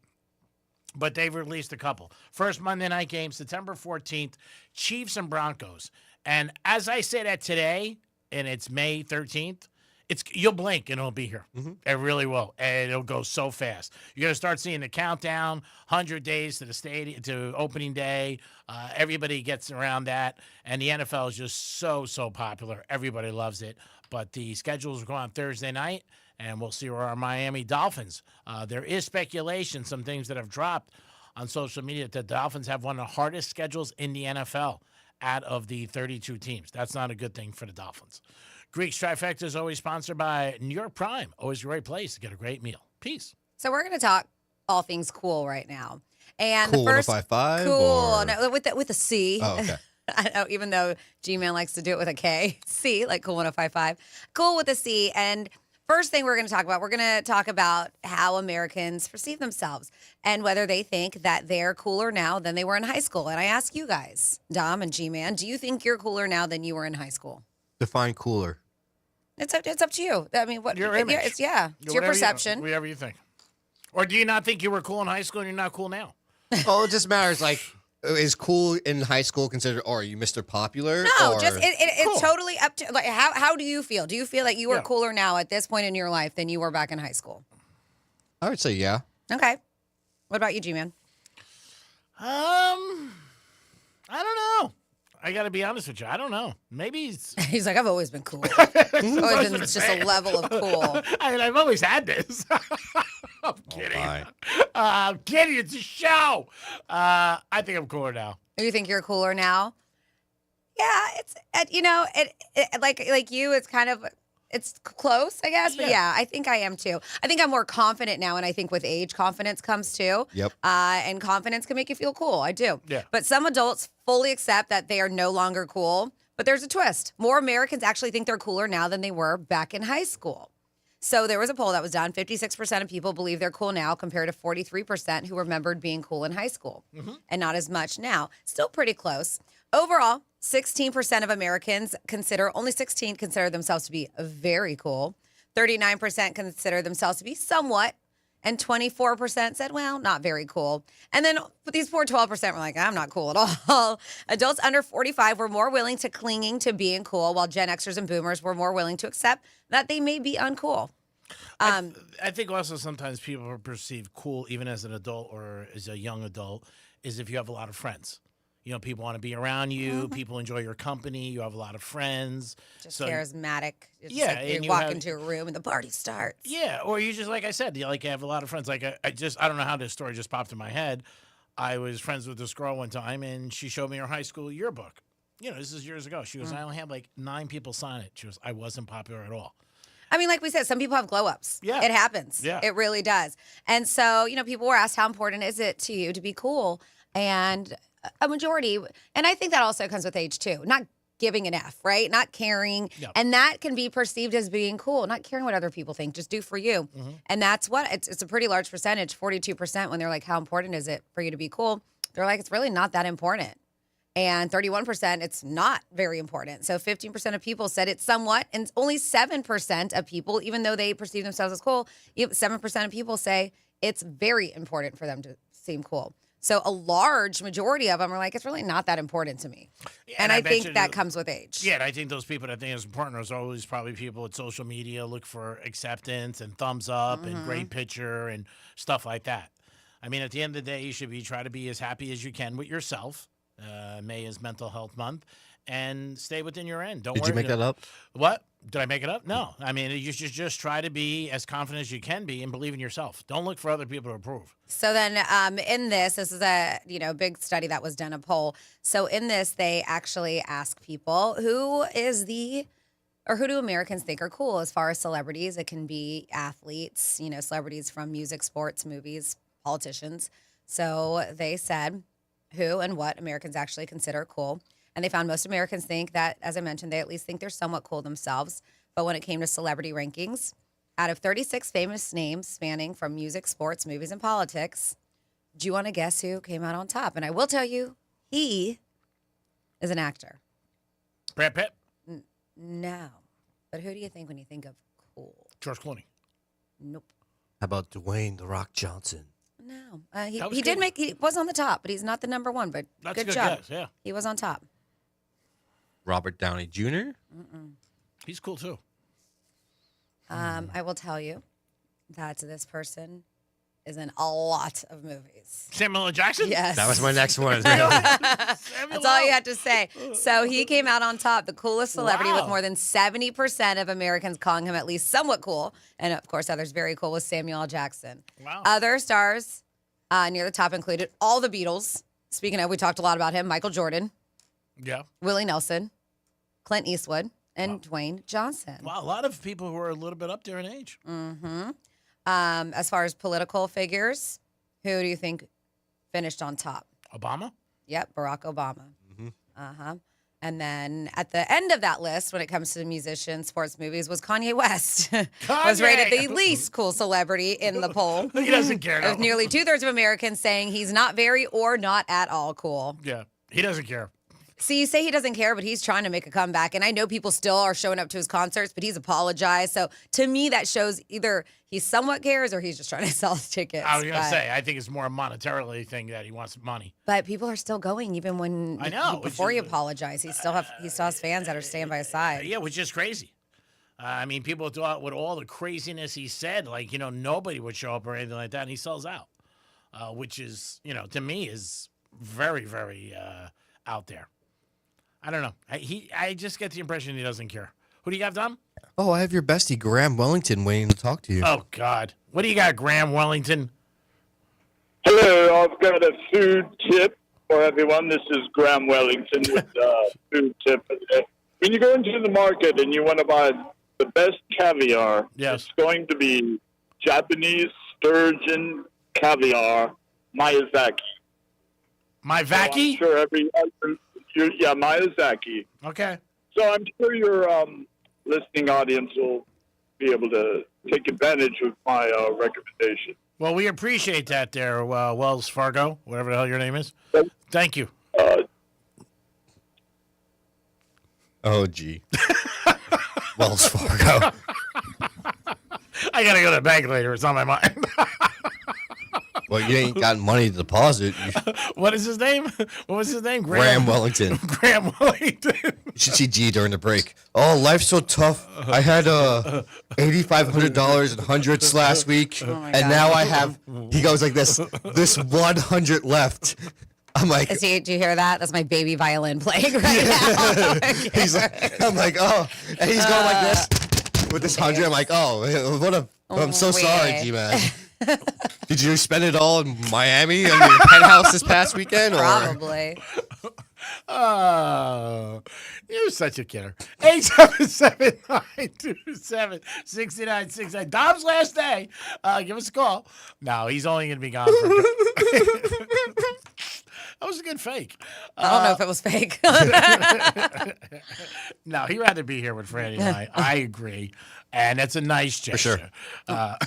but they've released a couple. First Monday night game, September 14th, Chiefs and Broncos. And as I say that today, and it's May 13th, you'll blink and it'll be here. Mm-hmm. It really will. And it'll go so fast. You're going to start seeing the countdown, 100 days to the stadium, to opening day. Everybody gets around that. And the NFL is just so popular. Everybody loves it. But the schedules will go on Thursday night, and we'll see where our Miami Dolphins. There is speculation, some things that have dropped on social media, that the Dolphins have one of the hardest schedules in the NFL out of the 32 teams. That's not a good thing for the Dolphins. Greek's Trifecta is always sponsored by New York Prime. Always a great place to get a great meal. Peace. So we're going to talk all things cool right now. And cool the first 105.5? Cool. No, with a C. Oh, okay. I know, even though G-Man likes to do it with a K. C, like Cool 105.5. Cool with a C. And First thing we're going to talk about how Americans perceive themselves and whether they think that they're cooler now than they were in high school. And I ask you guys, Dom and G-Man, do you think you're cooler now than you were in high school? Define cooler. It's up to you. I mean, what Your image. It's your perception. Whatever you think. Or do you not think you were cool in high school and you're not cool now? Oh, it just matters. Like, is cool in high school considered? Or are you Mr. Popular? No, or? just it's totally up to like how do you feel? Do you feel like you are cooler now at this point in your life than you were back in high school? I would say yeah. Okay. What about you, G-Man? I don't know. I got to be honest with you. I don't know. Maybe he's like, I've always been cool. Always been just a level of cool. I mean, I've always had this. I'm kidding. I'm kidding. It's a show. I think I'm cooler now. You think you're cooler now? Yeah, it's like you. It's kind of it's close, I guess. But yeah, I think I am too. I think I'm more confident now, and I think with age, confidence comes too. Yep. And confidence can make you feel cool. I do. Yeah. But some adults fully accept that they are no longer cool. But there's a twist. More Americans actually think they're cooler now than they were back in high school. So there was a poll that was done. 56% of people believe they're cool now compared to 43% who remembered being cool in high school. And not as much now. Still pretty close. Overall, 16% of Americans only 16 consider themselves to be very cool. 39% consider themselves to be somewhat. And 24% said, well, not very cool. And then these poor 12% were like, I'm not cool at all. Adults under 45 were more willing to clinging to being cool, while Gen Xers and Boomers were more willing to accept that they may be uncool. I think also sometimes people perceive cool, even as an adult or as a young adult, is if you have a lot of friends. You know, people want to be around you. People enjoy your company. You have a lot of friends. Just charismatic. It's yeah, like you walk into a room and the party starts. Yeah, or you just, like I said, you have a lot of friends. Like I don't know how this story just popped in my head. I was friends with this girl one time, and she showed me her high school yearbook. You know, this is years ago. She goes, I only had like 9 people sign it. She goes, I wasn't popular at all. I mean, like we said, some people have glow ups. Yeah. It happens. Yeah. It really does. And so, people were asked, how important is it to you to be cool? And a majority, and I think that also comes with age too, not giving an F, right? Not caring. Yep. And that can be perceived as being cool, not caring what other people think, just do for you. And that's what, it's a pretty large percentage, 42%, when they're like, how important is it for you to be cool? They're like, it's really not that important. And 31%, it's not very important. So 15% of people said it's somewhat, and only 7% of people, even though they perceive themselves as cool, 7% of people say it's very important for them to seem cool. So a large majority of them are like, it's really not that important to me. Yeah, and I think that comes with age. Yeah, and I think those people that think it's important are always probably people with social media look for acceptance and thumbs up and great picture and stuff like that. I mean, at the end of the day, you should try to be as happy as you can with yourself. May is Mental Health Month, and stay within your end. Don't worry. Did you make that up? What? Did I make it up? No. I mean, you should just try to be as confident as you can be and believe in yourself. Don't look for other people to approve. So then in this is a big study that was done, a poll. So in this, they actually ask people who do Americans think are cool as far as celebrities. It can be athletes, celebrities from music, sports, movies, politicians. So they said who and what Americans actually consider cool. And they found most Americans think that, as I mentioned, they at least think they're somewhat cool themselves. But when it came to celebrity rankings, out of 36 famous names spanning from music, sports, movies, and politics, do you want to guess who came out on top? And I will tell you, he is an actor. Brad Pitt? No. But who do you think when you think of cool? George Clooney? Nope. How about Dwayne "The Rock" Johnson? No. He was on the top, but he's not the number one. But that's a good job. Guess, yeah. He was on top. Robert Downey Jr.? He's cool too. I will tell you that this person is in a lot of movies. Samuel L. Jackson? Yes. That was my next one. That's all you had to say. So he came out on top, the coolest celebrity, with more than 70% of Americans calling him at least somewhat cool. And of course, others very cool was Samuel L. Jackson. Wow. Other stars near the top included all the Beatles. Speaking of, we talked a lot about him. Michael Jordan. Yeah. Willie Nelson. Clint Eastwood. And Dwayne Johnson. Wow, a lot of people who are a little bit up there in age. As far as political figures, who do you think finished on top? Obama? Yep, Barack Obama. And then at the end of that list, when it comes to musicians, sports, movies, was Kanye West. Was rated the least cool celebrity in the poll. He doesn't care. With nearly 2/3 of Americans saying he's not very or not at all cool. Yeah, he doesn't care. See, you say he doesn't care, but he's trying to make a comeback. And I know people still are showing up to his concerts, but he's apologized. So to me, that shows either he somewhat cares or he's just trying to sell tickets. I was going to say, I think it's more a monetarily thing that he wants money. But people are still going even when before he apologized. He still has fans that are staying by his side. Yeah, which is crazy. I mean, people thought with all the craziness he said, like, nobody would show up or anything like that, and he sells out, which is, to me is very, very out there. I don't know. I just get the impression he doesn't care. Who do you got, Dom? Oh, I have your bestie, Graham Wellington, waiting to talk to you. Oh, God. What do you got, Graham Wellington? Hello, I've got a food tip for everyone. This is Graham Wellington with food tip. When you go into the market and you want to buy the best caviar, it's going to be Japanese sturgeon caviar, Miyazaki. Miyazaki? So I'm sure Miyazaki. Okay. So I'm sure your listening audience will be able to take advantage of my recommendation. Well, we appreciate that there, Wells Fargo, whatever the hell your name is. Thank you. Oh, gee. Wells Fargo. I got to go to the bank later. It's on my mind. Well, you ain't got money to deposit. What is his name? What was his name? Graham Wellington. Graham Wellington. You should see G during the break. Oh, life's so tough. I had $8,500 in hundreds last week, and now I have. He goes like this 100 left. I'm like, do you hear that? That's my baby violin playing right now. I'm like, oh, and he's going like this with this 100. I'm like, oh, I'm so sorry, G-Man. Did you spend it all in Miami and your penthouse this past weekend? Or? Probably. Oh, you're such a killer. 877-927-6969. Dom's last day. Give us a call. No, he's only going to be gone for That was a good fake. I don't know if it was fake. No, he'd rather be here with Franny and I. I agree. And that's a nice gesture. For sure.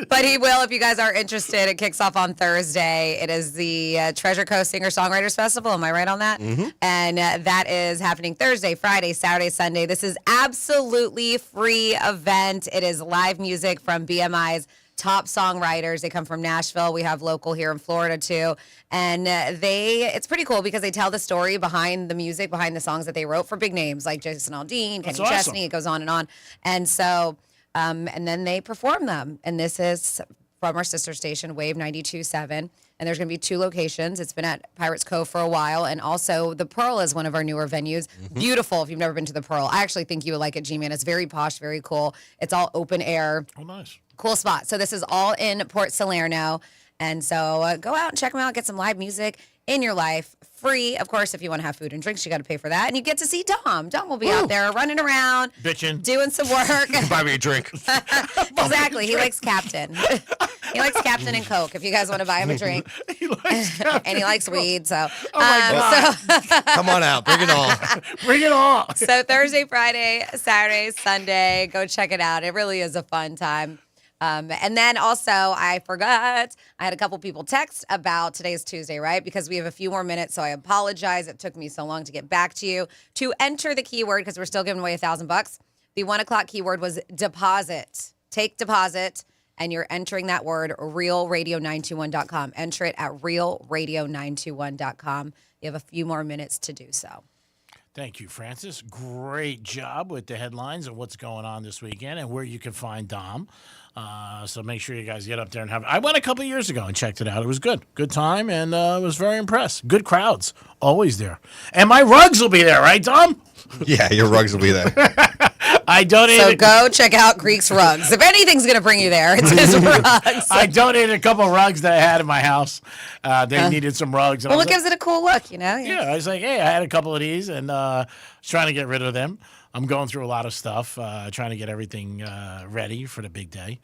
But he will if you guys are interested. It kicks off on Thursday. It is the Treasure Coast Singer-Songwriters Festival. Am I right on that? Mm-hmm. And that is happening Thursday, Friday, Saturday, Sunday. This is absolutely free event. It is live music from BMI's top songwriters. They come from Nashville. We have local here in Florida too. And it's pretty cool because they tell the story behind the music, behind the songs that they wrote for big names like Jason Aldean, Kenny Chesney. It goes on and on. And so, and then they perform them. And this is from our sister station, Wave 92.7. And there's going to be 2 locations. It's been at Pirates Cove for a while. And also the Pearl is one of our newer venues. Mm-hmm. Beautiful if you've never been to the Pearl. I actually think you would like it, G-Man. It's very posh, very cool. It's all open air. Oh, nice. Cool spot. So this is all in Port Salerno. And so go out and check them out. Get some live music in your life. Free. Of course, if you want to have food and drinks, you got to pay for that. And you get to see Dom. Dom will be out there running around. Bitching. Doing some work. Buy me a drink. Exactly. He likes Captain. He likes Captain and Coke if you guys want to buy him a drink. He likes Captain and he likes weed. So, oh my God. Come on out. Bring it on. Bring it on. So Thursday, Friday, Saturday, Sunday. Go check it out. It really is a fun time. And then also, I forgot, I had a couple people text about today's Tuesday, right? Because we have a few more minutes, so I apologize. It took me so long to get back to you. To enter the keyword, because we're still giving away $1,000, the 1 o'clock keyword was deposit. Take deposit, and you're entering that word, realradio921.com. Enter it at realradio921.com. You have a few more minutes to do so. Thank you, Francis. Great job with the headlines and what's going on this weekend and where you can find Dom. So make sure you guys get up there and have. I went a couple years ago and checked it out. It was good. Good time, and was very impressed. Good crowds. Always there. And my rugs will be there, right, Dom? Yeah, your rugs will be there. I donated. So go check out Greek's Rugs. If anything's going to bring you there, it's his rugs. I donated a couple rugs that I had in my house. They needed some rugs. Well, it gives it a cool look, you know? Yeah, I was like, hey, I had a couple of these and was trying to get rid of them. I'm going through a lot of stuff, trying to get everything ready for the big day.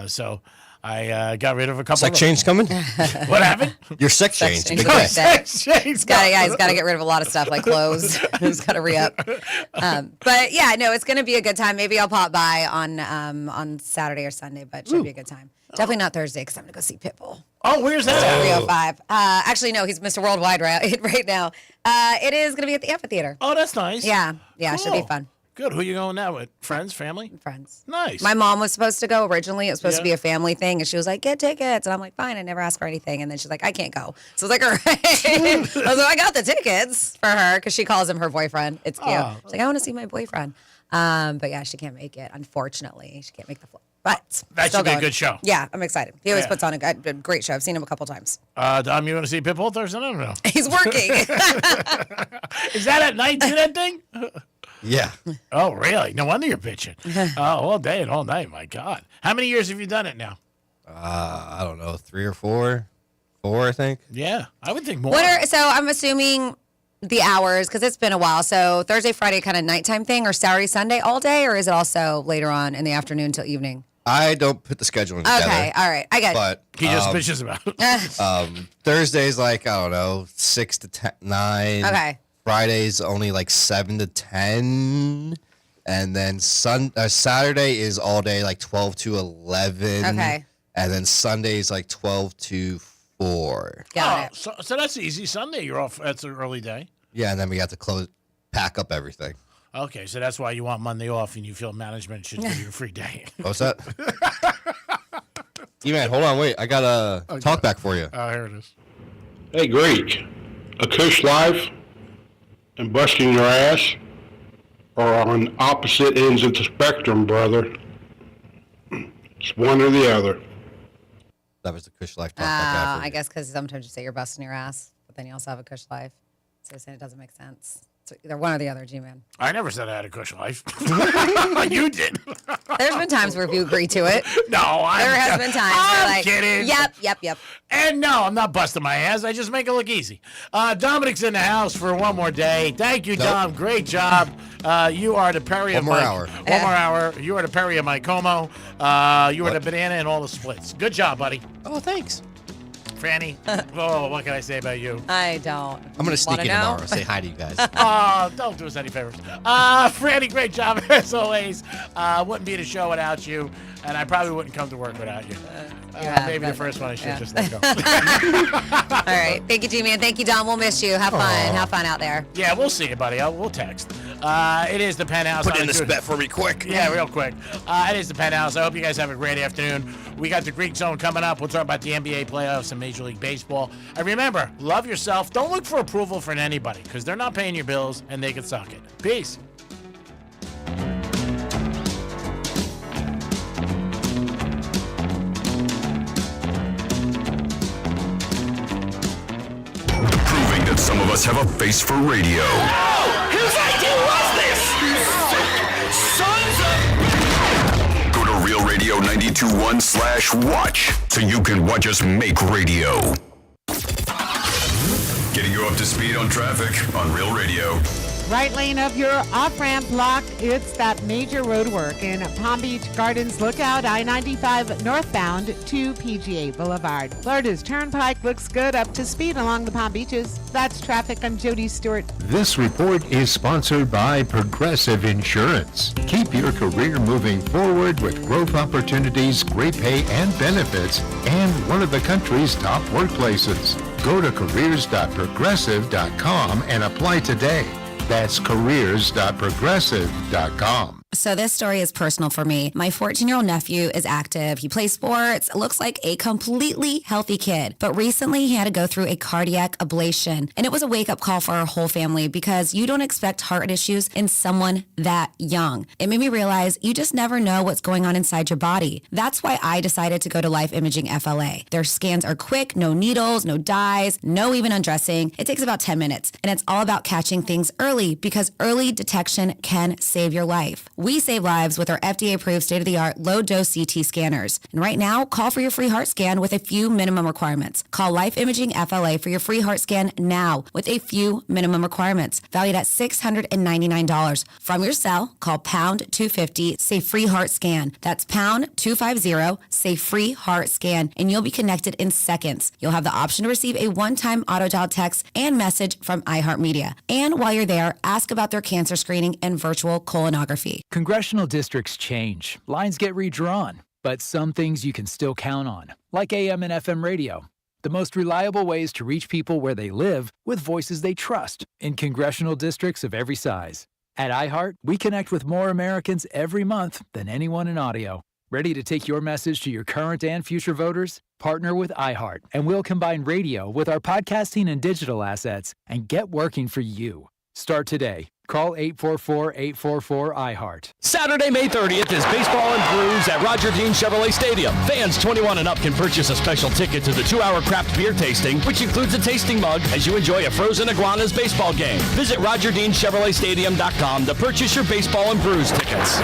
So I got rid of a couple. Sex change coming? What happened? Your sex change. change. Big day. Sex change. He's got to get rid of a lot of stuff like clothes. He's got to re-up. But yeah, no, it's going to be a good time. Maybe I'll pop by on Saturday or Sunday, but it should be a good time. Definitely not Thursday because I'm going to go see Pitbull. Oh, where's that? 305. Actually, no, he's Mr. Worldwide right now. It is going to be at the amphitheater. Oh, that's nice. Yeah, it should be fun. Good. Who are you going now with? Friends, family? Friends. Nice. My mom was supposed to go originally. It was supposed to be a family thing, and she was like, "Get tickets," and I'm like, "Fine." I never asked for anything, and then she's like, "I can't go." So I was like, "All right." I was like, "I got the tickets for her because she calls him her boyfriend. It's cute." She's like, "I want to see my boyfriend," but yeah, she can't make it. Unfortunately, she can't make the flight. But that should be a good show. Yeah, I'm excited. He always puts on a great show. I've seen him a couple times. Dom, you want to see Pitbull Thursday? I don't know. He's working. Is that at night, do that thing? Yeah. Oh, really? No wonder you're bitching. All day and all night. My God. How many years have you done it now? I don't know, 3 or 4. 4, I think. Yeah, I would think more. So I'm assuming the hours, because it's been a while. So Thursday, Friday kind of nighttime thing, or Saturday, Sunday all day, or is it also later on in the afternoon till evening? I don't put the scheduling together. Okay, all right. I get it. But he just bitches about it. Thursday's like, I don't know, 6 to 9. Okay. Friday's only like 7 to 10. And then Saturday is all day, like 12 to 11. Okay. And then Sunday's like 12 to 4. Got it. So that's easy. Sunday, you're off. That's an early day. Yeah, and then we got to pack up everything. Okay, so that's why you want Monday off and you feel management should give you a free day. What's that? E-Man, hold on, wait. I got a talk back for you. Oh, here it is. Hey, Greek, a Kush Life and busting your ass are on opposite ends of the spectrum, brother. It's one or the other. That was the Kush Life talk back. I guess because sometimes you say you're busting your ass, but then you also have a Kush Life. So you're saying it doesn't make sense. So either one or the other, G-Man. I never said I had a Kush Life. You did. There's been times where you agree to it. No, there has been times where I'm kidding. Yep. And no, I'm not busting my ass. I just make it look easy. Dominic's in the house for one more day. Thank you, Dom. Great job. You are the Perry of One more hour. You are the Perry of my Como. You are the banana and all the splits. Good job, buddy. Oh, thanks. Franny, what can I say about you? I don't. I'm going to sneak in tomorrow. Say hi to you guys. Don't do us any favors. Franny, great job as always. Wouldn't be the show without you, and I probably wouldn't come to work without you. Maybe the first one I should just let go. All right. Thank you, G-Man. Thank you, Dom. We'll miss you. Have fun. Have fun out there. Yeah, we'll see you, buddy. We'll text. It is the Penthouse. Put in this bet for me quick. Yeah, real quick. It is the Penthouse. I hope you guys have a great afternoon. We got the Greek Zone coming up. We'll talk about the NBA playoffs and Major League Baseball. And remember, love yourself. Don't look for approval from anybody because they're not paying your bills and they can suck it. Peace. Proving that some of us have a face for radio. Whose idea was this? Sons of... Go to RealRadio921/watch so you can watch us make radio. Getting you up to speed on traffic on Real Radio. Right lane of your off-ramp blocked. It's that major road work in Palm Beach Gardens. Lookout I-95 northbound to PGA Boulevard. Florida's Turnpike looks good, up to speed along the Palm Beaches. That's traffic. I'm Jody Stewart. This report is sponsored by Progressive Insurance. Keep your career moving forward with growth opportunities, great pay and benefits, and one of the country's top workplaces. Go to careers.progressive.com and apply today. That's careers.progressive.com. So this story is personal for me. My 14-year-old nephew is active. He plays sports, looks like a completely healthy kid. But recently he had to go through a cardiac ablation. And it was a wake-up call for our whole family because you don't expect heart issues in someone that young. It made me realize you just never know what's going on inside your body. That's why I decided to go to Life Imaging FLA. Their scans are quick, no needles, no dyes, no even undressing. It takes about 10 minutes. And it's all about catching things early because early detection can save your life. We save lives with our FDA-approved state-of-the-art low-dose CT scanners. And right now, call for your free heart scan with a few minimum requirements. Call Life Imaging FLA for your free heart scan now with a few minimum requirements, valued at $699. From your cell, call pound 250, say free heart scan. That's pound 250, say free heart scan, and you'll be connected in seconds. You'll have the option to receive a one-time auto-dial text and message from iHeartMedia. And while you're there, ask about their cancer screening and virtual colonography. Congressional districts change. Lines get redrawn. But some things you can still count on, like AM and FM radio. The most reliable ways to reach people where they live with voices they trust in congressional districts of every size. At iHeart, we connect with more Americans every month than anyone in audio. Ready to take your message to your current and future voters? Partner with iHeart, and we'll combine radio with our podcasting and digital assets and get working for you. Start today. Call 844-844-iHeart. Saturday, May 30th is Baseball and Brews at Roger Dean Chevrolet Stadium. Fans 21 and up can purchase a special ticket to the 2-hour craft beer tasting, which includes a tasting mug as you enjoy a Frozen Iguanas baseball game. Visit RogerDeanChevroletStadium.com to purchase your Baseball and Brews tickets.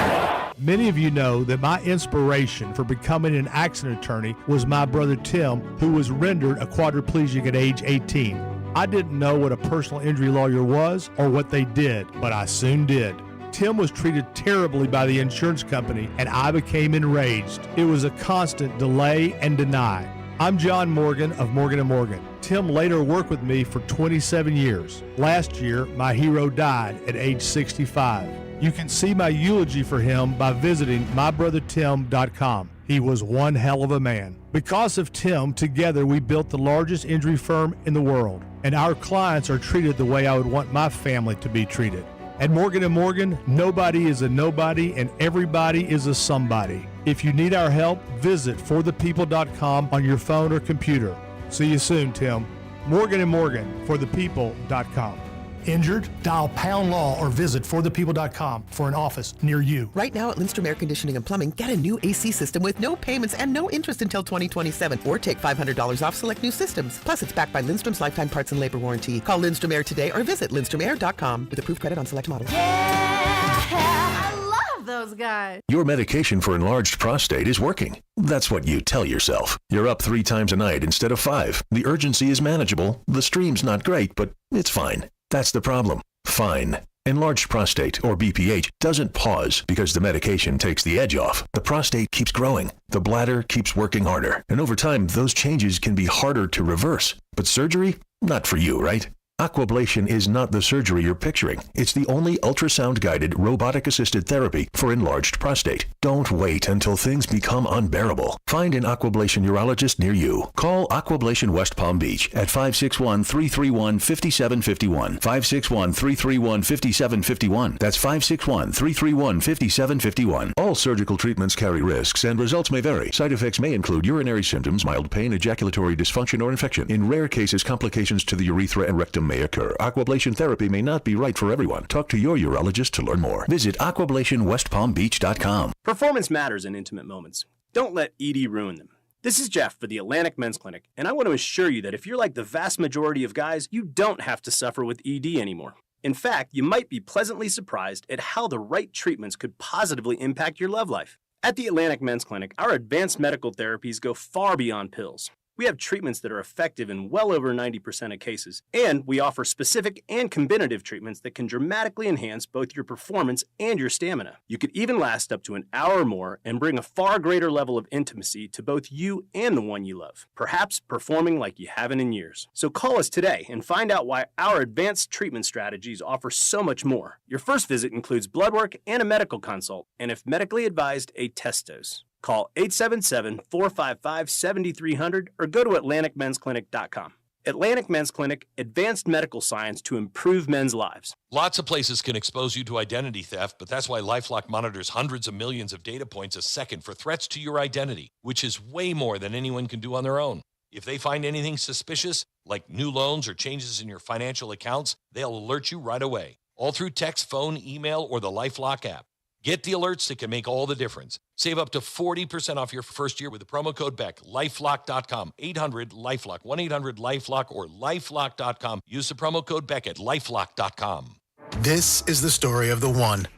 Many of you know that my inspiration for becoming an accident attorney was my brother Tim, who was rendered a quadriplegic at age 18. I didn't know what a personal injury lawyer was or what they did, but I soon did. Tim was treated terribly by the insurance company, and I became enraged. It was a constant delay and deny. I'm John Morgan of Morgan & Morgan. Tim later worked with me for 27 years. Last year, my hero died at age 65. You can see my eulogy for him by visiting mybrothertim.com. He was one hell of a man. Because of Tim, together we built the largest injury firm in the world, and our clients are treated the way I would want my family to be treated. At Morgan & Morgan, nobody is a nobody and everybody is a somebody. If you need our help, visit forthepeople.com on your phone or computer. See you soon, Tim. Morgan & Morgan, forthepeople.com. Injured? Dial Pound Law or visit forthepeople.com for an office near you. Right now at Lindstrom Air Conditioning and Plumbing, get a new AC system with no payments and no interest until 2027, or take $500 off select new systems. Plus, it's backed by Lindstrom's lifetime parts and labor warranty. Call Lindstrom Air today or visit lindstromair.com with approved credit on select models. I love those guys. Your medication for enlarged prostate is working. That's what you tell yourself. You're up 3 times a night instead of 5. The urgency is manageable. The stream's not great, but it's fine. That's the problem. Fine. Enlarged prostate, or BPH, doesn't pause because the medication takes the edge off. The prostate keeps growing. The bladder keeps working harder. And over time, those changes can be harder to reverse. But surgery? Not for you, right? Aquablation is not the surgery you're picturing. It's the only ultrasound-guided, robotic-assisted therapy for enlarged prostate. Don't wait until things become unbearable. Find an Aquablation urologist near you. Call Aquablation West Palm Beach at 561-331-5751. 561-331-5751. That's 561-331-5751. All surgical treatments carry risks, and results may vary. Side effects may include urinary symptoms, mild pain, ejaculatory dysfunction, or infection. In rare cases, complications to the urethra and rectum may occur. Aquablation therapy may not be right for everyone. Talk to your urologist to learn more. Visit aquablationwestpalmbeach.com. Performance matters in intimate moments. Don't let ED ruin them. This is Jeff for the Atlantic Men's Clinic, and I want to assure you that if you're like the vast majority of guys, you don't have to suffer with ED anymore. In fact, you might be pleasantly surprised at how the right treatments could positively impact your love life. At the Atlantic Men's Clinic, our advanced medical therapies go far beyond pills. We have treatments that are effective in well over 90% of cases, and we offer specific and combinative treatments that can dramatically enhance both your performance and your stamina. You could even last up to an hour or more and bring a far greater level of intimacy to both you and the one you love, perhaps performing like you haven't in years. So call us today and find out why our advanced treatment strategies offer so much more. Your first visit includes blood work and a medical consult, and if medically advised, a test dose. Call 877-455-7300 or go to AtlanticMen'sClinic.com. Atlantic Men's Clinic, advanced medical science to improve men's lives. Lots of places can expose you to identity theft, but that's why LifeLock monitors hundreds of millions of data points a second for threats to your identity, which is way more than anyone can do on their own. If they find anything suspicious, like new loans or changes in your financial accounts, they'll alert you right away, all through text, phone, email, or the LifeLock app. Get the alerts that can make all the difference. Save up to 40% off your first year with the promo code BECK. LifeLock.com. 800-LifeLock. 1-800-LifeLock or LifeLock.com. Use the promo code BECK at LifeLock.com. This is the story of the one.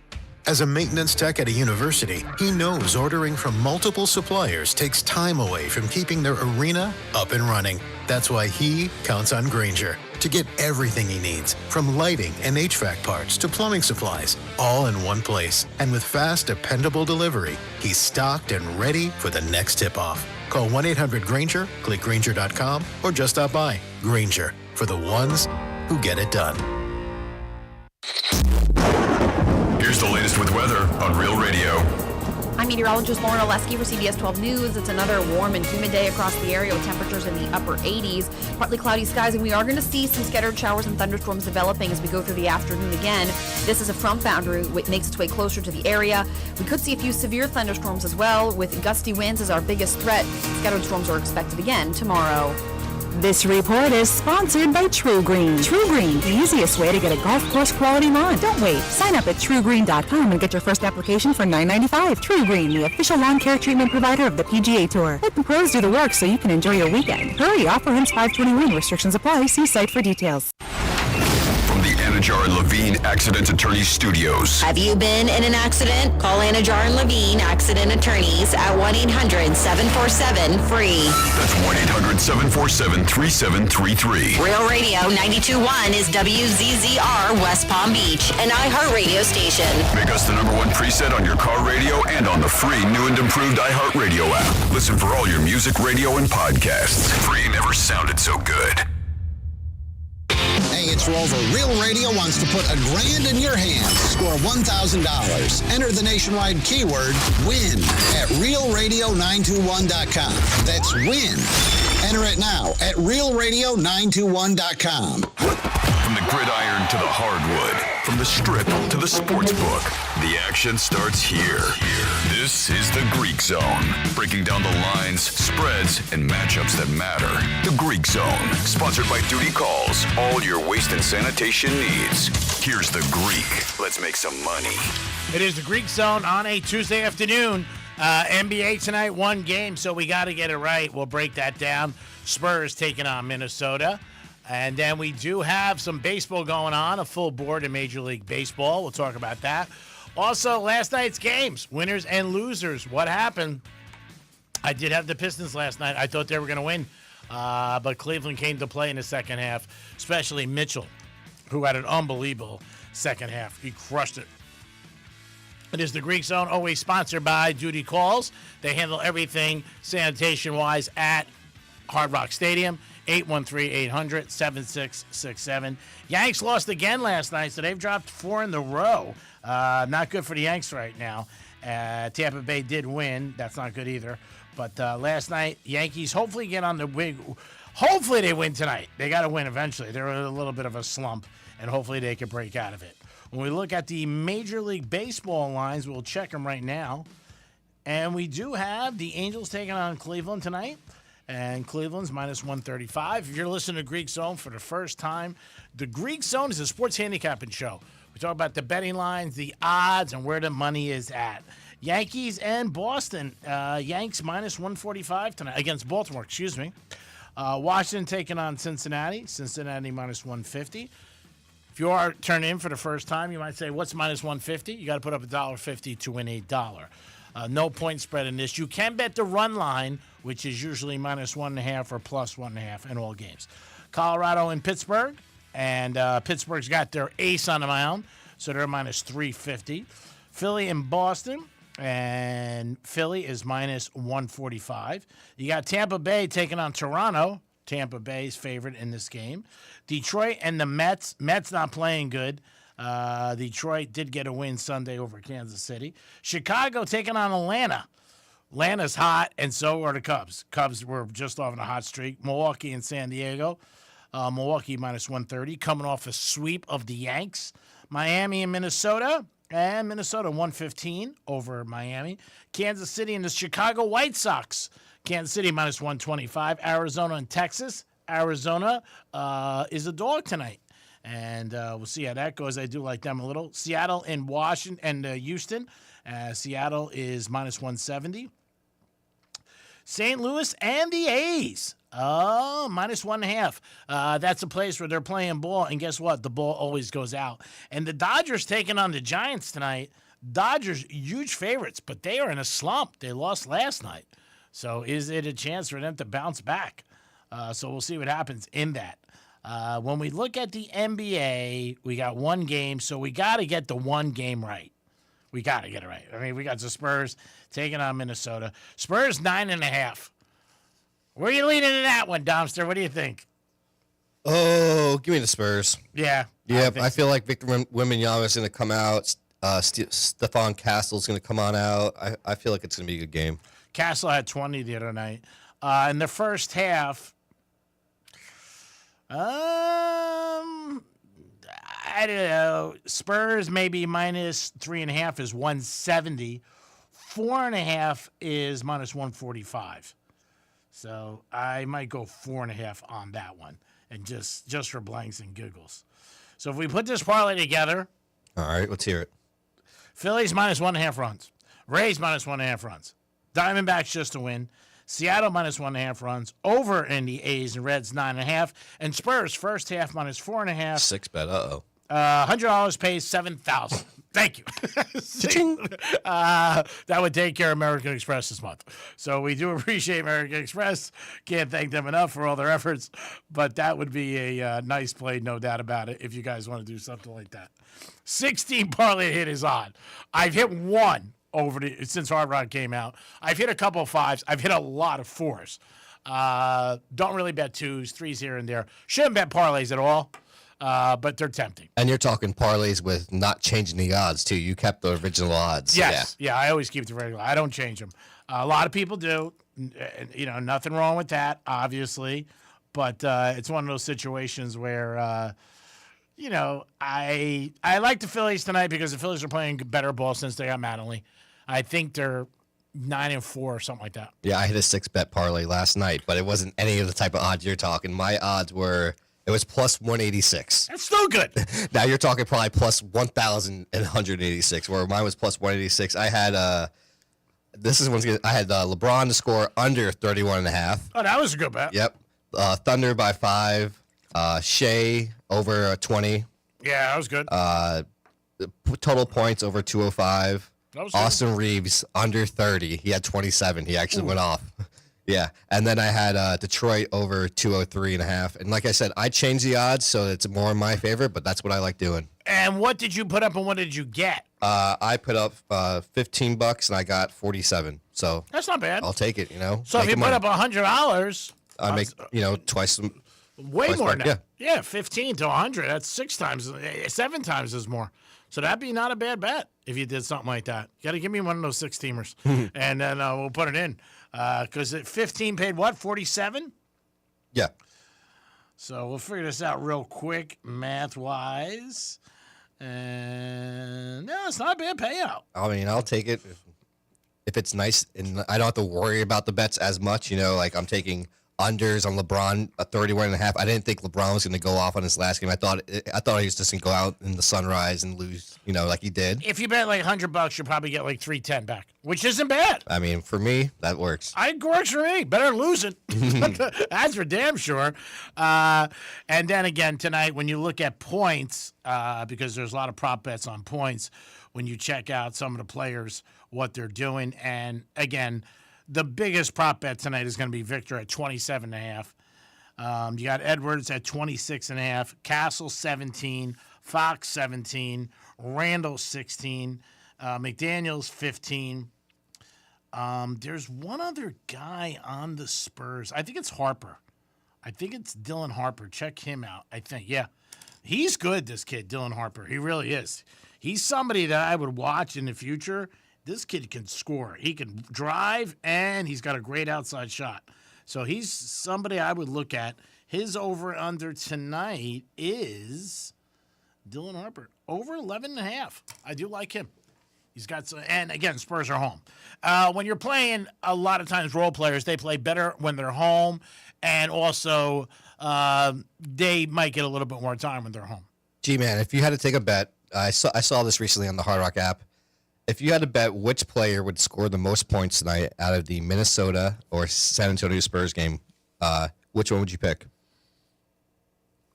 As a maintenance tech at a university, he knows ordering from multiple suppliers takes time away from keeping their arena up and running. That's why he counts on Grainger to get everything he needs, from lighting and HVAC parts to plumbing supplies, all in one place. And with fast, dependable delivery, he's stocked and ready for the next tip-off. Call 1-800-GRAINGER, click Grainger.com, or just stop by. Grainger, for the ones who get it done. Here's the latest with weather on Real Radio. I'm meteorologist Lauren Oleski for CBS 12 News. It's another warm and humid day across the area with temperatures in the upper 80s. Partly cloudy skies, and we are going to see some scattered showers and thunderstorms developing as we go through the afternoon again. This is a front boundary which makes its way closer to the area. We could see a few severe thunderstorms as well, with gusty winds as our biggest threat. Scattered storms are expected again tomorrow. This report is sponsored by True Green. True Green, the easiest way to get a golf course quality lawn. Don't wait. Sign up at truegreen.com and get your first application for $9.95. True Green, the official lawn care treatment provider of the PGA Tour. Let the pros do the work so you can enjoy your weekend. Hurry, offer ends 5/21. Restrictions apply. See site for details. From the Anajar and Levine Accident Attorney Studios. Have you been in an accident? Call Anajar and Levine Accident Attorneys at 1-800-747-FREE. That's 1-800-747-3733. Real Radio 92.1 is WZZR West Palm Beach, an iHeartRadio station. Make us the #1 preset on your car radio and on the free new and improved iHeartRadio app. Listen for all your music, radio, and podcasts. Free never sounded so good. Hey, it's Rover. Real Radio wants to put $1,000 in your hands. Score $1,000. Enter the nationwide keyword WIN at realradio921.com. That's WIN. Enter it now at realradio921.com. From the gridiron to the hardwood, from the strip to the sports book, the action starts here. This is the Greek Zone, breaking down the lines, spreads, and matchups that matter. The Greek Zone, sponsored by Duty Calls, all your waste and sanitation needs. Here's the Greek. Let's make some money. It is the Greek Zone on a Tuesday afternoon. NBA tonight, one game, so we got to get it right. We'll break that down. Spurs taking on Minnesota. And then we do have some baseball going on, a full board in Major League Baseball. We'll talk about that. Also, last night's games, winners and losers. What happened? I did have the Pistons last night. I thought they were going to win, but Cleveland came to play in the second half, especially Mitchell, who had an unbelievable second half. He crushed it. It is the Greek Zone, always sponsored by Duty Calls. They handle everything sanitation-wise at Hard Rock Stadium. 813-800-7667. Yanks lost again last night, so they've dropped 4 in a row. Not good for the Yanks right now. Tampa Bay did win. That's not good either. But last night, Yankees hopefully get on the wing. Hopefully they win tonight. They got to win eventually. They're in a little bit of a slump, and hopefully they can break out of it. When we look at the Major League Baseball lines, we'll check them right now. And we do have the Angels taking on Cleveland tonight. And Cleveland's minus 135. If you're listening to Greek Zone for the first time, the Greek Zone is a sports handicapping show. We talk about the betting lines, the odds, and where the money is at. Yankees and Boston. Yanks minus 145 tonight against Baltimore, Washington taking on Cincinnati. Cincinnati minus 150. If you are turning in for the first time, you might say, what's minus 150? You got to put up $1.50 to win $8. No point spread in this. You can bet the run line, which is usually minus 1.5 or plus 1.5 in all games. Colorado and Pittsburgh, and Pittsburgh's got their ace on the mound, so they're minus 350. Philly and Boston, and Philly is minus 145. You got Tampa Bay taking on Toronto. Tampa Bay's favorite in this game. Detroit and the Mets. Mets not playing good. Detroit did get a win Sunday over Kansas City. Chicago taking on Atlanta. Atlanta's hot, and so are the Cubs. Cubs were just off on a hot streak. Milwaukee and San Diego. Milwaukee minus 130, coming off a sweep of the Yanks. Miami and Minnesota. And Minnesota 115 over Miami. Kansas City and the Chicago White Sox. Kansas City minus 125. Arizona and Texas. Arizona is a dog tonight. And we'll see how that goes. I do like them a little. Seattle and Washington and Houston. Seattle is minus 170. St. Louis and the A's. Oh, minus 1.5. That's a place where they're playing ball. And guess what? The ball always goes out. And the Dodgers taking on the Giants tonight. Dodgers, huge favorites, but they are in a slump. They lost last night. So is it a chance for them to bounce back? So we'll see what happens in that. When we look at the NBA, we got one game, so we got to get the one game right. We got to get it right. I mean, we got the Spurs taking on Minnesota. Spurs 9.5. Where are you leaning in that one, Domster? What do you think? Oh, give me the Spurs. Yeah. Yep, I feel like Victor Wembanyama is going to come out. Stephon Castle's going to come on out. I feel like it's going to be a good game. Castle had 20 the other night. In the first half, I don't know. Spurs maybe minus 3.5 is 170. 4.5 is minus 145. So I might go 4.5 on that one, and just for blanks and giggles. So if we put this parlay together, all right, let's hear it. Phillies minus 1.5 runs, Rays minus 1.5 runs, Diamondbacks just to win, Seattle minus 1.5 runs, over in the A's and Reds 9.5, and Spurs first half minus 4.5. 6 bet. $100 pays $7,000. Thank you. That would take care of American Express this month. So we do appreciate American Express. Can't thank them enough for all their efforts. But that would be a nice play, no doubt about it, if you guys want to do something like that. 16 parlay hit is on. I've hit one since Hard Rock came out. I've hit a couple of 5s. I've hit a lot of 4s. Don't really bet 2s, 3s here and there. Shouldn't bet parlays at all. But they're tempting. And you're talking parlays with not changing the odds, too. You kept the original odds. Yes. Yeah, I always keep the regular. I don't change them. A lot of people do. Nothing wrong with that, obviously. But it's one of those situations where, I like the Phillies tonight because the Phillies are playing better ball since they got Mattingly. I think they're 9-4 or something like that. Yeah, I hit a 6-bet parlay last night, but it wasn't any of the type of odds you're talking. My odds were... It was plus 186. That's still good. Now you're talking probably plus 1,186, where mine was plus 186. I had I had LeBron to score under 31.5. Oh, that was a good bet. Yep. Thunder by 5. Shea over 20. Yeah, that was good. Total points over 205. That was Austin Reeves under 30. He had 27. He actually went off. Yeah, and then I had Detroit over 203.5. And like I said, I changed the odds so it's more in my favor, but that's what I like doing. And what did you put up and what did you get? I put up $15 and I got 47. So that's not bad. I'll take it, So if you put up $100, I make, twice way more more. now. Yeah, 15 to 100. That's 7 times as more. So that'd be not a bad bet if you did something like that. You got to give me one of those 6-teamers, and then we'll put it in. Because 15 paid what, 47? Yeah. So we'll figure this out real quick, math-wise. And no, it's not a bad payout. I mean, I'll take it if it's nice, and I don't have to worry about the bets as much. Like I'm taking unders on LeBron at 31.5. I didn't think LeBron was going to go off on his last game. I thought he was just going to go out in the sunrise and lose, like he did. If you bet like $100, you'll probably get like $310 back, which isn't bad. I mean, for me, that works. It works for me. Better than losing. That's for damn sure. And then again tonight, when you look at points, because there's a lot of prop bets on points, when you check out some of the players, what they're doing, and again, the biggest prop bet tonight is going to be Victor at 27.5. You got Edwards at 26.5, Castle 17, Fox 17, Randall 16, McDaniels 15. There's one other guy on the Spurs. I think it's Harper. I think it's Dylan Harper. Check him out. I think, yeah. He's good, this kid, Dylan Harper. He really is. He's somebody that I would watch in the future. This kid can score. He can drive, and he's got a great outside shot. So he's somebody I would look at. His over-under tonight is Dylan Harper, over 11.5. I do like him. He's got some, and again, Spurs are home. When you're playing, a lot of times role players, they play better when they're home, and also they might get a little bit more time when they're home. Gee, man, if you had to take a bet, I saw this recently on the Hard Rock app. If you had to bet which player would score the most points tonight out of the Minnesota or San Antonio Spurs game, which one would you pick?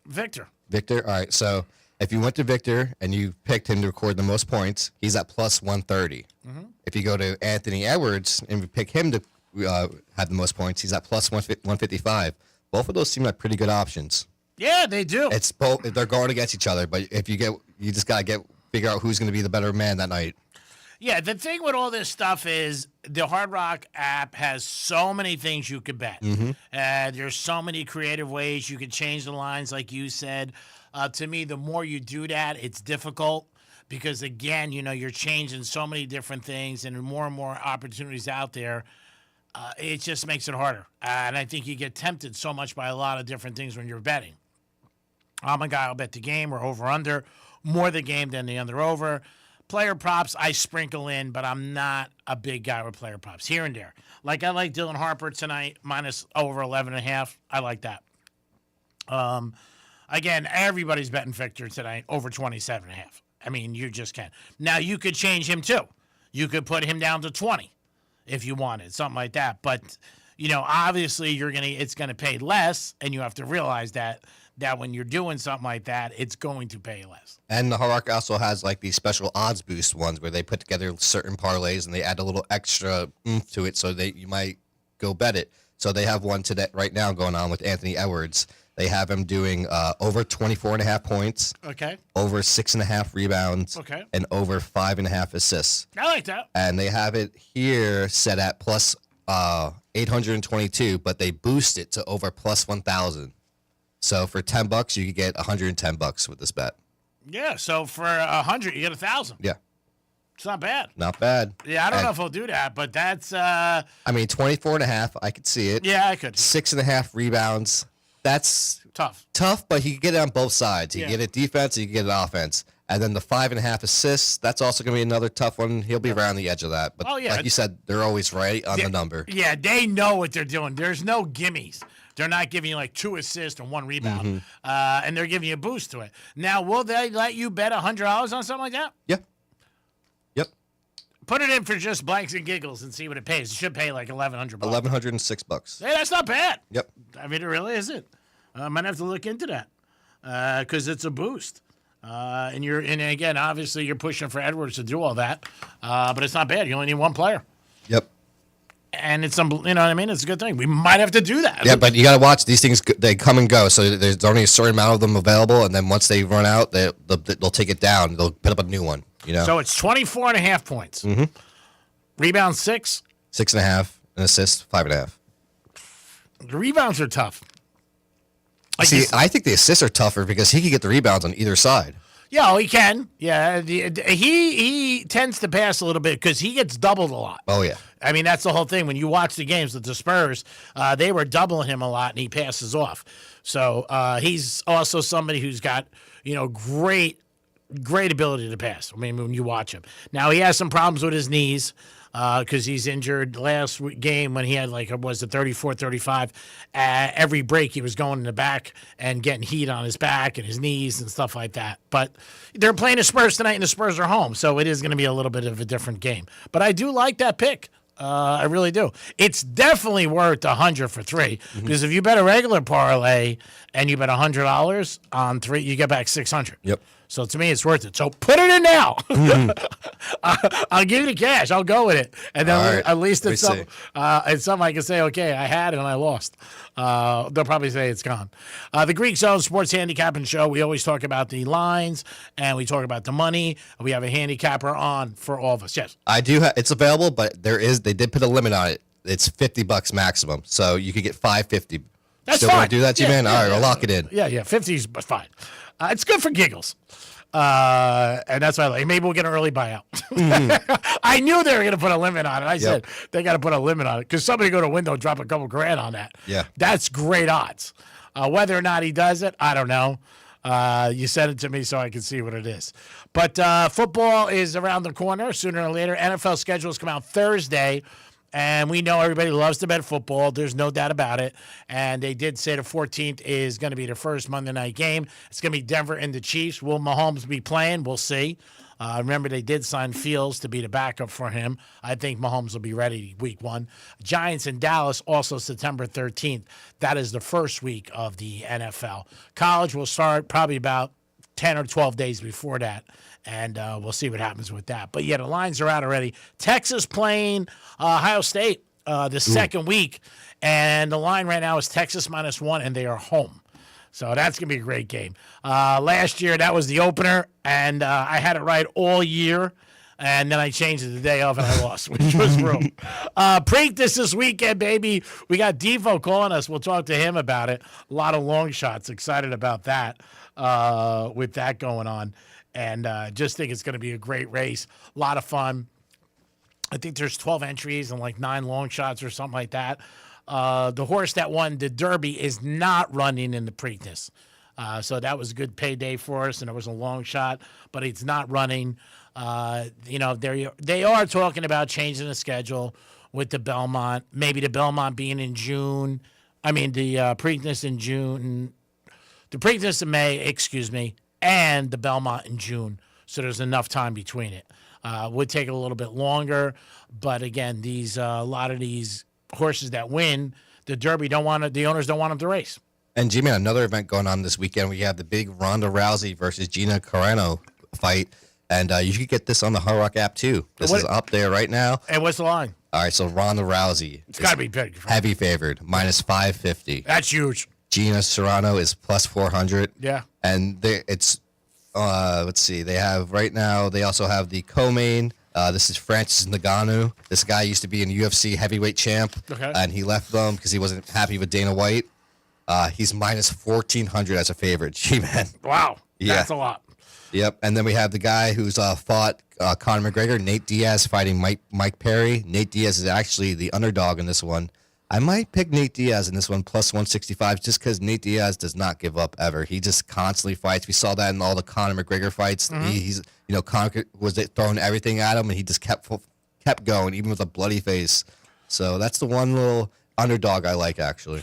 Victor. All right. So if you went to Victor and you picked him to record the most points, he's at plus 130. If you go to Anthony Edwards and you pick him to have the most points, he's at plus 155. Both of those seem like pretty good options. Yeah, they do. It's both. They're going against each other, but if you just gotta figure out who's going to be the better man that night. Yeah, the thing with all this stuff is the Hard Rock app has so many things you could bet. There's so many creative ways you could change the lines, like you said. To me, the more you do that, it's difficult because, again, you're changing so many different things and more opportunities out there. It just makes it harder. And I think you get tempted so much by a lot of different things when you're betting. I'm a guy, I'll bet the game or over-under, more the game than the under-over. Player props, I sprinkle in, but I'm not a big guy with player props. Here and there. Like, I like Dylan Harper tonight, minus over 11.5. I like that. Again, everybody's betting Victor tonight, over 27.5. I mean, you just can't. Now, you could change him, too. You could put him down to 20 if you wanted, something like that. But, obviously, it's going to pay less, and you have to realize that when you're doing something like that, it's going to pay less. And the Hard Rock also has like these special odds boost ones where they put together certain parlays and they add a little extra oomph to it so you might go bet it. So they have one today right now going on with Anthony Edwards. They have him doing over 24.5 points. Okay. Over 6.5 rebounds. Okay. And over 5.5 assists. I like that. And they have it here set at plus 822, but they boost it to over plus 1,000. So for $10, you could get $110 with this bet. Yeah, so for 100, you get 1,000. Yeah. It's not bad. Not bad. Yeah, I don't know if I'll do that, but that's... 24.5, I could see it. Yeah, I could. 6.5 rebounds. That's... Tough, but he can get it on both sides. He Yeah. can get it defense, he can get it offense. And then the 5.5 assists, that's also going to be another tough one. He'll be around the edge of that. But like you said, they're always right on the number. Yeah, they know what they're doing. There's no gimmies. They're not giving you like 2 assists and 1 rebound, and they're giving you a boost to it. Now, will they let you bet $100 on something like that? Yeah. Yep. Put it in for just blanks and giggles and see what it pays. It should pay like $1,100. $1,106. Hey, that's not bad. Yep. I mean, it really isn't. I might have to look into that because it's a boost. And again, obviously, you're pushing for Edwards to do all that, but it's not bad. You only need one player. Yep. And it's what I mean? It's a good thing. We might have to do that. Yeah, but you got to watch these things. They come and go. So there's only a certain amount of them available, and then once they run out, they'll take it down. They'll put up a new one. So it's 24.5 points. Rebound 6. 6.5. An assist 5.5. The rebounds are tough. I think the assists are tougher because he can get the rebounds on either side. Yeah, he can. Yeah, he tends to pass a little bit because he gets doubled a lot. Oh, yeah. I mean, that's the whole thing. When you watch the games with the Spurs, they were doubling him a lot, and he passes off. So he's also somebody who's got, great ability to pass. I mean, when you watch him. Now, he has some problems with his knees because he's injured last game when he had, 34, 35. Every break, he was going in the back and getting heat on his back and his knees and stuff like that. But they're playing the Spurs tonight, and the Spurs are home, so it is going to be a little bit of a different game. But I do like that pick. I really do. It's definitely worth 100 for 3 because if you bet a regular parlay and you bet $100 on 3, you get back 600. Yep. So to me, it's worth it. So put it in now. I'll give you the cash. I'll go with it, and then at least it's something I can say. Okay, I had it and I lost. They'll probably say it's gone. The Greek Zone Sports Handicapping Show. We always talk about the lines and we talk about the money. We have a handicapper on for all of us. Yes, I do. It's available, but they did put a limit on it. It's $50 maximum, so you could get $550. That's Still fine. want to do that, man? All right, I'll lock it in. Yeah, 50 is fine. It's good for giggles. And that's why I like. Maybe we'll get an early buyout. I knew they were going to put a limit on it. I said they got to put a limit on it because somebody go to window and drop a couple grand on that. Yeah, that's great odds. Whether or not he does it, I don't know. You sent it to me so I can see what it is. But football is around the corner sooner or later. NFL schedules come out Thursday. And we know everybody loves to bet football. There's no doubt about it. And they did say the 14th is going to be the first Monday night game. It's going to be Denver and the Chiefs. Will Mahomes be playing? We'll see. Remember, they did sign Fields to be the backup for him. I think Mahomes will be ready week 1. Giants in Dallas, also September 13th. That is the first week of the NFL. College will start probably about 10 or 12 days before that, and we'll see what happens with that. But, yeah, the lines are out already. Texas playing Ohio State the second week, and the line right now is Texas -1, and they are home. So that's going to be a great game. Last year, that was the opener, and I had it right all year. And then I changed it the day of, and I lost, which was real. Preakness this weekend, baby. We got Devo calling us. We'll talk to him about it. A lot of long shots. Excited about that with that going on. And just think it's going to be a great race. A lot of fun. I think there's 12 entries and like 9 long shots or something like that. The horse that won the Derby is not running in the Preakness. So that was a good payday for us, and it was a long shot, but it's not running. They are talking about changing the schedule with the Belmont, maybe the Belmont being in June. I mean, the Preakness in June, the Preakness in May, and the Belmont in June. So there's enough time between it. Would take a little bit longer, but again, a lot of these horses that win the Derby the owners don't want them to race. And G-Man, another event going on this weekend. We have the big Ronda Rousey versus Gina Carano fight. And you can get this on the Hard Rock app, too. This is up there right now. And what's the line? All right, so Ronda Rousey. It's got to be big. Heavy favored, -550. That's huge. Gina Carano is +400. Yeah. And it's, let's see, they have right now, they also have the co-main. This is Francis Ngannou. This guy used to be an UFC heavyweight champ. Okay. And he left them because he wasn't happy with Dana White. He's -1,400 as a favorite. G-Man. Wow. Yeah. That's a lot. Yep, and then we have the guy who's fought Conor McGregor, Nate Diaz, fighting Mike Perry. Nate Diaz is actually the underdog in this one. I might pick Nate Diaz in this one, +165, just because Nate Diaz does not give up ever. He just constantly fights. We saw that in all the Conor McGregor fights. Mm-hmm. Conor was throwing everything at him, and he just kept going, even with a bloody face. So that's the one little underdog I like, actually.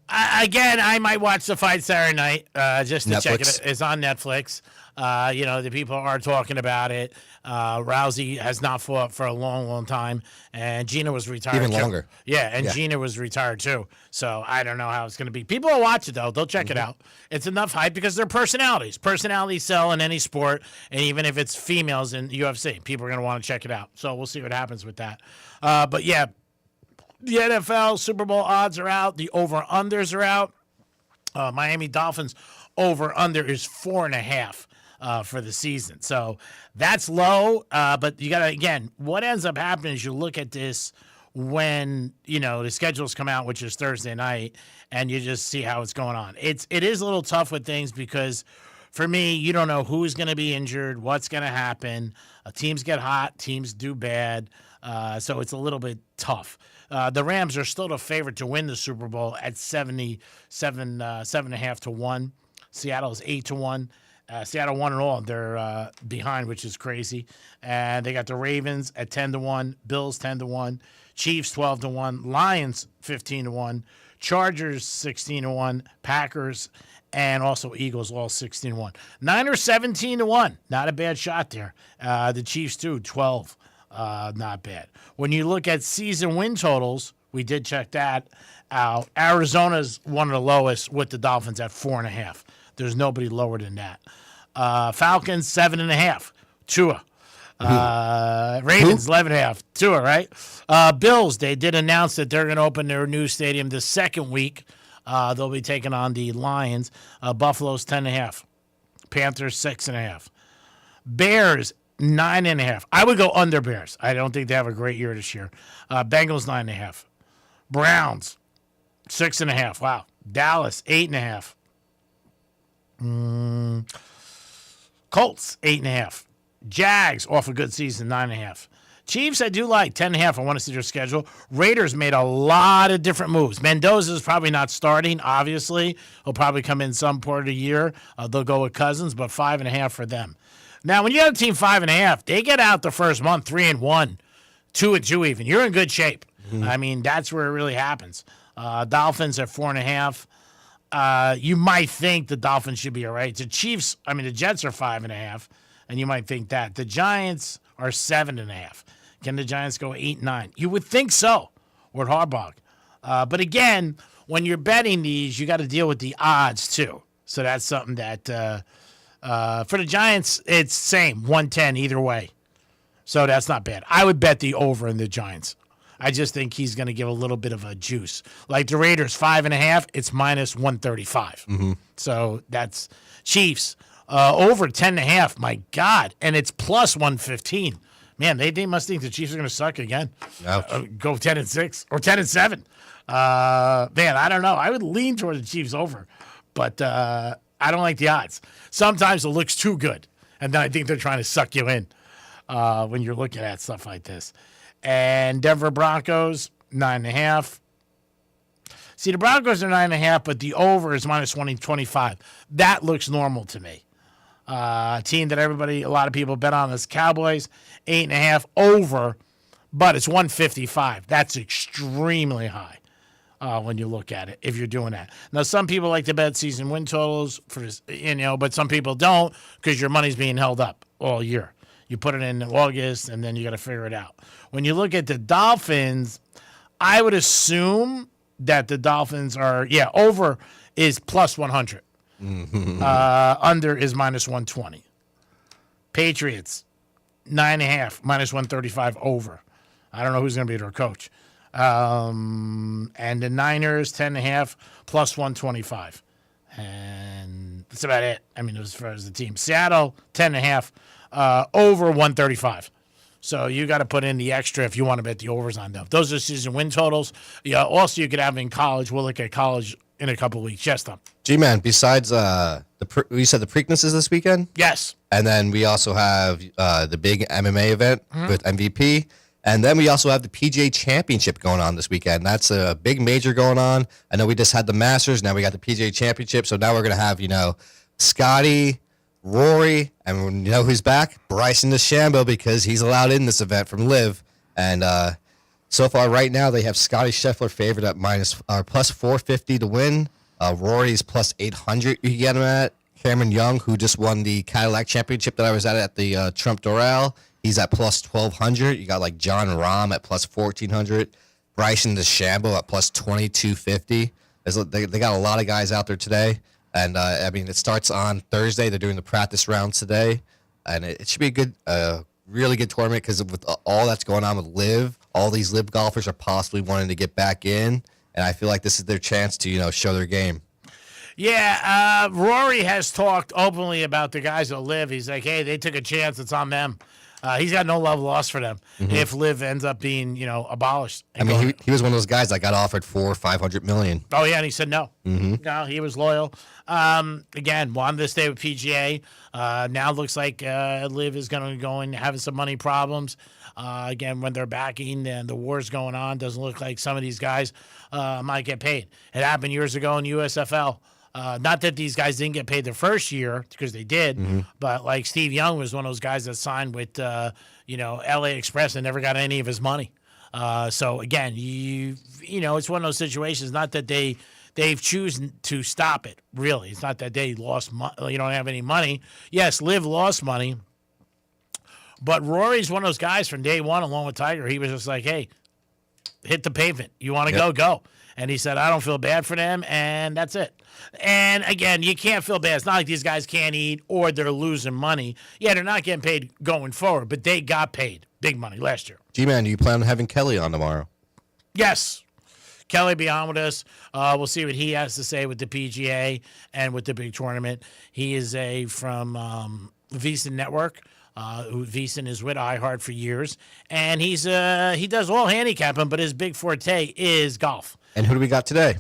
Again, I might watch the fight Saturday night just to check it. It's on Netflix. The people are talking about it. Rousey has not fought for a long, long time, and Gina was retired. Even longer. Yeah, and Gina was retired too. So I don't know how it's going to be. People will watch it though; they'll check it out. It's enough hype because they're personalities. Personalities sell in any sport, and even if it's females in UFC, people are going to want to check it out. So we'll see what happens with that. But yeah, the NFL Super Bowl odds are out. The over/unders are out. Miami Dolphins over/under is 4.5. For the season. So that's low. But you got to, again, what ends up happening is you look at this when, the schedules come out, which is Thursday night, and you just see how it's going on. It is a little tough with things because for me, you don't know who's going to be injured, what's going to happen. Teams get hot, teams do bad. So it's a little bit tough. The Rams are still the favorite to win the Super Bowl at 7.5 to 1. Seattle is 8 to 1. Seattle won it all. They're behind, which is crazy. And they got the Ravens at 10 to 1, Bills 10 to 1, Chiefs 12 to 1, Lions 15 to 1, Chargers 16 to 1, Packers, and also Eagles all 16 to 1. Niners 17 to 1. Not a bad shot there. The Chiefs too, 12. Not bad. When you look at season win totals, we did check that out. Arizona's one of the lowest with the Dolphins at 4.5. There's nobody lower than that. Falcons 7.5. Tua. Ravens 11.5. Tua, right? Bills, they did announce that they're going to open their new stadium the second week. They'll be taking on the Lions. Buffalo's 10.5. Panthers 6.5. Bears 9.5. I would go under Bears. I don't think they have a great year this year. Bengals 9.5. Browns 6.5. Wow. Dallas 8.5. Colts 8.5. Jags off a good season 9.5. Chiefs I do like 10.5. I want to see their schedule. Raiders made a lot of different moves. Mendoza's probably not starting. Obviously, he'll probably come in some part of the year. They'll go with Cousins, but 5.5 for them. Now, when you have a team 5.5, they get out the first month 3-1, 2-2 even. You're in good shape. Mm-hmm. I mean, that's where it really happens. Dolphins at 4.5. You might think the Dolphins should be all right. The Jets are 5.5, and you might think that. The Giants are 7.5. Can the Giants go 8-9? You would think so with Harbaugh. But again, when you're betting these, you got to deal with the odds too. So that's something that For the Giants, it's same 110 either way. So that's not bad. I would bet the over in the Giants. I just think he's going to give a little bit of a juice. Like the Raiders, 5.5, it's minus 135. So that's Chiefs. Over 10.5, my God. And it's plus 115. Man, they must think the Chiefs are going to suck again. Go 10-6 or 10-7. Man, I don't know. I would lean toward the Chiefs over. But I don't like the odds. Sometimes it looks too good. And then I think they're trying to suck you in when you're looking at stuff like this. And Denver Broncos, 9.5. See, the Broncos are 9.5, but the over is minus 125. That looks normal to me. Team that a lot of people bet on is Cowboys, 8.5 over, but it's 155. That's extremely high when you look at it, if you're doing that. Now, some people like to bet season win totals, but some people don't because your money's being held up all year. You put it in August, and then you got to figure it out. When you look at the Dolphins, I would assume that the Dolphins are, over is plus 100. Under is minus 120. Patriots, 9.5, minus 135 over. I don't know who's going to be their coach. And the Niners, 10.5, plus 125. And that's about it. I mean, as far as the team. Seattle, 10.5, over 135. So you got to put in the extra if you want to bet the overs on them. Those are season win totals. Yeah. Also, you could have in college. We'll look at college in a couple of weeks. Yes, Tom. G-Man, besides we said the Preakness is this weekend? Yes. And then we also have the big MMA event with MVP. And then we also have the PGA Championship going on this weekend. That's a big major going on. I know we just had the Masters. Now we got the PGA Championship. So now we're going to have, Scotty, Rory, and you know who's back? Bryson DeChambeau, because he's allowed in this event from Liv. And so far right now they have Scotty Scheffler favored at plus 450 to win. Rory's plus 800 you can get him at. Cameron Young, who just won the Cadillac Championship that I was at the Trump Doral, he's at plus 1,200. You got like John Rahm at plus 1,400. Bryson DeChambeau at plus 2,250. They got a lot of guys out there today. And, it starts on Thursday. They're doing the practice rounds today. And it should be a good, really good tournament because with all that's going on with Liv, all these Liv golfers are possibly wanting to get back in. And I feel like this is their chance to, show their game. Yeah, Rory has talked openly about the guys that Liv. He's like, hey, they took a chance. It's on them. He's got no love lost for them if Liv ends up being, abolished. He was one of those guys that got offered $400 or $500 million. Oh, yeah, and he said no. No, he was loyal. Again, wanted to stay with PGA. Now looks like Liv is going to go and having some money problems. Again, when they're backing and the war's going on, doesn't look like some of these guys might get paid. It happened years ago in USFL. Not that these guys didn't get paid their first year, because they did, but like Steve Young was one of those guys that signed with, LA Express and never got any of his money. So again, it's one of those situations. Not that they've chosen to stop it. Really, it's not that they lost money. You don't have any money. Yes, Liv lost money, but Rory's one of those guys from day one, along with Tiger. He was just like, hey, hit the pavement. You want to go. And he said, I don't feel bad for them, and that's it. And, again, you can't feel bad. It's not like these guys can't eat or they're losing money. Yeah, they're not getting paid going forward, but they got paid big money last year. G-Man, do you plan on having Kelly on tomorrow? Yes. Kelly be on with us. We'll see what he has to say with the PGA and with the big tournament. He is from VEASAN Network. VEASAN is with iHeart for years. And he does all handicapping, but his big forte is golf. And who do we got today?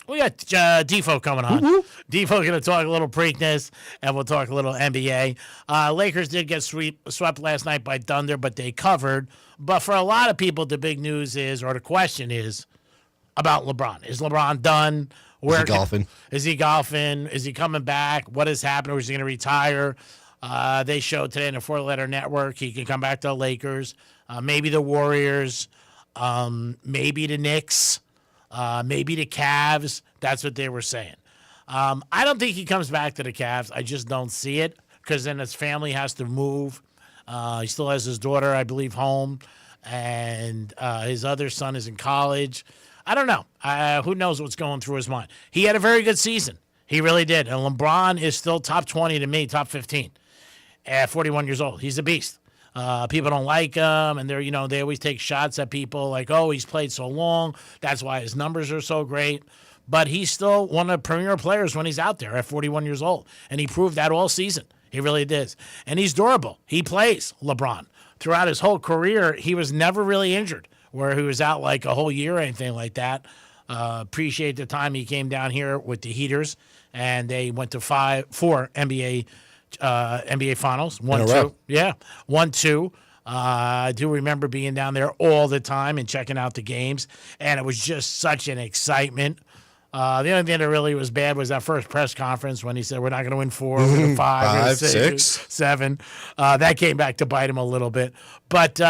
We got Defo coming on. Defo going to talk a little Preakness, and we'll talk a little NBA. Lakers did get swept last night by Thunder, but they covered. But for a lot of people, the big news is, or the question is, about LeBron. Is LeBron done? Is he golfing? Is he golfing? Is he coming back? What has happened? Or is he going to retire? They showed today in the 4-letter network he can come back to the Lakers, maybe the Warriors, maybe the Knicks. Maybe the Cavs. That's what they were saying. I don't think he comes back to the Cavs. I just don't see it, because then his family has to move. He still has his daughter, I believe, home, and his other son is in college. I don't know. Who knows what's going through his mind? He had a very good season. He really did. And LeBron is still top 20 to me, top 15 at 41 years old. He's a beast. People don't like him, and they always take shots at people like, oh, he's played so long. That's why his numbers are so great. But he's still one of the premier players when he's out there at 41 years old. And he proved that all season. He really did. And he's durable. He plays, LeBron. Throughout his whole career, he was never really injured, where he was out like a whole year or anything like that. Appreciate the time he came down here with the Heaters, and they went to four NBA Finals. 1-2. Yeah, 1-2. I do remember being down there all the time and checking out the games, and it was just such an excitement. The only thing that really was bad was that first press conference when he said, we're not going to win 4, we're going to 5, we're 6, 7. That came back to bite him a little bit. But,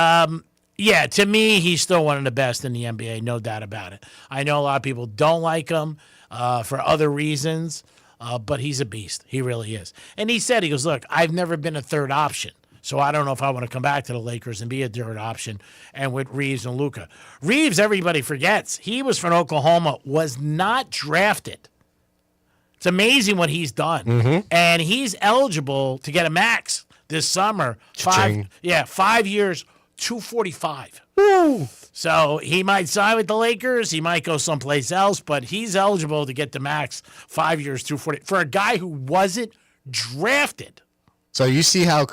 yeah, to me, he's still one of the best in the NBA, no doubt about it. I know a lot of people don't like him for other reasons, but he's a beast. He really is. And he said, he goes, look, I've never been a third option. So I don't know if I want to come back to the Lakers and be a third option, and with Reeves and Luka. Reeves, everybody forgets. He was from Oklahoma, was not drafted. It's amazing what he's done. Mm-hmm. And he's eligible to get a max this summer. 5 years, $245. Woo. So he might sign with the Lakers. He might go someplace else, but he's eligible to get the max 5 years, $240 for a guy who wasn't drafted. So you see how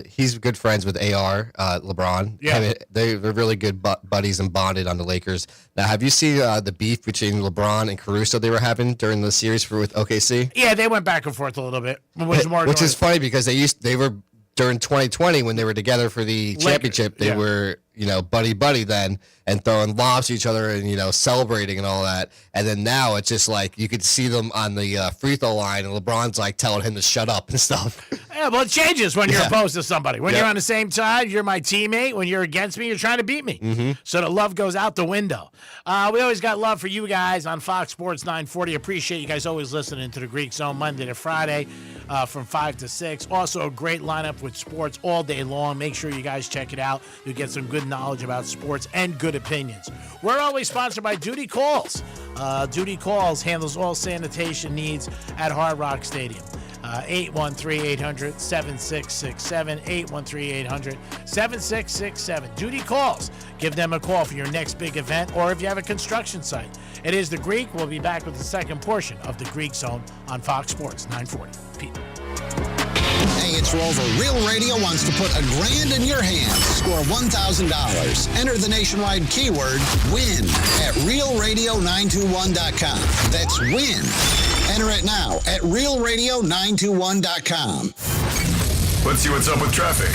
he's good friends with AR, LeBron. Yeah. I mean, they're really good buddies and bonded on the Lakers. Now, have you seen the beef between LeBron and Caruso they were having during the series with OKC? Yeah, they went back and forth a little bit. Which is funny because they were during 2020 when they were together for the championship. They were buddy then and throwing lobs to each other and celebrating and all that. And then now it's just like you could see them on the free throw line and LeBron's like telling him to shut up and stuff. Yeah, well, it changes when you're opposed to somebody. When you're on the same side, you're my teammate. When you're against me, you're trying to beat me. Mm-hmm. So the love goes out the window. We always got love for you guys on Fox Sports 940. Appreciate you guys always listening to the Greek Zone Monday to Friday from 5 to 6. Also, a great lineup with sports all day long. Make sure you guys check it out. You'll get some good knowledge about sports and good opinions. We're always sponsored by Duty Calls. Duty Calls handles all sanitation needs at Hard Rock Stadium. 813-800-7667, 813-800-7667. Duty Calls. Give them a call for your next big event or if you have a construction site. It is The Greek. We'll be back with the second portion of The Greek Zone on Fox Sports 940. Pete. Hey, it's Rover. Real Radio wants to put $1,000 in your hands. Score $1,000. Enter the nationwide keyword WIN at realradio921.com. That's WIN. Enter it now at realradio921.com. Let's see what's up with traffic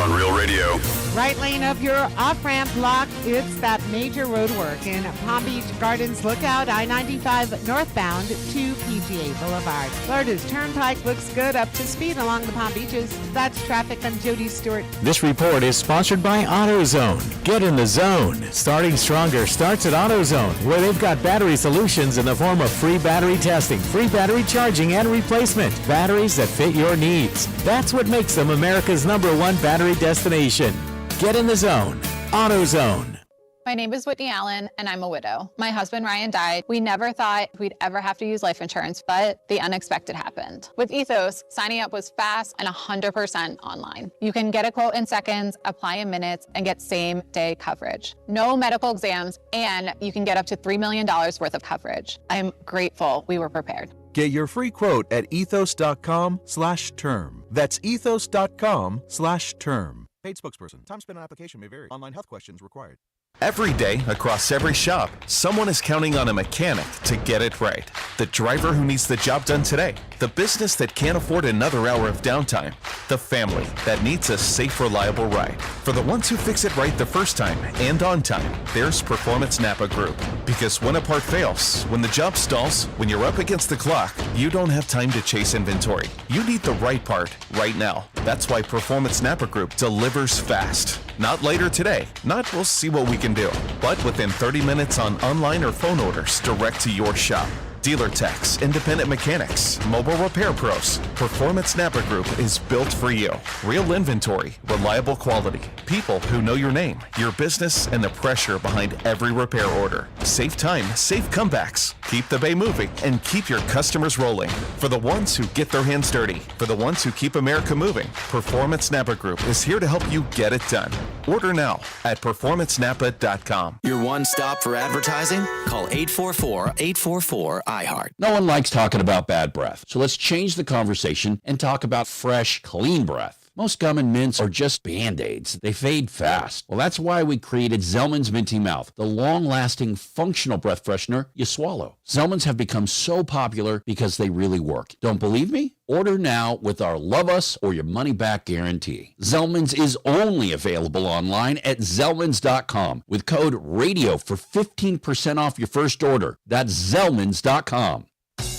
on Real Radio. Right lane of your off-ramp block, it's that major road work in Palm Beach Gardens Lookout, I-95 northbound to PGA Boulevard. Florida's Turnpike looks good, up to speed along the Palm Beaches. That's traffic. I'm Jody Stewart. This report is sponsored by AutoZone. Get in the zone. Starting stronger starts at AutoZone, where they've got battery solutions in the form of free battery testing, free battery charging, and replacement. Batteries that fit your needs. That's what makes them America's #1 battery destination. Get in the zone. AutoZone. My name is Whitney Allen, and I'm a widow. My husband, Ryan, died. We never thought we'd ever have to use life insurance, but the unexpected happened. With Ethos, signing up was fast and 100% online. You can get a quote in seconds, apply in minutes, and get same-day coverage. No medical exams, and you can get up to $3 million worth of coverage. I'm grateful we were prepared. Get your free quote at ethos.com/term. That's ethos.com/term. Paid spokesperson. Time spent on application may vary. Online health questions required. Every day, across every shop, someone is counting on a mechanic to get it right. The driver who needs the job done today. The business that can't afford another hour of downtime. The family that needs a safe, reliable ride. For the ones who fix it right the first time and on time, there's Performance Napa Group. Because when a part fails, when the job stalls, when you're up against the clock, you don't have time to chase inventory. You need the right part right now. That's why Performance Napa Group delivers fast. Not later today, not we'll see what we can do, but within 30 minutes on online or phone orders direct to your shop. dealer techs, independent mechanics, mobile repair pros, Performance Napa Group is built for you. Real inventory, reliable quality, people who know your name, your business, and the pressure behind every repair order. Save time, save comebacks, keep the bay moving, and keep your customers rolling. For the ones who get their hands dirty, for the ones who keep America moving, Performance Napa Group is here to help you get it done. Order now at performancenapa.com. Your one stop for advertising? Call 844-844-iHeart. No one likes talking about bad breath, so let's change the conversation and talk about fresh, clean breath. Most gum and mints are just Band-Aids. They fade fast. Well, that's why we created Zellman's Minty Mouth, the long-lasting, functional breath freshener you swallow. Zellman's have become so popular because they really work. Don't believe me? Order now with our Love Us or Your Money Back guarantee. Zellman's is only available online at Zellmans.com with code RADIO for 15% off your first order. That's Zellmans.com.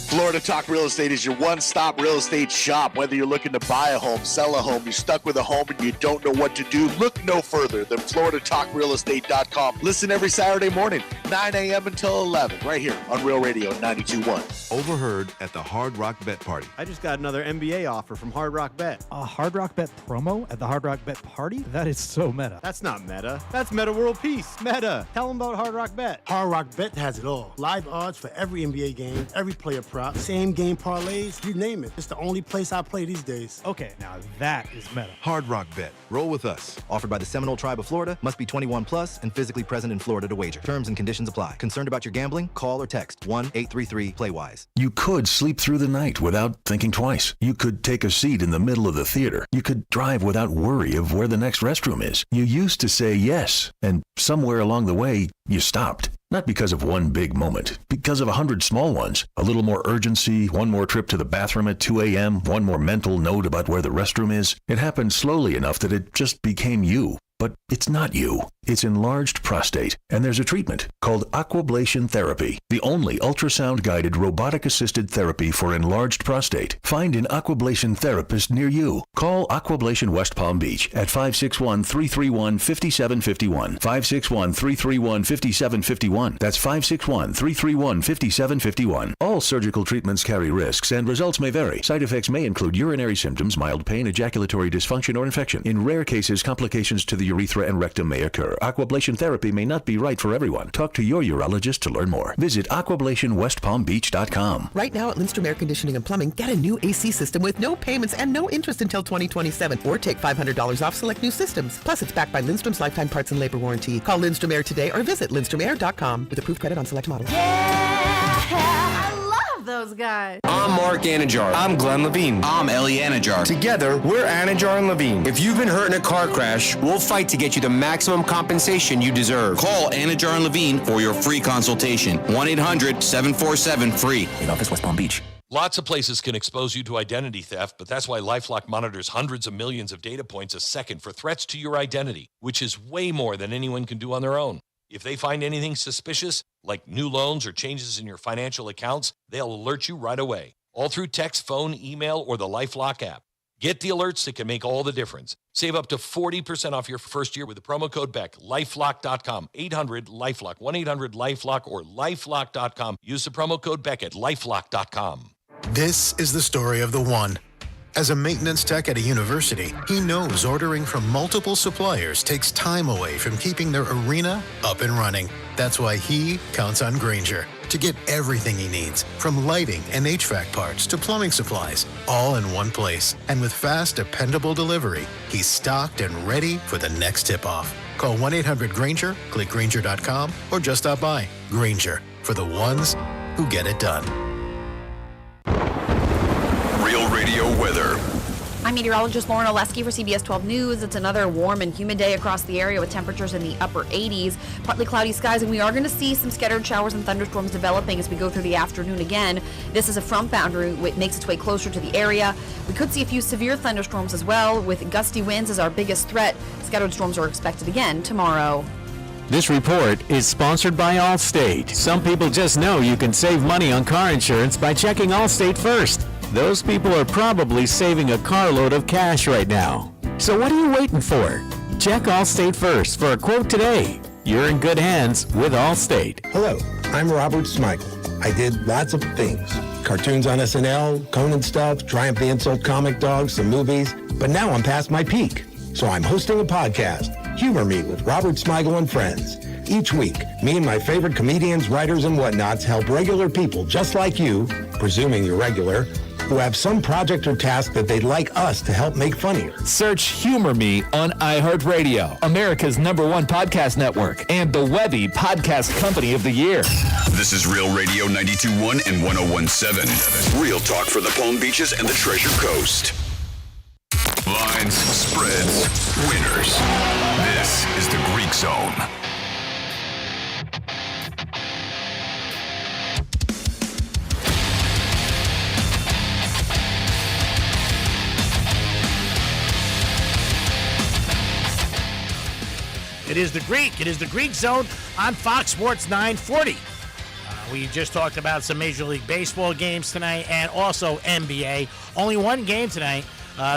Florida Talk Real Estate is your one-stop real estate shop. Whether you're looking to buy a home, sell a home, you're stuck with a home and you don't know what to do, look no further than FloridaTalkRealEstate.com. Listen every Saturday morning, 9 a.m. until 11, right here on Real Radio 92.1. Overheard at the Hard Rock Bet Party. I just got another NBA offer from Hard Rock Bet. A Hard Rock Bet promo at the Hard Rock Bet Party? That is so meta. That's not meta. That's Meta World Peace. Meta. Tell them about Hard Rock Bet. Hard Rock Bet has it all. Live odds for every NBA game, every player prop, same game parlays, you name it. It's the only place I play these days. Okay, now that is meta. Hard Rock Bet. Roll with us. Offered by the Seminole Tribe of Florida. Must be 21 plus and physically present in Florida to wager. Terms and conditions apply. Concerned about your gambling? Call or text 1-833-PLAY-WISE. You could sleep through the night without thinking twice. You could take a seat in the middle of the theater. You could drive without worry of where the next restroom is. You used to say yes, and somewhere along the way, you stopped. Not because of one big moment, because of 100 small ones. A little more urgency, one more trip to the bathroom at 2 a.m., one more mental note about where the restroom is. It happened slowly enough that it just became you. But it's not you. It's enlarged prostate, and there's a treatment called aquablation therapy, the only ultrasound-guided robotic-assisted therapy for enlarged prostate. Find an aquablation therapist near you. Call Aquablation West Palm Beach at 561-331-5751. 561-331-5751. That's 561-331-5751. All surgical treatments carry risks, and results may vary. Side effects may include urinary symptoms, mild pain, ejaculatory dysfunction, or infection. In rare cases, complications to the urethra and rectum may occur. Aquablation therapy may not be right for everyone. Talk to your urologist to learn more. Visit aquablationwestpalmbeach.com. Right now at Lindstrom Air Conditioning and Plumbing, get a new AC system with no payments and no interest until 2027, or take $500 off select new systems. Plus, it's backed by Lindstrom's lifetime parts and labor warranty. Call Lindstrom Air today or visit LindstromAir.com with approved credit on select models. I love those guys. I'm Mark Anajar. I'm Glenn Levine. I'm Ellie Anajar. Together, we're Anajar and Levine. If you've been hurt in a car crash, we'll fight to get you the maximum compensation you deserve. Call Anajar and Levine for your free consultation. 1-800-747-FREE. In office, West Palm Beach. Lots of places can expose you to identity theft, but that's why LifeLock monitors hundreds of millions of data points a second for threats to your identity, which is way more than anyone can do on their own. If they find anything suspicious, like new loans or changes in your financial accounts, they'll alert you right away, all through text, phone, email, or the LifeLock app. Get the alerts that can make all the difference. Save up to 40% off your first year with the promo code BECK. LifeLock.com, 800-LifeLock, 1-800-LifeLock, or LifeLock.com. Use the promo code BECK at LifeLock.com. This is the story of the one. As a maintenance tech at a university, he knows ordering from multiple suppliers takes time away from keeping their arena up and running. That's why he counts on Grainger to get everything he needs, from lighting and HVAC parts to plumbing supplies, all in one place. And with fast, dependable delivery, he's stocked and ready for the next tip-off. Call 1-800-GRAINGER, click Grainger.com, or just stop by. Grainger, for the ones who get it done. Real Radio weather. I'm meteorologist Lauren Oleski for CBS 12 News. It's another warm and humid day across the area with temperatures in the upper 80s. Partly cloudy skies, and we are going to see some scattered showers and thunderstorms developing as we go through the afternoon again. This is a front boundary which makes its way closer to the area. We could see a few severe thunderstorms as well, with gusty winds as our biggest threat. Scattered storms are expected again tomorrow. This report is sponsored by Allstate. Some people just know you can save money on car insurance by checking Allstate first. Those people are probably saving a carload of cash right now. So what are you waiting for? Check Allstate first for a quote today. You're in good hands with Allstate. Hello, I'm Robert Smigel. I did lots of things. Cartoons on SNL, Conan stuff, Triumph the Insult comic dogs, some movies. But now I'm past my peak. So I'm hosting a podcast, Humor Me with Robert Smigel and friends. Each week, me and my favorite comedians, writers, and whatnots help regular people just like you, presuming you're regular, who have some project or task that they'd like us to help make funnier. Search Humor Me on iHeartRadio, America's #1 podcast network, and the Webby Podcast Company of the Year. This is Real Radio 92.1 and 101.7. Real talk for the Palm Beaches and the Treasure Coast. Lines, spreads, winners. This is the Greek Zone. It is the Greek Zone on Fox Sports 940. We just talked about some Major League Baseball games tonight and also NBA. Only one game tonight.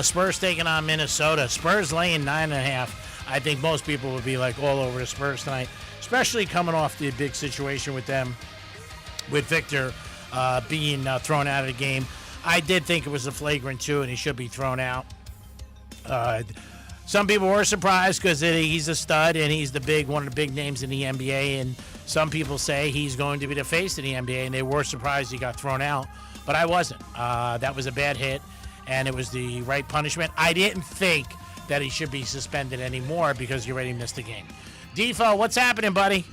Spurs taking on Minnesota. Spurs laying 9.5. I think most people would be like all over the Spurs tonight, especially coming off the big situation with them, with Victor being thrown out of the game. I did think it was a flagrant 2, and he should be thrown out. Some people were surprised because he's a stud and he's one of the big names in the NBA. And some people say he's going to be the face of the NBA, and they were surprised he got thrown out. But I wasn't. That was a bad hit, and it was the right punishment. I didn't think that he should be suspended anymore because he already missed the game. Defo, what's happening, buddy?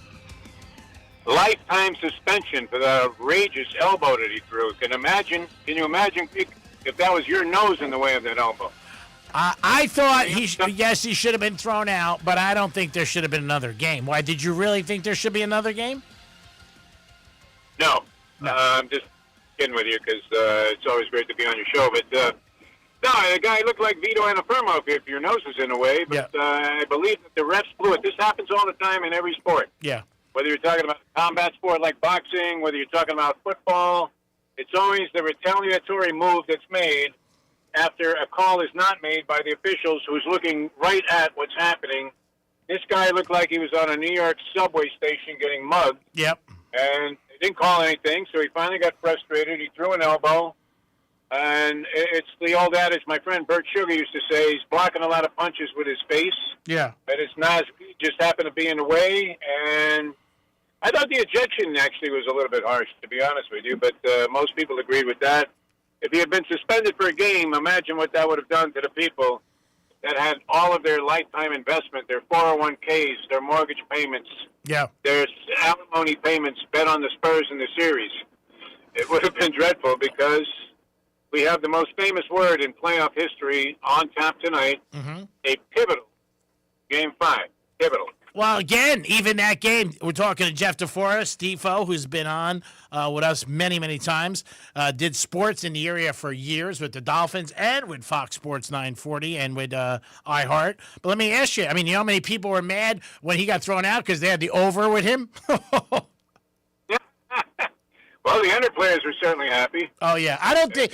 Lifetime suspension for the outrageous elbow that he threw. Can you imagine if that was your nose in the way of that elbow? I thought he should have been thrown out, but I don't think there should have been another game. Why, did you really think there should be another game? No. I'm just kidding with you because it's always great to be on your show. But, no, the guy looked like Vito Anafirmo if your nose is in a way. But I believe that the refs blew it. This happens all the time in every sport. Yeah. Whether you're talking about a combat sport like boxing, whether you're talking about football, it's always the retaliatory move that's made after a call is not made by the officials who's looking right at what's happening. This guy looked like he was on a New York subway station getting mugged. Yep. And they didn't call anything, so he finally got frustrated. He threw an elbow. And it's the old adage my friend Bert Sugar used to say, he's blocking a lot of punches with his face. Yeah. But it's not, he just happened to be in the way. And I thought the ejection actually was a little bit harsh, to be honest with you. But most people agreed with that. If he had been suspended for a game, imagine what that would have done to the people that had all of their lifetime investment, their 401ks, their mortgage payments, their alimony payments bet on the Spurs in the series. It would have been dreadful because we have the most famous word in playoff history on tap tonight, a pivotal Game 5. Pivotal. Well, again, even that game, we're talking to Jeff DeForest, Defo, who's been on with us many, many times, did sports in the area for years with the Dolphins and with Fox Sports 940 and with iHeart. But let me ask you, I mean, you know how many people were mad when he got thrown out because they had the over with him? Well, the under players were certainly happy. Oh, yeah. I don't think,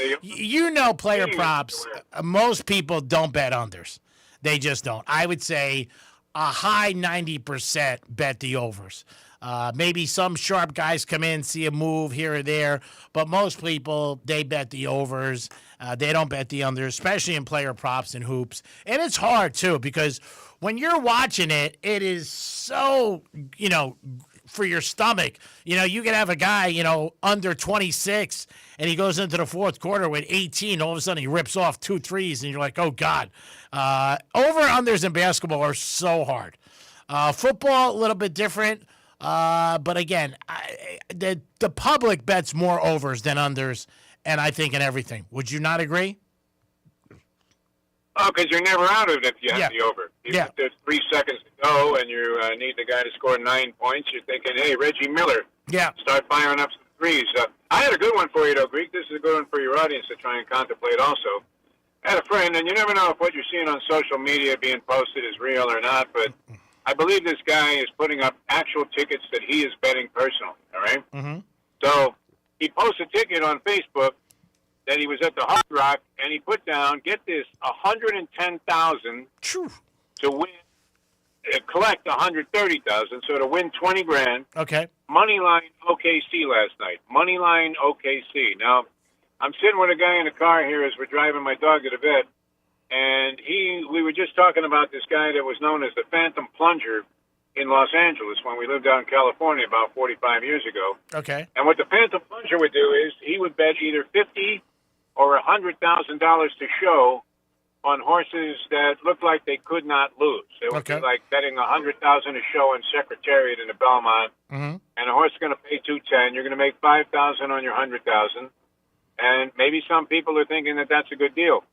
player props, most people don't bet unders. They just don't. I would say a high 90% bet the overs. Maybe some sharp guys come in, see a move here or there, but most people, they bet the overs. They don't bet the unders, especially in player props and hoops. And it's hard, too, because when you're watching it, it is so, for your stomach. You can have a guy, under 26, and he goes into the fourth quarter with 18. All of a sudden, he rips off 2 threes, and you're like, oh, God. Over-unders in basketball are so hard. Football, a little bit different. But, again, the public bets more overs than unders, and I think in everything. Would you not agree? Oh, because you're never out of it if you have the over. If there's 3 seconds to go and you need the guy to score 9 points, you're thinking, hey, Reggie Miller, start firing up some threes. I had a good one for you, though, Greek. This is a good one for your audience to try and contemplate also. I had a friend, and you never know if what you're seeing on social media being posted is real or not, but I believe this guy is putting up actual tickets that he is betting personally, all right? Mm-hmm. So he posts a ticket on Facebook that he was at the Hard Rock, and he put down, get this, $110,000 to win collect 130,000, so to win 20 grand. Okay. Money line OKC last night. Money line OKC. Now, I'm sitting with a guy in the car here as we're driving my dog to the vet, and we were just talking about this guy that was known as the Phantom Plunger in Los Angeles when we lived out in California about 45 years ago. Okay. And what the Phantom Plunger would do is he would bet either $50,000 or $100,000 to show on horses that looked like they could not lose. It would be like betting $100,000 a show in Secretariat in the Belmont, and a horse is going to pay $210. You're going to make $5,000 on your $100,000, and maybe some people are thinking that that's a good deal.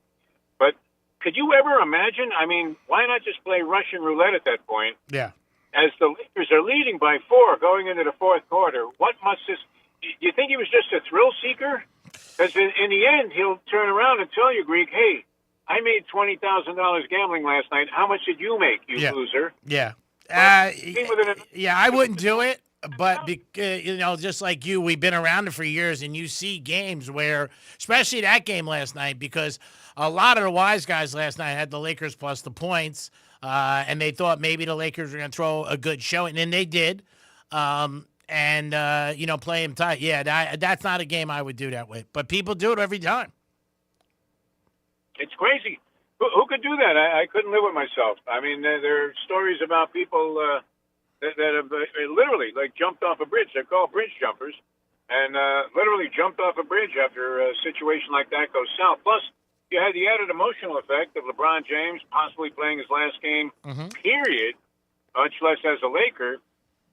But could you ever imagine? I mean, why not just play Russian roulette at that point? Yeah. As the Lakers are leading by 4 going into the fourth quarter, what must this? Do you think he was just a thrill seeker? Because in the end, he'll turn around and tell you, Greek, hey, I made $20,000 gambling last night. How much did you make, you loser? Yeah. Yeah, I wouldn't do it. But, just like you, we've been around it for years, and you see games where, especially that game last night, because a lot of the wise guys last night had the Lakers plus the points, and they thought maybe the Lakers were going to throw a good showing, and they did. Play them tight. Yeah, that's not a game I would do that with. But people do it every time. It's crazy. Who could do that? I couldn't live with myself. I mean, there are stories about people that have literally, jumped off a bridge. They're called bridge jumpers. And literally jumped off a bridge after a situation like that goes south. Plus, you had the added emotional effect of LeBron James possibly playing his last game, period, much less as a Laker.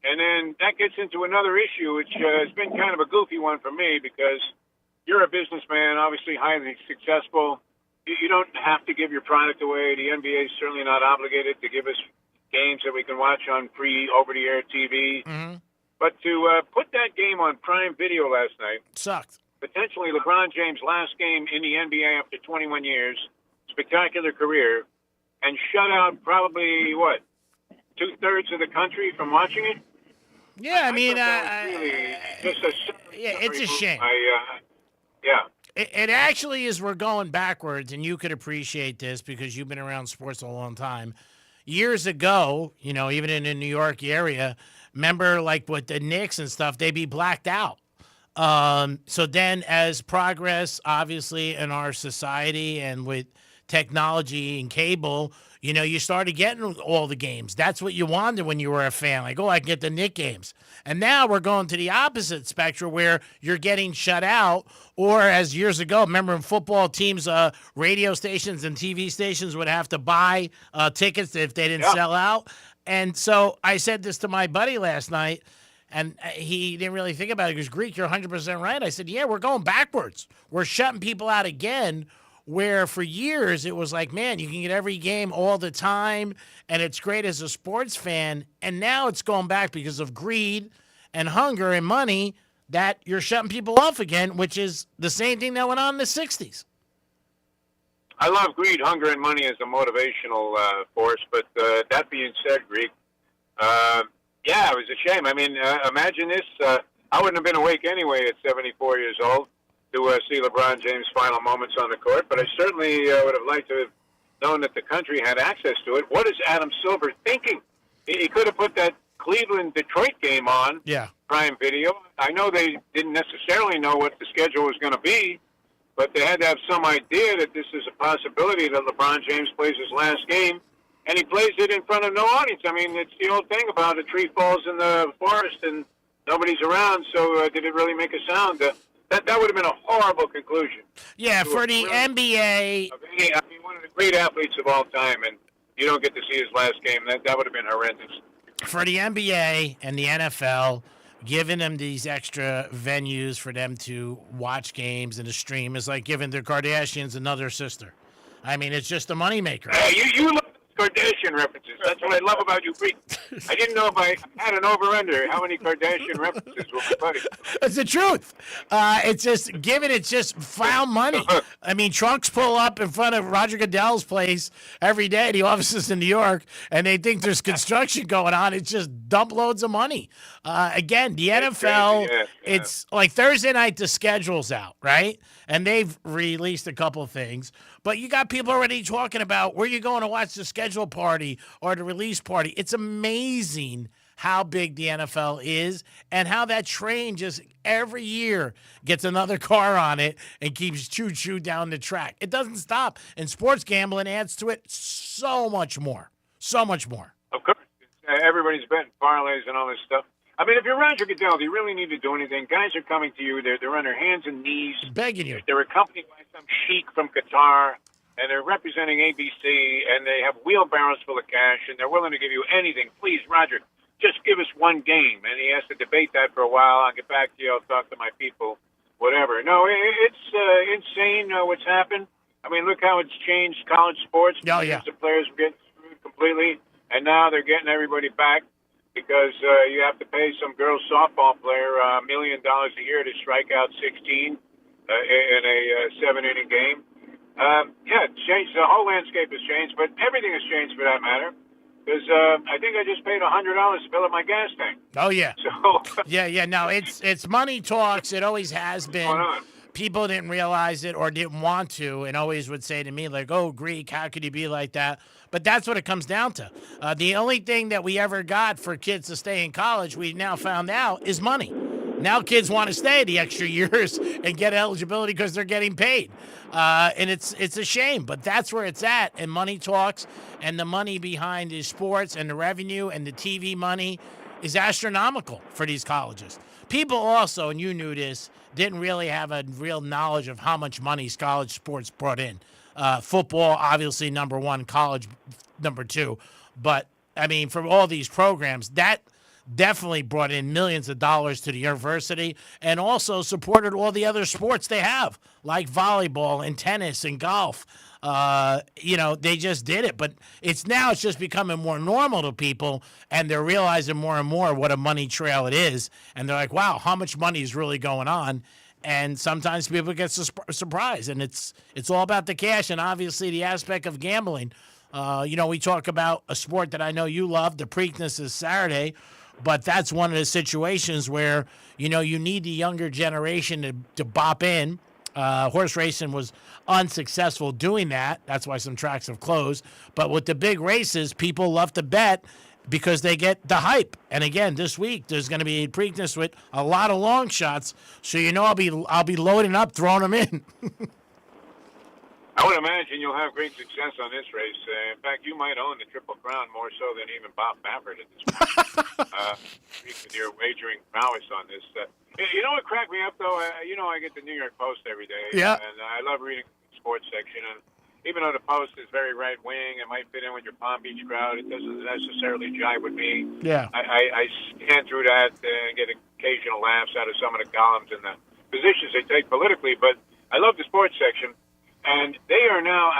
And then that gets into another issue, which has been kind of a goofy one for me because you're a businessman, obviously highly successful. You don't have to give your product away. The NBA is certainly not obligated to give us games that we can watch on free over-the-air TV. But to put that game on Prime Video last night sucked. Potentially LeBron James' last game in the NBA after 21 years, spectacular career, and shut out probably, 2/3 of the country from watching it? Yeah, I mean, it's a shame. Yeah. It actually is. We're going backwards, and you could appreciate this because you've been around sports a long time. Years ago, even in the New York area, remember with the Knicks and stuff, they'd be blacked out. So then as progress, obviously, in our society and with technology and cable, you started getting all the games. That's what you wanted when you were a fan. I can get the Knicks games. And now we're going to the opposite spectrum where you're getting shut out. Or as years ago, remember in football teams, radio stations and TV stations would have to buy tickets if they didn't sell out. And so I said this to my buddy last night, and he didn't really think about it. He goes, Greek, you're 100% right. I said, yeah, we're going backwards. We're shutting people out again, where for years it was like, man, you can get every game all the time, and it's great as a sports fan. And now it's going back because of greed and hunger and money that you're shutting people off again, which is the same thing that went on in the 60s. I love greed, hunger, and money as a motivational force. But that being said, Greek, it was a shame. I mean, imagine this. I wouldn't have been awake anyway at 74 years old to see LeBron James' final moments on the court, but I certainly would have liked to have known that the country had access to it. What is Adam Silver thinking? He could have put that Cleveland-Detroit game on Prime Video. I know they didn't necessarily know what the schedule was going to be, but they had to have some idea that this is a possibility that LeBron James plays his last game, and he plays it in front of no audience. I mean, it's the old thing about a tree falls in the forest and nobody's around, so did it really make a sound? That would have been a horrible conclusion. Yeah, for the NBA. One of the great athletes of all time, and you don't get to see his last game. That would have been horrendous. For the NBA and the NFL, giving them these extra venues for them to watch games and to stream is like giving the Kardashians another sister. I mean, it's just a moneymaker. You love Kardashian references. That's what I love about you, Greek. I didn't know if I had an over-under how many Kardashian references were funny. It's the truth. It's just found money. I mean, trucks pull up in front of Roger Goodell's place every day, the offices in New York, and they think there's construction going on. It's just dump loads of money. Again, the NFL, it's like Thursday night, the schedule's out, right? And they've released a couple of things. But you got people already talking about where you're going to watch the schedule. schedule party or the release party. It's amazing how big the NFL is and how that train just every year gets another car on it and keeps choo-choo down the track. It doesn't stop. And sports gambling adds to it so much more. So much more. Of course. Everybody's betting parlays and all this stuff. I mean, if you're Roger Goodell, do you really need to do anything? Guys are coming to you. They're on their hands and knees. Begging you. They're accompanied by some sheik from Qatar, and they're representing ABC, and they have wheelbarrows full of cash, and they're willing to give you anything. Please, Roger, just give us one game. And he has to debate that for a while. I'll get back to you. I'll talk to my people, whatever. No, it's insane what's happened. I mean, look how it's changed college sports. Oh, yeah. The players were getting screwed completely, and now they're getting everybody back because you have to pay some girl softball player $1 million a year to strike out 16 in a 7-inning game. Yeah, it's changed. The whole landscape has changed, but everything has changed for that matter. Because I think I just paid $100 to fill up my gas tank. Oh, yeah. So yeah. No, it's money talks. It always has been. People didn't realize it or didn't want to and always would say to me, like, oh, Greek, how could you be like that? But that's what it comes down to. The only thing that we ever got for kids to stay in college, we now found out, is money. Now kids want to stay the extra years and get eligibility because they're getting paid. And it's a shame, but that's where it's at. And money talks, and the money behind is sports, and the revenue and the TV money is astronomical for these colleges. People also, and you knew this, didn't really have a real knowledge of how much money college sports brought in. Football, obviously, number one, college, number two. But, I mean, from all these programs, that definitely brought in millions of dollars to the university and also supported all the other sports they have, like volleyball and tennis and golf. They just did it. But it's just becoming more normal to people, and they're realizing more and more what a money trail it is. And they're like, wow, how much money is really going on? And sometimes people get surprised, and it's all about the cash and obviously the aspect of gambling. We talk about a sport that I know you love, the Preakness is Saturday. But that's one of the situations where, you need the younger generation to bop in. Horse racing was unsuccessful doing that. That's why some tracks have closed. But with the big races, people love to bet because they get the hype. And again, this week there's going to be a Preakness with a lot of long shots. So I'll be loading up, throwing them in. I would imagine you'll have great success on this race. In fact, you might own the Triple Crown more so than even Bob Baffert at this point. With your wagering prowess on this. You know what cracked me up, though? I get the New York Post every day. Yeah. And I love reading the sports section. And even though the Post is very right-wing, it might fit in with your Palm Beach crowd, it doesn't necessarily jive with me. Yeah. I scan through that and get occasional laughs out of some of the columns and the positions they take politically. But I love the sports section. And they are now,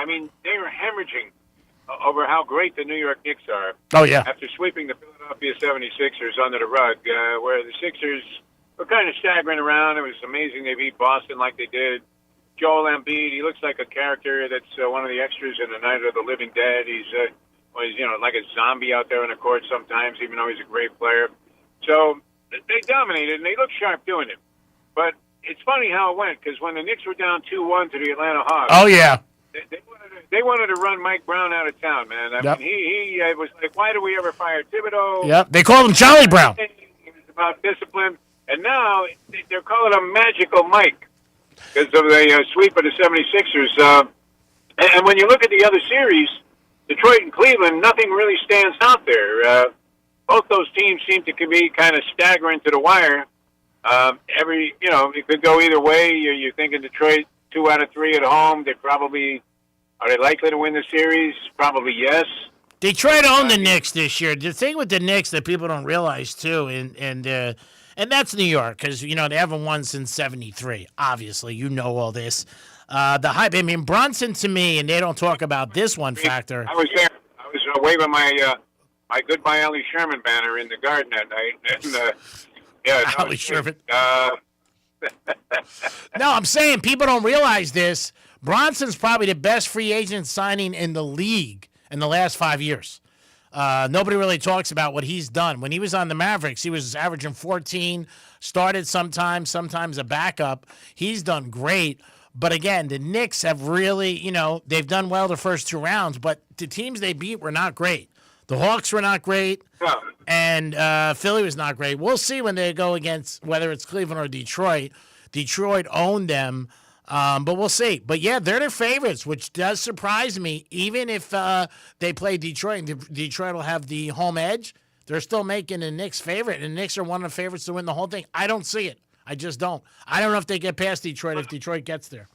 they are hemorrhaging over how great the New York Knicks are. Oh, yeah. After sweeping the Philadelphia 76ers under the rug, where the Sixers were kind of staggering around. It was amazing they beat Boston like they did. Joel Embiid, he looks like a character that's one of the extras in the Night of the Living Dead. He's like a zombie out there on the court sometimes, even though he's a great player. So they dominated, and they look sharp doing it. But it's funny how it went, because when the Knicks were down 2-1 to the Atlanta Hawks, oh, yeah, they wanted to run Mike Brown out of town, man. I mean, he was like, why do we ever fire Thibodeau? Yep, they called him Charlie Brown. It was about discipline. And now they're calling him Magical Mike because of the sweep of the 76ers. And when you look at the other series, Detroit and Cleveland, nothing really stands out there. Both those teams seem to be kind of staggering to the wire. It could go either way. You're thinking Detroit 2 out of 3 at home. Are they likely to win the series? Probably yes. Detroit owned the Knicks this year. The thing with the Knicks that people don't realize too, and that's New York, because they haven't won since '73. Obviously, you know all this. The hype. I mean, Brunson to me, and they don't talk about this one factor. I was there. I was waving my goodbye Ellie Sherman banner in the Garden that night. And, yeah, Ellie Sherman. No, I'm saying people don't realize this. Bronson's probably the best free agent signing in the league in the last 5 years. Nobody really talks about what he's done. When he was on the Mavericks, he was averaging 14, started sometimes a backup. He's done great. But again, the Knicks have really, they've done well the first 2 rounds, but the teams they beat were not great. The Hawks were not great, and Philly was not great. We'll see when they go against whether it's Cleveland or Detroit. Detroit owned them, but we'll see. But, yeah, they're their favorites, which does surprise me. Even if they play Detroit and Detroit will have the home edge, they're still making the Knicks favorite, and the Knicks are one of the favorites to win the whole thing. I don't see it. I just don't. I don't know if they get past Detroit if Detroit gets there.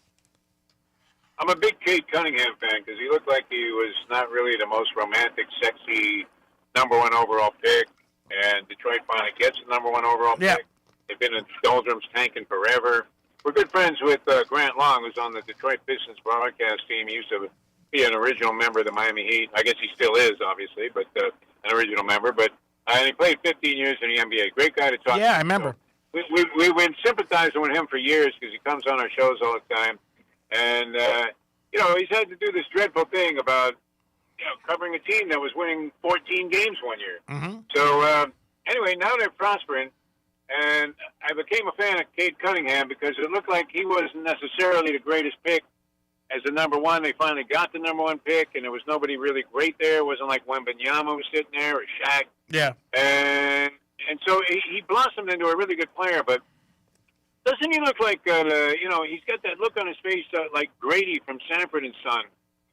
I'm a big Cade Cunningham fan because he looked like he was not really the most romantic, sexy number 1 overall pick, and Detroit finally gets the number 1 overall pick. They've been in doldrums tanking forever. We're good friends with Grant Long, who's on the Detroit Pistons broadcast team. He used to be an original member of the Miami Heat. I guess he still is, obviously, but an original member. But and he played 15 years in the NBA. Great guy to talk to. Yeah, I remember. So we've been sympathizing with him for years because he comes on our shows all the time. And, he's had to do this dreadful thing about, covering a team that was winning 14 games one year. Mm-hmm. So, anyway, now they're prospering. And I became a fan of Cade Cunningham because it looked like he wasn't necessarily the greatest pick as the number 1. They finally got the number 1 pick, and there was nobody really great there. It wasn't like Wembanyama was sitting there or Shaq. Yeah. And so he blossomed into a really good player, but doesn't he look like, he's got that look on his face like Grady from Sanford and Son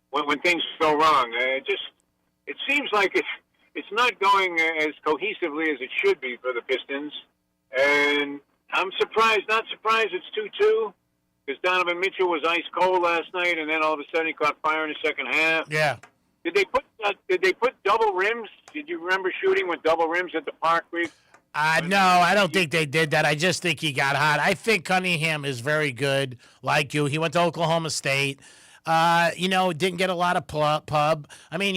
when things go wrong. It seems like it's not going as cohesively as it should be for the Pistons. And I'm not surprised it's 2-2 because Donovan Mitchell was ice cold last night, and then all of a sudden he caught fire in the second half. Yeah. Did they put double rims? Did you remember shooting with double rims at the park, Reef? No, I don't think they did that. I just think he got hot. I think Cunningham is very good, like you. He went to Oklahoma State. Didn't get a lot of pub. I mean,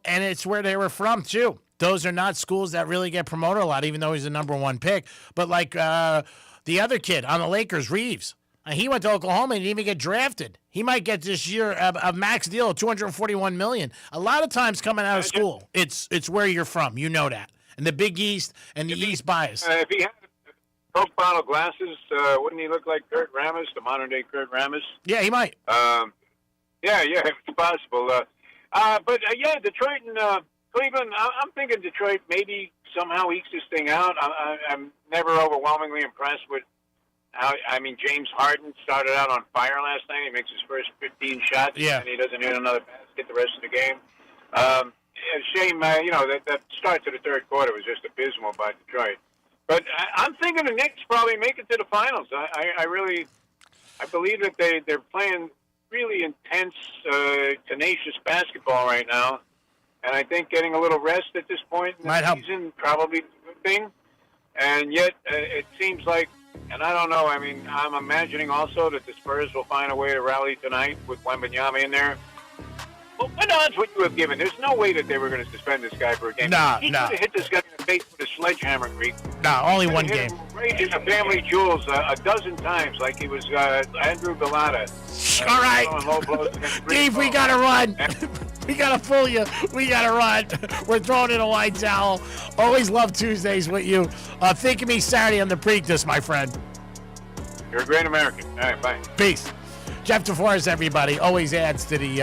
and it's where they were from, too. Those are not schools that really get promoted a lot, even though he's the number 1 pick. But like the other kid on the Lakers, Reeves, he went to Oklahoma and didn't even get drafted. He might get this year a max deal of $241 million. A lot of times coming out of school, it's where you're from. You know that. And the Big East and the East bias. If he had Coke bottle glasses, wouldn't he look like Kurt Rambis, the modern-day Kurt Rambis? Yeah, he might. Yeah, it's possible. Detroit and Cleveland, I'm thinking Detroit maybe somehow ekes this thing out. I'm never overwhelmingly impressed with how, James Harden started out on fire last night. He makes his first 15 shots, and he doesn't hit another basket the rest of the game. Shame, that start to the third quarter was just abysmal by Detroit. But I'm thinking the Knicks probably make it to the finals. I believe that they're playing really intense, tenacious basketball right now. And I think getting a little rest at this point in the season probably is a good thing. And yet it seems like, and I don't know, I'm imagining also that the Spurs will find a way to rally tonight with Wembanyama in there. Well, what odds would you have given? There's no way that they were going to suspend this guy for a game. He could have hit this guy in the face with a sledgehammer, Greek. No, only one game. Right in the family jewels a dozen times, like he was Andrew Galata. All right. Steve, we got to run. We got to fool you. We got to run. We're throwing in a white towel. Always love Tuesdays with you. Think of me Saturday on the Preakness, my friend. You're a great American. All right, bye. Peace. Jeff DeForest, everybody, always adds to the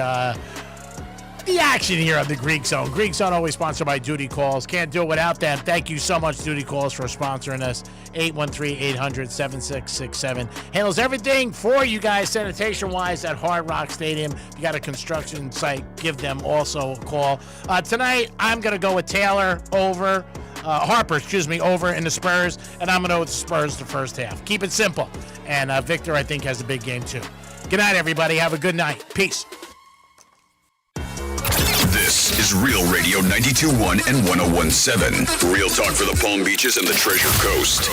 action here on the Greek Zone. Greek Zone always sponsored by Duty Calls. Can't do it without them. Thank you so much, Duty Calls, for sponsoring us. 813-800-7667. Handles everything for you guys sanitation-wise at Hard Rock Stadium. If you got a construction site, give them also a call. Tonight, I'm going to go with Harper, over in the Spurs, and I'm going to go with the Spurs the first half. Keep it simple. And Victor, I think, has a big game, too. Good night, everybody. Have a good night. Peace. This is Real Radio 92.1 and 101.7. Real talk for the Palm Beaches and the Treasure Coast.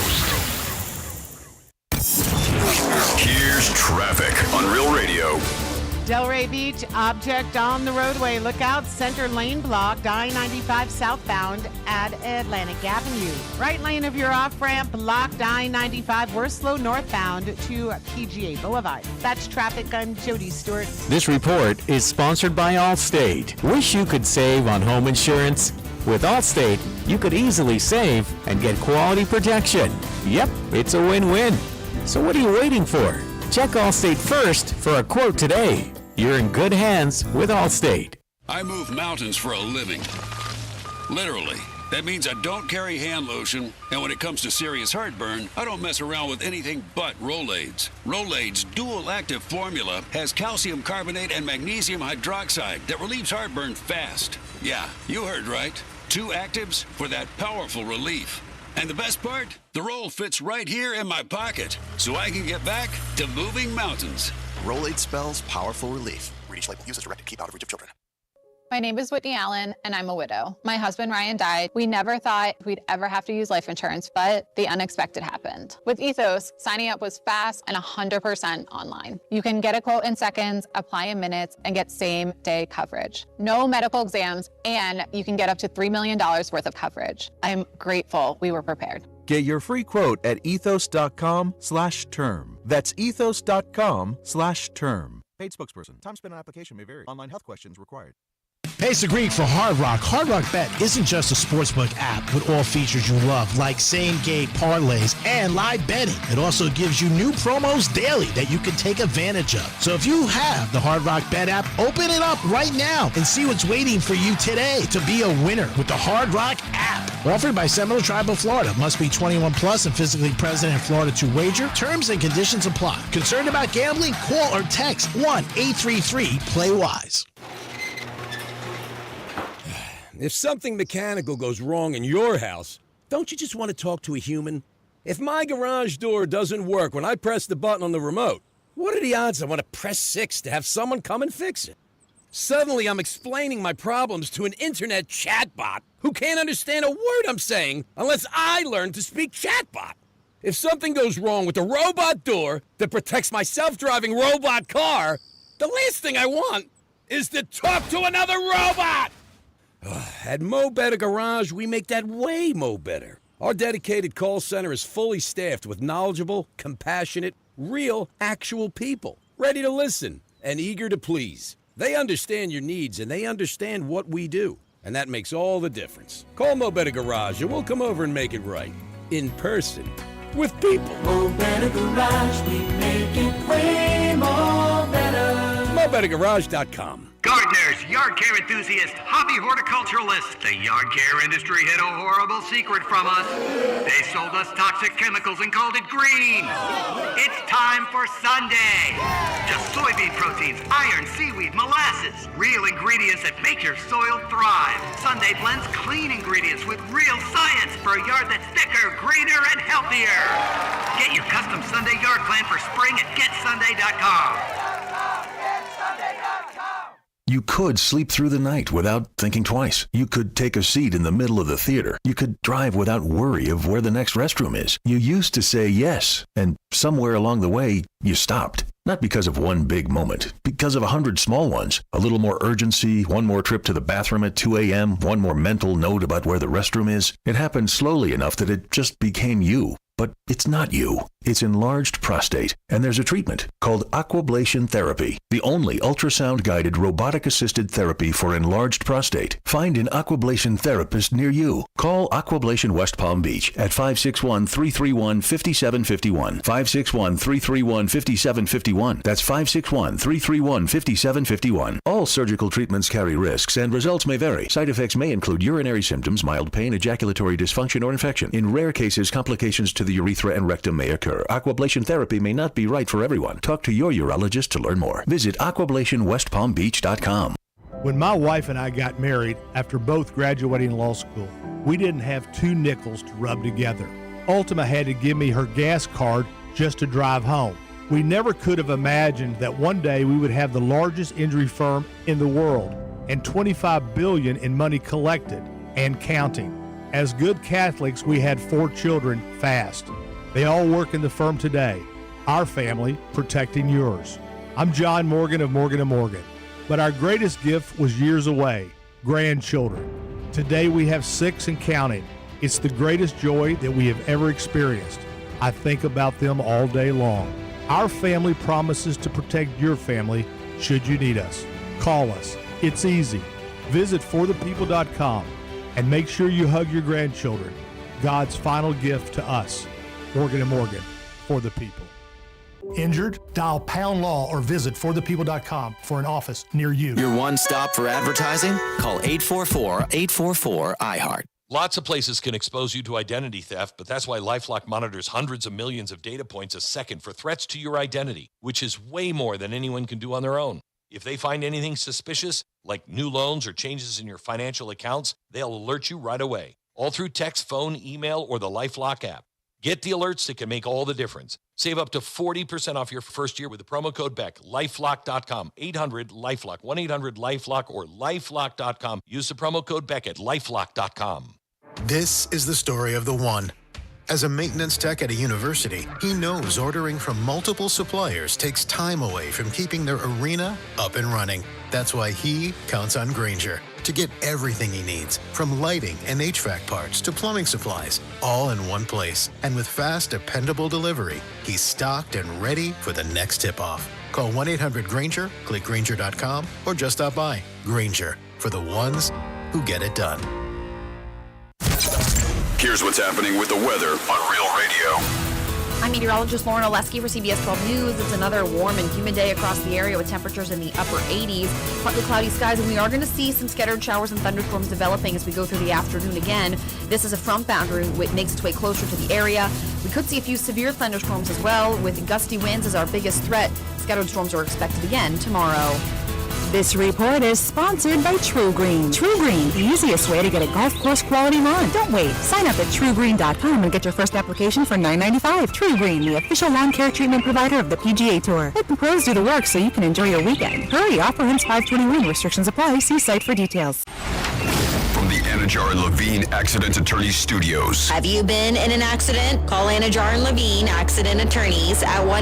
Here's traffic on Real Radio. Delray Beach, object on the roadway. Look out, center lane blocked, I-95 southbound at Atlantic Avenue. Right lane of your off-ramp blocked, I-95. We're slow northbound to PGA Boulevard. That's traffic. I'm Jody Stewart. This report is sponsored by Allstate. Wish you could save on home insurance? With Allstate, you could easily save and get quality protection. Yep, it's a win-win. So what are you waiting for? Check Allstate first for a quote today. You're in good hands with Allstate. I move mountains for a living. Literally. That means I don't carry hand lotion, and when it comes to serious heartburn, I don't mess around with anything but Rolaids. Rolaids' dual-active formula has calcium carbonate and magnesium hydroxide that relieves heartburn fast. Yeah, you heard right. 2 actives for that powerful relief. And the best part? The roll fits right here in my pocket, so I can get back to moving mountains. Rolade spells powerful relief. Read each label. Use as directed. Keep out of reach of children. My name is Whitney Allen, and I'm a widow. My husband, Ryan, died. We never thought we'd ever have to use life insurance, but the unexpected happened. With Ethos, signing up was fast and 100% online. You can get a quote in seconds, apply in minutes, and get same-day coverage. No medical exams, and you can get up to $3 million worth of coverage. I'm grateful we were prepared. Get your free quote at ethos.com/term. That's ethos.com/term. Paid spokesperson. Time spent on application may vary. Online health questions required. Hey, it's the Greek for Hard Rock. Hard Rock Bet isn't just a sportsbook app with all features you love, like same-game parlays and live betting. It also gives you new promos daily that you can take advantage of. So if you have the Hard Rock Bet app, open it up right now and see what's waiting for you today to be a winner with the Hard Rock app. Offered by Seminole Tribe of Florida. Must be 21 plus and physically present in Florida to wager. Terms and conditions apply. Concerned about gambling? Call or text 1-833-PLAY-WISE. If something mechanical goes wrong in your house, don't you just want to talk to a human? If my garage door doesn't work when I press the button on the remote, what are the odds I want to press 6 to have someone come and fix it? Suddenly, I'm explaining my problems to an internet chatbot who can't understand a word I'm saying unless I learn to speak chatbot. If something goes wrong with the robot door that protects my self-driving robot car, the last thing I want is to talk to another robot! At Mo Better Garage, we make that way mo better. Our dedicated call center is fully staffed with knowledgeable, compassionate, real, actual people, ready to listen and eager to please. They understand your needs and they understand what we do, and that makes all the difference. Call Mo Better Garage and we'll come over and make it right. In person. With people. Mo Better Garage, we make it way more better. MoBetterGarage.com. Gardeners, yard care enthusiasts, hobby horticulturalists, the yard care industry hid a horrible secret from us. They sold us toxic chemicals and called it green. It's time for Sunday. Just soybean proteins, iron, seaweed, molasses. Real ingredients that make your soil thrive. Sunday blends clean ingredients with real science for a yard that's thicker, greener, and healthier. Get your custom Sunday yard plan for spring at GetSunday.com. You could sleep through the night without thinking twice. You could take a seat in the middle of the theater. You could drive without worry of where the next restroom is. You used to say yes, and somewhere along the way, you stopped. Not because of one big moment, because of 100 small ones. A little more urgency, one more trip to the bathroom at 2 a.m., one more mental note about where the restroom is. It happened slowly enough that it just became you. But it's not you. It's enlarged prostate, and there's a treatment called aquablation therapy, the only ultrasound-guided robotic-assisted therapy for enlarged prostate. Find an aquablation therapist near you. Call Aquablation West Palm Beach at 561-331-5751. 561-331-5751. That's 561-331-5751. All surgical treatments carry risks, and results may vary. Side effects may include urinary symptoms, mild pain, ejaculatory dysfunction, or infection. In rare cases, complications to the urethra and rectum may occur. Aquablation therapy may not be right for everyone. Talk to your urologist to learn more. Visit aquablationwestpalmbeach.com. When my wife and I got married, after both graduating law school, we didn't have 2 nickels to rub together. Ultima had to give me her gas card just to drive home. We never could have imagined that one day we would have the largest injury firm in the world and $25 billion in money collected and counting. As good Catholics, we had 4 children fast. They all work in the firm today. Our family protecting yours. I'm John Morgan of Morgan & Morgan. But our greatest gift was years away, grandchildren. Today we have 6 and counting. It's the greatest joy that we have ever experienced. I think about them all day long. Our family promises to protect your family should you need us. Call us. It's easy. Visit forthepeople.com and make sure you hug your grandchildren. God's final gift to us. Morgan & Morgan, for the people. Injured? Dial Pound Law or visit forthepeople.com for an office near you. Your one stop for advertising? Call 844-844-iHeart. Lots of places can expose you to identity theft, but that's why LifeLock monitors hundreds of millions of data points a second for threats to your identity, which is way more than anyone can do on their own. If they find anything suspicious, like new loans or changes in your financial accounts, they'll alert you right away, all through text, phone, email, or the LifeLock app. Get the alerts that can make all the difference. Save up to 40% off your first year with the promo code BECK. LifeLock.com, 800-LifeLock, 1-800-LifeLock, or LifeLock.com. Use the promo code BECK at LifeLock.com. This is the story of the one. As a maintenance tech at a university, he knows ordering from multiple suppliers takes time away from keeping their arena up and running. That's why he counts on Grainger to get everything he needs, from lighting and HVAC parts to plumbing supplies, all in one place. And with fast, dependable delivery, he's stocked and ready for the next tip-off. Call 1-800-GRAINGER, click Grainger.com, or just stop by. Grainger, for the ones who get it done. Here's what's happening with the weather on Real Radio. I'm meteorologist Lauren Oleski for CBS 12 News. It's another warm and humid day across the area with temperatures in the upper 80s. Partly cloudy skies, and we are going to see some scattered showers and thunderstorms developing as we go through the afternoon again. This is a front boundary which makes its way closer to the area. We could see a few severe thunderstorms as well, with gusty winds as our biggest threat. Scattered storms are expected again tomorrow. This report is sponsored by True Green. True Green, the easiest way to get a golf course quality lawn. Don't wait. Sign up at TrueGreen.com and get your first application for $9.95. True Green, the official lawn care treatment provider of the PGA Tour. Let the pros do the work so you can enjoy your weekend. Hurry, offer ends 5/21. Restrictions apply. See site for details. From the Anajar and Levine Accident Attorneys Studios. Have you been in an accident? Call Anajar and Levine Accident Attorneys at 1